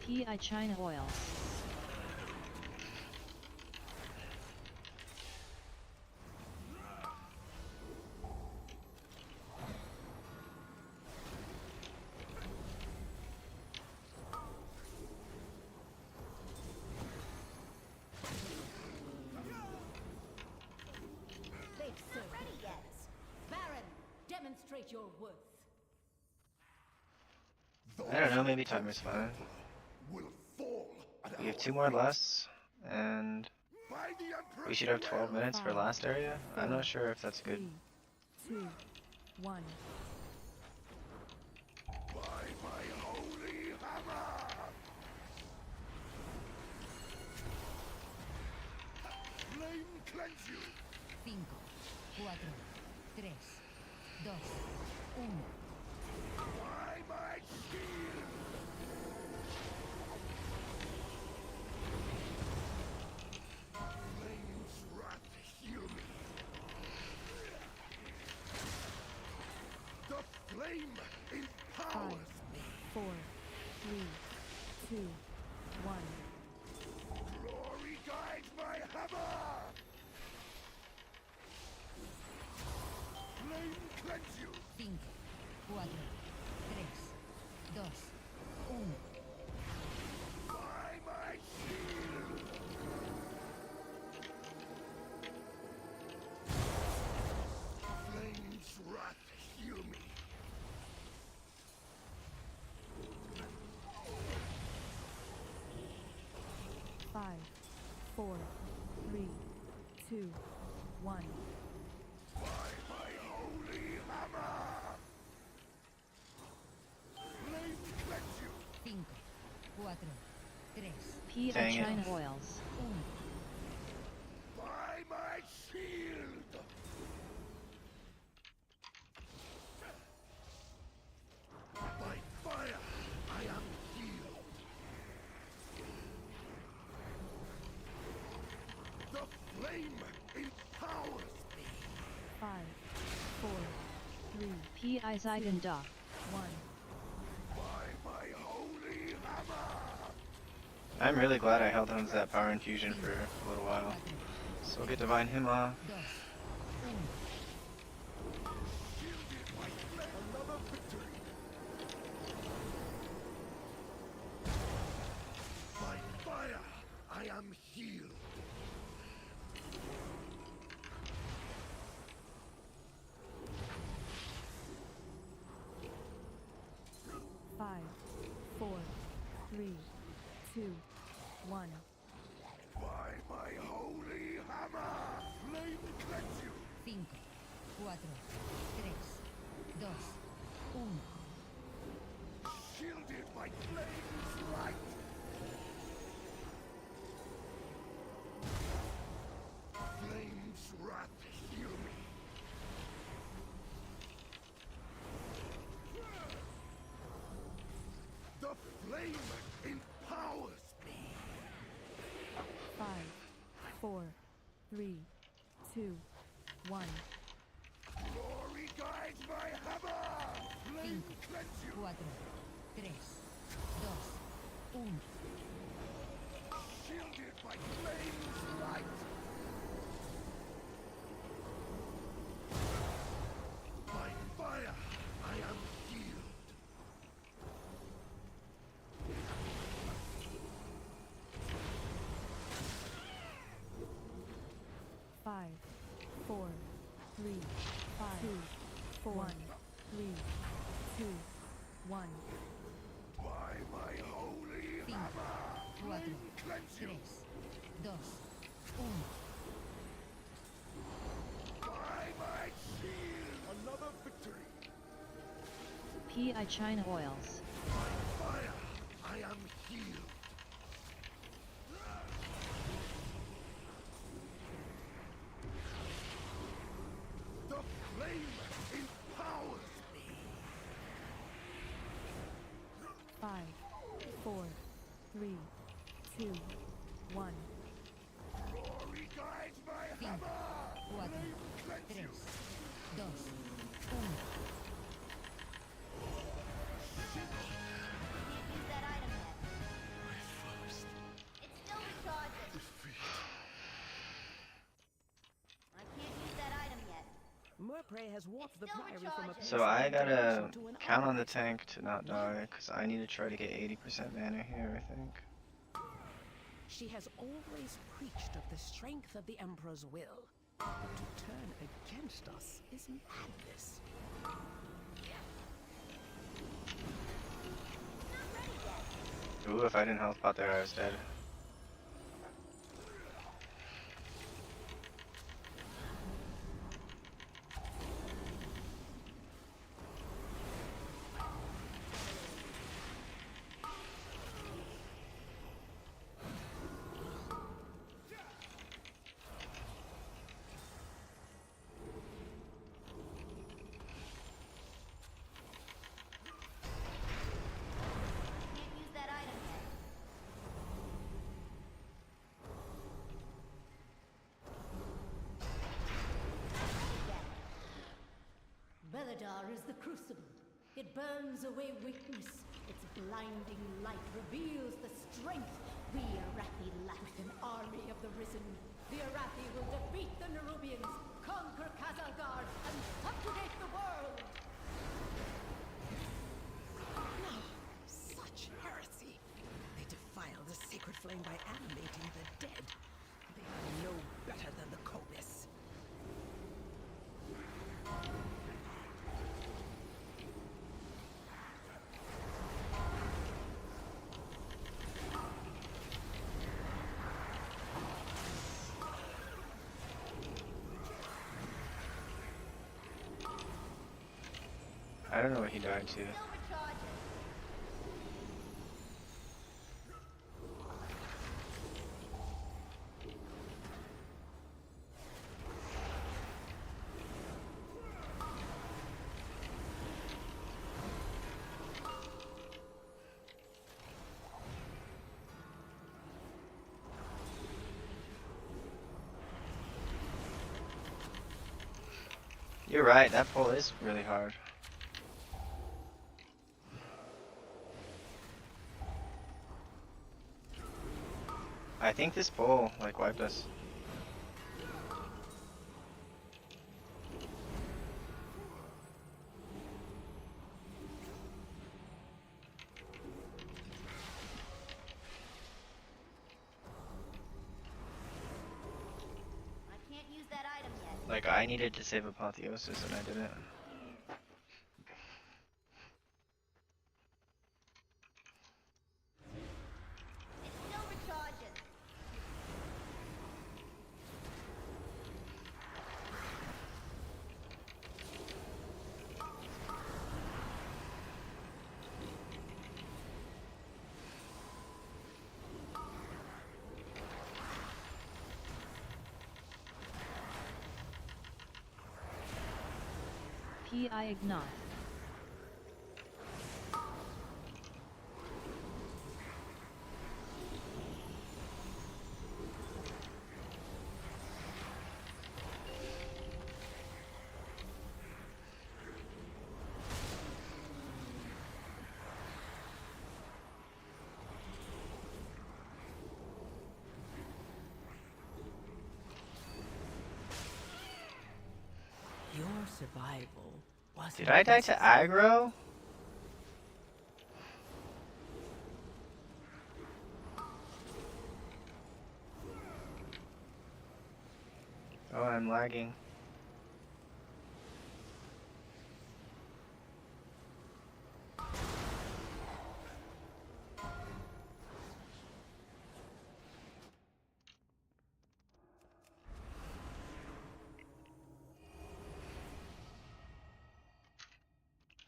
PI China Oils. They've served us. Baron, demonstrate your worth. I don't know, maybe timer's fine. We have 2 more lusts, and we should have 12 minutes for last area. I'm not sure if that's good. 3, 2, 1. Flame cleanse you. 5, 4, 3, 2, 1. By my shield. Flame's wrath heal me. The flame empowers 5, me. 4, 3, 2, 1. Glory guides my hammer. Flame cleanse you. 5, 4, 3, 2, 1. By my shield. Flame's wrath heal me. Five, 4, 3, 2, 1. By my holy hammer. Flame cleanse you. 5, 4, 3, PI Dang it. China Oils. 1. By my shield. By fire, I am healed. The flame P.I. Zygonda. 1. I'm really glad I held on to that power infusion for a little while. So we'll get Divine him off. By fire, I am healed. 5, 4, 3, 2, 1. By my holy hammer, flame cleanse you. 5, 4, 3, 2, 1. Shielded by flame's light. Flame's wrath heal me. The flame empowers me. 5, 4, 3, 2, 1. Glory guides my hammer. Flame 5, cleanse you. 4, 3, 2, 1. Shielded by flame's light. By fire, I am healed. 5, 4, 3, 5, 2, 4, 3, 2, 1. By my holy 5, hammer, 4, flame cleanse 3, you. 2, 1. By my shield, another victory. P.I. China Oils. By fire, I am healed. The flame empowers me. 5, 4, 3, 2, 1. Glory guides my 5, hammer. 4, Flame cleanse 3, you. 2, 1. Use that item yet. It's still recharging. I can't use that item yet. More prey has warped the priory from a So I gotta count on the tank to not die, because I need to try to get 80% mana here, I think. She has always preached of the strength of the Emperor's will. But to turn against us is madness. Ooh, if I didn't health pot there, I was dead. Can't use that item yet. Belladar is the crucible. It burns away weakness. Its blinding light reveals the strength we Arathi lack. With an army of the Risen, the Arathi will defeat the Nerubians, conquer Khazalgar, and subjugate the world! No, such heresy. They defile the sacred flame by animating the dead. They are no better than the Kobis. I don't know what he died to. Still recharging. You're right, that pull is really hard. I think this bull like wiped us. I can't use that item yet. Like I needed to save Apotheosis and I didn't. It's still recharging. P.I. Ignat. Your survival wasn't Did I die to aggro? Oh, I'm lagging.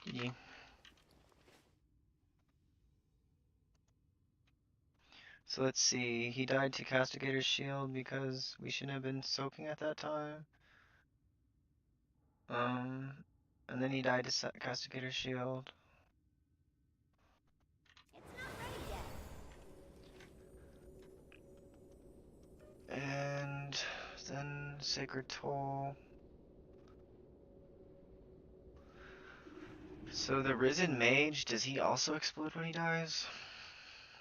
GG. So let's see, he died to Castigator's Shield because we shouldn't have been soaking at that time. And then he died to Castigator's Shield. And then Sacred Toll. So the Risen Mage, does he also explode when he dies?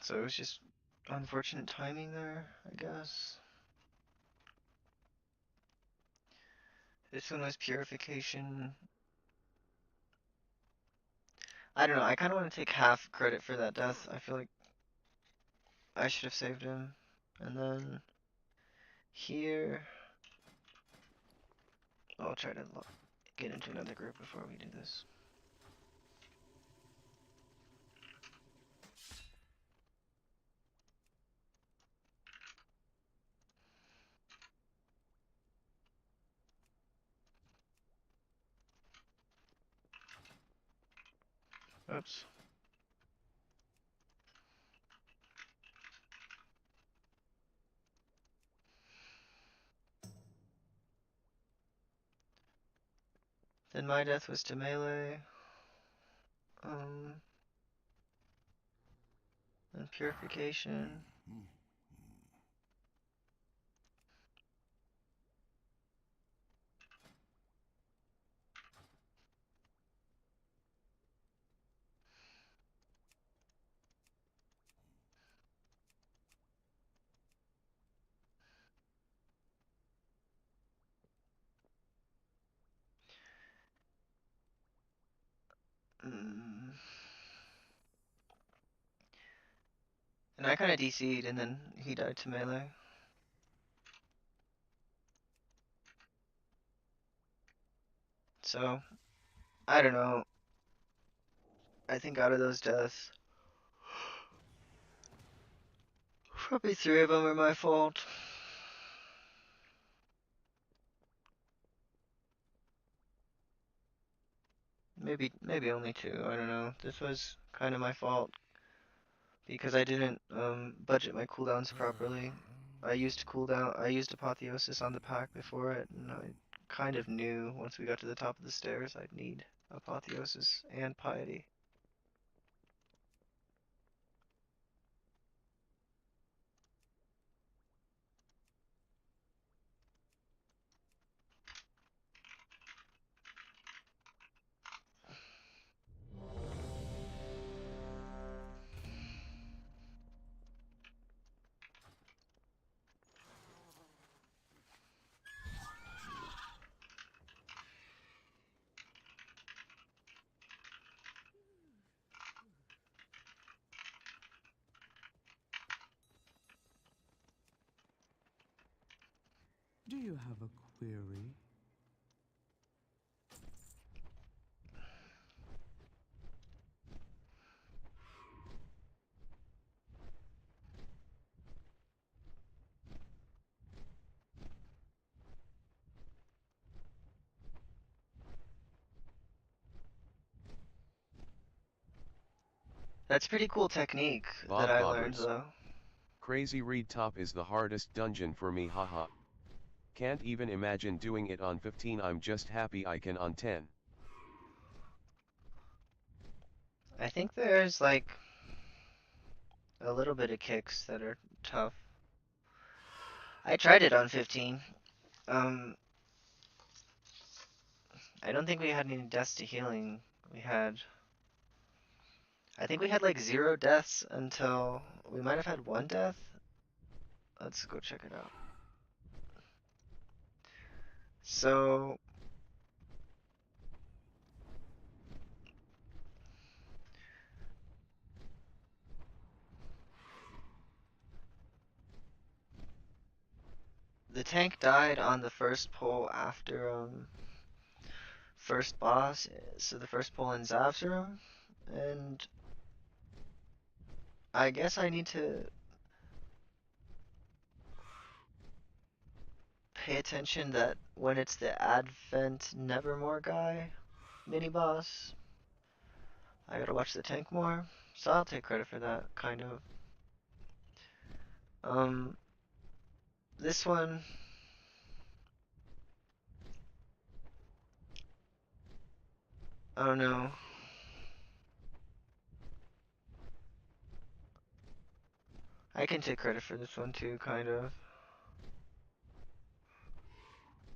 So it was just unfortunate timing there, I guess. This one was Purification. I don't know, I kind of want to take half credit for that death. I feel like I should have saved him. And then here, I'll try to get into another group before we do this. Oops. Then my death was to melee. And Purification. And I kind of DC'd and then he died to melee. So, I don't know. I think out of those deaths, probably 3 of them are my fault. Maybe only 2, I don't know. This was kind of my fault because I didn't budget my cooldowns properly. I used Apotheosis on the pack before it, and I kind of knew once we got to the top of the stairs I'd need Apotheosis and Piety. Do you have a query? That's pretty cool technique that Bob I learned Bobbers. though. Crazy Reed Top is the hardest dungeon for me, haha. Can't even imagine doing it on 15. I'm just happy I can on 10. I think there's like a little bit of kicks that are tough. I tried it on 15. I don't think we had any deaths to healing. I think we had like 0 deaths until we might have had 1 death. Let's go check it out. So the tank died on the first pull after first boss, so the first pull in Zav's room, and I guess I need to pay attention that when it's the Advent Nevermore guy mini boss, I gotta watch the tank more. So I'll take credit for that, kind of. This one, I don't know. I can take credit for this one too, kind of.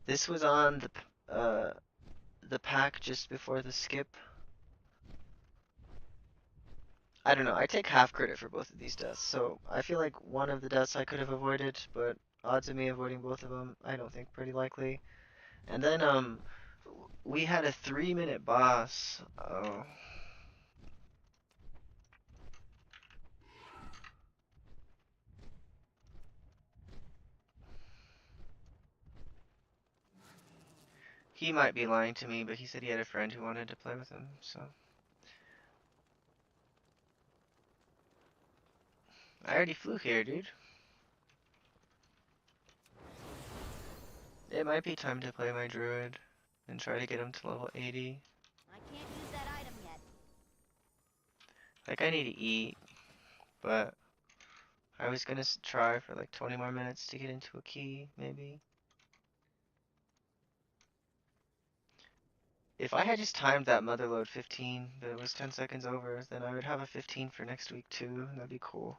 This was on the pack just before the skip. I don't know, I take half credit for both of these deaths, so I feel like one of the deaths I could have avoided, but odds of me avoiding both of them, I don't think pretty likely. And then, we had a 3-minute boss. Oh. He might be lying to me, but he said he had a friend who wanted to play with him, so. I already flew here, dude. It might be time to play my druid and try to get him to level 80. I can't use that item yet. Like, I need to eat, but I was gonna try for like 20 more minutes to get into a key, maybe. If I had just timed that motherload 15, but it was 10 seconds over, then I would have a 15 for next week too, and that'd be cool.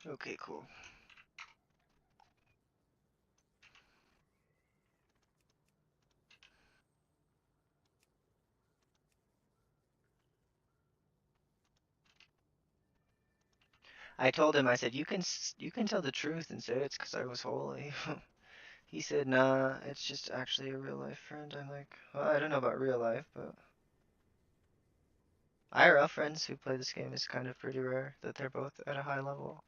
Okay, cool. I told him, I said, you can tell the truth and say it's because I was holy. He said, nah, it's just actually a real life friend. I'm like, well, I don't know about real life, but IRL friends who play this game is kind of pretty rare that they're both at a high level.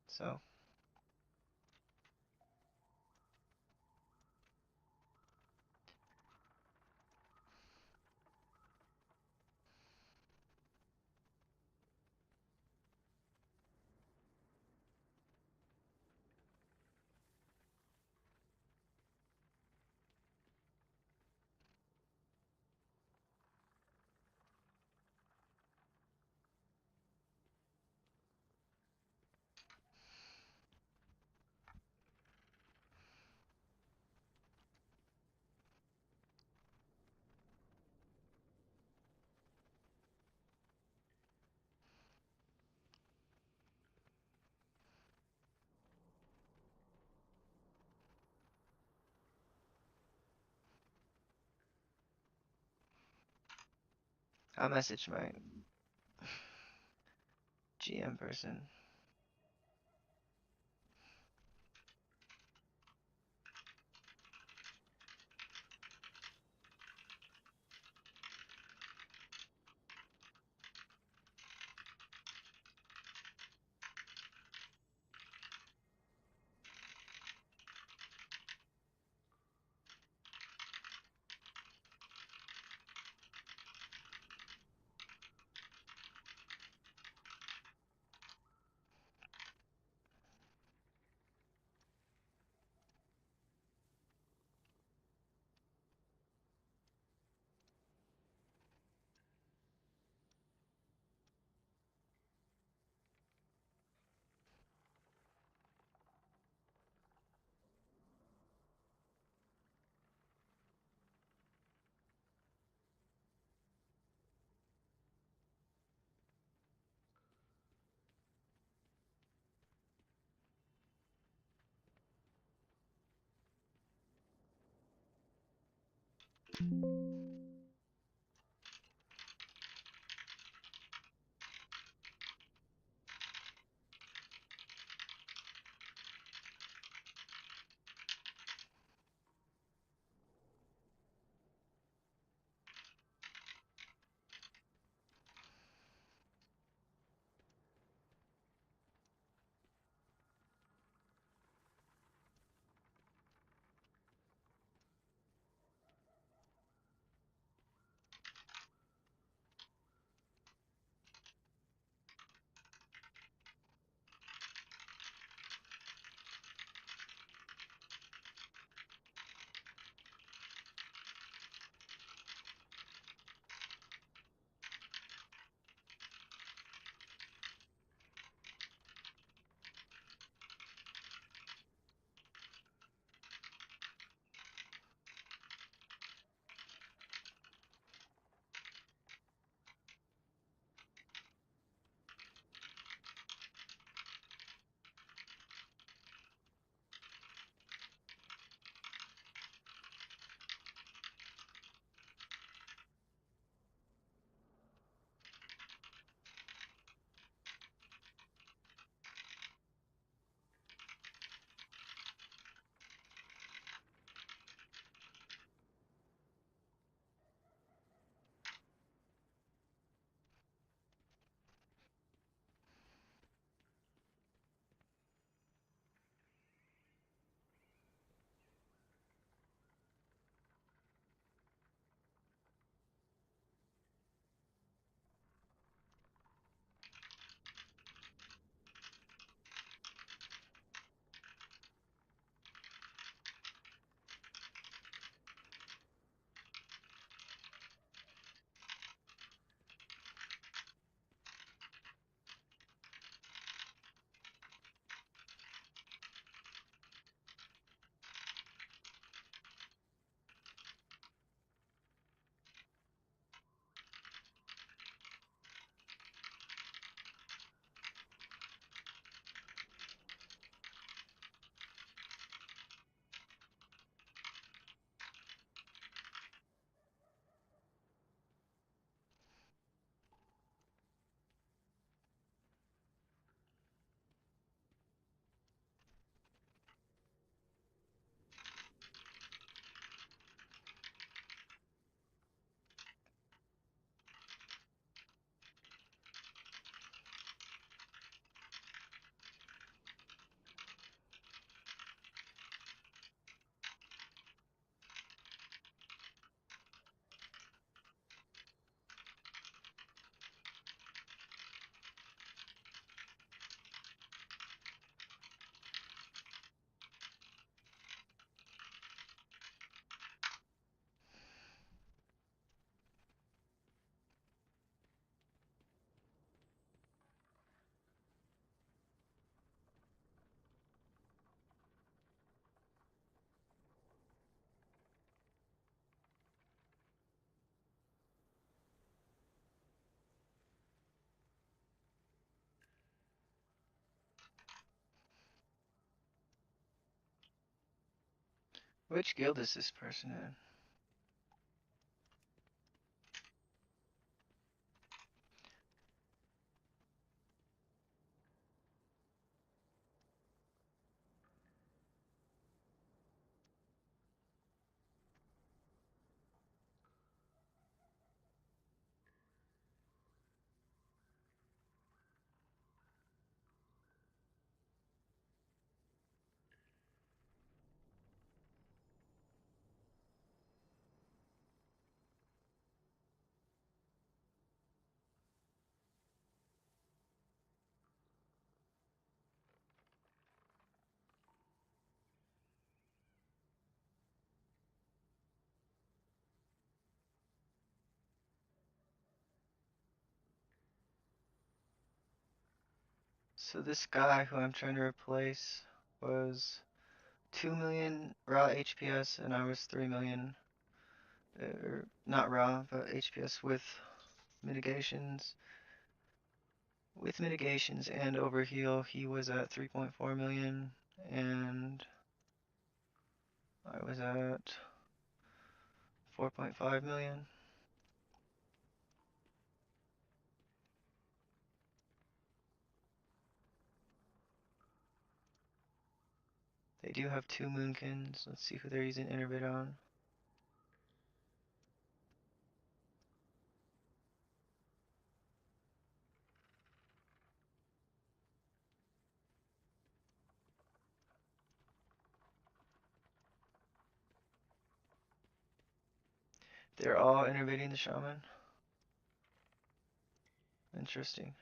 So. I'll message my GM person. Which guild is this person in? So this guy who I'm trying to replace was 2 million raw HPS and I was 3 million, not raw, but HPS with mitigations. With mitigations and overheal, he was at 3.4 million and I was at 4.5 million. They do have 2 Moonkins. Let's see who they're using Innervid on. They're all innervating the Shaman. Interesting.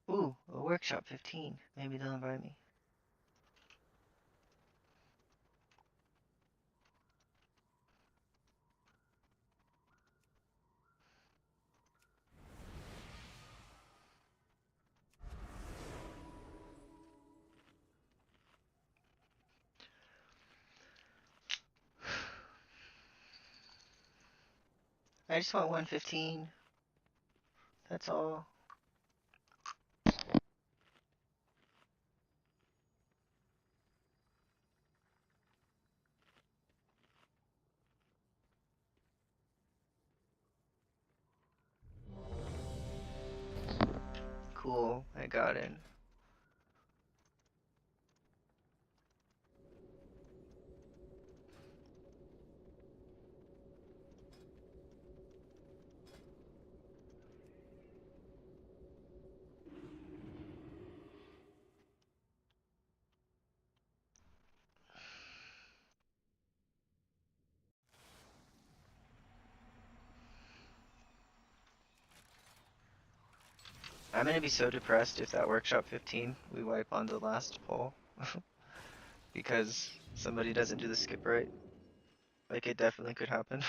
Ooh, a workshop 15. Maybe they'll invite me. I just want 115. That's all. Cool, I got in. I'm gonna be so depressed if that workshop 15 we wipe on the last poll. Because somebody doesn't do the skip right. Like it definitely could happen.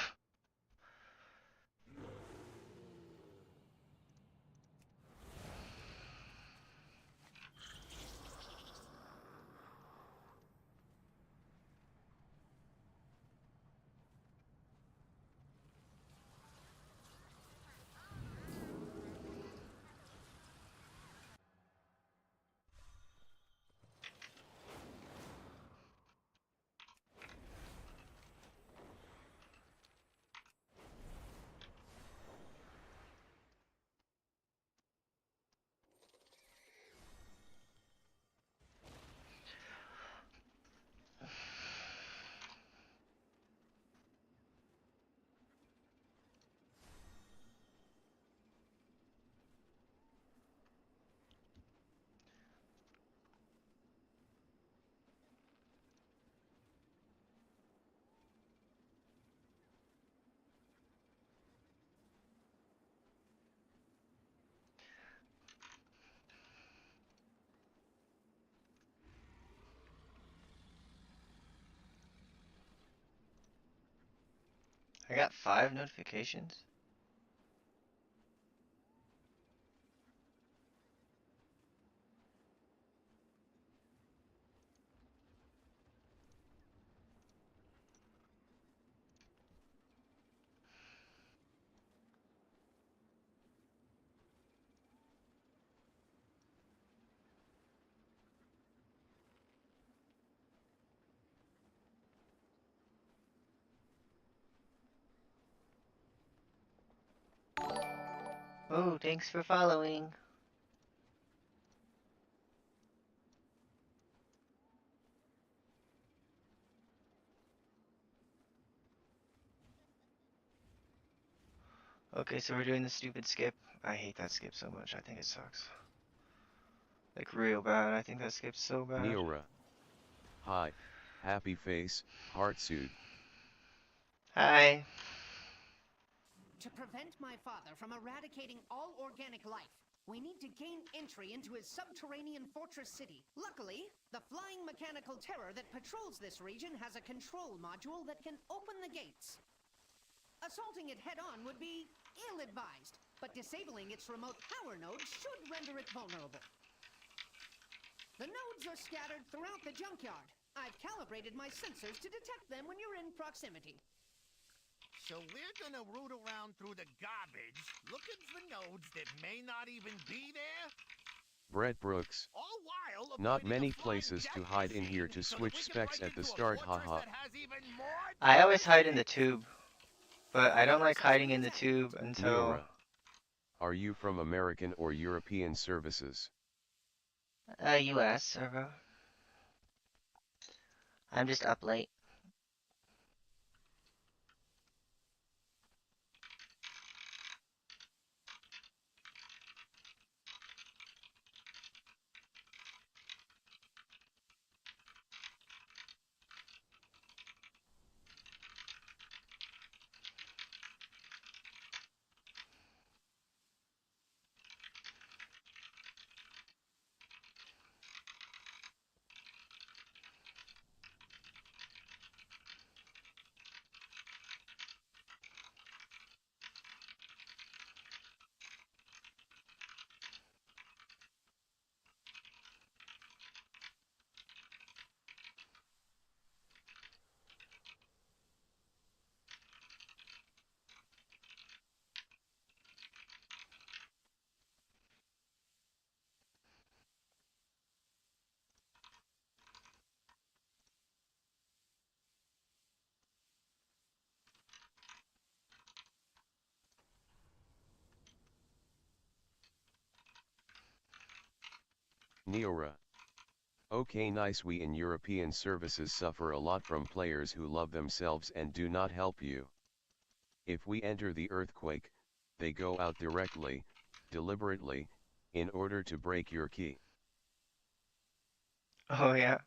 I got 5 notifications. Oh, thanks for following. Okay, so we're doing the stupid skip. I hate that skip so much. I think it sucks. Like real bad. I think that skip's so bad. Neora. Hi. Happy face, heart suit. Hi. To prevent my father from eradicating all organic life, we need to gain entry into his subterranean fortress city. Luckily, the flying mechanical terror that patrols this region has a control module that can open the gates. Assaulting it head-on would be ill-advised, but disabling its remote power nodes should render it vulnerable. The nodes are scattered throughout the junkyard. I've calibrated my sensors to detect them when you're in proximity. So we're gonna root around through the garbage, looking for nodes that may not even be there? Brett Brooks. All while Not avoiding many a flying places to death hide in machine here to so that switch we can specs break at the into a start, fortress haha. that has even more I always hide in the tube. But I don't like hiding in the tube until... Neora. Are you from American or European services? US server. I'm just up late. Neora. Okay, nice. We in European services suffer a lot from players who love themselves and do not help you. If we enter the earthquake, they go out directly, deliberately, in order to break your key. Oh yeah.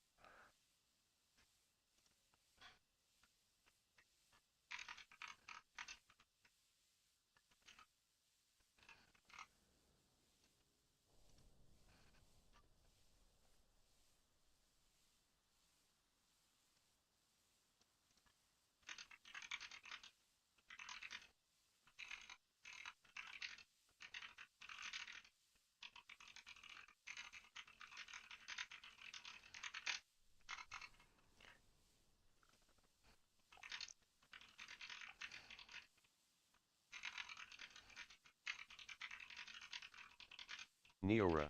Neora.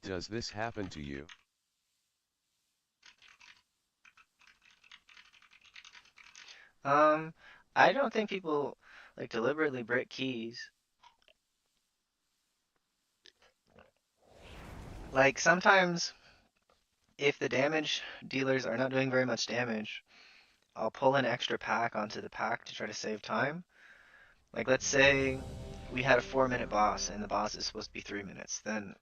Does this happen to you? I don't think people like deliberately break keys. Like sometimes if the damage dealers are not doing very much damage, I'll pull an extra pack onto the pack to try to save time. Like let's say we had a 4-minute boss and the boss is supposed to be 3 minutes, then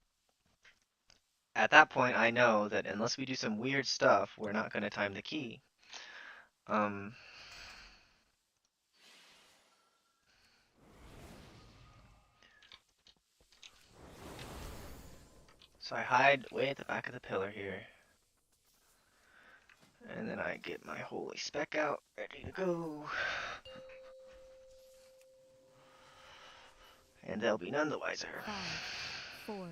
at that point I know that unless we do some weird stuff, we're not going to time the key. So I hide way at the back of the pillar here. And then I get my holy spec out, ready to go. And they'll be none the wiser. 5, 4,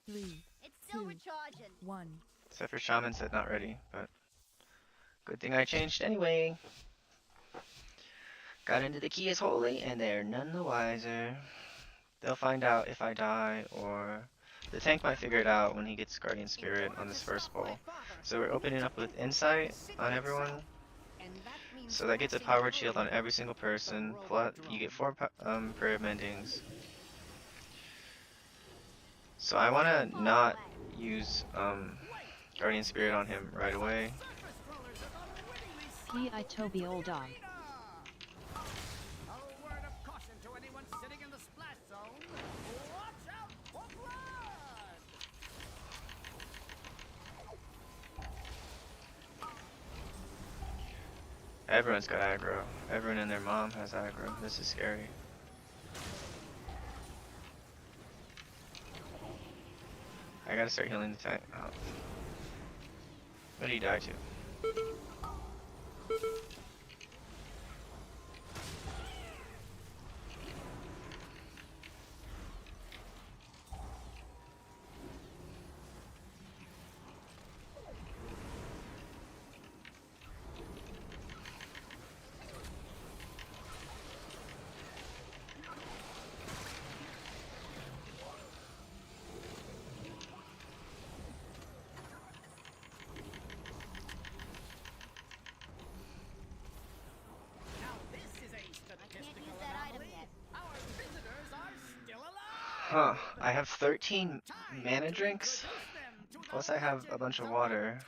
3, It's still 2, recharging. 1. Except for Shaman said not ready, but good thing I changed anyway. Got into the key as holy, and they're none the wiser. They'll find out if I die, or the tank might figure it out when he gets Guardian Spirit on this first pull. So we're opening up with Insight on everyone. So that gets a powered shield on every single person. Plus, you get 4 prayer mendings. So I want to not use Guardian Spirit on him right away. P.I. Toby old dog. A word of caution to anyone Everyone's got aggro. Everyone and their mom has aggro. This is scary. I gotta start healing the tank. Oh. What did he die to? Huh, I have 13 mana drinks, plus I have a bunch of water.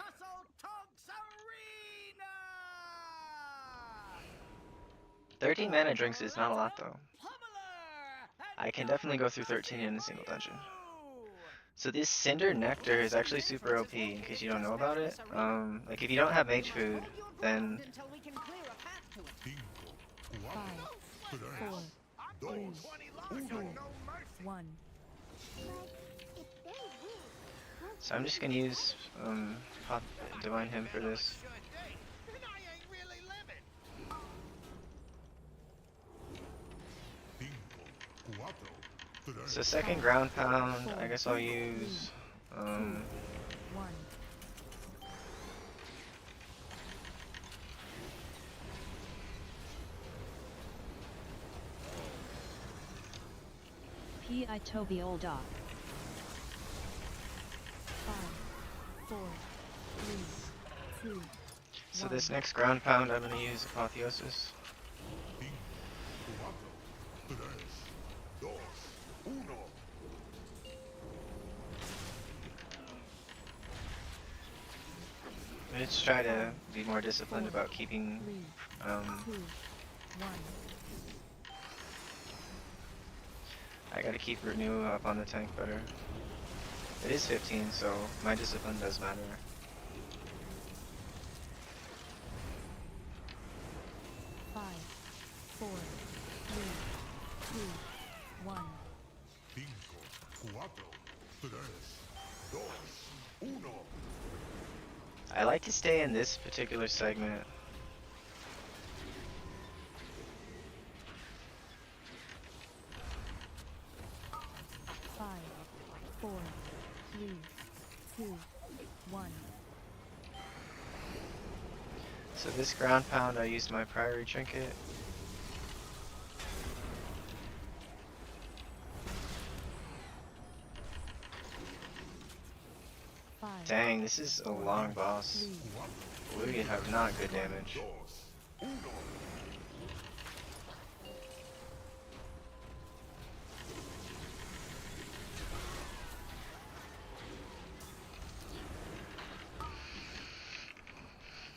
13 mana drinks is not a lot though. I can definitely go through 13 in a single dungeon. So this Cinder Nectar is actually super OP, in case you don't know about it. Like if you don't have mage food, then... 5, 4, 3, 2, 1. So I'm just gonna use Divine Hymn for this. So second ground pound, I guess I'll use P.I. Toby Old Dog. 5, 4, 3, 2. So this next ground pound I'm gonna use Apotheosis. Let's try to be more disciplined about keeping I gotta keep Renew up on the tank better. It is 15, so my discipline does matter. Five, 4, 3, 2, 1. 5, 4, 3, 2, 1. I like to stay in this particular segment. Five, 4, 3, 2, 1. So this ground pound, I used my Priory Trinket. Dang, this is a long boss. We have not good damage.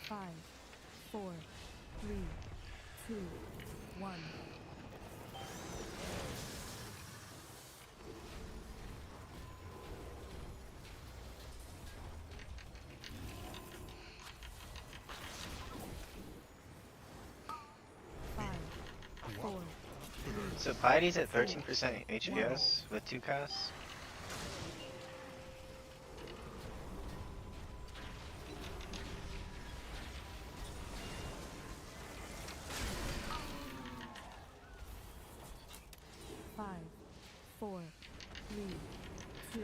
Five, 4, 3, 2, 1. 4, 3. So Piety's at 13% HPS with 2 casts. Five, 4, 3, 2.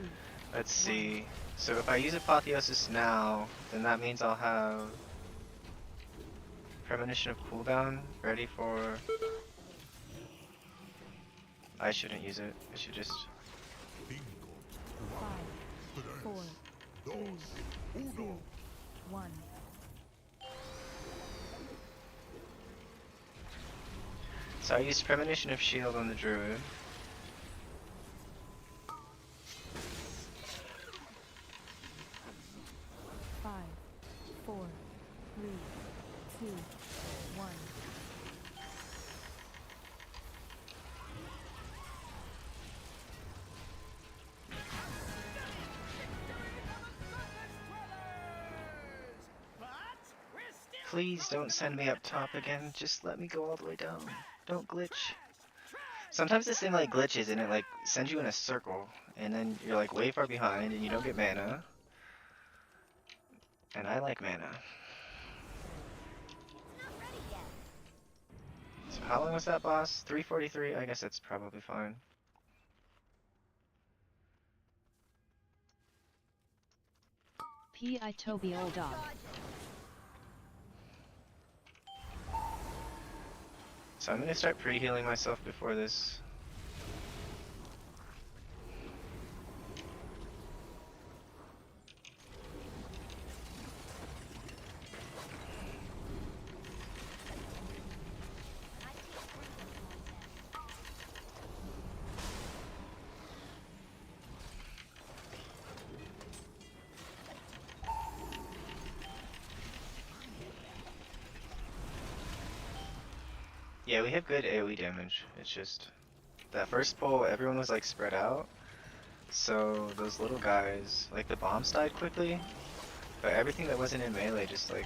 Let's see. So if I use Apotheosis now, then that means I'll have Premonition of Cooldown ready for... I shouldn't use it. I should just... 5, 4, 3, 2, 1. So I used Premonition of Shield on the Druid. Five, 4, 3, 2, 1. Please don't send me up top again. Just let me go all the way down. Don't glitch. Sometimes this thing like glitches and it like sends you in a circle, and then you're like way far behind and you don't get mana. And I like mana. So how long was that boss? 343? I guess that's probably fine. P.I. Toby Old Dog. So I'm gonna start pre-healing myself before this. Yeah, we have good AoE damage. It's just that first pull, everyone was like spread out. So those little guys, like the bombs died quickly, but everything that wasn't in melee just like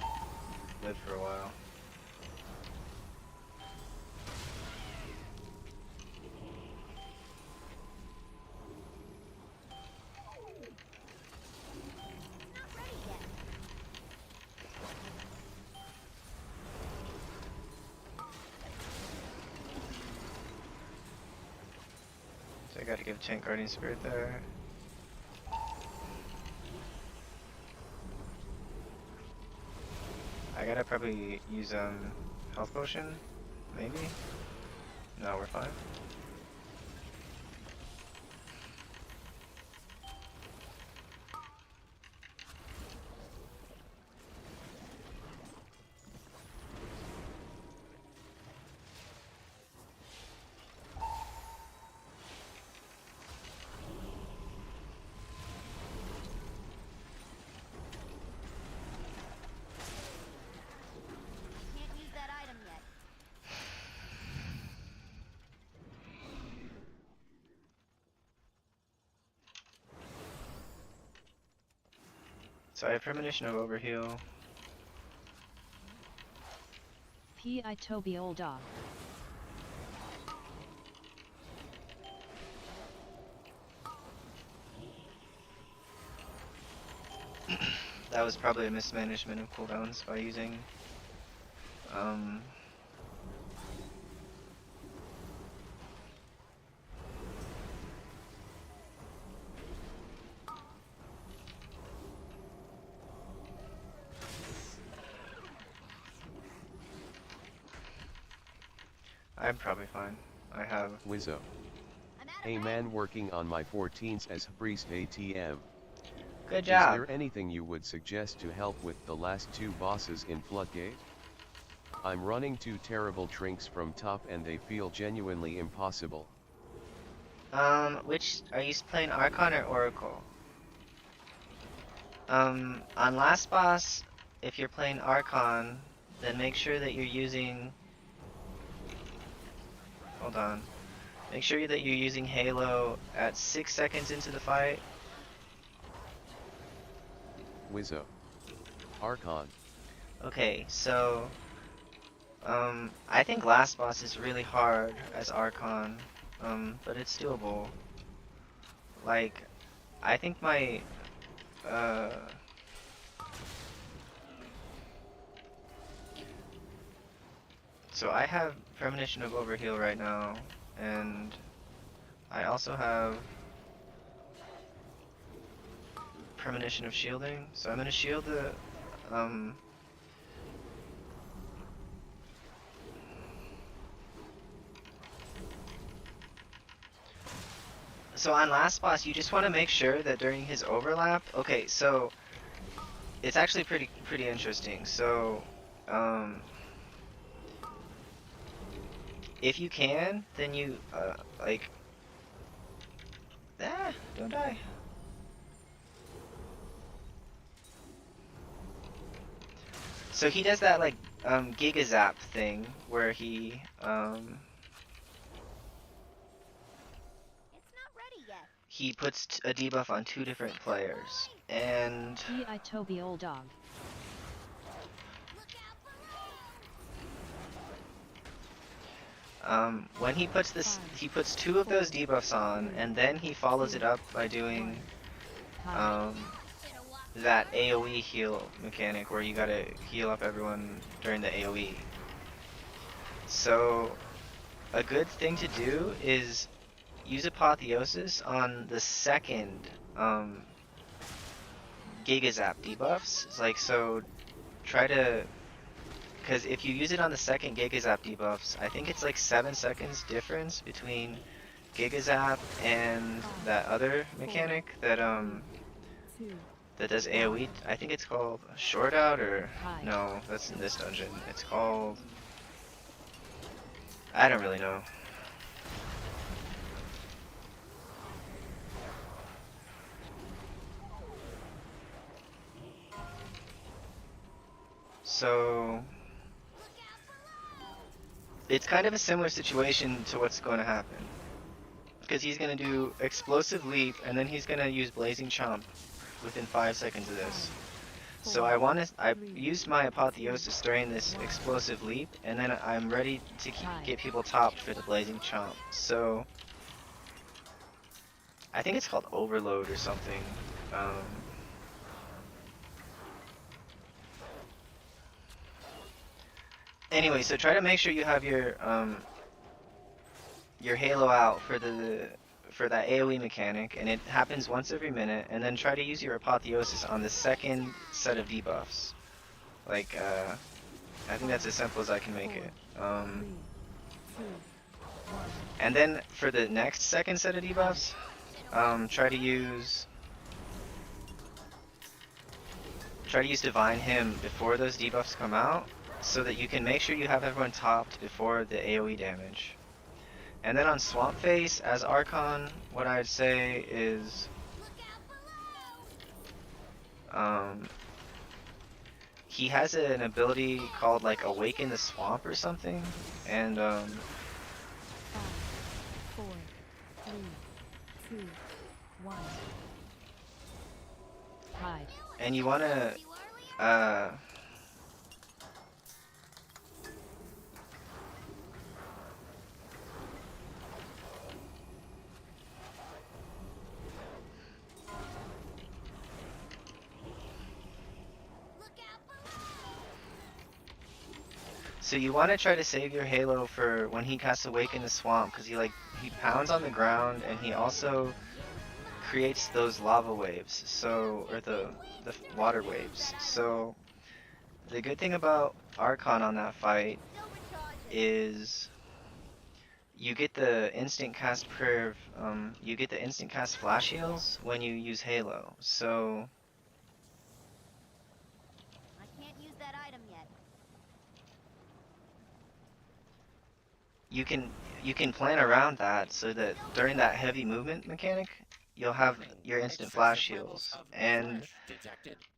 lived for a while. So I gotta give Tank Guardian Spirit there. I gotta probably use health potion, maybe? No, we're fine. Can't use that item yet. So I have premonition of overheal. P.I. Toby Old Dog. That was probably a mismanagement of cooldowns by using I'm probably fine. I have Wizzo. A man working on my 14s as priest ATM. Good Is job. there anything you would suggest to help with the last two bosses in Floodgate? I'm running 2 terrible trinks from top and they feel genuinely impossible. Which are you playing, Archon or Oracle? On last boss, if you're playing Archon, then make sure that you're using. Hold on. Make sure that you're using Halo at 6 seconds into the fight. Wizzo. Archon. Okay, so I think last boss is really hard as Archon, but it's doable. Like, I think my so I have premonition of overheal right now, and I also have premonition of shielding. So I'm gonna shield the So on last boss, you just want to make sure that during his overlap. Okay, so it's actually pretty interesting. So if you can, then you like don't die. So he does that like Giga Zap thing where he he puts a debuff on 2 different players, and P.I. Toby Old Dog. When he puts this, he puts 2 of those debuffs on, and then he follows it up by doing that AoE heal mechanic where you gotta heal up everyone during the AoE. So a good thing to do is use Apotheosis on the second Giga Zap debuffs. It's like, so try to, because if you use it on the second Giga Zap debuffs, I think it's like 7 seconds difference between Giga Zap and that other mechanic that that does AoE. I think it's called Short Out, or no, that's in this dungeon. It's called, I don't really know. So it's kind of a similar situation to what's going to happen, because he's going to do Explosive Leap and then he's going to use Blazing Chomp within 5 seconds of this. So I used my Apotheosis during this Explosive Leap, and then I'm ready to get people topped for the Blazing Chomp. So I think it's called Overload or something. Anyway, so try to make sure you have your Halo out for that AoE mechanic, and it happens once every minute, and then try to use your Apotheosis on the second set of debuffs. Like, I think that's as simple as I can make it. And then for the next second set of debuffs, try to use Divine Hymn before those debuffs come out, so that you can make sure you have everyone topped before the AoE damage. And then on Swamp Face, as Archon, what I'd say is, he has an ability called like Awaken the Swamp or something, and 5, 4, 3, 2, 1. Hide. and you wanna so you want to try to save your Halo for when he casts Awaken the Swamp, because he pounds on the ground, and he also creates those lava waves, so, or the water waves. So the good thing about Archon on that fight is you get the instant cast you get the instant cast flash heals when you use Halo. So I can't use that item yet. you can plan around that so that during that heavy movement mechanic, you'll have your instant flash heals. And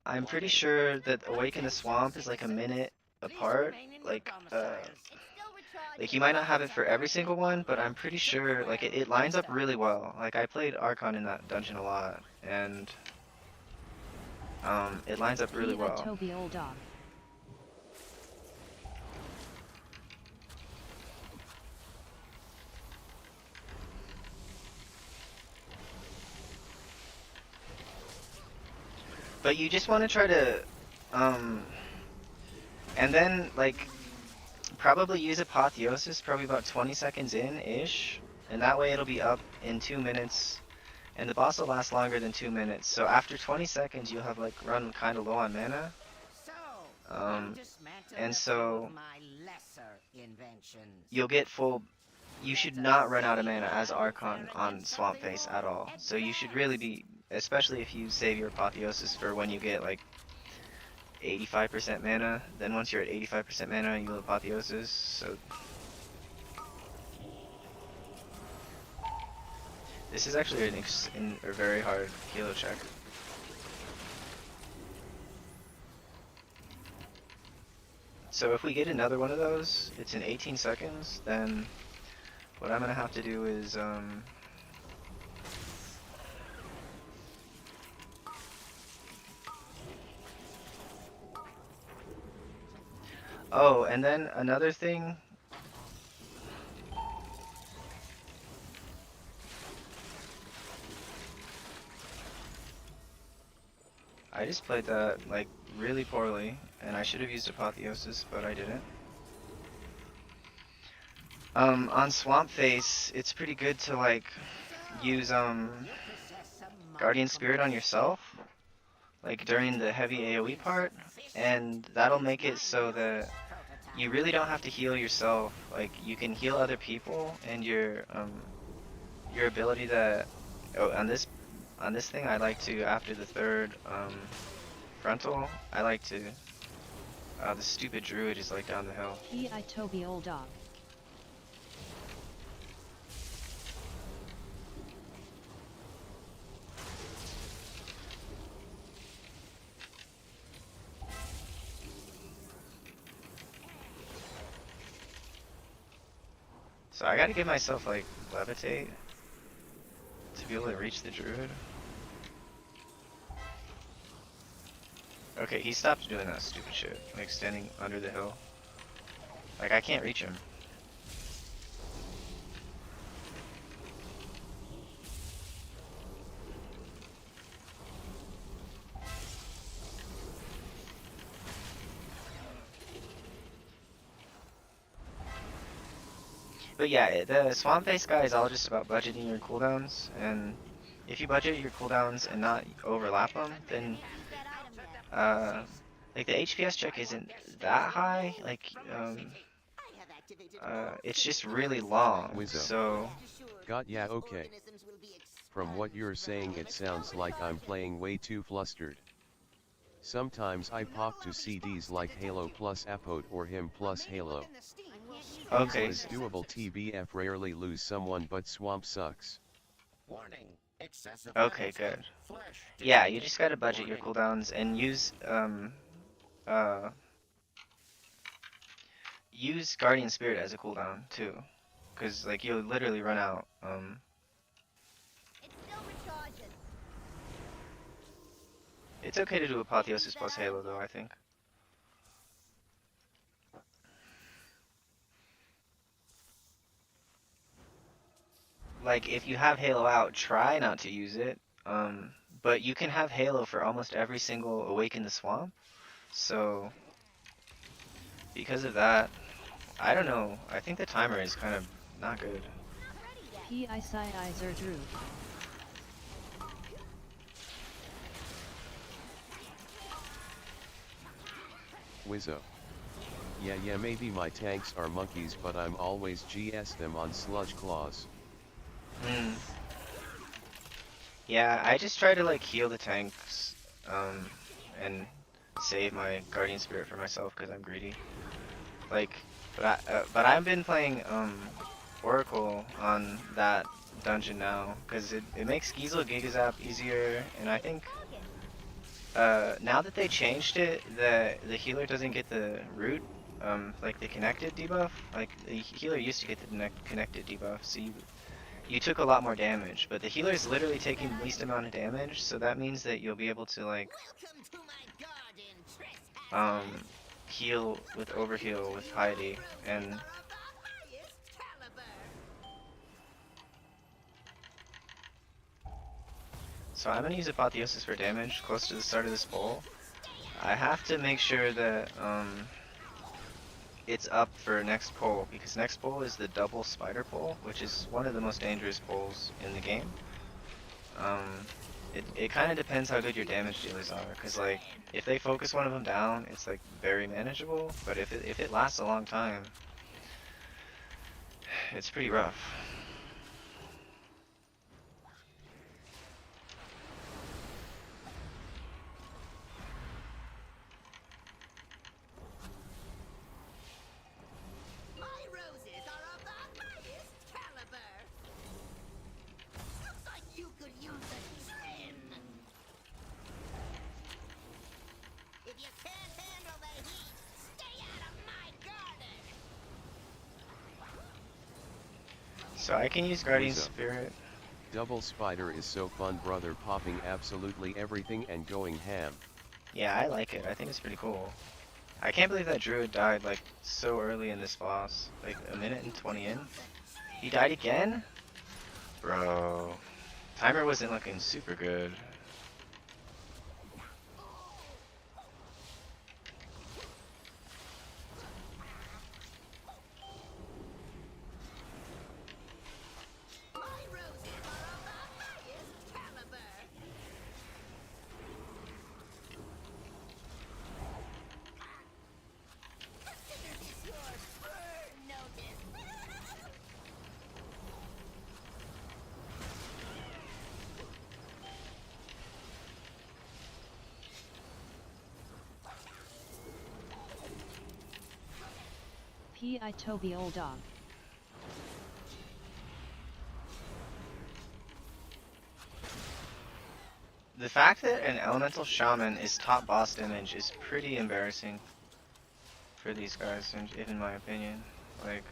I'm pretty sure that Awaken the Swamp is like a minute apart. Like you might not have it for every single one, but I'm pretty sure like it lines up really well. Like I played Archon in that dungeon a lot, and it lines up really well. Toby old dog. But you just want to try to, and then like probably use Apotheosis probably about 20 seconds in-ish, and that way it'll be up in 2 minutes, and the boss will last longer than 2 minutes. So after 20 seconds, you'll have like run kind of low on mana. And so you'll get full. You should not run out of mana as Archon on Swamp Face at all. So you should really be, especially if you save your Apotheosis for when you get like 85% mana. Then once you're at 85% mana, you'll Apotheosis. So this is actually a very hard Halo check. So if we get another one of those, it's in 18 seconds, then what I'm gonna have to do is oh, and then another thing I just played that like really poorly, and I should have used Apotheosis, but I didn't. On Swamp Face, it's pretty good to like use Guardian Spirit on yourself, like during the heavy AoE part, and that'll make it so that you really don't have to heal yourself. Like you can heal other people, and your ability to on this thing I like to, after the third frontal, I like to the stupid druid is like down the hill. I Toby old dog. So I gotta give myself like levitate to be able to reach the druid. Okay, he stopped doing that stupid shit, like standing under the hill. Like I can't reach him. But yeah, the Swamp Face guy is all just about budgeting your cooldowns, and if you budget your cooldowns and not overlap them, then like the HPS check isn't that high. Like it's just really long. Wizzo. So Got ya, okay. From what you're saying, it sounds like I'm playing way too flustered. Sometimes I pop to CDs like Halo plus Apote or Him plus Halo. Okay. It's doable. TBF, rarely lose someone, but Swamp sucks. Warning. Excessive Okay, good. Yeah, you just gotta budget your cooldowns and use use Guardian Spirit as a cooldown too, cause like you'll literally run out. It still recharges. It's okay to do Apotheosis plus Halo though, I think. Like if you have Halo out, try not to use it. But you can have Halo for almost every single Awaken the Swamp. So because of that, I don't know. I think the timer is kind of not good. P.I. Side-Eyes Drew. Wizzo. Yeah, maybe my tanks are monkeys, but I'm always GS them on Sludge Claws. Yeah, I just try to like heal the tanks, and save my Guardian Spirit for myself because I'm greedy. Like, but I've been playing Oracle on that dungeon now because it makes Giesel Gigazap easier, and I think now that they changed it, the healer doesn't get the root, like the connected debuff. Like the healer used to get the connected debuff, so you took a lot more damage, but the healer is literally taking the least amount of damage, so that means that you'll be able to like heal with overheal with piety, and so I'm gonna use Apotheosis for damage close to the start of this bowl. I have to make sure that it's up for next pull, because next pull is the double spider pull, which is one of the most dangerous pulls in the game. It kind of depends how good your damage dealers are, because like if they focus one of them down, it's like very manageable, but if it lasts a long time, it's pretty rough. So I can use Guardian Spirit. Double Spider is so fun, brother, popping absolutely everything and going ham. Yeah, I like it. I think it's pretty cool. I can't believe that Druid died like so early in this boss. Like a minute and 20 in. He died again? Bro. Timer wasn't looking super good. P.I. Toby Old Dog. The fact that an elemental shaman is top boss damage is pretty embarrassing for these guys, in my opinion. Like,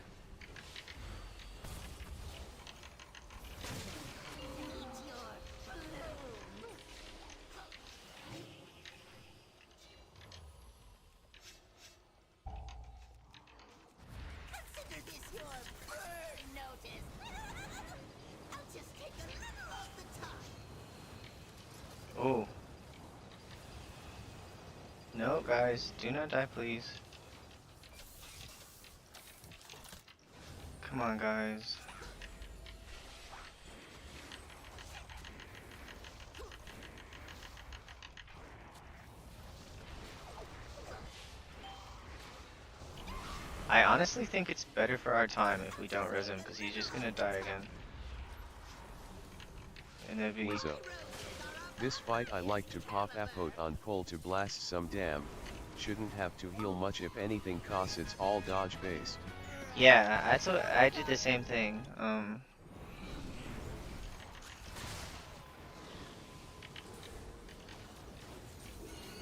Consider this your burn notice. I'll just take a little off the top. oh. No, guys, do not die, please. Come on, guys. I honestly think it's better for our time if we don't res him, because he's just gonna die again. And it'd be... Wizzo. This fight I like to pop Apote on pull to blast some damn, shouldn't have to heal much if anything cause it's all dodge based. Yeah, that's what I did the same thing.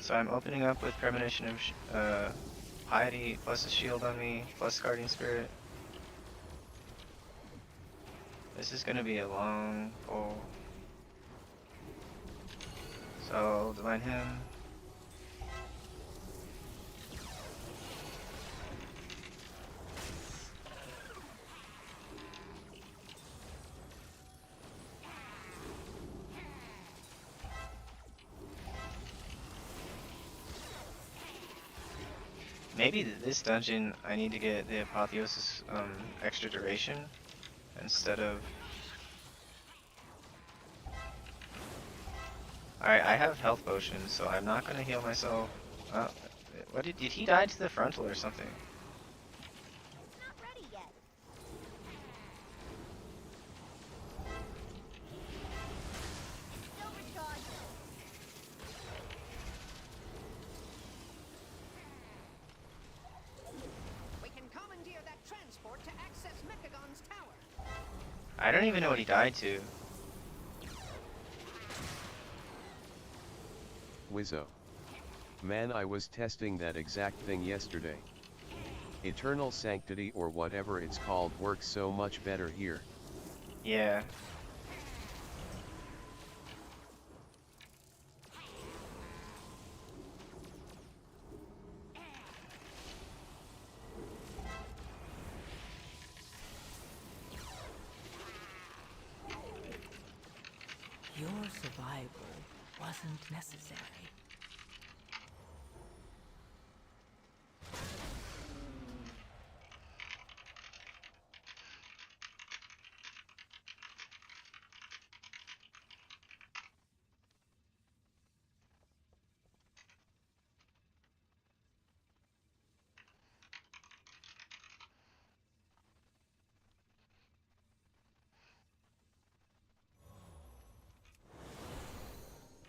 So I'm opening up with Premonition of Piety, plus a shield on me, plus Guardian Spirit. This is gonna be a long pull. So, divine him. Maybe this dungeon I need to get the Apotheosis extra duration instead of... Alright, I have health potions, so I'm not gonna heal myself. What did he die to the frontal or something? It's not ready yet. Still recharged. We can commandeer that transport to access Mechagon's tower. I don't even know what he died to. Wizzo. Man, I was testing that exact thing yesterday. Eternal Sanctity or whatever it's called works so much better here. Yeah. Your survival wasn't necessary.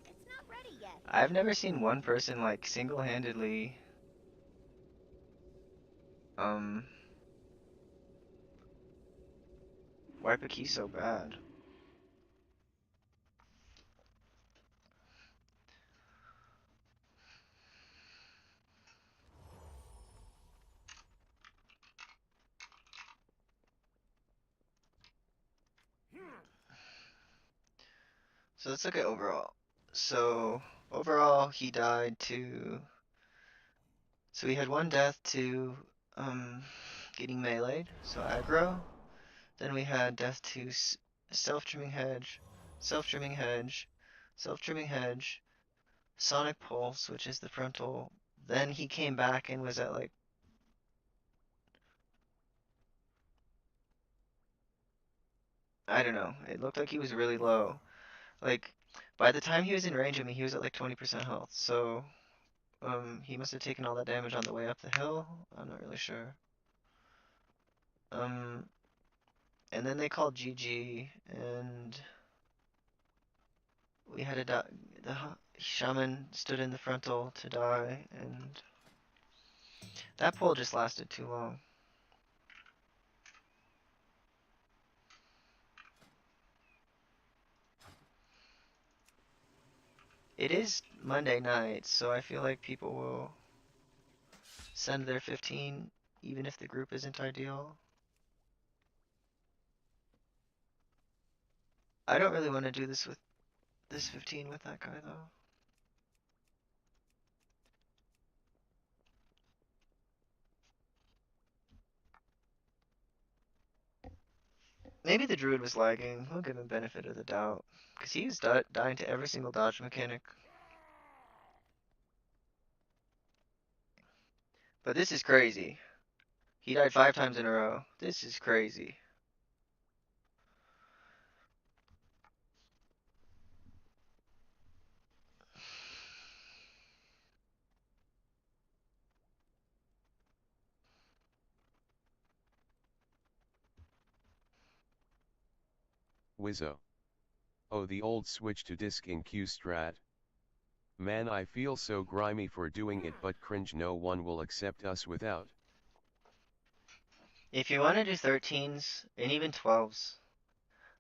It's not ready yet. I've never seen one person like single-handedly wipe a key so bad. So let's look at overall. So overall he died to... So we had one death to getting meleeed, so aggro. Then we had death to self-trimming hedge, self-trimming hedge, self-trimming hedge, sonic pulse, which is the frontal. Then he came back and was at like... I don't know. It looked like he was really low. Like, by the time he was in range of me, he was at like 20% health. So, he must have taken all that damage on the way up the hill. I'm not really sure. And then they called GG, and we had the shaman stood in the frontal to die, and that pull just lasted too long. It is Monday night, so I feel like people will send their 15 even if the group isn't ideal. I don't really want to do this with this 15 with that guy though. Maybe the druid was lagging. We'll give him benefit of the doubt. Because he was dying to every single dodge mechanic. But this is crazy. He died 5 times in a row. This is crazy. Wizzo. Oh, the old switch to disc in Q strat. Man, I feel so grimy for doing it, but cringe, no one will accept us without. If you want to do 13s and even 12s,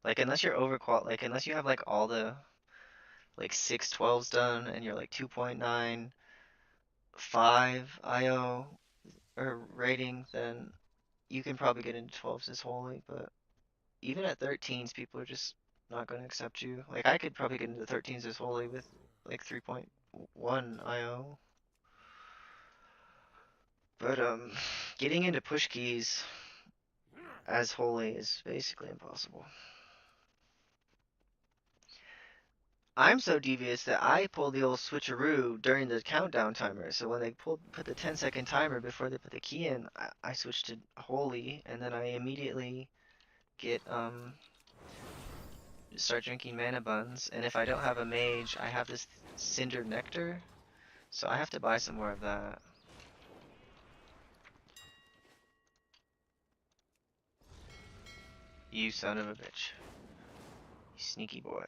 like unless you're like unless you have like all the like 6 12s done and you're like 2.95 IO or rating, then you can probably get into 12s as holy, but even at 13s, people are just not going to accept you. Like I could probably get into 13s as holy with like 3.1 IO. But getting into push keys as holy is basically impossible. I'm so devious that I pulled the old switcheroo during the countdown timer. So when they put the 10-second timer before they put the key in, I switched to holy, and then I immediately get start drinking mana buns. And if I don't have a mage, I have this cinder nectar, so I have to buy some more of that. You son of a bitch. You sneaky boy.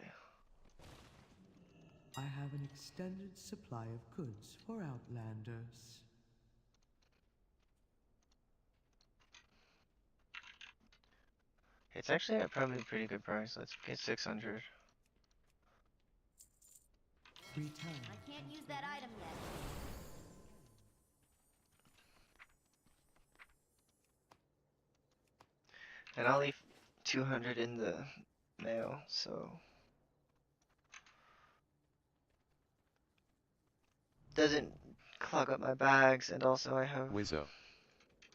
I have an extended supply of goods for Outlanders. It's actually at probably a pretty good price. Let's get 600. I can't use that item yet. And I'll leave 200 in the mail, so doesn't clog up my bags, and also I have Wizzo.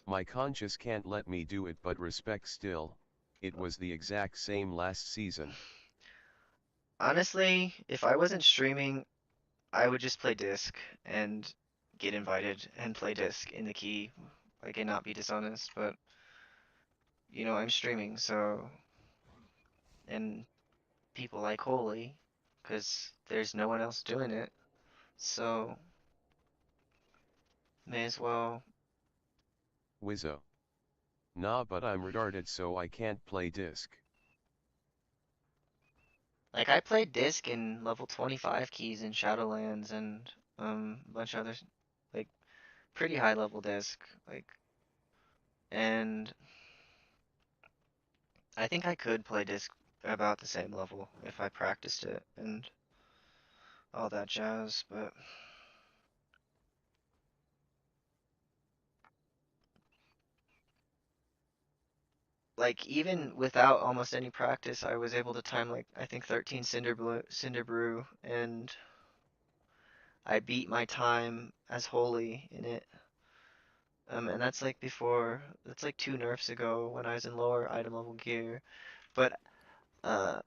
My conscience can't let me do it, but respect still. It was the exact same last season. honestly, if I wasn't streaming, I would just play disc and get invited and play disc in the key, like and not be dishonest, but you know, I'm streaming, so and people like holy because there's no one else doing it, so may as well. Wizzo. Nah, but I'm retarded, so I can't play disc. Like I played disc in level 25 keys in Shadowlands and a bunch of others, like pretty high level disc, like, and I think I could play disc about the same level if I practiced it and all that jazz, but like even without almost any practice, I was able to time like I think 13 Cinder Brew, and I beat my time as holy in it. And that's like before, that's like 2 nerfs ago when I was in lower item level gear. But uh,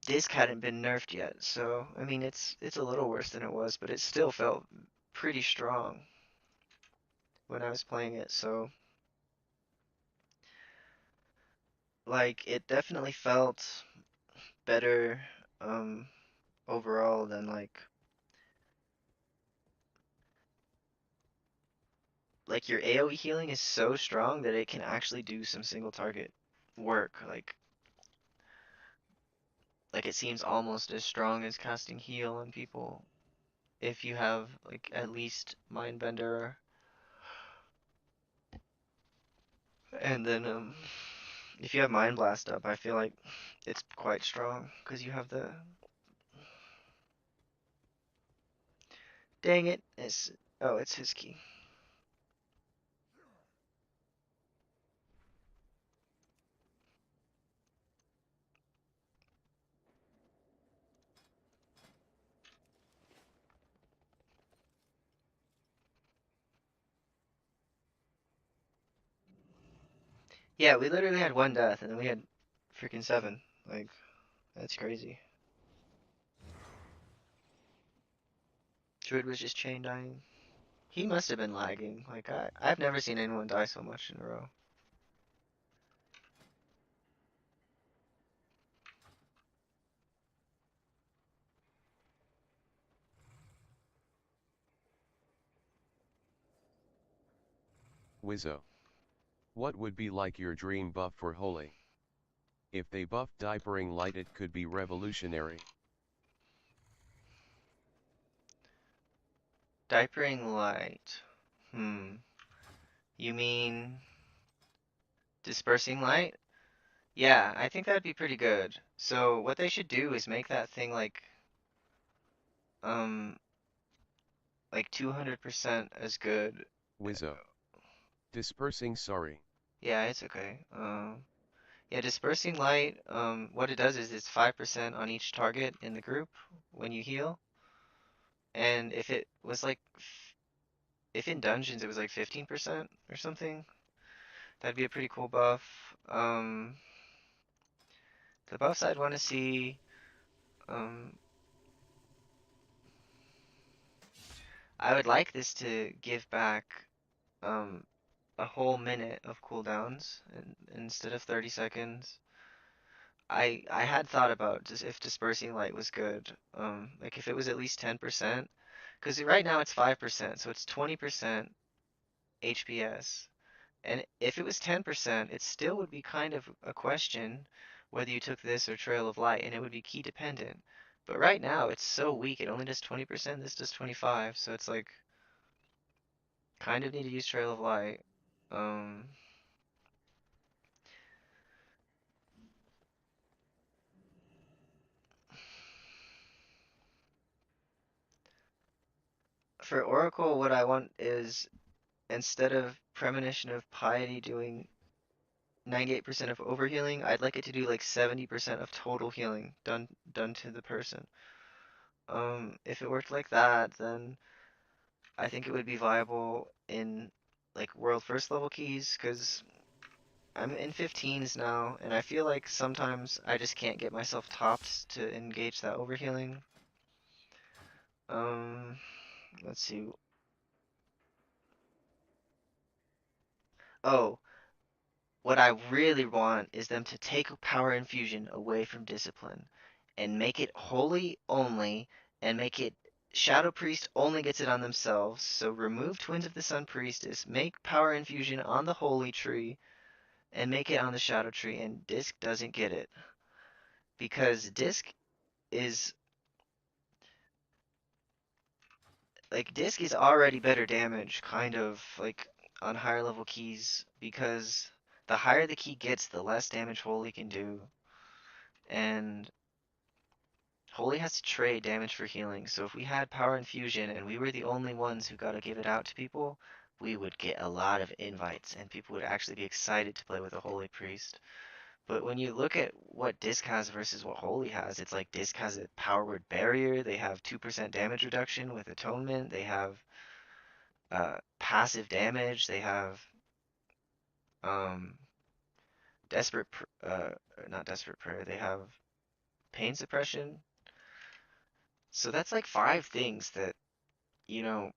disc hadn't been nerfed yet, so I mean it's a little worse than it was, but it still felt pretty strong when I was playing it. So like it definitely felt better overall than like your AoE healing is so strong that it can actually do some single target work. Like it seems almost as strong as casting heal on people if you have like at least Mindbender. And then if you have Mind Blast up, I feel like it's quite strong because you have the Dang it. It's his key. Yeah, we literally had one death and then we had freaking 7. Like, that's crazy. Druid was just chain dying. He must have been lagging. Like, I've never seen anyone die so much in a row. Wizzo. What would be like your dream buff for Holy? If they buffed diapering light it could be revolutionary. Diapering light. You mean dispersing light? Yeah, I think that'd be pretty good. So what they should do is make that thing um like 200% as good. Wizzo. Dispersing sorry. Yeah, it's okay. Yeah, dispersing light, what it does is it's 5% on each target in the group when you heal. And if it was like, if in dungeons it was like 15% or something, that'd be a pretty cool buff. The buffs I'd want to see, I would like this to give back a whole minute of cooldowns instead of 30 seconds. I had thought about just if dispersing light was good. Like if it was at least 10%, because right now it's 5%, so it's 20% HPS. And if it was 10%, it still would be kind of a question whether you took this or Trail of Light, and it would be key dependent. But right now it's so weak, it only does 20%, this does 25, so it's like kind of need to use Trail of Light. For Oracle, what I want is instead of Premonition of Piety doing 98% of overhealing, I'd like it to do like 70% of total healing done to the person. If it worked like that, then I think it would be viable in like world first level keys, because I'm in 15s now, and I feel like sometimes I just can't get myself topped to engage that overhealing. Let's see. Oh, what I really want is them to take power infusion away from discipline and make it holy only, and make it Shadow Priest only gets it on themselves. So remove Twins of the Sun Priestess, make power infusion on the holy tree, and make it on the shadow tree, and Disc doesn't get it. Because is Disc is already better damage, kind of like on higher level keys, because the higher the key gets, the less damage Holy can do. And Holy has to trade damage for healing, so if we had power infusion and we were the only ones who got to give it out to people, we would get a lot of invites, and people would actually be excited to play with a Holy Priest. But when you look at what Disc has versus what Holy has, it's like Disc has a power word barrier, they have 2% damage reduction with Atonement, they have passive damage, they have um, not Desperate Prayer, they have Pain Suppression. So that's like 5 things that, you know,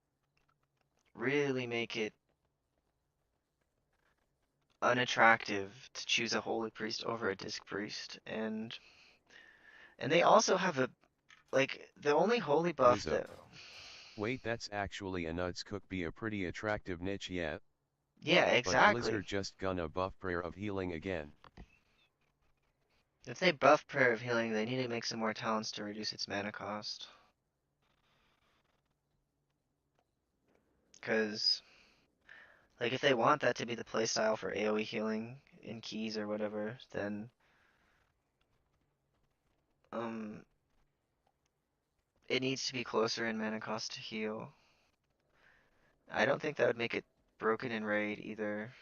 really make it unattractive to choose a Holy Priest over a Disc Priest. And they also have like, the only Holy buff Wizzo. that... Wait, that's actually a nuts could be a pretty attractive niche yet. Yeah, exactly. But Blizzard just gonna buff Prayer of Healing again. If they buff Prayer of Healing, they need to make some more talents to reduce its mana cost. Because, like, if they want that to be the playstyle for AoE healing in keys or whatever, then it needs to be closer in mana cost to heal. I don't think that would make it broken in raid either.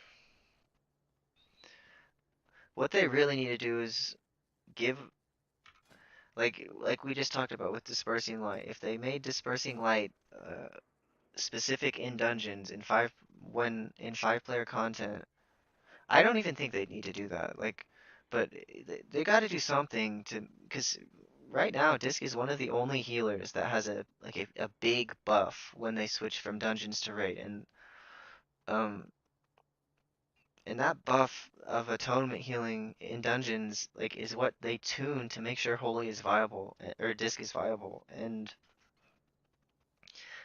What they really need to do is give, like we just talked about with dispersing light. If they made dispersing light specific in dungeons in 5-player content, I don't even think they'd need to do that. Like, but they got to do something to, because right now Disc is one of the only healers that has a big buff when they switch from dungeons to raid, um and that buff of atonement healing in dungeons like is what they tune to make sure holy is viable or disc is viable. And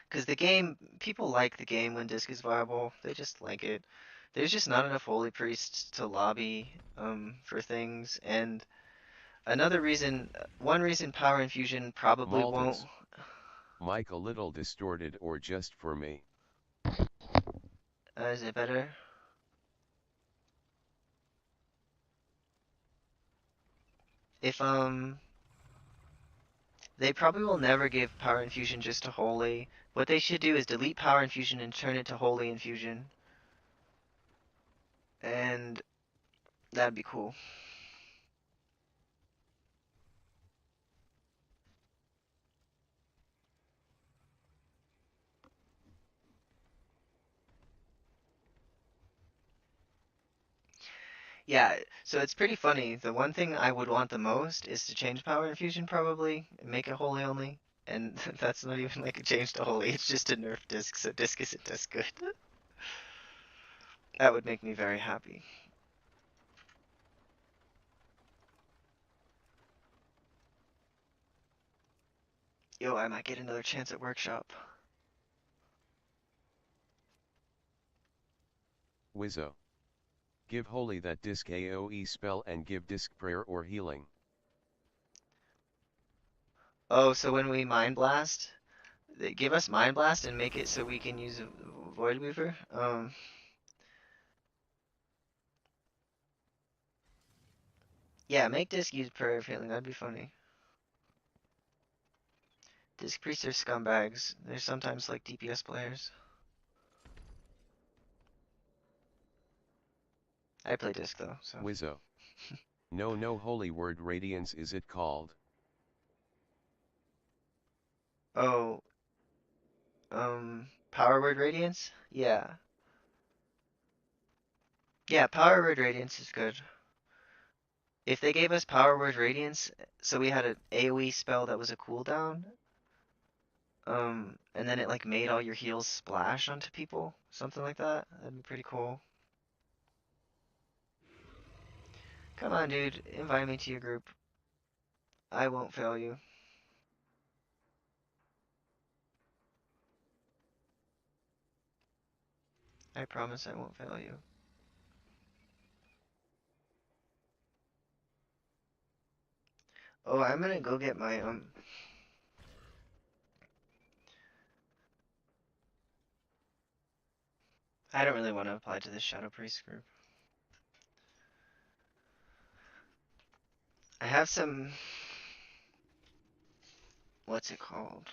because the game, people like the game when disc is viable, they just like it. There's just not enough holy priests to lobby for things. And another reason, one reason power infusion probably won't. Mic a little distorted or just for me? Is it better? If they probably will never give power infusion just to holy. What they should do is delete power infusion and turn it to holy infusion. And that'd be cool. Yeah, so it's pretty funny. The one thing I would want the most is to change power infusion probably and make it holy only. And that's not even like a change to holy, it's just a nerf disc, so disc isn't as good. That would make me very happy. Yo, I might get another chance at workshop. Wizzo. Give holy that disc AoE spell and give disc prayer or healing. Oh, so when we Mind Blast, they give us Mind Blast and make it so we can use a Void Weaver? Yeah, make Disc use Prayer of Healing, that'd be funny. Disc Priests are scumbags. They're sometimes like DPS players. I play Disc though, so. Wizzo. No holy word radiance is it called? Oh, Power Word Radiance? Yeah. Yeah, Power Word Radiance is good. If they gave us Power Word Radiance, so we had an AoE spell that was a cooldown, and then it like made all your heals splash onto people, something like that, that'd be pretty cool. Come on, dude, invite me to your group. I won't fail you. I promise I won't fail you. Oh, I'm gonna go get my, I don't really want to apply to this Shadow Priest group. I have some, what's it called?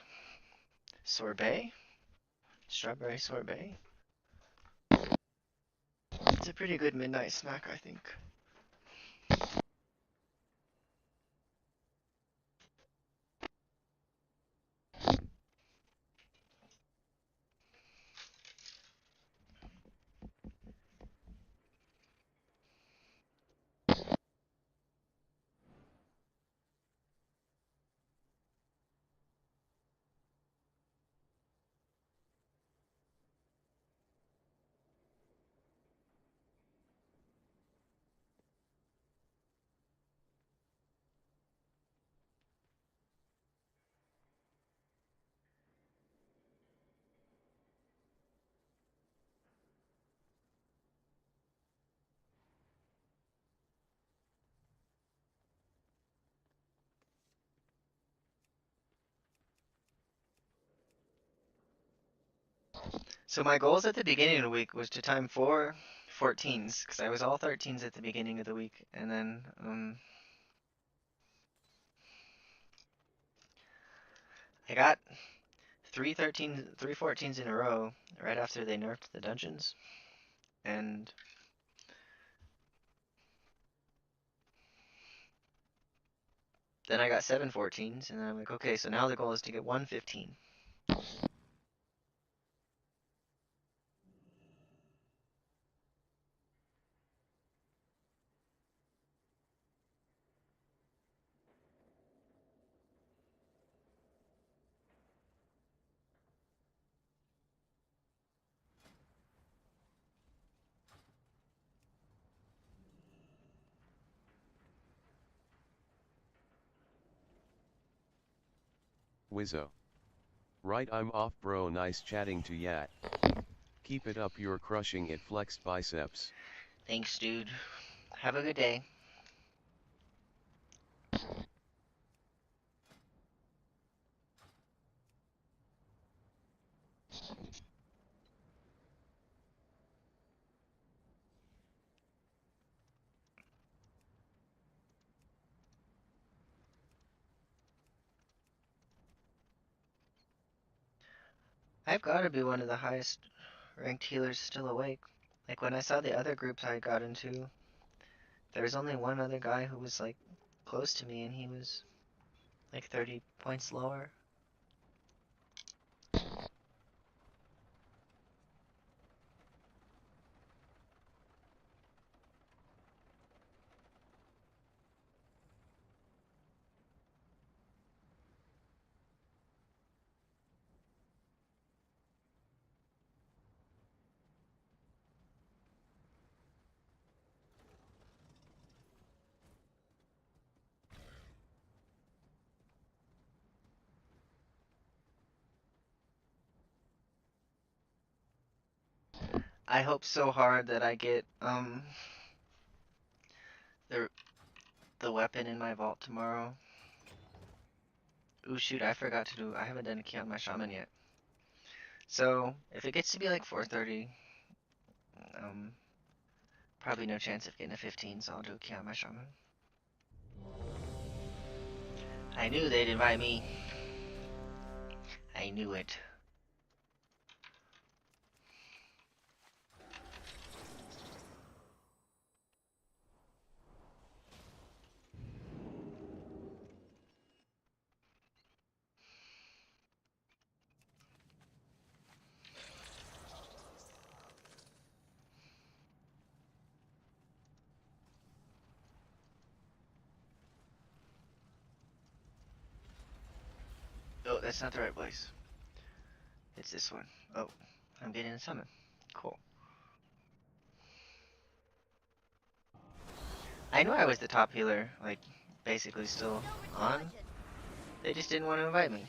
Sorbet? Strawberry sorbet? It's a pretty good midnight snack, I think. So my goals at the beginning of the week was to time 4 14s, because I was all 13s at the beginning of the week, and then, I I got 314s in a row right after they nerfed the dungeons, and then I got 714s, and then I'm like, okay, so now the goal is to get 115. Wizzo. Right, I'm off, bro. Nice chatting to ya. Keep it up, you're crushing it. Flexed biceps. Thanks, dude. Have a good day. I've got to be one of the highest ranked healers still awake. Like when I saw the other groups I got into, there was only one other guy who was like close to me, and he was like 30 points lower. I hope so hard that I get the weapon in my vault tomorrow. Ooh, shoot, I forgot to do. I haven't done a key on my shaman yet. So if it gets to be like 4:30, probably no chance of getting a 15. So I'll do a key on my shaman. I knew they'd invite me. I knew it. Oh, that's not the right place. It's this one. Oh, I'm getting a summon. Cool. I knew I was the top healer, like, basically still on. They just didn't want to invite me.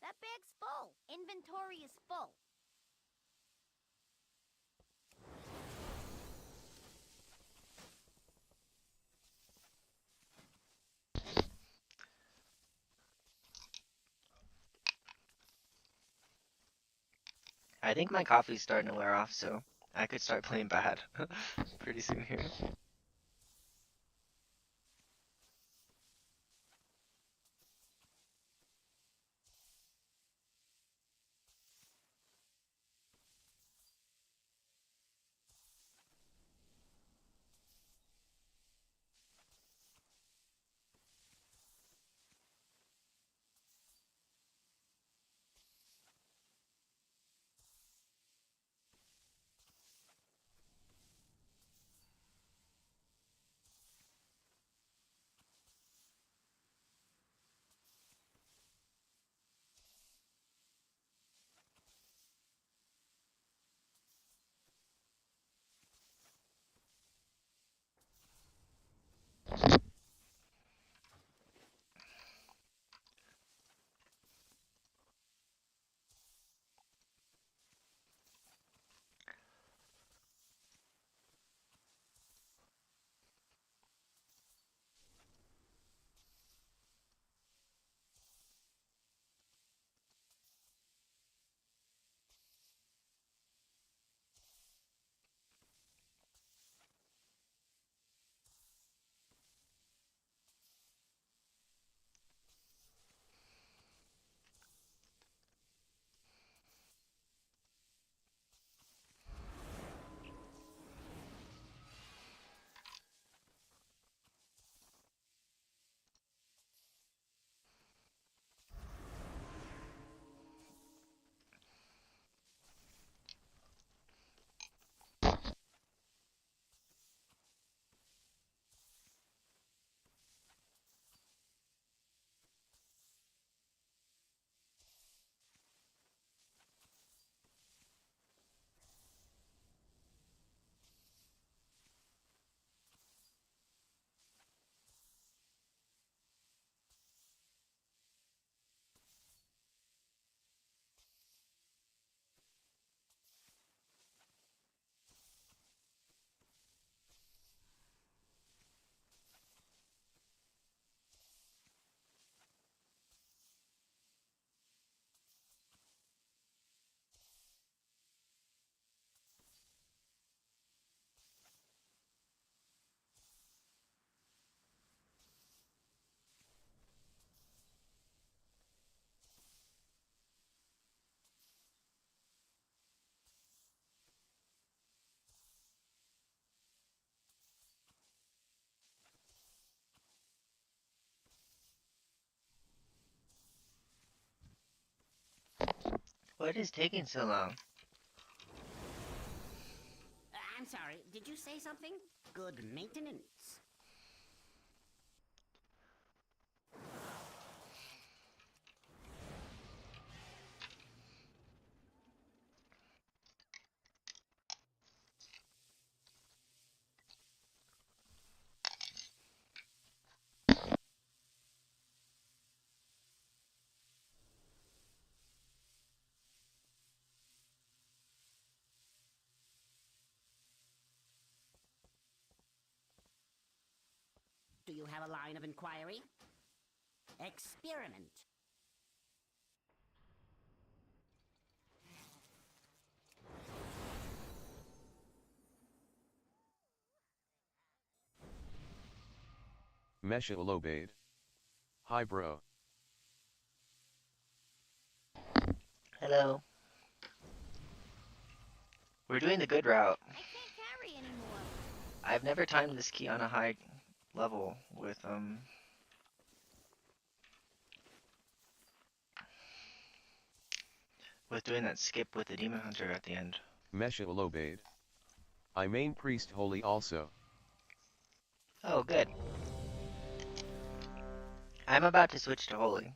That bag's full. Inventory is full. I think my coffee's starting to wear off, so I could start playing bad pretty soon here. What is taking so long? I'm sorry, did you say something? Good maintenance. Do you have a line of inquiry? Experiment. Mesha Lobade. Hi bro. Hello. We're doing the good route. I can't carry anymore. I've never timed this key on a high level with doing that skip with the Demon Hunter at the end. Mesha Lobade. I main priest holy also. Oh, good. I'm about to switch to holy,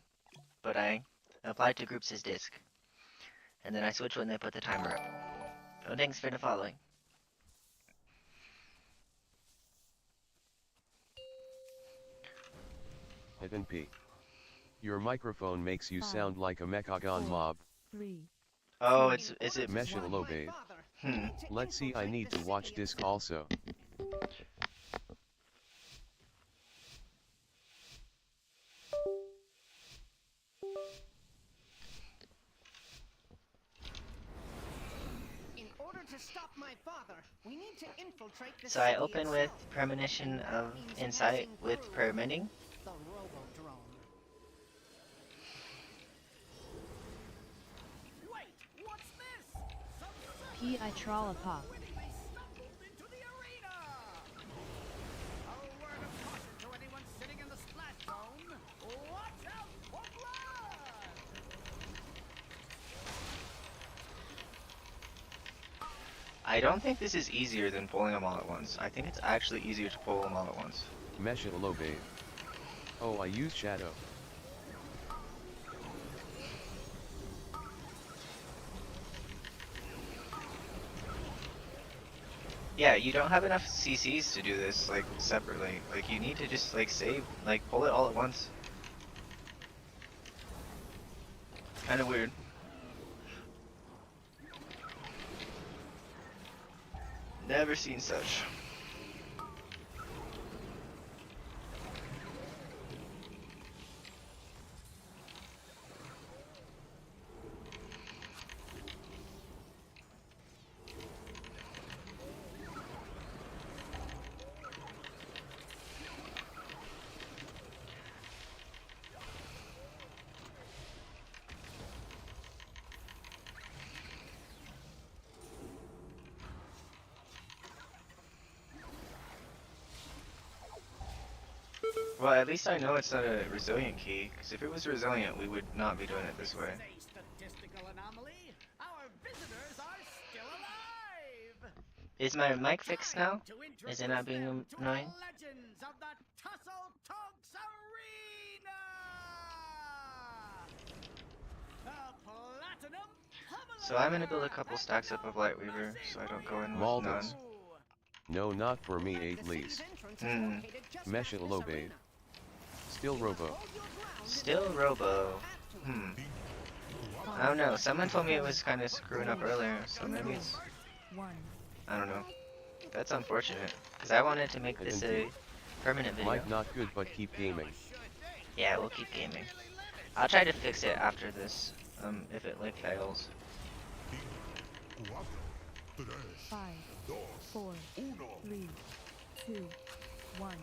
but I applied to groups as disc, and then I switch when they put the timer up. Oh, thanks for the following. Hidden P. Your microphone makes you 5, sound like a Mechagon 4, mob. 3. Oh, is it Mesha Lobade. Let's see, I need to watch disc also. In order to stop my father, we need to infiltrate the So I city open with itself. premonition And that of means insight passing with through permitting. the Robodrome. Wait, what's this? P.I. Trollopop. A word of caution to anyone sitting in the splash zone. Watch out for blood! I don't think this is easier than pulling them all at once. I think it's actually easier to pull them all at once. Mesha Lobade. Oh, I use shadow. Yeah, you don't have enough CCs to do this, like, separately. Like, you need to just, like, save, like, pull it all at once. Kinda weird. Never seen such. Well, at least I know it's not a resilient key, because if it was resilient, we would not be doing it this way. A statistical anomaly. Our visitors are still alive. Is my mic fixed now? Is it not being annoying? Legends of the Tussle Tonks Arena. The Platinum So I'm gonna build a couple stacks up of Lightweaver, so I don't go in with none. Maldas. No, not for me at least. Mesha Lobade. Still Robo. Still Robo. I don't know, someone told me it was kind of screwing up earlier, so maybe it's... I don't know. That's unfortunate, because I wanted to make this a permanent video. Might not good, but keep gaming. Yeah, we'll keep gaming. I'll try to fix it after this, if it like fails. 5, 4, 3, 2, 1.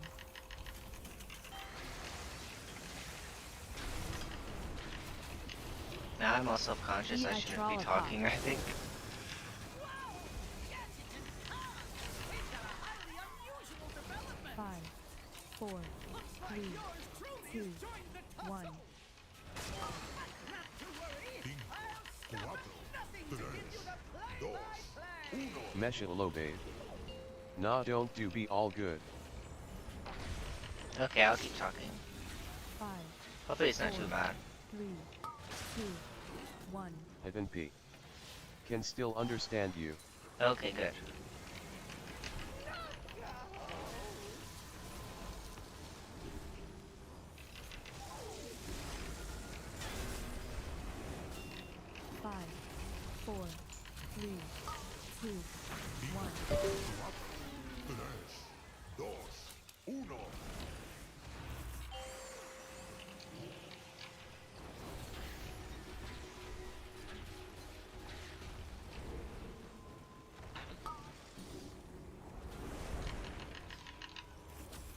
Now I'm all self-conscious, I shouldn't be talking, I think. 5, 4, 3, 2, 1. Mesha Lobe. Nah, don't do be all good. Okay, I'll keep talking. 5, Hopefully it's not too 4, bad. 3, 2, 1. Ivan P. Can still understand you. Okay, good. Five, 4, 3, 2, 1. 3, 2, 1.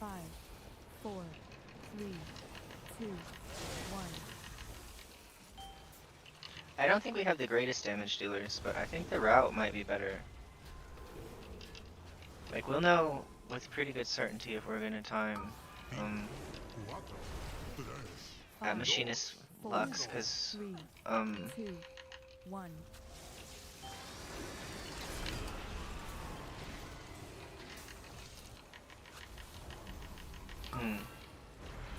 5, 4, 3, 2, 1. I don't think we have the greatest damage dealers, but I think the route might be better. Like, we'll know with pretty good certainty if we're gonna time at Machinist Lux, because 3, 2, 1.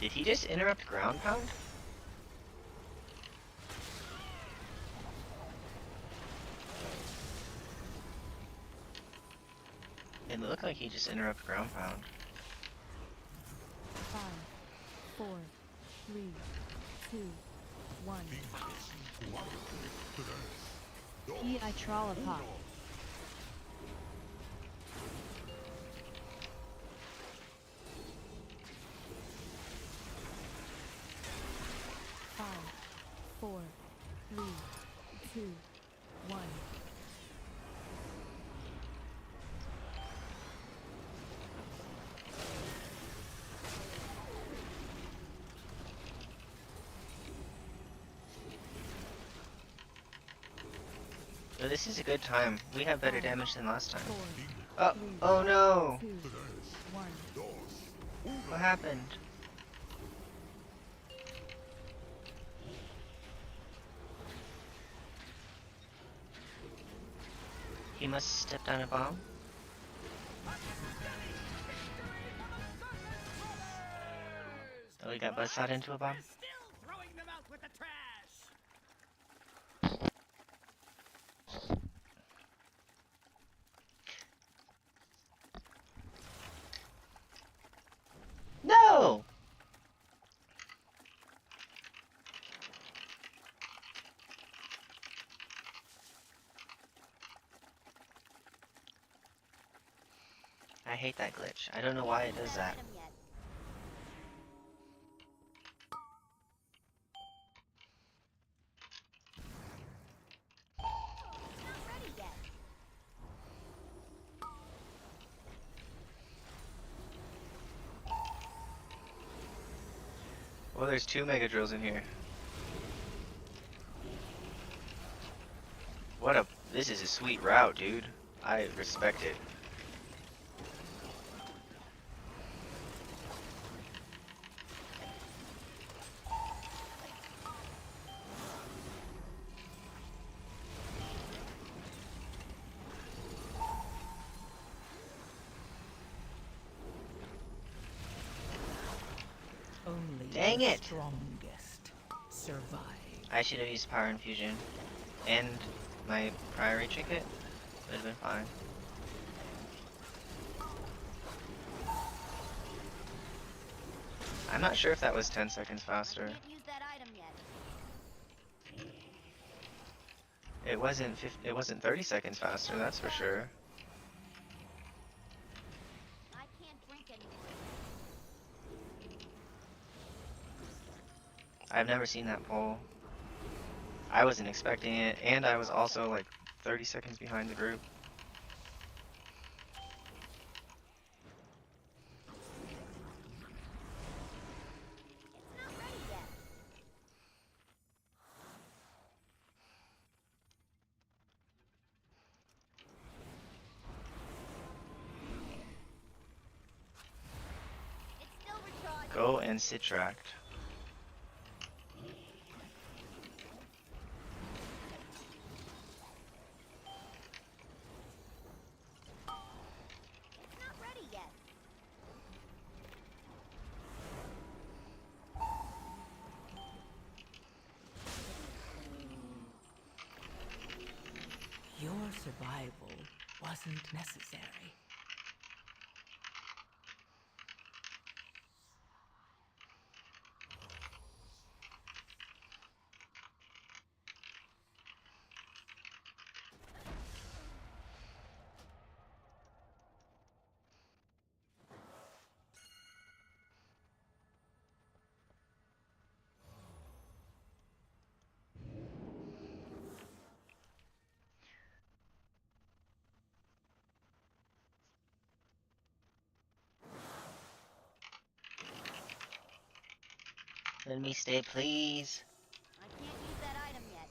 Did he just interrupt ground pound? It looked like he just interrupted ground pound. 5, 4, 3, 2, 1. P.I. Trollopop. 5, 4, 3, 2, 1. So this is a good time. We have better damage than last time. 4, Oh no! 2, 1. What happened? He must have stepped on a bomb. Oh, he got buzzed out into a bomb. Throwing them out with the trash. No! I hate that glitch. I don't know why it does that. Well, there's 2 Mega Drills in here. This is a sweet route, dude. I respect it. Only Dang the it! strongest survive. I should have used Power Infusion. And my Priory Trinket. Would have been fine. I'm not sure if that was 10 seconds faster. It wasn't 30 seconds faster, that's for sure. I can't drink anymore. I've never seen that poll. I wasn't expecting it, and I was also like 30 seconds behind the group. It's not ready yet. It's still recharged. Go and Sitract. survival wasn't necessary. Let me stay, please. I can't use that item yet.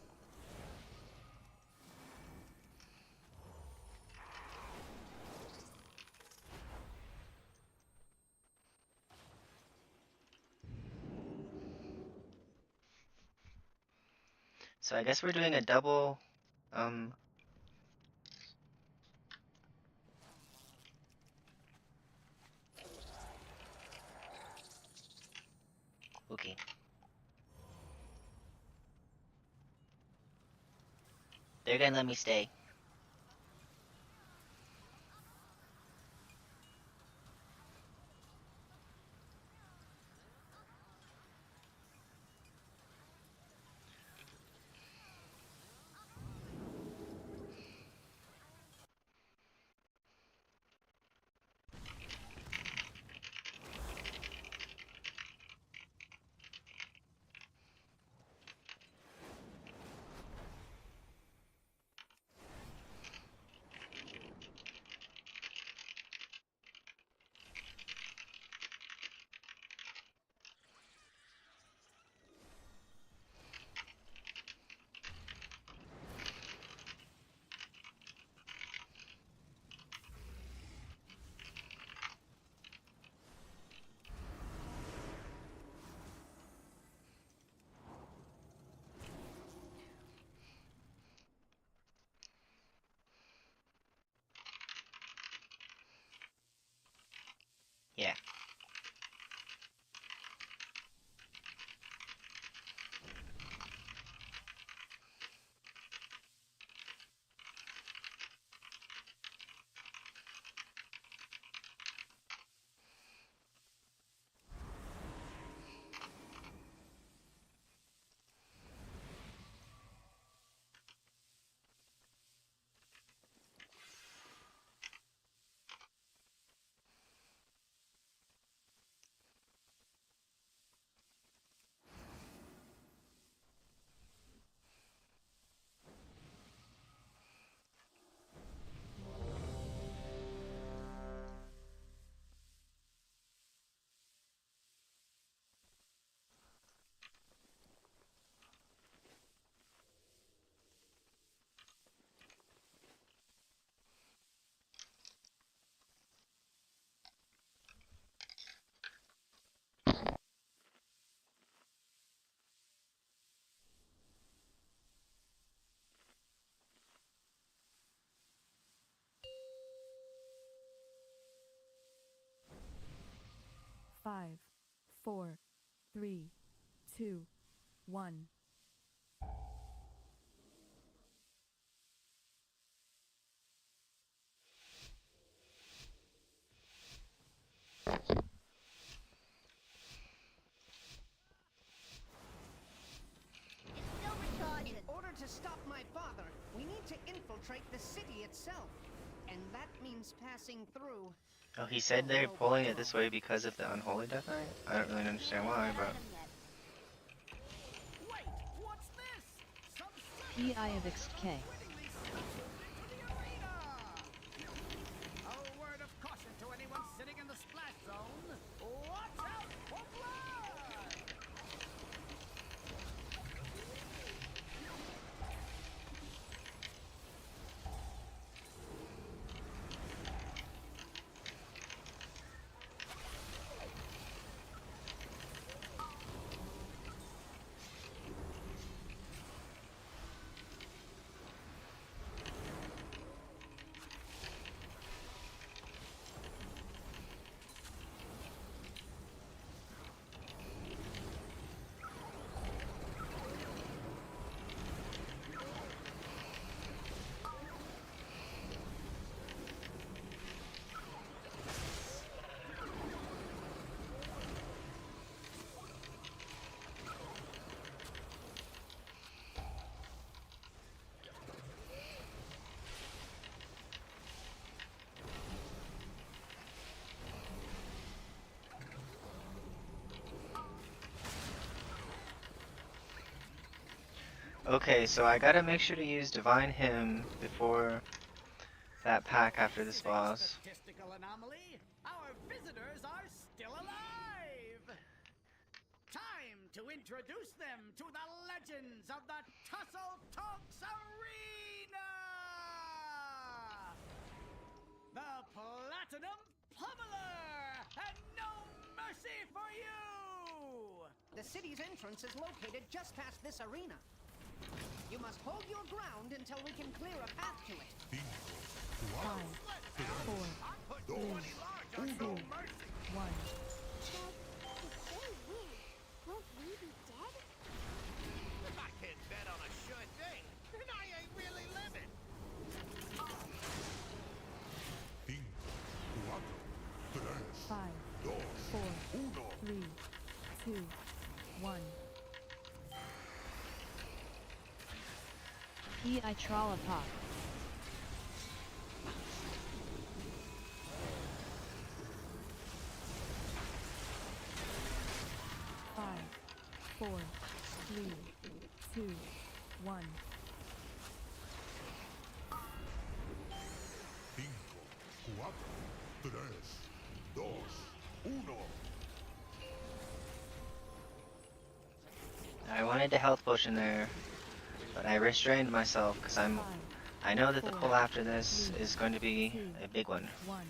So I guess we're doing a double, okay. They're gonna let me stay. Yeah. Five, four, three, two, one. In order to stop my father, we need to infiltrate the city itself. And that means passing through. Oh, he said they're pulling it this way because of the unholy Death Knight? I don't really understand why, but... Wait, what's this? Some PI of XK. A word of caution to anyone sitting in the splash zone. Watch out for blood! Okay, so I gotta make sure to use Divine Hymn before that pack after this boss. Statistical anomaly. Our visitors are still alive. Time to introduce them to the legends of the Tussle Talks Arena. The Platinum Pummeler, and no mercy for you. The city's entrance is located just past this arena. You must hold your ground until we can clear a path to it. 5, 4, 3, 2, 1. If they win, won't we be dead? If I can't bet on a sure thing, then I ain't really living. 5, 4, 3, 2, 1. P.I. Trollopop. 5, 4, 3, 2, 1. 1. I wanted the health potion there, but I restrained myself because I know that the pull after this is going to be a big one. 1.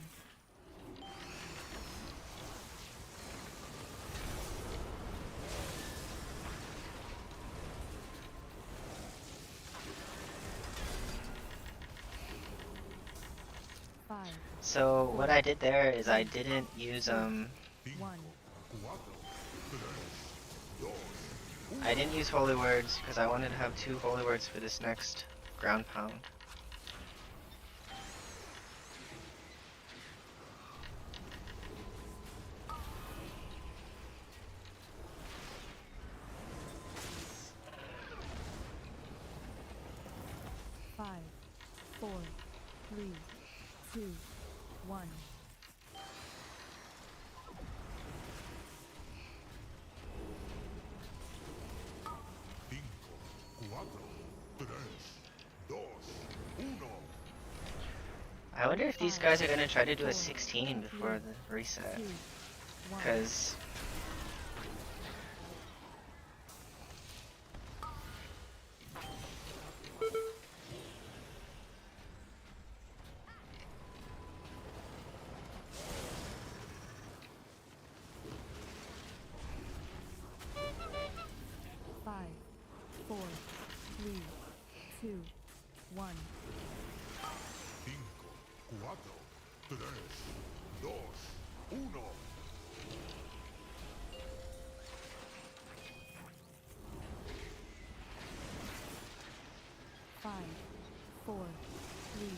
5. So what I did there is I didn't use I didn't use holy words because I wanted to have 2 holy words for this next ground pound. Five, 4, 3, 2, 1. 1. I wonder if these guys are gonna try to do a 16 before the reset. Because Five, 4, 3, 2, 1. 4, 3, 2, 1. 5, 4, 3,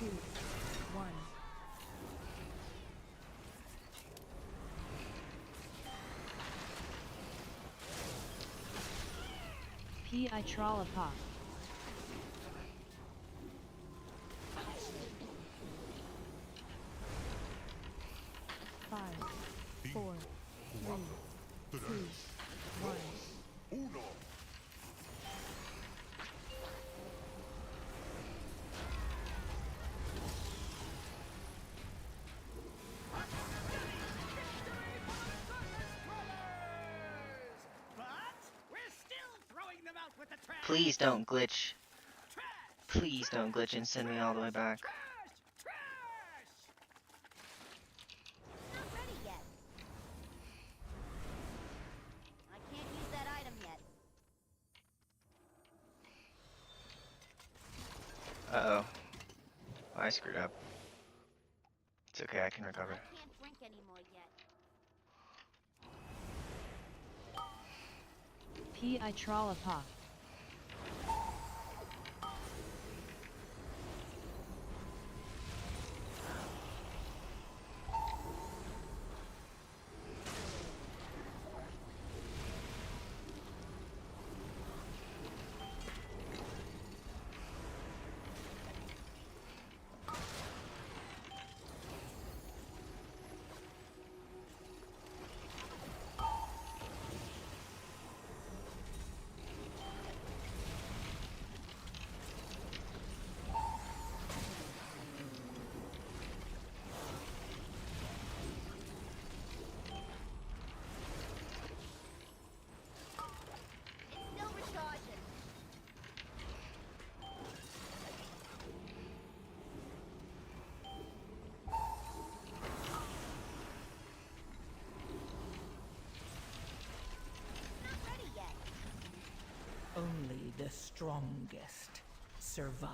2, 1. P.I. Trollopop. 5, 4, 3, 2, 1. 1. But we're still throwing them out with the trash. please don't glitch. Please don't glitch and send me all the way back. Not ready yet. I can't use that item yet. Uh-oh. I screwed up. It's okay, I can recover. I can't drink anymore yet. P.I. Trollopop. 5, Only the strongest survive.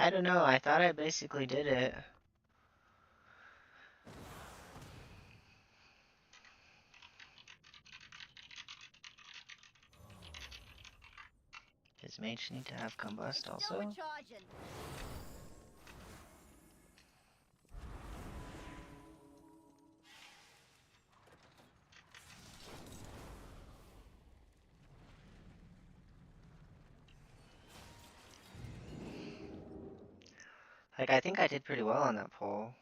I don't know, I thought I basically did it. Does mage need to have combust also? Recharging. Like, I think I did pretty well on that poll.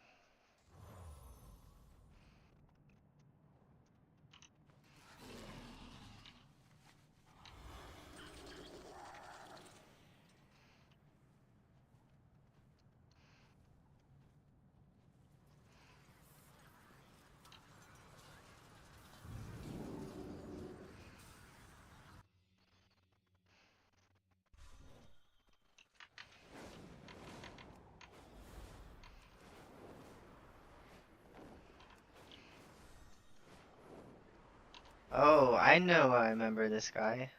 Oh, I know, I remember this guy.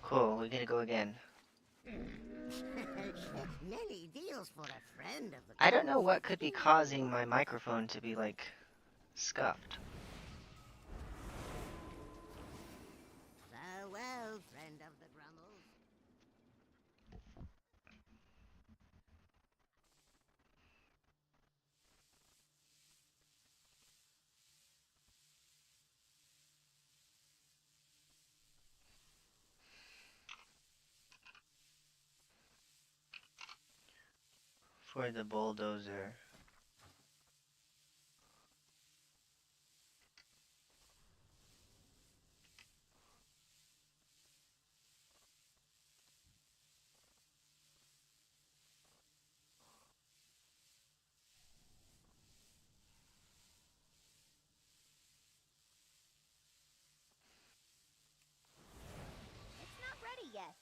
Cool, we're gonna go again. Many deals for a friend of the I don't know what could be causing my microphone to be, like, scuffed. Farewell, friend of the Grummles. For the bulldozer. It's not ready yet.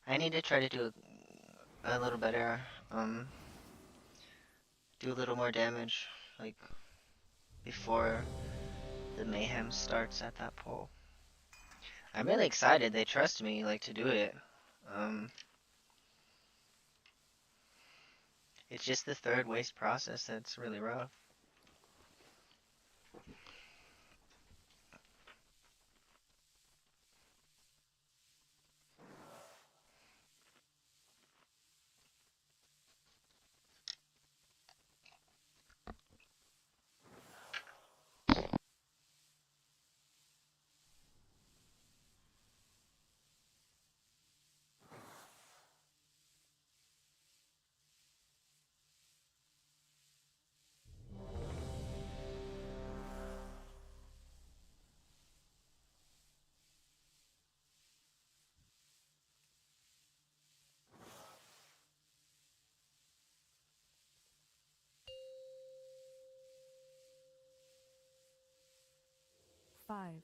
I need to try to do a little better, do a little more damage, like, before the mayhem starts at that pole. I'm really excited, they trust me, like, to do it. It's just the third waste process that's really rough. Five,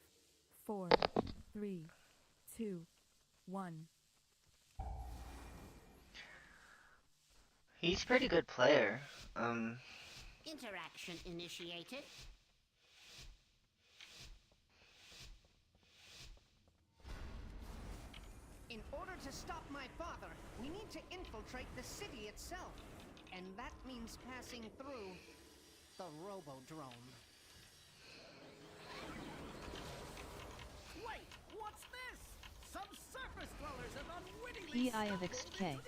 4, 3, 2, 1. He's a pretty good player. Interaction initiated. In order to stop my father, we need to infiltrate the city itself. And that means passing through the Robodrome. Wait, what's this? Some surface dwellers have unwittingly PI of XK.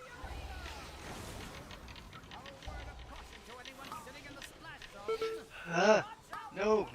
No.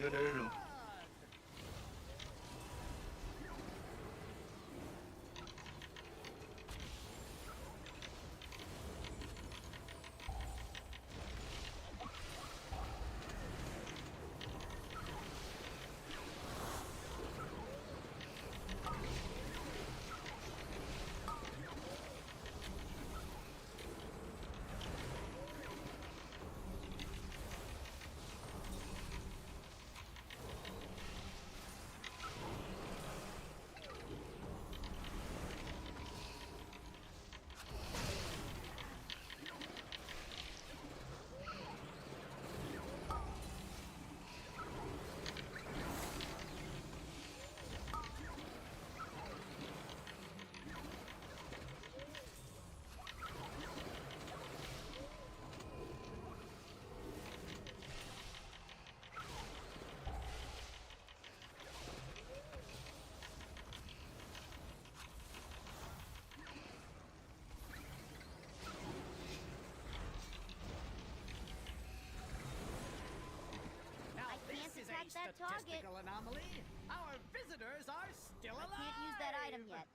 Mark that target. statistical anomaly. Our visitors are still alive. I can't use that item yet.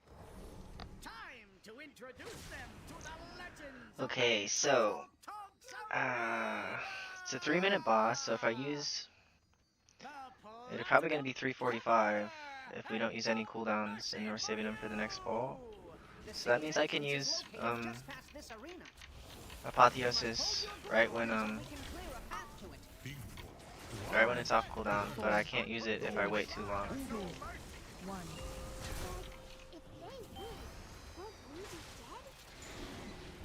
Time to introduce them to the legends. Okay, so it's a 3-minute boss, so if I use, it's probably gonna be 3:45 if we don't use any cooldowns and we're saving them for the next poll. So that means I can use Apotheosis right when it's off cooldown, but I can't use it if I wait too long. 2, 1. If they win, won't we be dead?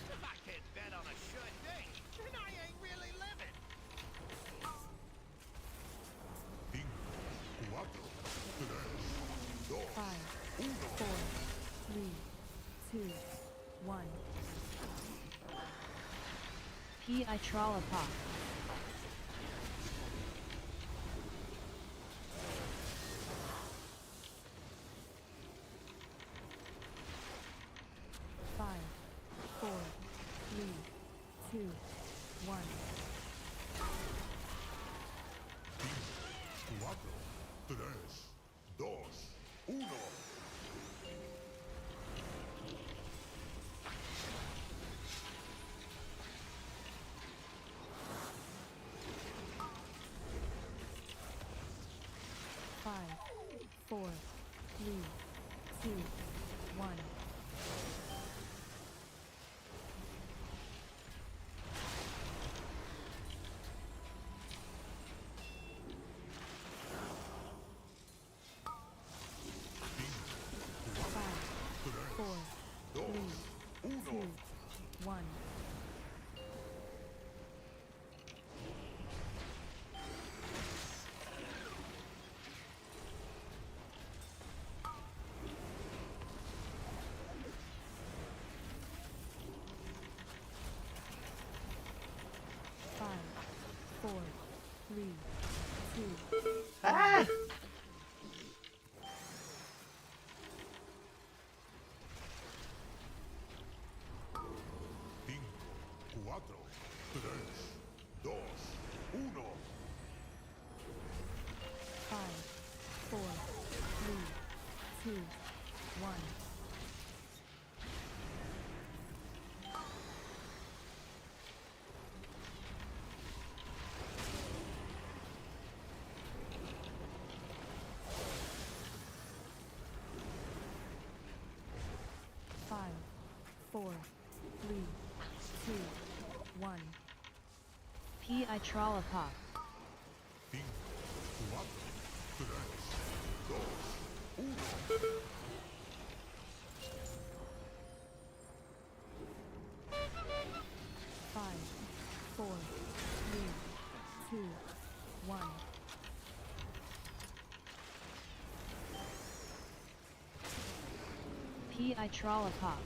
If I can't bet on a sure thing, then I ain't really living. 5, 4, 3, 2, 1. P.I. Trollopop. 5, 4, 3, 2, 1. 4, 3, 2, 1. 5, 4, 3, 2, 1. 4, 3, 2, 1. 5, 4, 3, 2, 1. Five, 4, 3, 2, 1. 5, 4, 3, 2, 1. P.I. Trollopop. 5, 4, 3, 2, 1. 'P.I. Trollopop.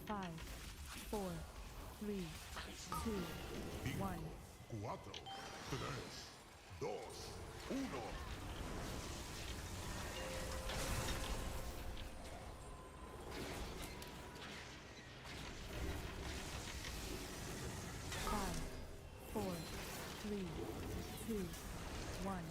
5, 4, 3, 2, 1. 4, 3, 2, 1. 5, 4, 3, 2, 1.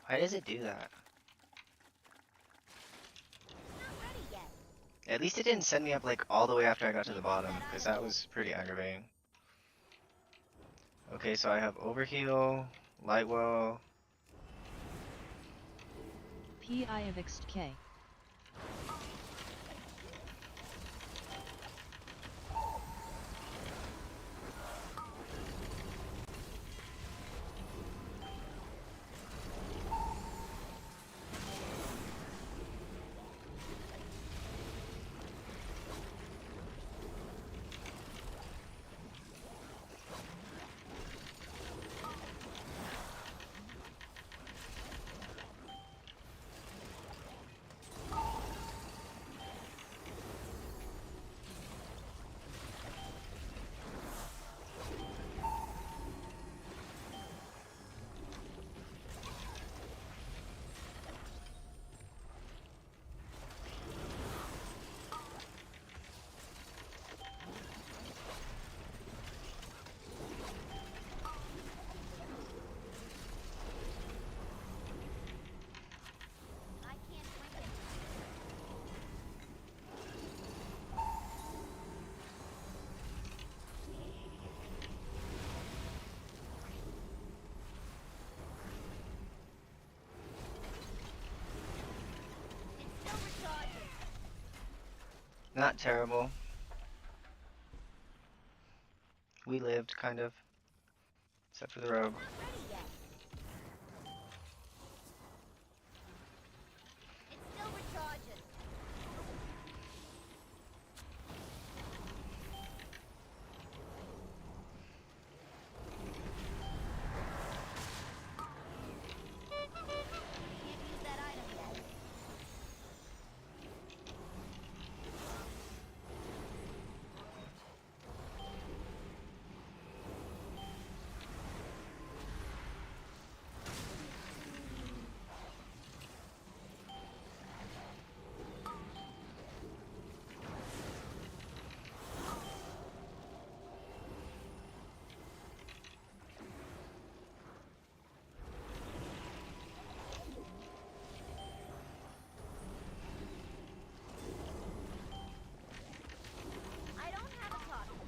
'Why does it do that? At least it didn't send me up like all the way after I got to the bottom, because that was pretty aggravating. Okay, so I have Overheal, Lightwell. P.I. of XK. 5, Not terrible. We lived, kind of. Except for the rogue. Ready yet. It's still recharging. Can't use that item yet. I don't have a target.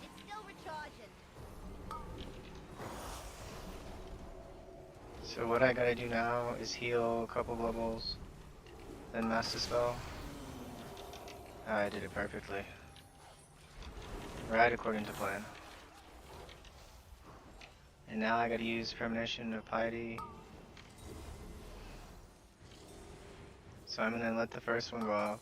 It's still recharging. So what I gotta do now is heal a couple levels, then master spell. Ah, I did it perfectly. Right according to plan. And now I gotta use Premonition of Piety. So I'm gonna let the first one go off.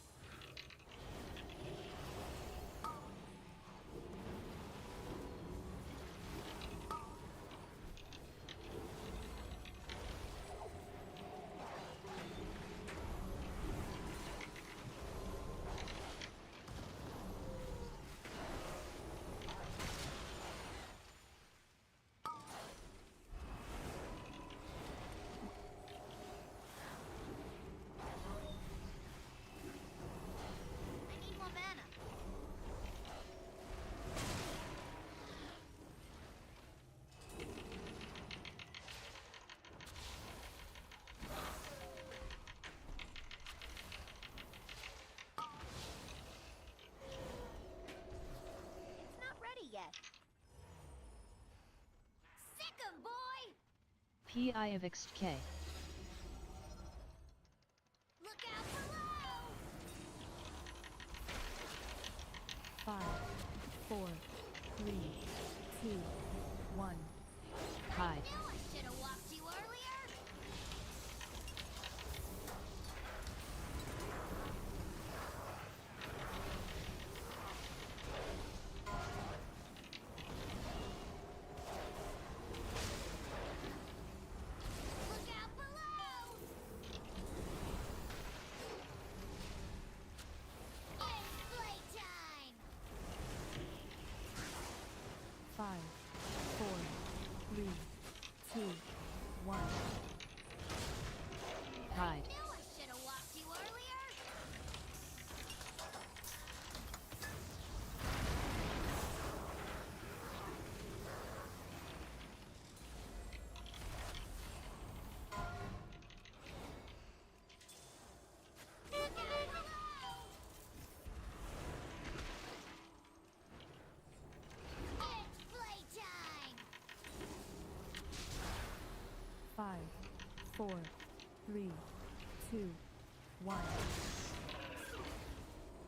I need more mana. It's not ready yet. Sick 'em, boy! PI of XK. Look out below! 5, 4, 3, 2, 1. Hide. Knew I should have walked you earlier. Look out below! It's playtime! 5, 4, 3, 2, 1. Hide. Knew I should have walked you earlier. Look out below! It's playtime! 5, 4, 3, 2, 1.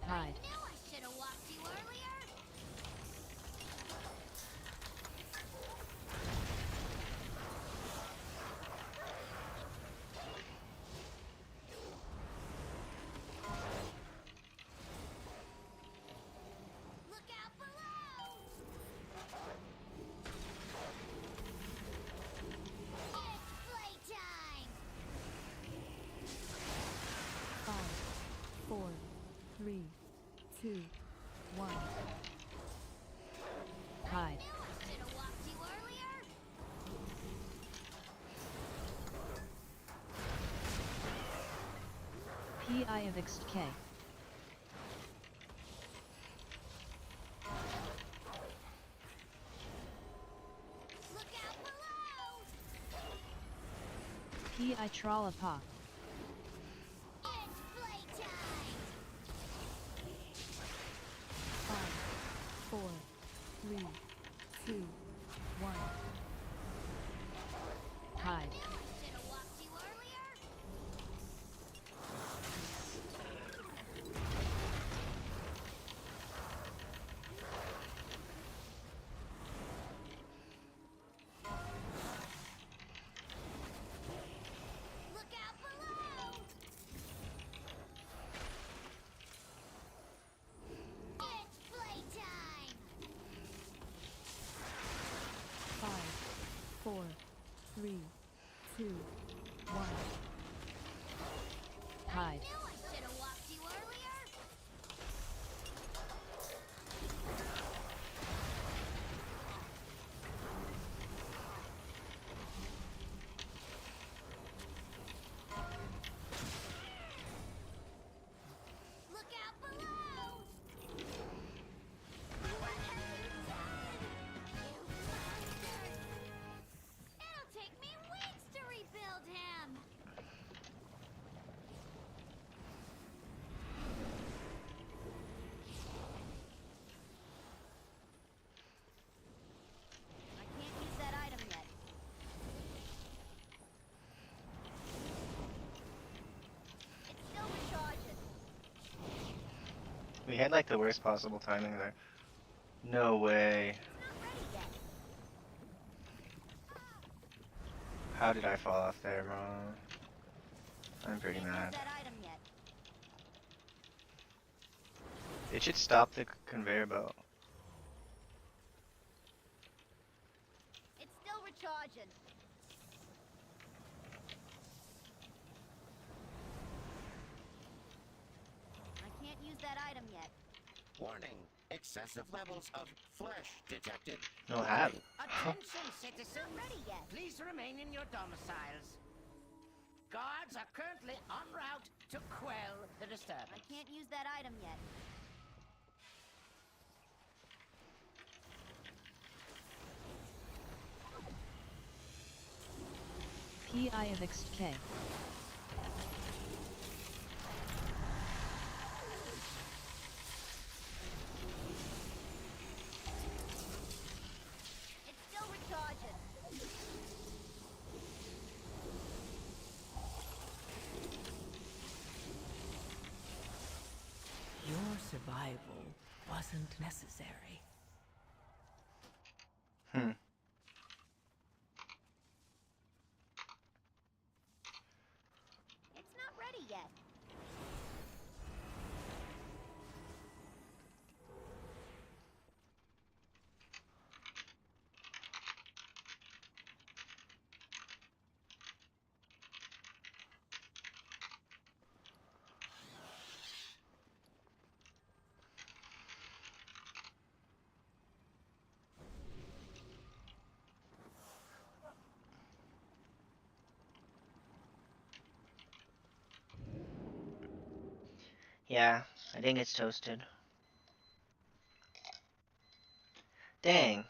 Hide. Knew I should have walked you earlier. Look out below! It's playtime! 5, 4, 3, PI of XK. Look out below! PI Trollapa. It's playtime! 5, 4, 3, 2, 1. Hide. Should have walked you earlier. Look out below! It's playtime! 5, 4, 3, 2, 1. Hide. Knew I should have walked you earlier. Look out below! What have you done? You bastard! It'll take me weeks to rebuild him! I can't use that item yet. It's still recharging. We had like the worst possible timing there. No way. It's not ready yet. How did I fall off there, bro? I'm pretty Can't use mad. that item yet. It should stop the conveyor belt. It's still recharging. I can't use that item yet. Warning. Excessive levels of flesh detected. No have. Attention, citizens. Ready yet. Please remain in your domiciles. Guards are currently en route to quell the I disturbance. can't use that item yet. PI of XK. It's still recharging. Your survival wasn't necessary. Hmm. It's not ready yet. Yeah, I think it's toasted. Dang.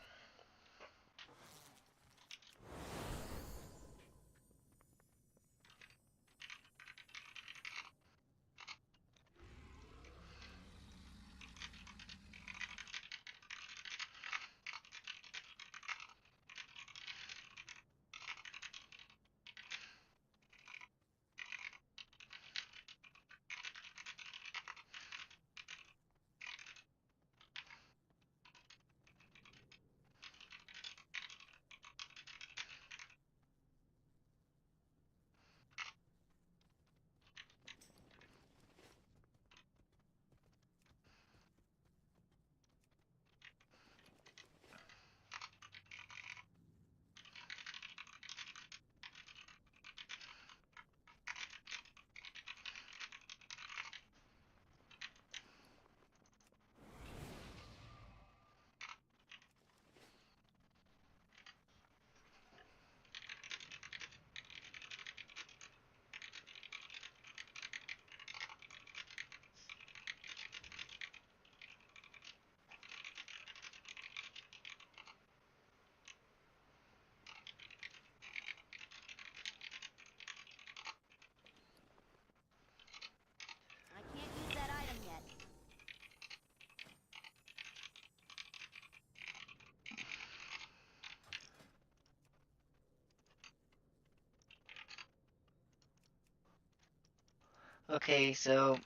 Okay, so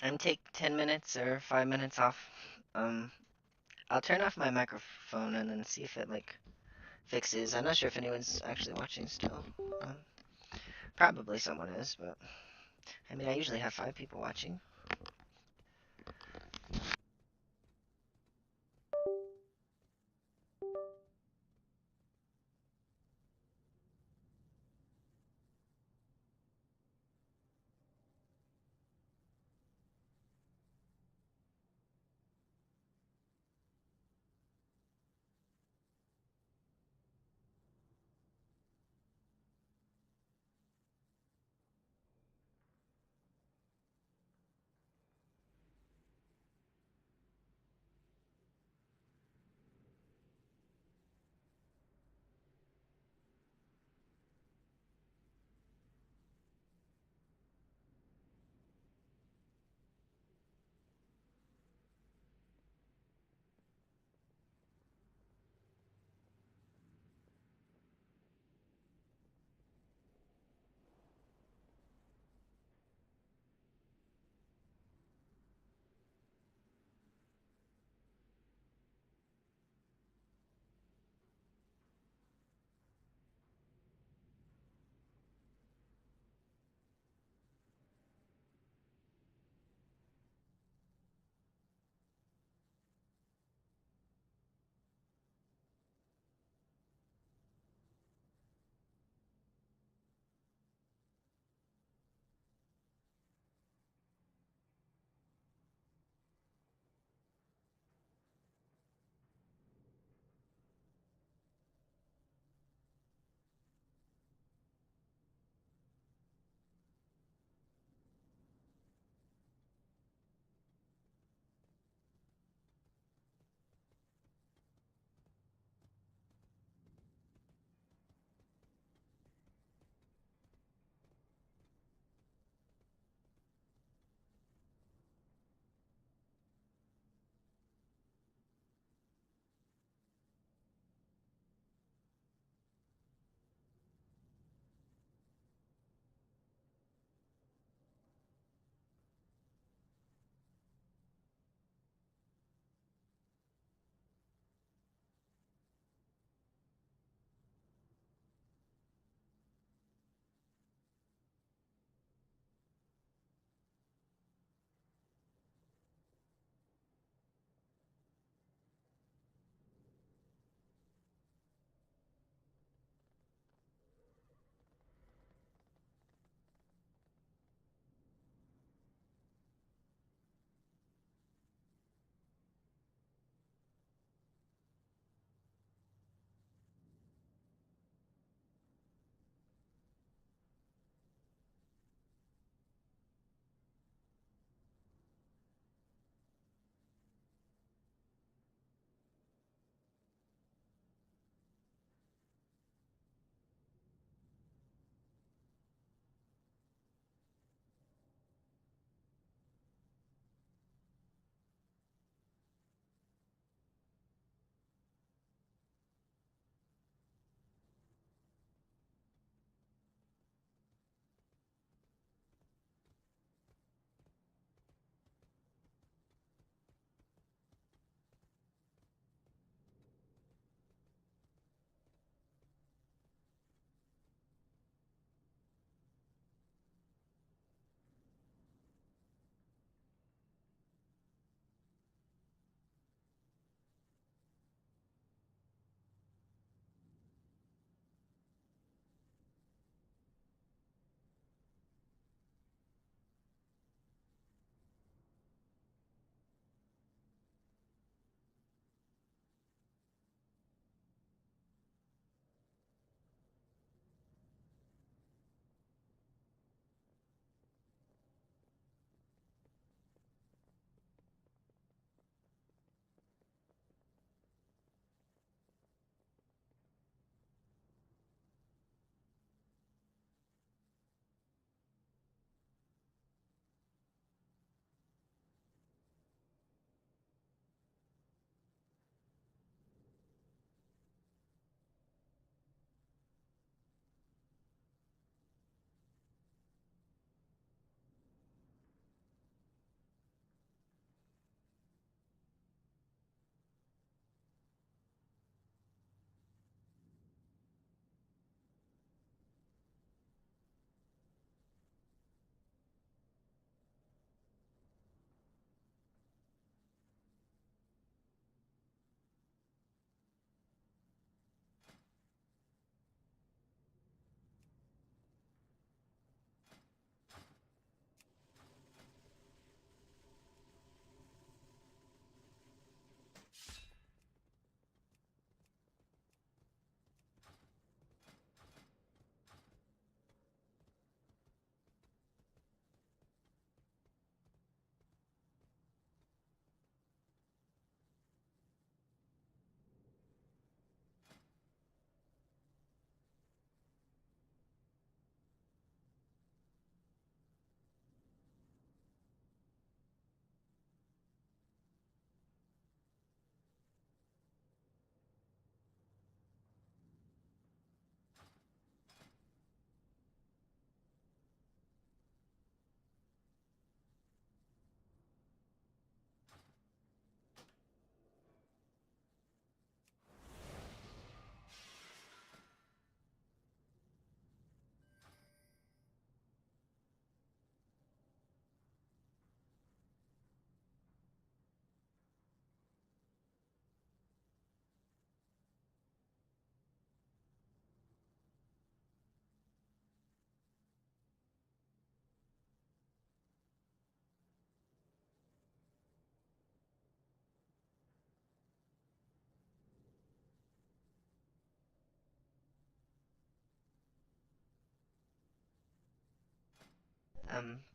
I'm take 10 minutes or 5 minutes off. I'll turn off my microphone and then see if it like fixes. I'm not sure if anyone's actually watching still. Um, Probably someone is, but I mean, I usually have 5 people watching.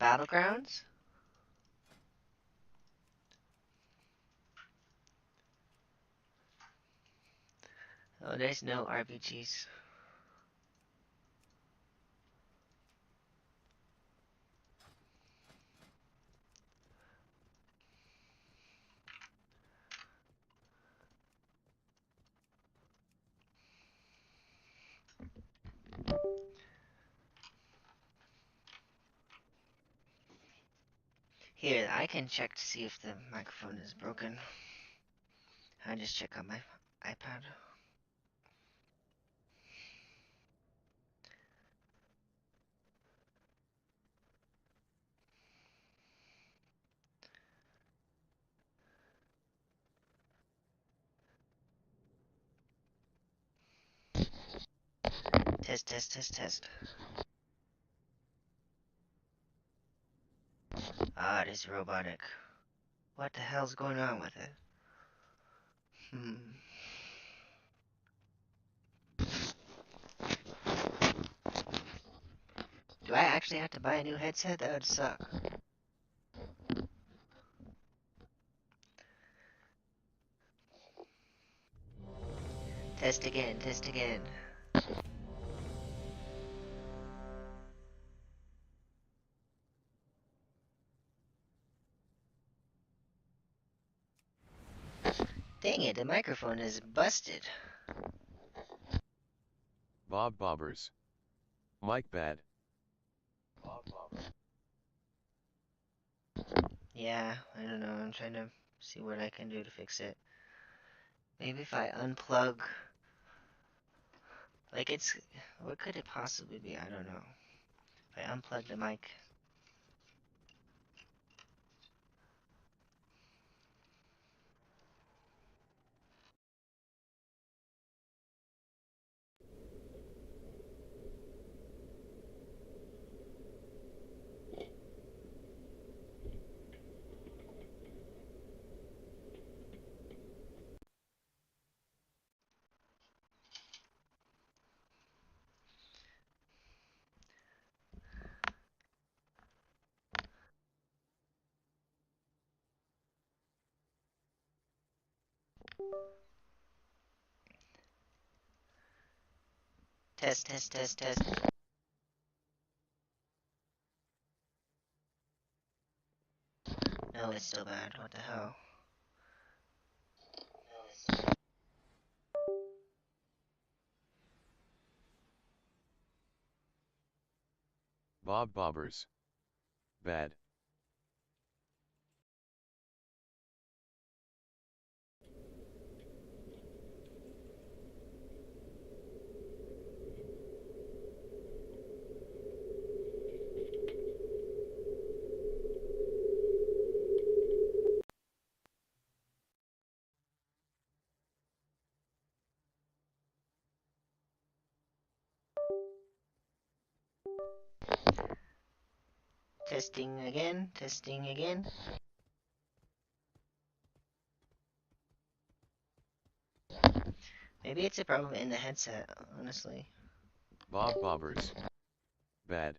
Battlegrounds? Oh, there's no RPGs. Here, I can check to see if the microphone is broken. I just check on my iPad. Test, test, test, test. Ah, it is robotic. What the hell's going on with it? Do I actually have to buy a new headset? That would suck. Test again, test again. Dang it, the microphone is busted. Bob Bobbers. Mike bad. Yeah, I don't know. I'm trying to see what I can do to fix it. Maybe if I unplug... Like it's... What could it possibly be? I don't know. If I unplug the mic... Test, test, test, test. No, it's still bad. What the hell? Bob Bobbers. Bad. Testing again, testing again. Maybe it's a problem in the headset, honestly. Bob Bobbers. Bad.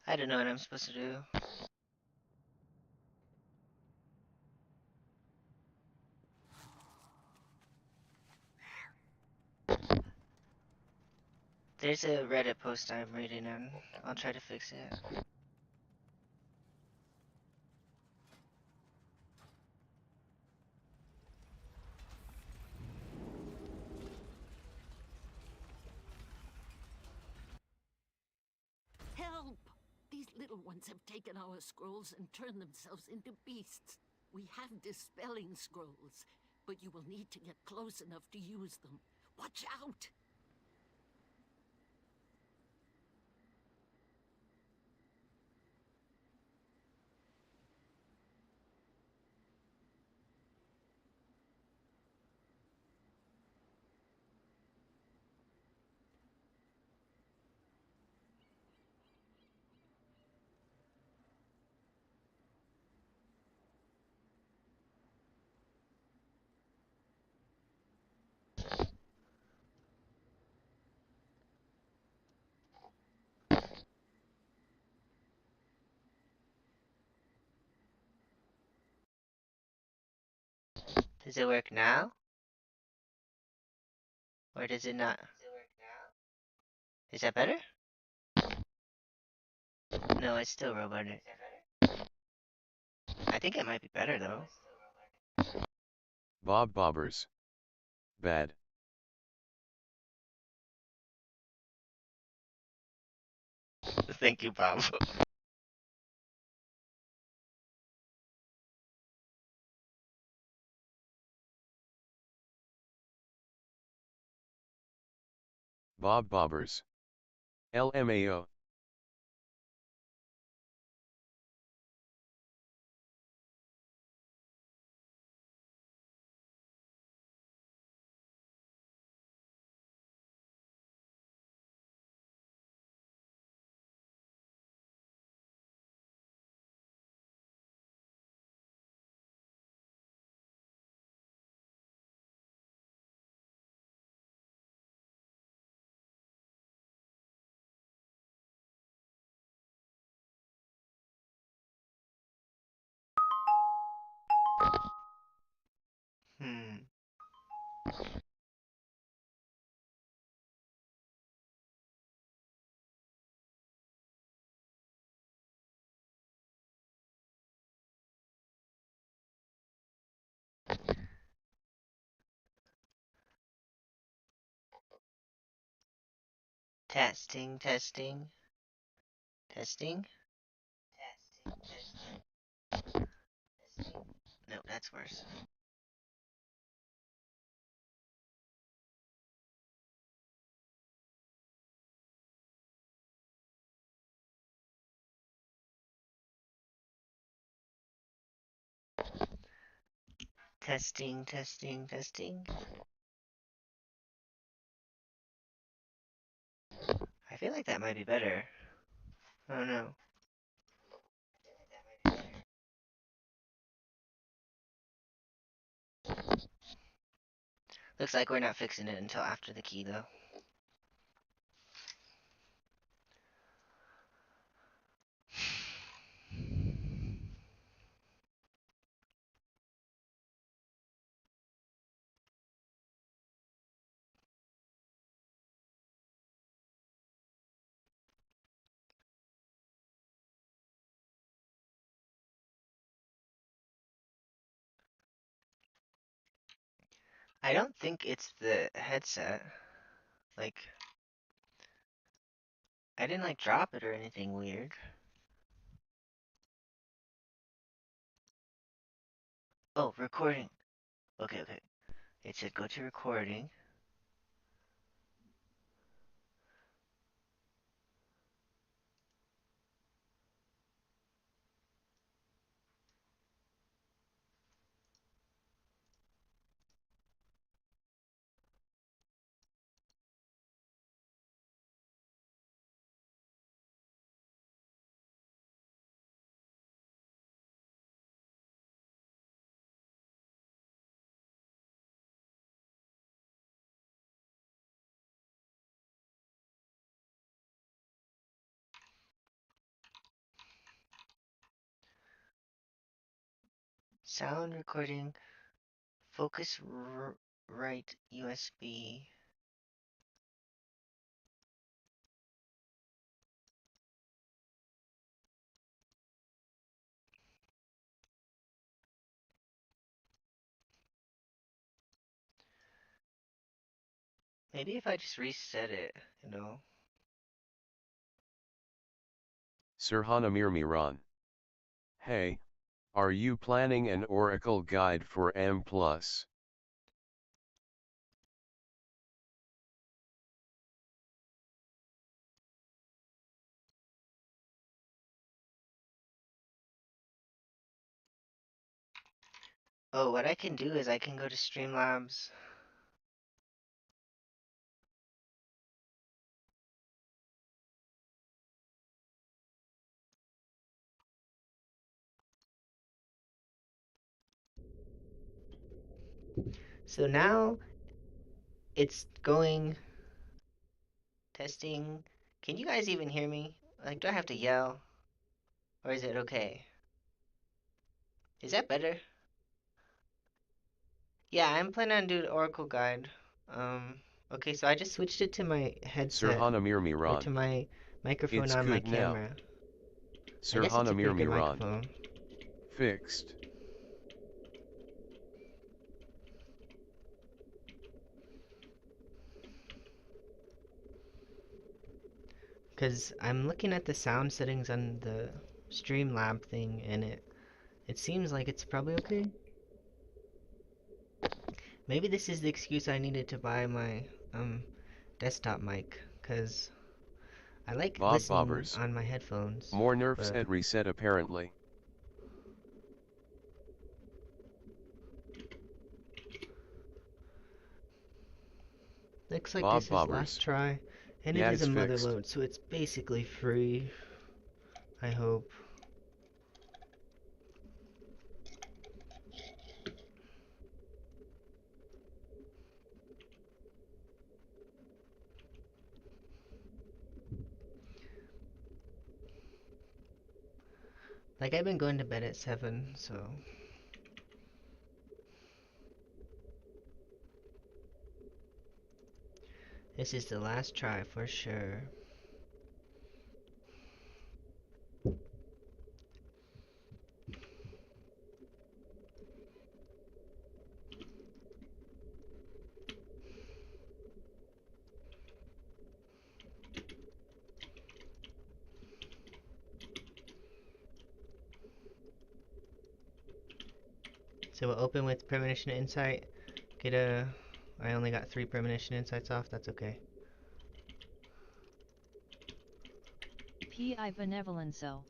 I don't know what I'm supposed to do. There's a Reddit post I'm reading and I'll try to fix it. Help! These little ones have taken our scrolls and turned themselves into beasts. We have dispelling scrolls, but you will need to get close enough to use them. Watch out! Does it work now? Or does it not? Is that better? No, it's still robotic. I think it might be better though. Bob Bobbers. Bad. Thank you, Bob. Bob Bobbers. LMAO. Hmm. Testing, testing. Testing? No, that's worse. Testing, testing, testing. I feel like that might be better. I don't know. Looks like we're not fixing it until after the key though. I don't think it's the headset. Like, I didn't like drop it or anything weird. Oh, recording. Okay, okay. It said go to recording. Sound recording. Focus right USB. Maybe if I just reset it, you know. Sirhanamir Miran. Hey, are you planning an Oracle guide for M+? Oh, what I can do is I can go to Streamlabs. So now it's going testing. Can you guys even hear me? Like, do I have to yell? Or is it okay? Is that better? Yeah, I'm planning on doing Oracle guide. Okay, so I just switched it to my headset, Sirhanamir or Miran. to my microphone It's on my good now. camera. I guess it's a Sirhanamir pretty good Miran. microphone. Fixed. Cause I'm looking at the sound settings on the Streamlab thing, and it seems like it's probably okay. Maybe this is the excuse I needed to buy my desktop mic, cause I like Bob listening Bobbers. on my headphones. More nerfs But and reset apparently. looks like Bob this is last Bobbers. try, and it is a Yad's mother fixed. load, so it's basically free. I hope. Like, I've been going to bed at 7, so this is the last try for sure. So we'll open with Premonition Insight. I only got 3 Premonition Insights off, that's okay. PI Benevolenzo.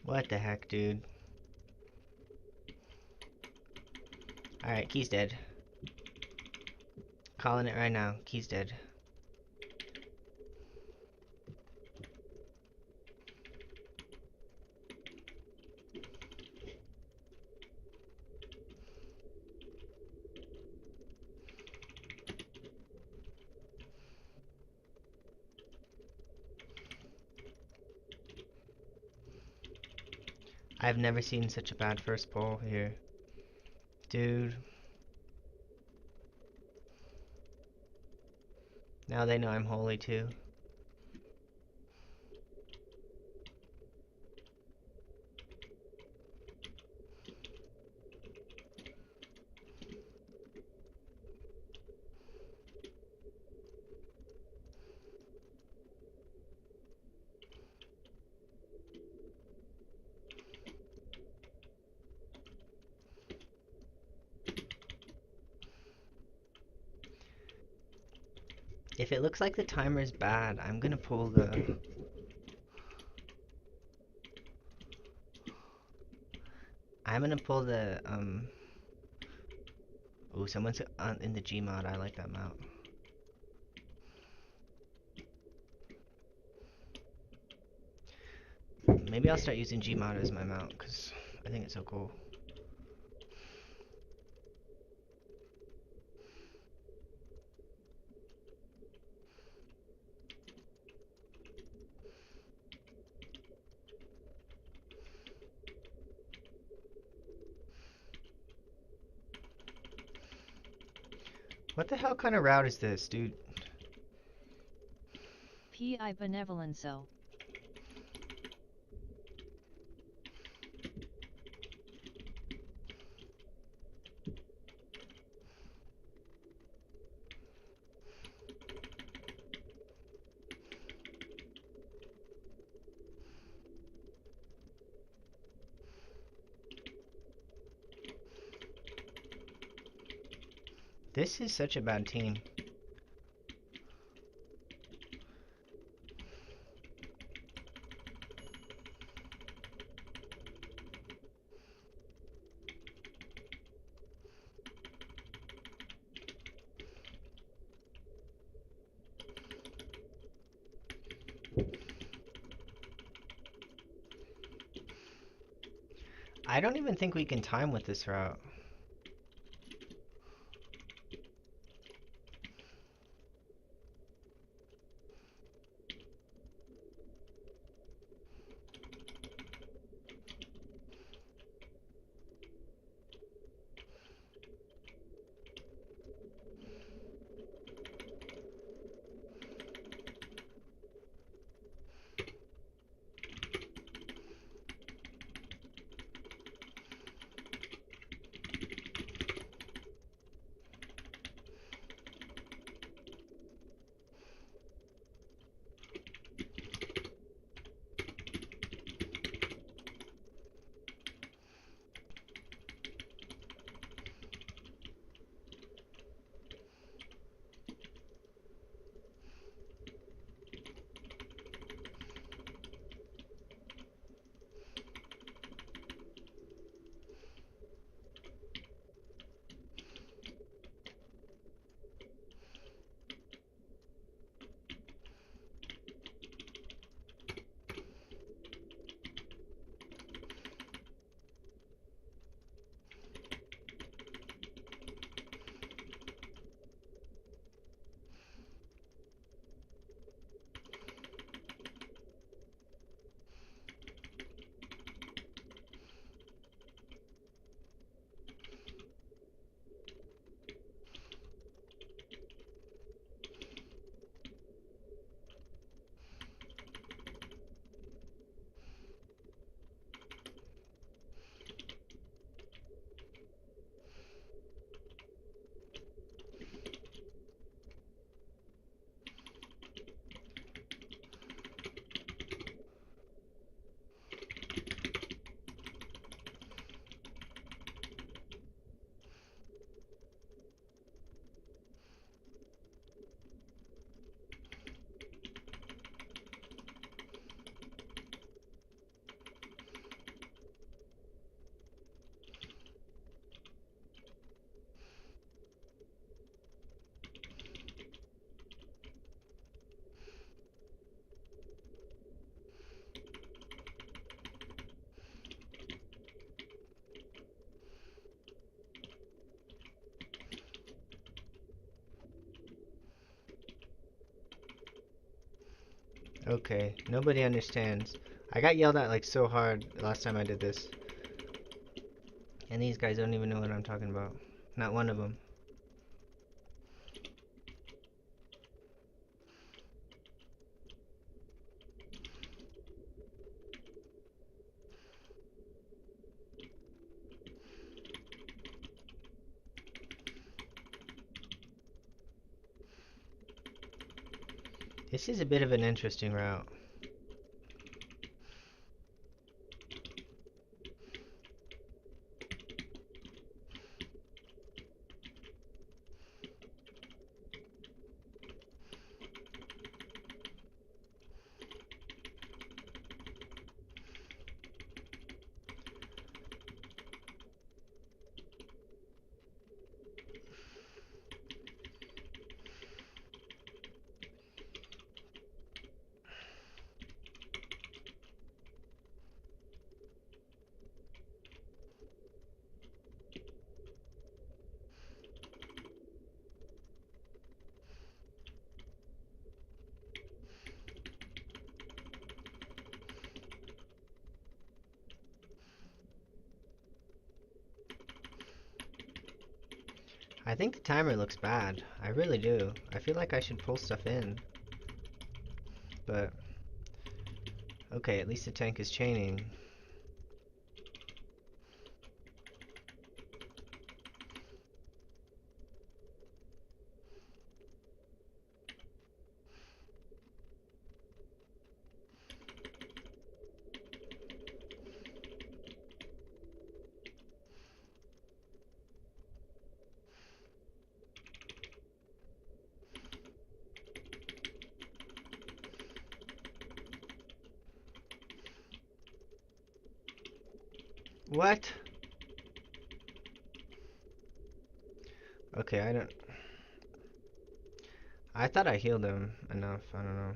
What the heck, dude? Alright, Key's dead. Calling it right now, Key's dead. I've never seen such a bad first pull here. Dude. Now they know I'm holy too. If it looks like the timer's bad, I'm gonna pull the... Ooh, someone's in the Gmod, I like that mount. Maybe I'll start using Gmod as my mount, because I think it's so cool. What the hell kind of route is this, dude? P.I. Benevolenzo. This is such a bad team. I don't even think we can time with this route. Okay, nobody understands. I got yelled at like so hard last time I did this. And these guys don't even know what I'm talking about. Not one of them. This is a bit of an interesting route. I think the timer looks bad. I really do. I feel like I should pull stuff in. But okay, at least the tank is chaining. What? Okay, I thought I healed him enough. I don't know.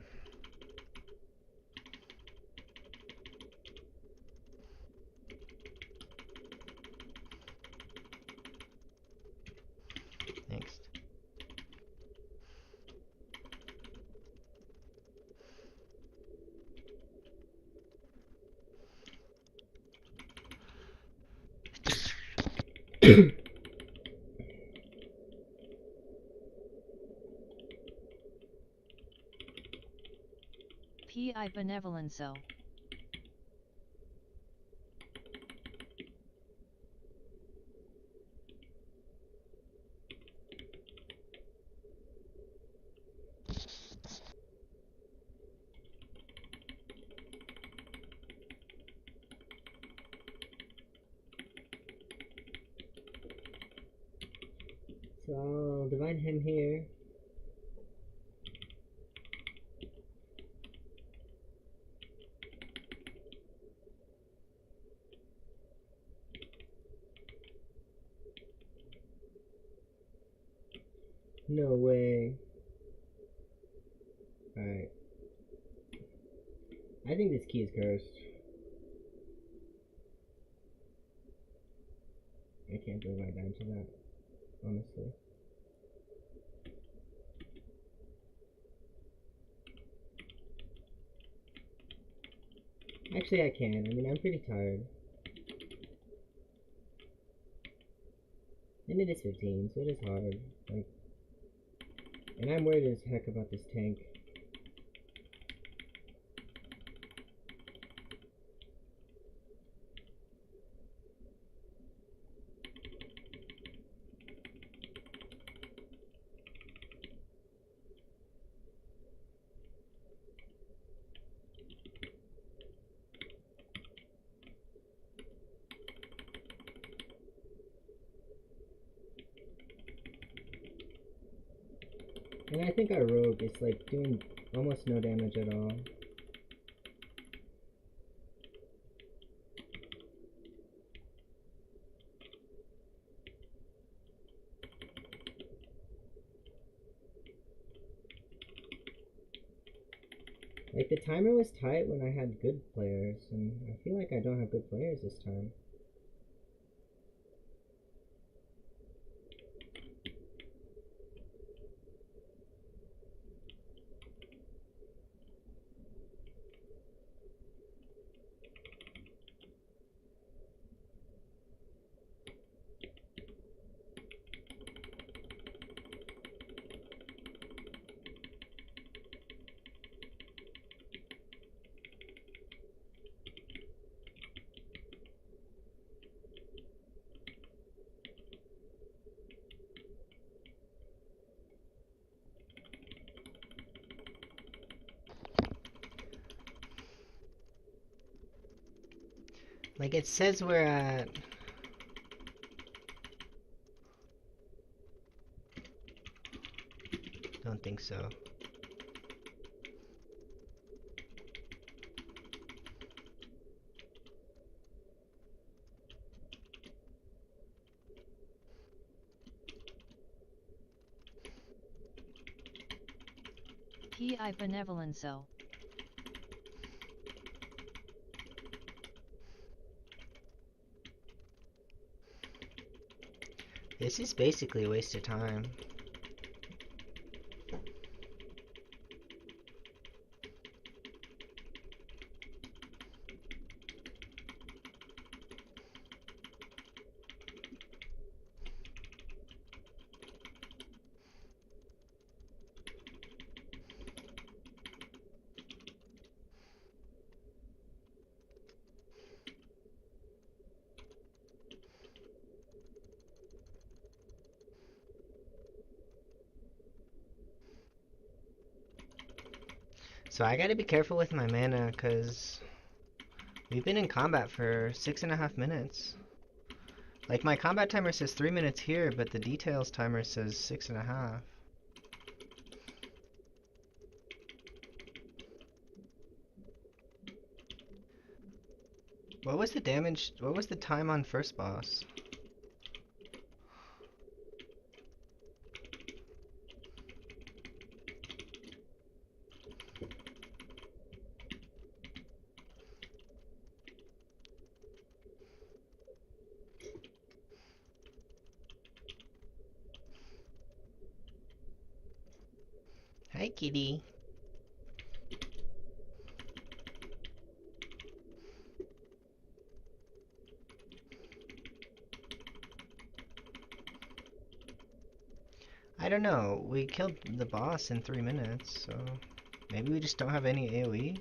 Next. P.I. Benevolenzo. So I'll divide him here. No way. Alright. I think this key is cursed. I can't believe I died to that, honestly. Actually, I can. I mean, I'm pretty tired. And it is 15, so it is hard. Like, and I'm worried as heck about this tank. And I think our rogue is like doing almost no damage at all. Like, the timer was tight when I had good players, and I feel like I don't have good players this time. Like, it says we're at... Don't think so. P.I. Benevolenzo. This is basically a waste of time. So I gotta be careful with my mana, cause we've been in combat for 6.5 minutes. Like, my combat timer says 3 minutes here, but the details timer says 6.5. What was the damage? What was the time on first boss? Hi, kitty. I don't know. We killed the boss in 3 minutes, so maybe we just don't have any AoE?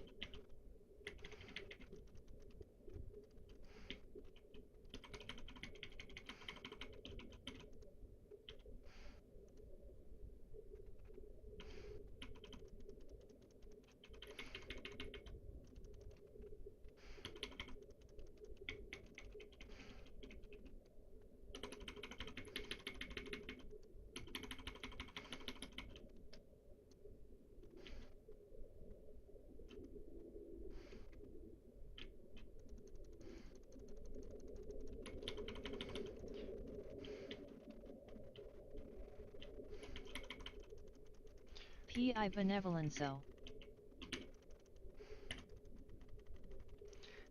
P.I. Benevolenzo.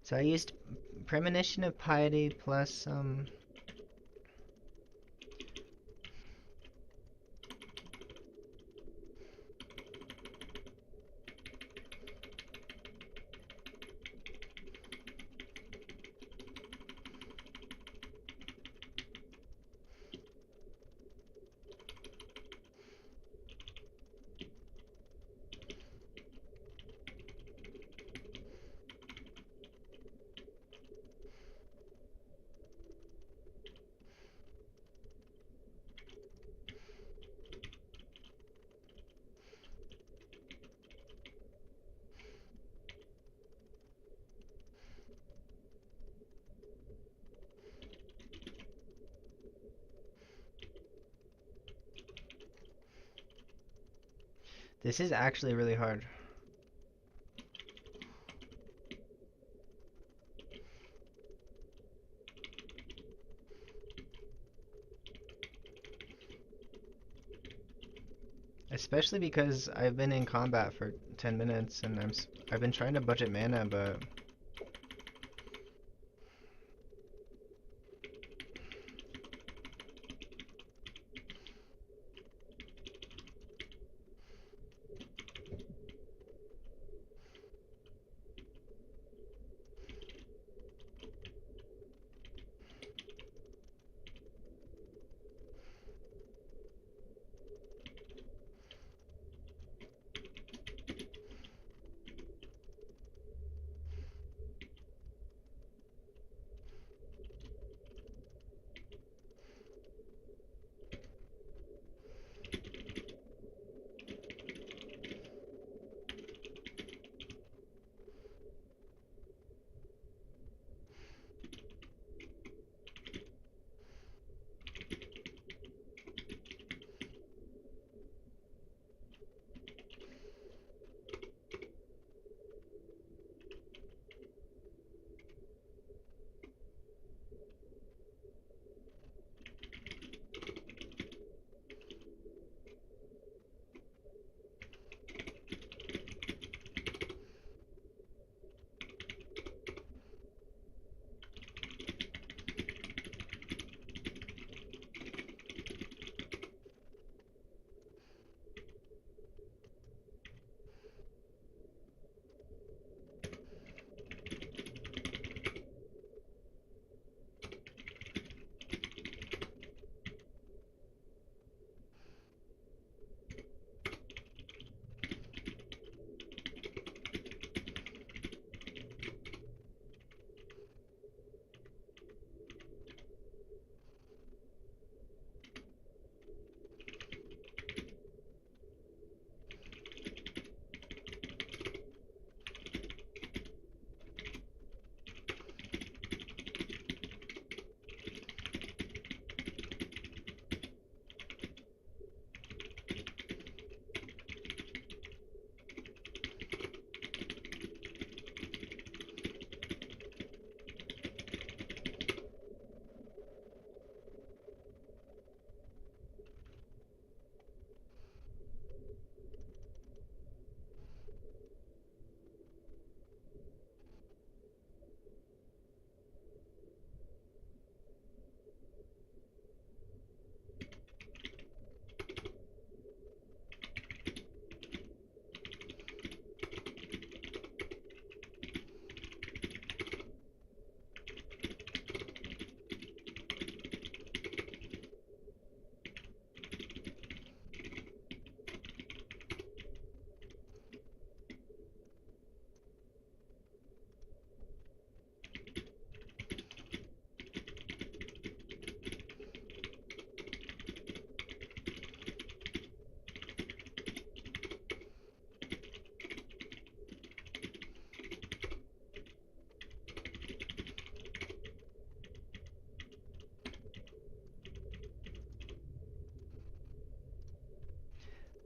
So I used Premonition of Piety plus, this is actually really hard. Especially because I've been in combat for 10 minutes and I've been trying to budget mana, but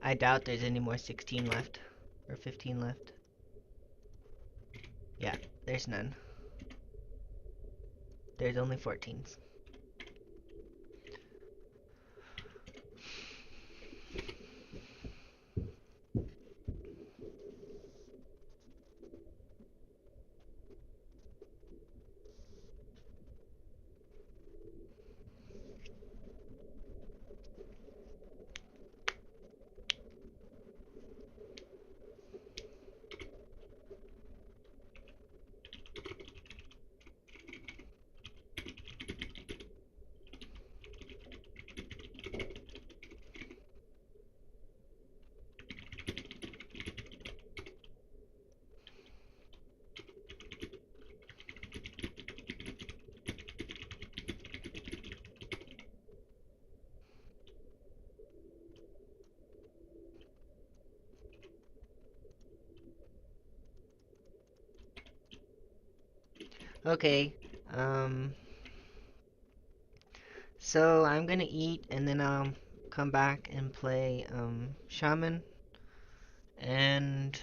I doubt there's any more 16 left. Or 15 left. Yeah, there's none. There's only 14s. Okay, so I'm gonna eat and then I'll come back and play, Shaman. And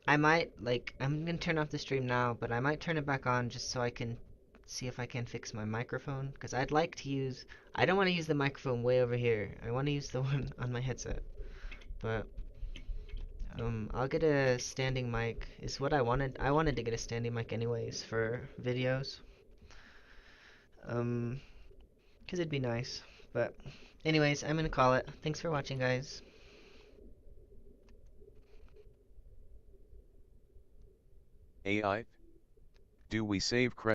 I might, like, I'm gonna turn off the stream now, but I might turn it back on just so I can see if I can fix my microphone. Because I'd like to use, I don't want to use the microphone way over here. I want to use the one on my headset. But, I'll get a standing mic, is what I wanted. I wanted to get a standing mic anyways for videos. Because it'd be nice. But, anyways, I'm gonna call it. Thanks for watching, guys. AI? Do we save credit?